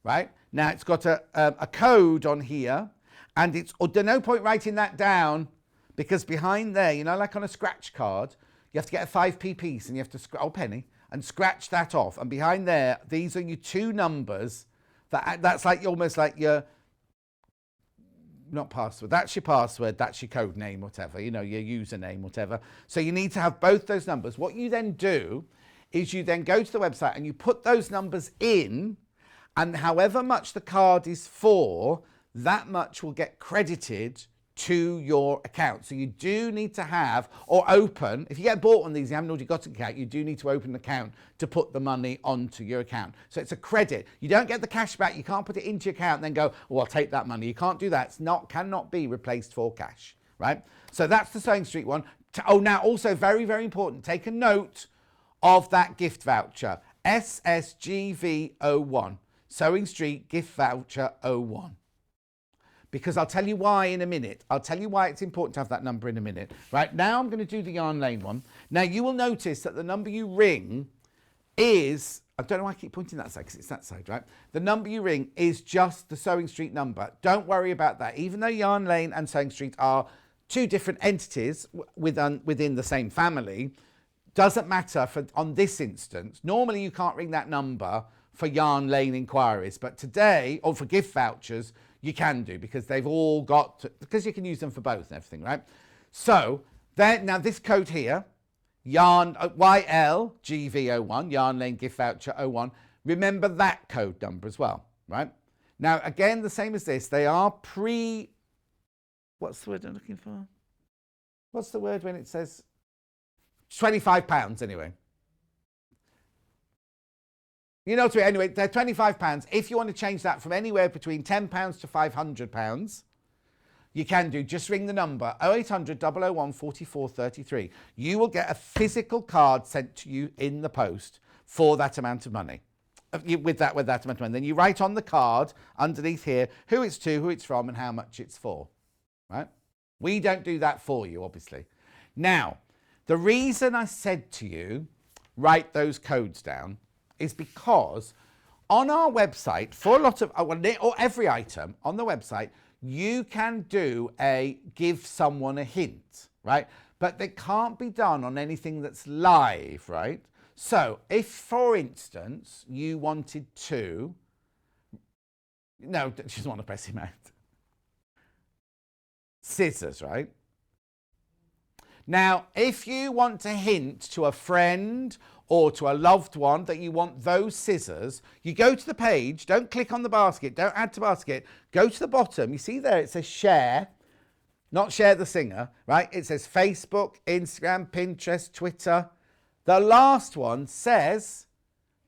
Speaker 1: right? Now, it's got a code on here, and it's, there's no point writing that down, because behind there, you know, like on a scratch card, you have to get a 5p piece, and you have to, penny, and scratch that off. And behind there, these are your two numbers. That's like almost like your, not password, that's your password, that's your code name, whatever, you know, your username, whatever. So you need to have both those numbers. What you then do is you then go to the website and you put those numbers in, and however much the card is for, that much will get credited to your account. So you do need to have, or open, if you get bought one of these, you haven't already got an account, you do need to open an account to put the money onto your account. So it's a credit. You don't get the cash back. You can't put it into your account and then go, well, I'll take that money. You can't do that. Cannot be replaced for cash, right? So that's the Sewing Street one. Oh, now also very, very important, take a note of that gift voucher, SSGV01, Sewing Street gift voucher 01. Because I'll tell you why in a minute. I'll tell you why it's important to have that number in a minute. Right, now I'm going to do the Yarn Lane one. Now you will notice that the number you ring is, I don't know why I keep pointing that side, because it's that side, right? The number you ring is just the Sewing Street number. Don't worry about that. Even though Yarn Lane and Sewing Street are two different entities within the same family, doesn't matter on this instance. Normally you can't ring that number for Yarn Lane inquiries, but today, or for gift vouchers, you can do, because they've all got, because you can use them for both and everything, right? So, now this code here, YLGV01, Yarn Lane Gift Voucher 01, remember that code number as well, right? Now, again, the same as this, they are what's the word I'm looking for? What's the word when it says £25 anyway? You know, anyway, they're £25. If you want to change that from anywhere between £10 to £500, you can do. Just ring the number 0800 001 44 33. You will get a physical card sent to you in the post for that amount of money. With that amount of money. Then you write on the card underneath here who it's to, who it's from, and how much it's for. Right? We don't do that for you, obviously. Now, the reason I said to you, write those codes down, is because on our website, for a lot of, or every item on the website, you can do a give someone a hint, right? But they can't be done on anything that's live, right? So if, for instance, you wanted to, no, she doesn't want to press him out. Scissors, right? Now, if you want to hint to a friend or to a loved one that you want those scissors, you go to the page, don't click on the basket, don't add to basket, go to the bottom, you see there it says share, not share the singer, right? It says Facebook, Instagram, Pinterest, Twitter. The last one says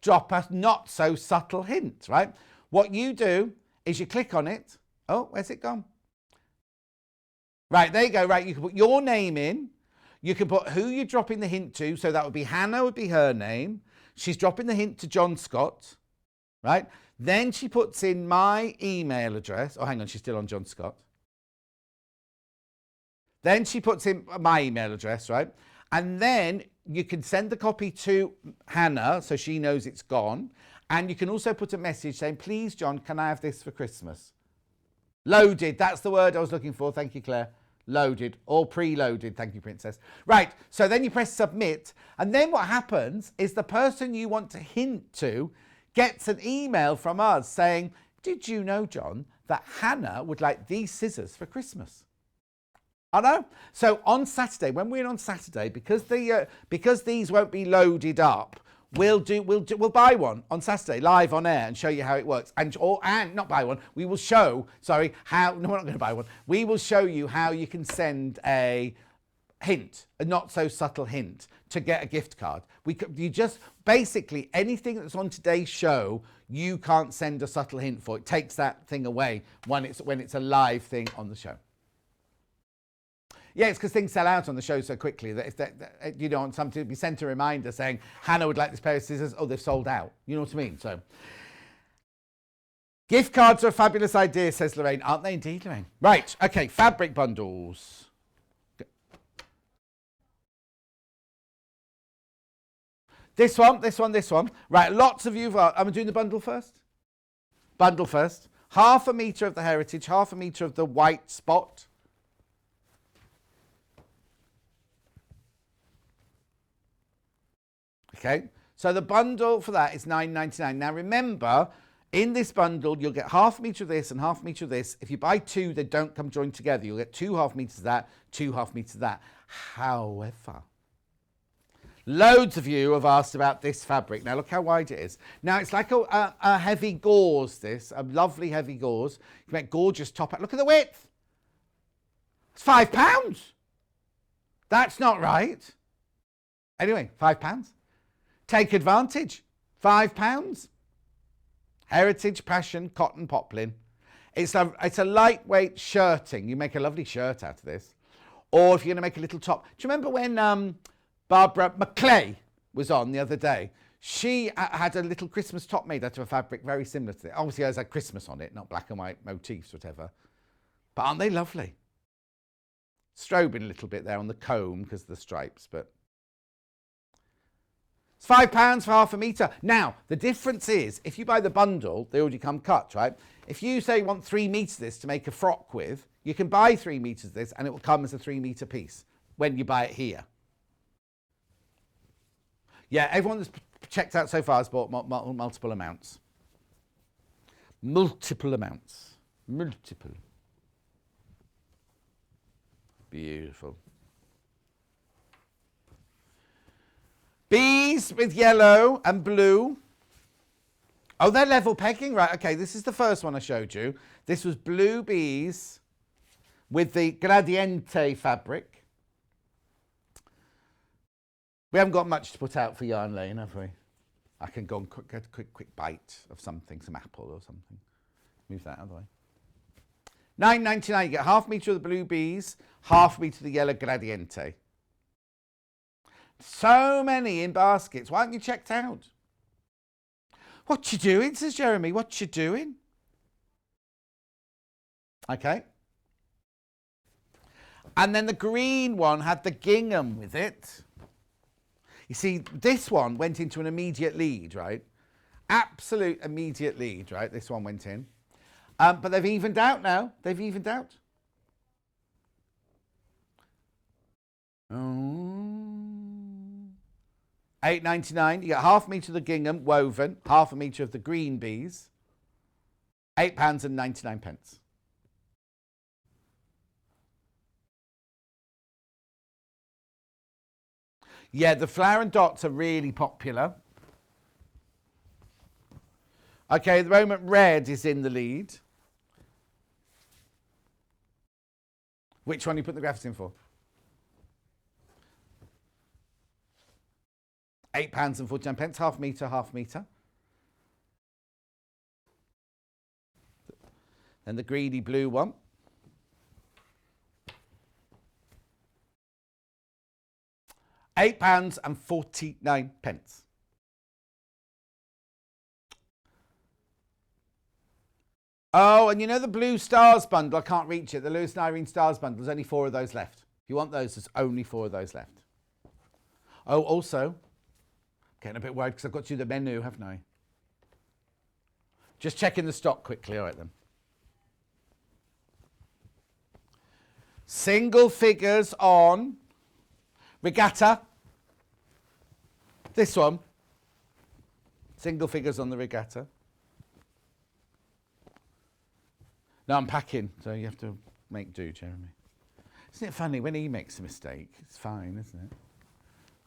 Speaker 1: drop a not so subtle hint, right? What you do is you click on it. Oh, where's it gone? Right, there you go, right, you can put your name in. You can put who you're dropping the hint to. So that would be Hannah, would be her name. She's dropping the hint to John Scott, right? Then she puts in my email address. Oh, hang on, she's still on John Scott. Then she puts in my email address, right? And then you can send the copy to Hannah so she knows it's gone. And you can also put a message saying, please, John, can I have this for Christmas? Loaded, that's the word I was looking for. Thank you, Claire. Loaded, or preloaded. Thank you, Princess. Right, so then you press submit, and then what happens is the person you want to hint to gets an email from us saying, did you know, John, that Hannah would like these scissors for Christmas? I know. So on Saturday, when we're in on Saturday, because these won't be loaded up, we'll buy one on Saturday live on air and show you how it works. And not buy one. We will show. Sorry, how? No, we're not going to buy one. We will show you how you can send a hint, a not so subtle hint, to get a gift card. You just basically anything that's on today's show, you can't send a subtle hint for. It takes that thing away when it's a live thing on the show. Yeah, it's because things sell out on the show so quickly that if you don't want something to be sent a reminder saying Hannah would like this pair of scissors, oh, they've sold out. You know what I mean? So, gift cards are a fabulous idea, says Lorraine. Aren't they indeed, Lorraine? Right, okay, fabric bundles. This one. Right, lots of you have... I'm doing the bundle first. Bundle first. 1/2 metre of the heritage, 1/2 metre of the white spot. Okay, so the bundle for that is £9.99. Now remember, in this bundle, you'll get 1/2 metre of this and 1/2 metre of this. If you buy two, they don't come joined together. You'll get 2 1/2 metres of that, 2 1/2 metres of that. However, loads of you have asked about this fabric. Now look how wide it is. Now it's like a heavy gauze, a lovely heavy gauze. You can make gorgeous top hat. Look at the width. It's £5. That's not right. Anyway, £5. Take advantage. £5. Heritage, passion, cotton, poplin. It's a lightweight shirting. You make a lovely shirt out of this. Or if you're going to make a little top. Do you remember when Barbara McClay was on the other day? She had a little Christmas top made out of a fabric very similar to it. Obviously, it has like Christmas on it, not black and white motifs, whatever. But aren't they lovely? Strobing a little bit there on the comb because of the stripes, but... It's £5 for 1/2 metre. Now, the difference is, if you buy the bundle, they already come cut, right? If you say you want 3 metres of this to make a frock with, you can buy 3 metres of this and it will come as a 3 metre piece when you buy it here. Yeah, everyone that's checked out so far has bought multiple amounts. Multiple amounts. Multiple. Beautiful. Bees with yellow and blue. Oh, they're level pegging, right? Okay, this is the first one I showed you. This was blue bees with the gradiente fabric. We haven't got much to put out for yarn laying, have we? I can go and get a quick bite of something, some apple or something. Move that out of the way. £9.99. You get 1/2 metre of the blue bees, 1/2 metre of the yellow gradiente. So many in baskets. Why haven't you checked out? What you doing, says Jeremy. What you doing? Okay. And then the green one had the gingham with it. You see, this one went into an immediate lead, right? Absolute immediate lead, right? This one went in. But they've evened out now. They've evened out. £8.99. You get 1/2 metre of the gingham woven, 1/2 metre of the green bees. £8.99. Yeah, the flower and dots are really popular. Okay, at the moment red is in the lead. Which one are you putting the graphics in for? £8.49, 1/2 metre, 1/2 metre. Then the greedy blue one. £8.49. Oh, and you know the Blue Stars bundle? I can't reach it. The Lewis and Irene Stars bundle. There's only 4 of those left. If you want those, there's only 4 of those left. Oh, also, getting a bit worried because I've got to do the menu, haven't I? Just checking the stock quickly. All right, then. Single figures on regatta. This one. Single figures on the regatta. No, I'm packing, so you have to make do, Jeremy. Isn't it funny, when he makes a mistake, it's fine, isn't it?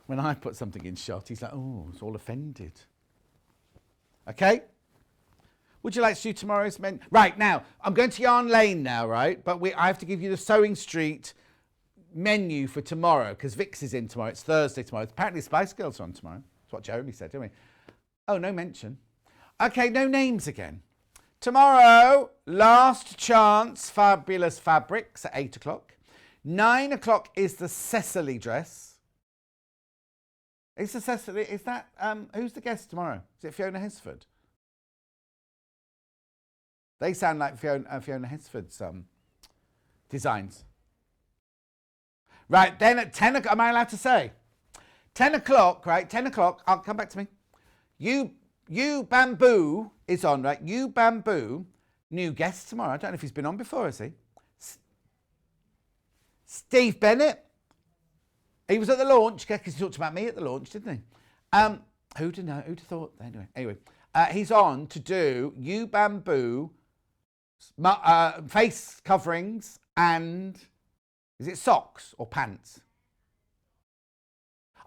Speaker 1: When I put something in shot, he's like, oh, it's all offended. Okay? Would you like to do tomorrow's menu? Right, now, I'm going to Yarn Lane now, right? But I have to give you the Sewing Street menu for tomorrow, because Vix is in tomorrow. It's Thursday tomorrow. Apparently Spice Girls are on tomorrow. That's what Jeremy said, didn't we? Oh, no mention. Okay, no names again. Tomorrow, Last Chance Fabulous Fabrics at 8 o'clock. 9 o'clock is the Cecily dress. Is the Cecily, is that, who's the guest tomorrow? Is it Fiona Hesford? They sound like Fiona Hesford's designs. Right, then at 10 o'clock, am I allowed to say? 10 o'clock, right, 10 o'clock, I'll come back to me. You Bamboo is on, right? You Bamboo, new guest tomorrow. I don't know if he's been on before, has he? Steve Bennett. He was at the launch, because he talked about me at the launch, didn't he? Who'd have known? Who'd have thought? Anyway, he's on to do You Bamboo face coverings and, is it socks or pants?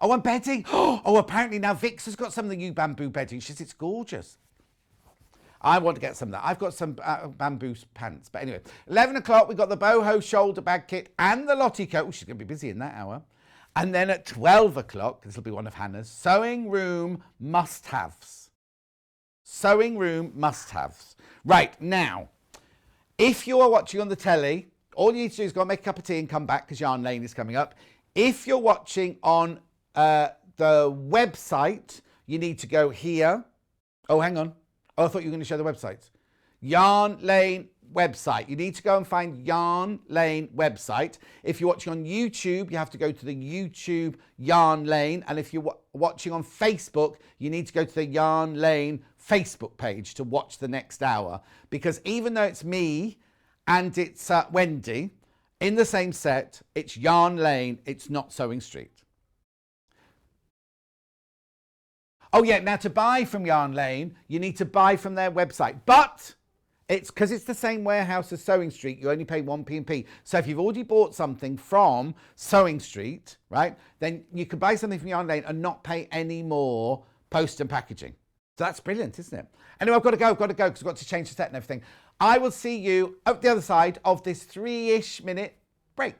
Speaker 1: Oh, and bedding. Oh, apparently now Vix has got some of the You Bamboo bedding. She says it's gorgeous. I want to get some of that. I've got some bamboo pants. But anyway, 11 o'clock, we've got the boho shoulder bag kit and the Lottie coat. Oh, she's going to be busy in that hour. And then at 12 o'clock, this will be one of Hannah's, sewing room must-haves. Sewing room must-haves. Right, now, if you are watching on the telly, all you need to do is go and make a cup of tea and come back because Yarn Lane is coming up. If you're watching on the website, you need to go here. Oh, hang on. Oh, I thought you were going to show the website. Yarn Lane website. You need to go and find Yarn Lane website. If you're watching on YouTube, you have to go to the YouTube Yarn Lane. And if you're watching on Facebook, you need to go to the Yarn Lane Facebook page to watch the next hour. Because even though it's me and it's Wendy in the same set, it's Yarn Lane, it's not Sewing Street. Oh yeah, now to buy from Yarn Lane, you need to buy from their website. But it's because it's the same warehouse as Sewing Street, you only pay 1p&p. So if you've already bought something from Sewing Street, right, then you can buy something from Yarn Lane and not pay any more post and packaging. So that's brilliant, isn't it? Anyway, I've got to go because I've got to change the set and everything. I will see you at the other side of this 3-ish minute break.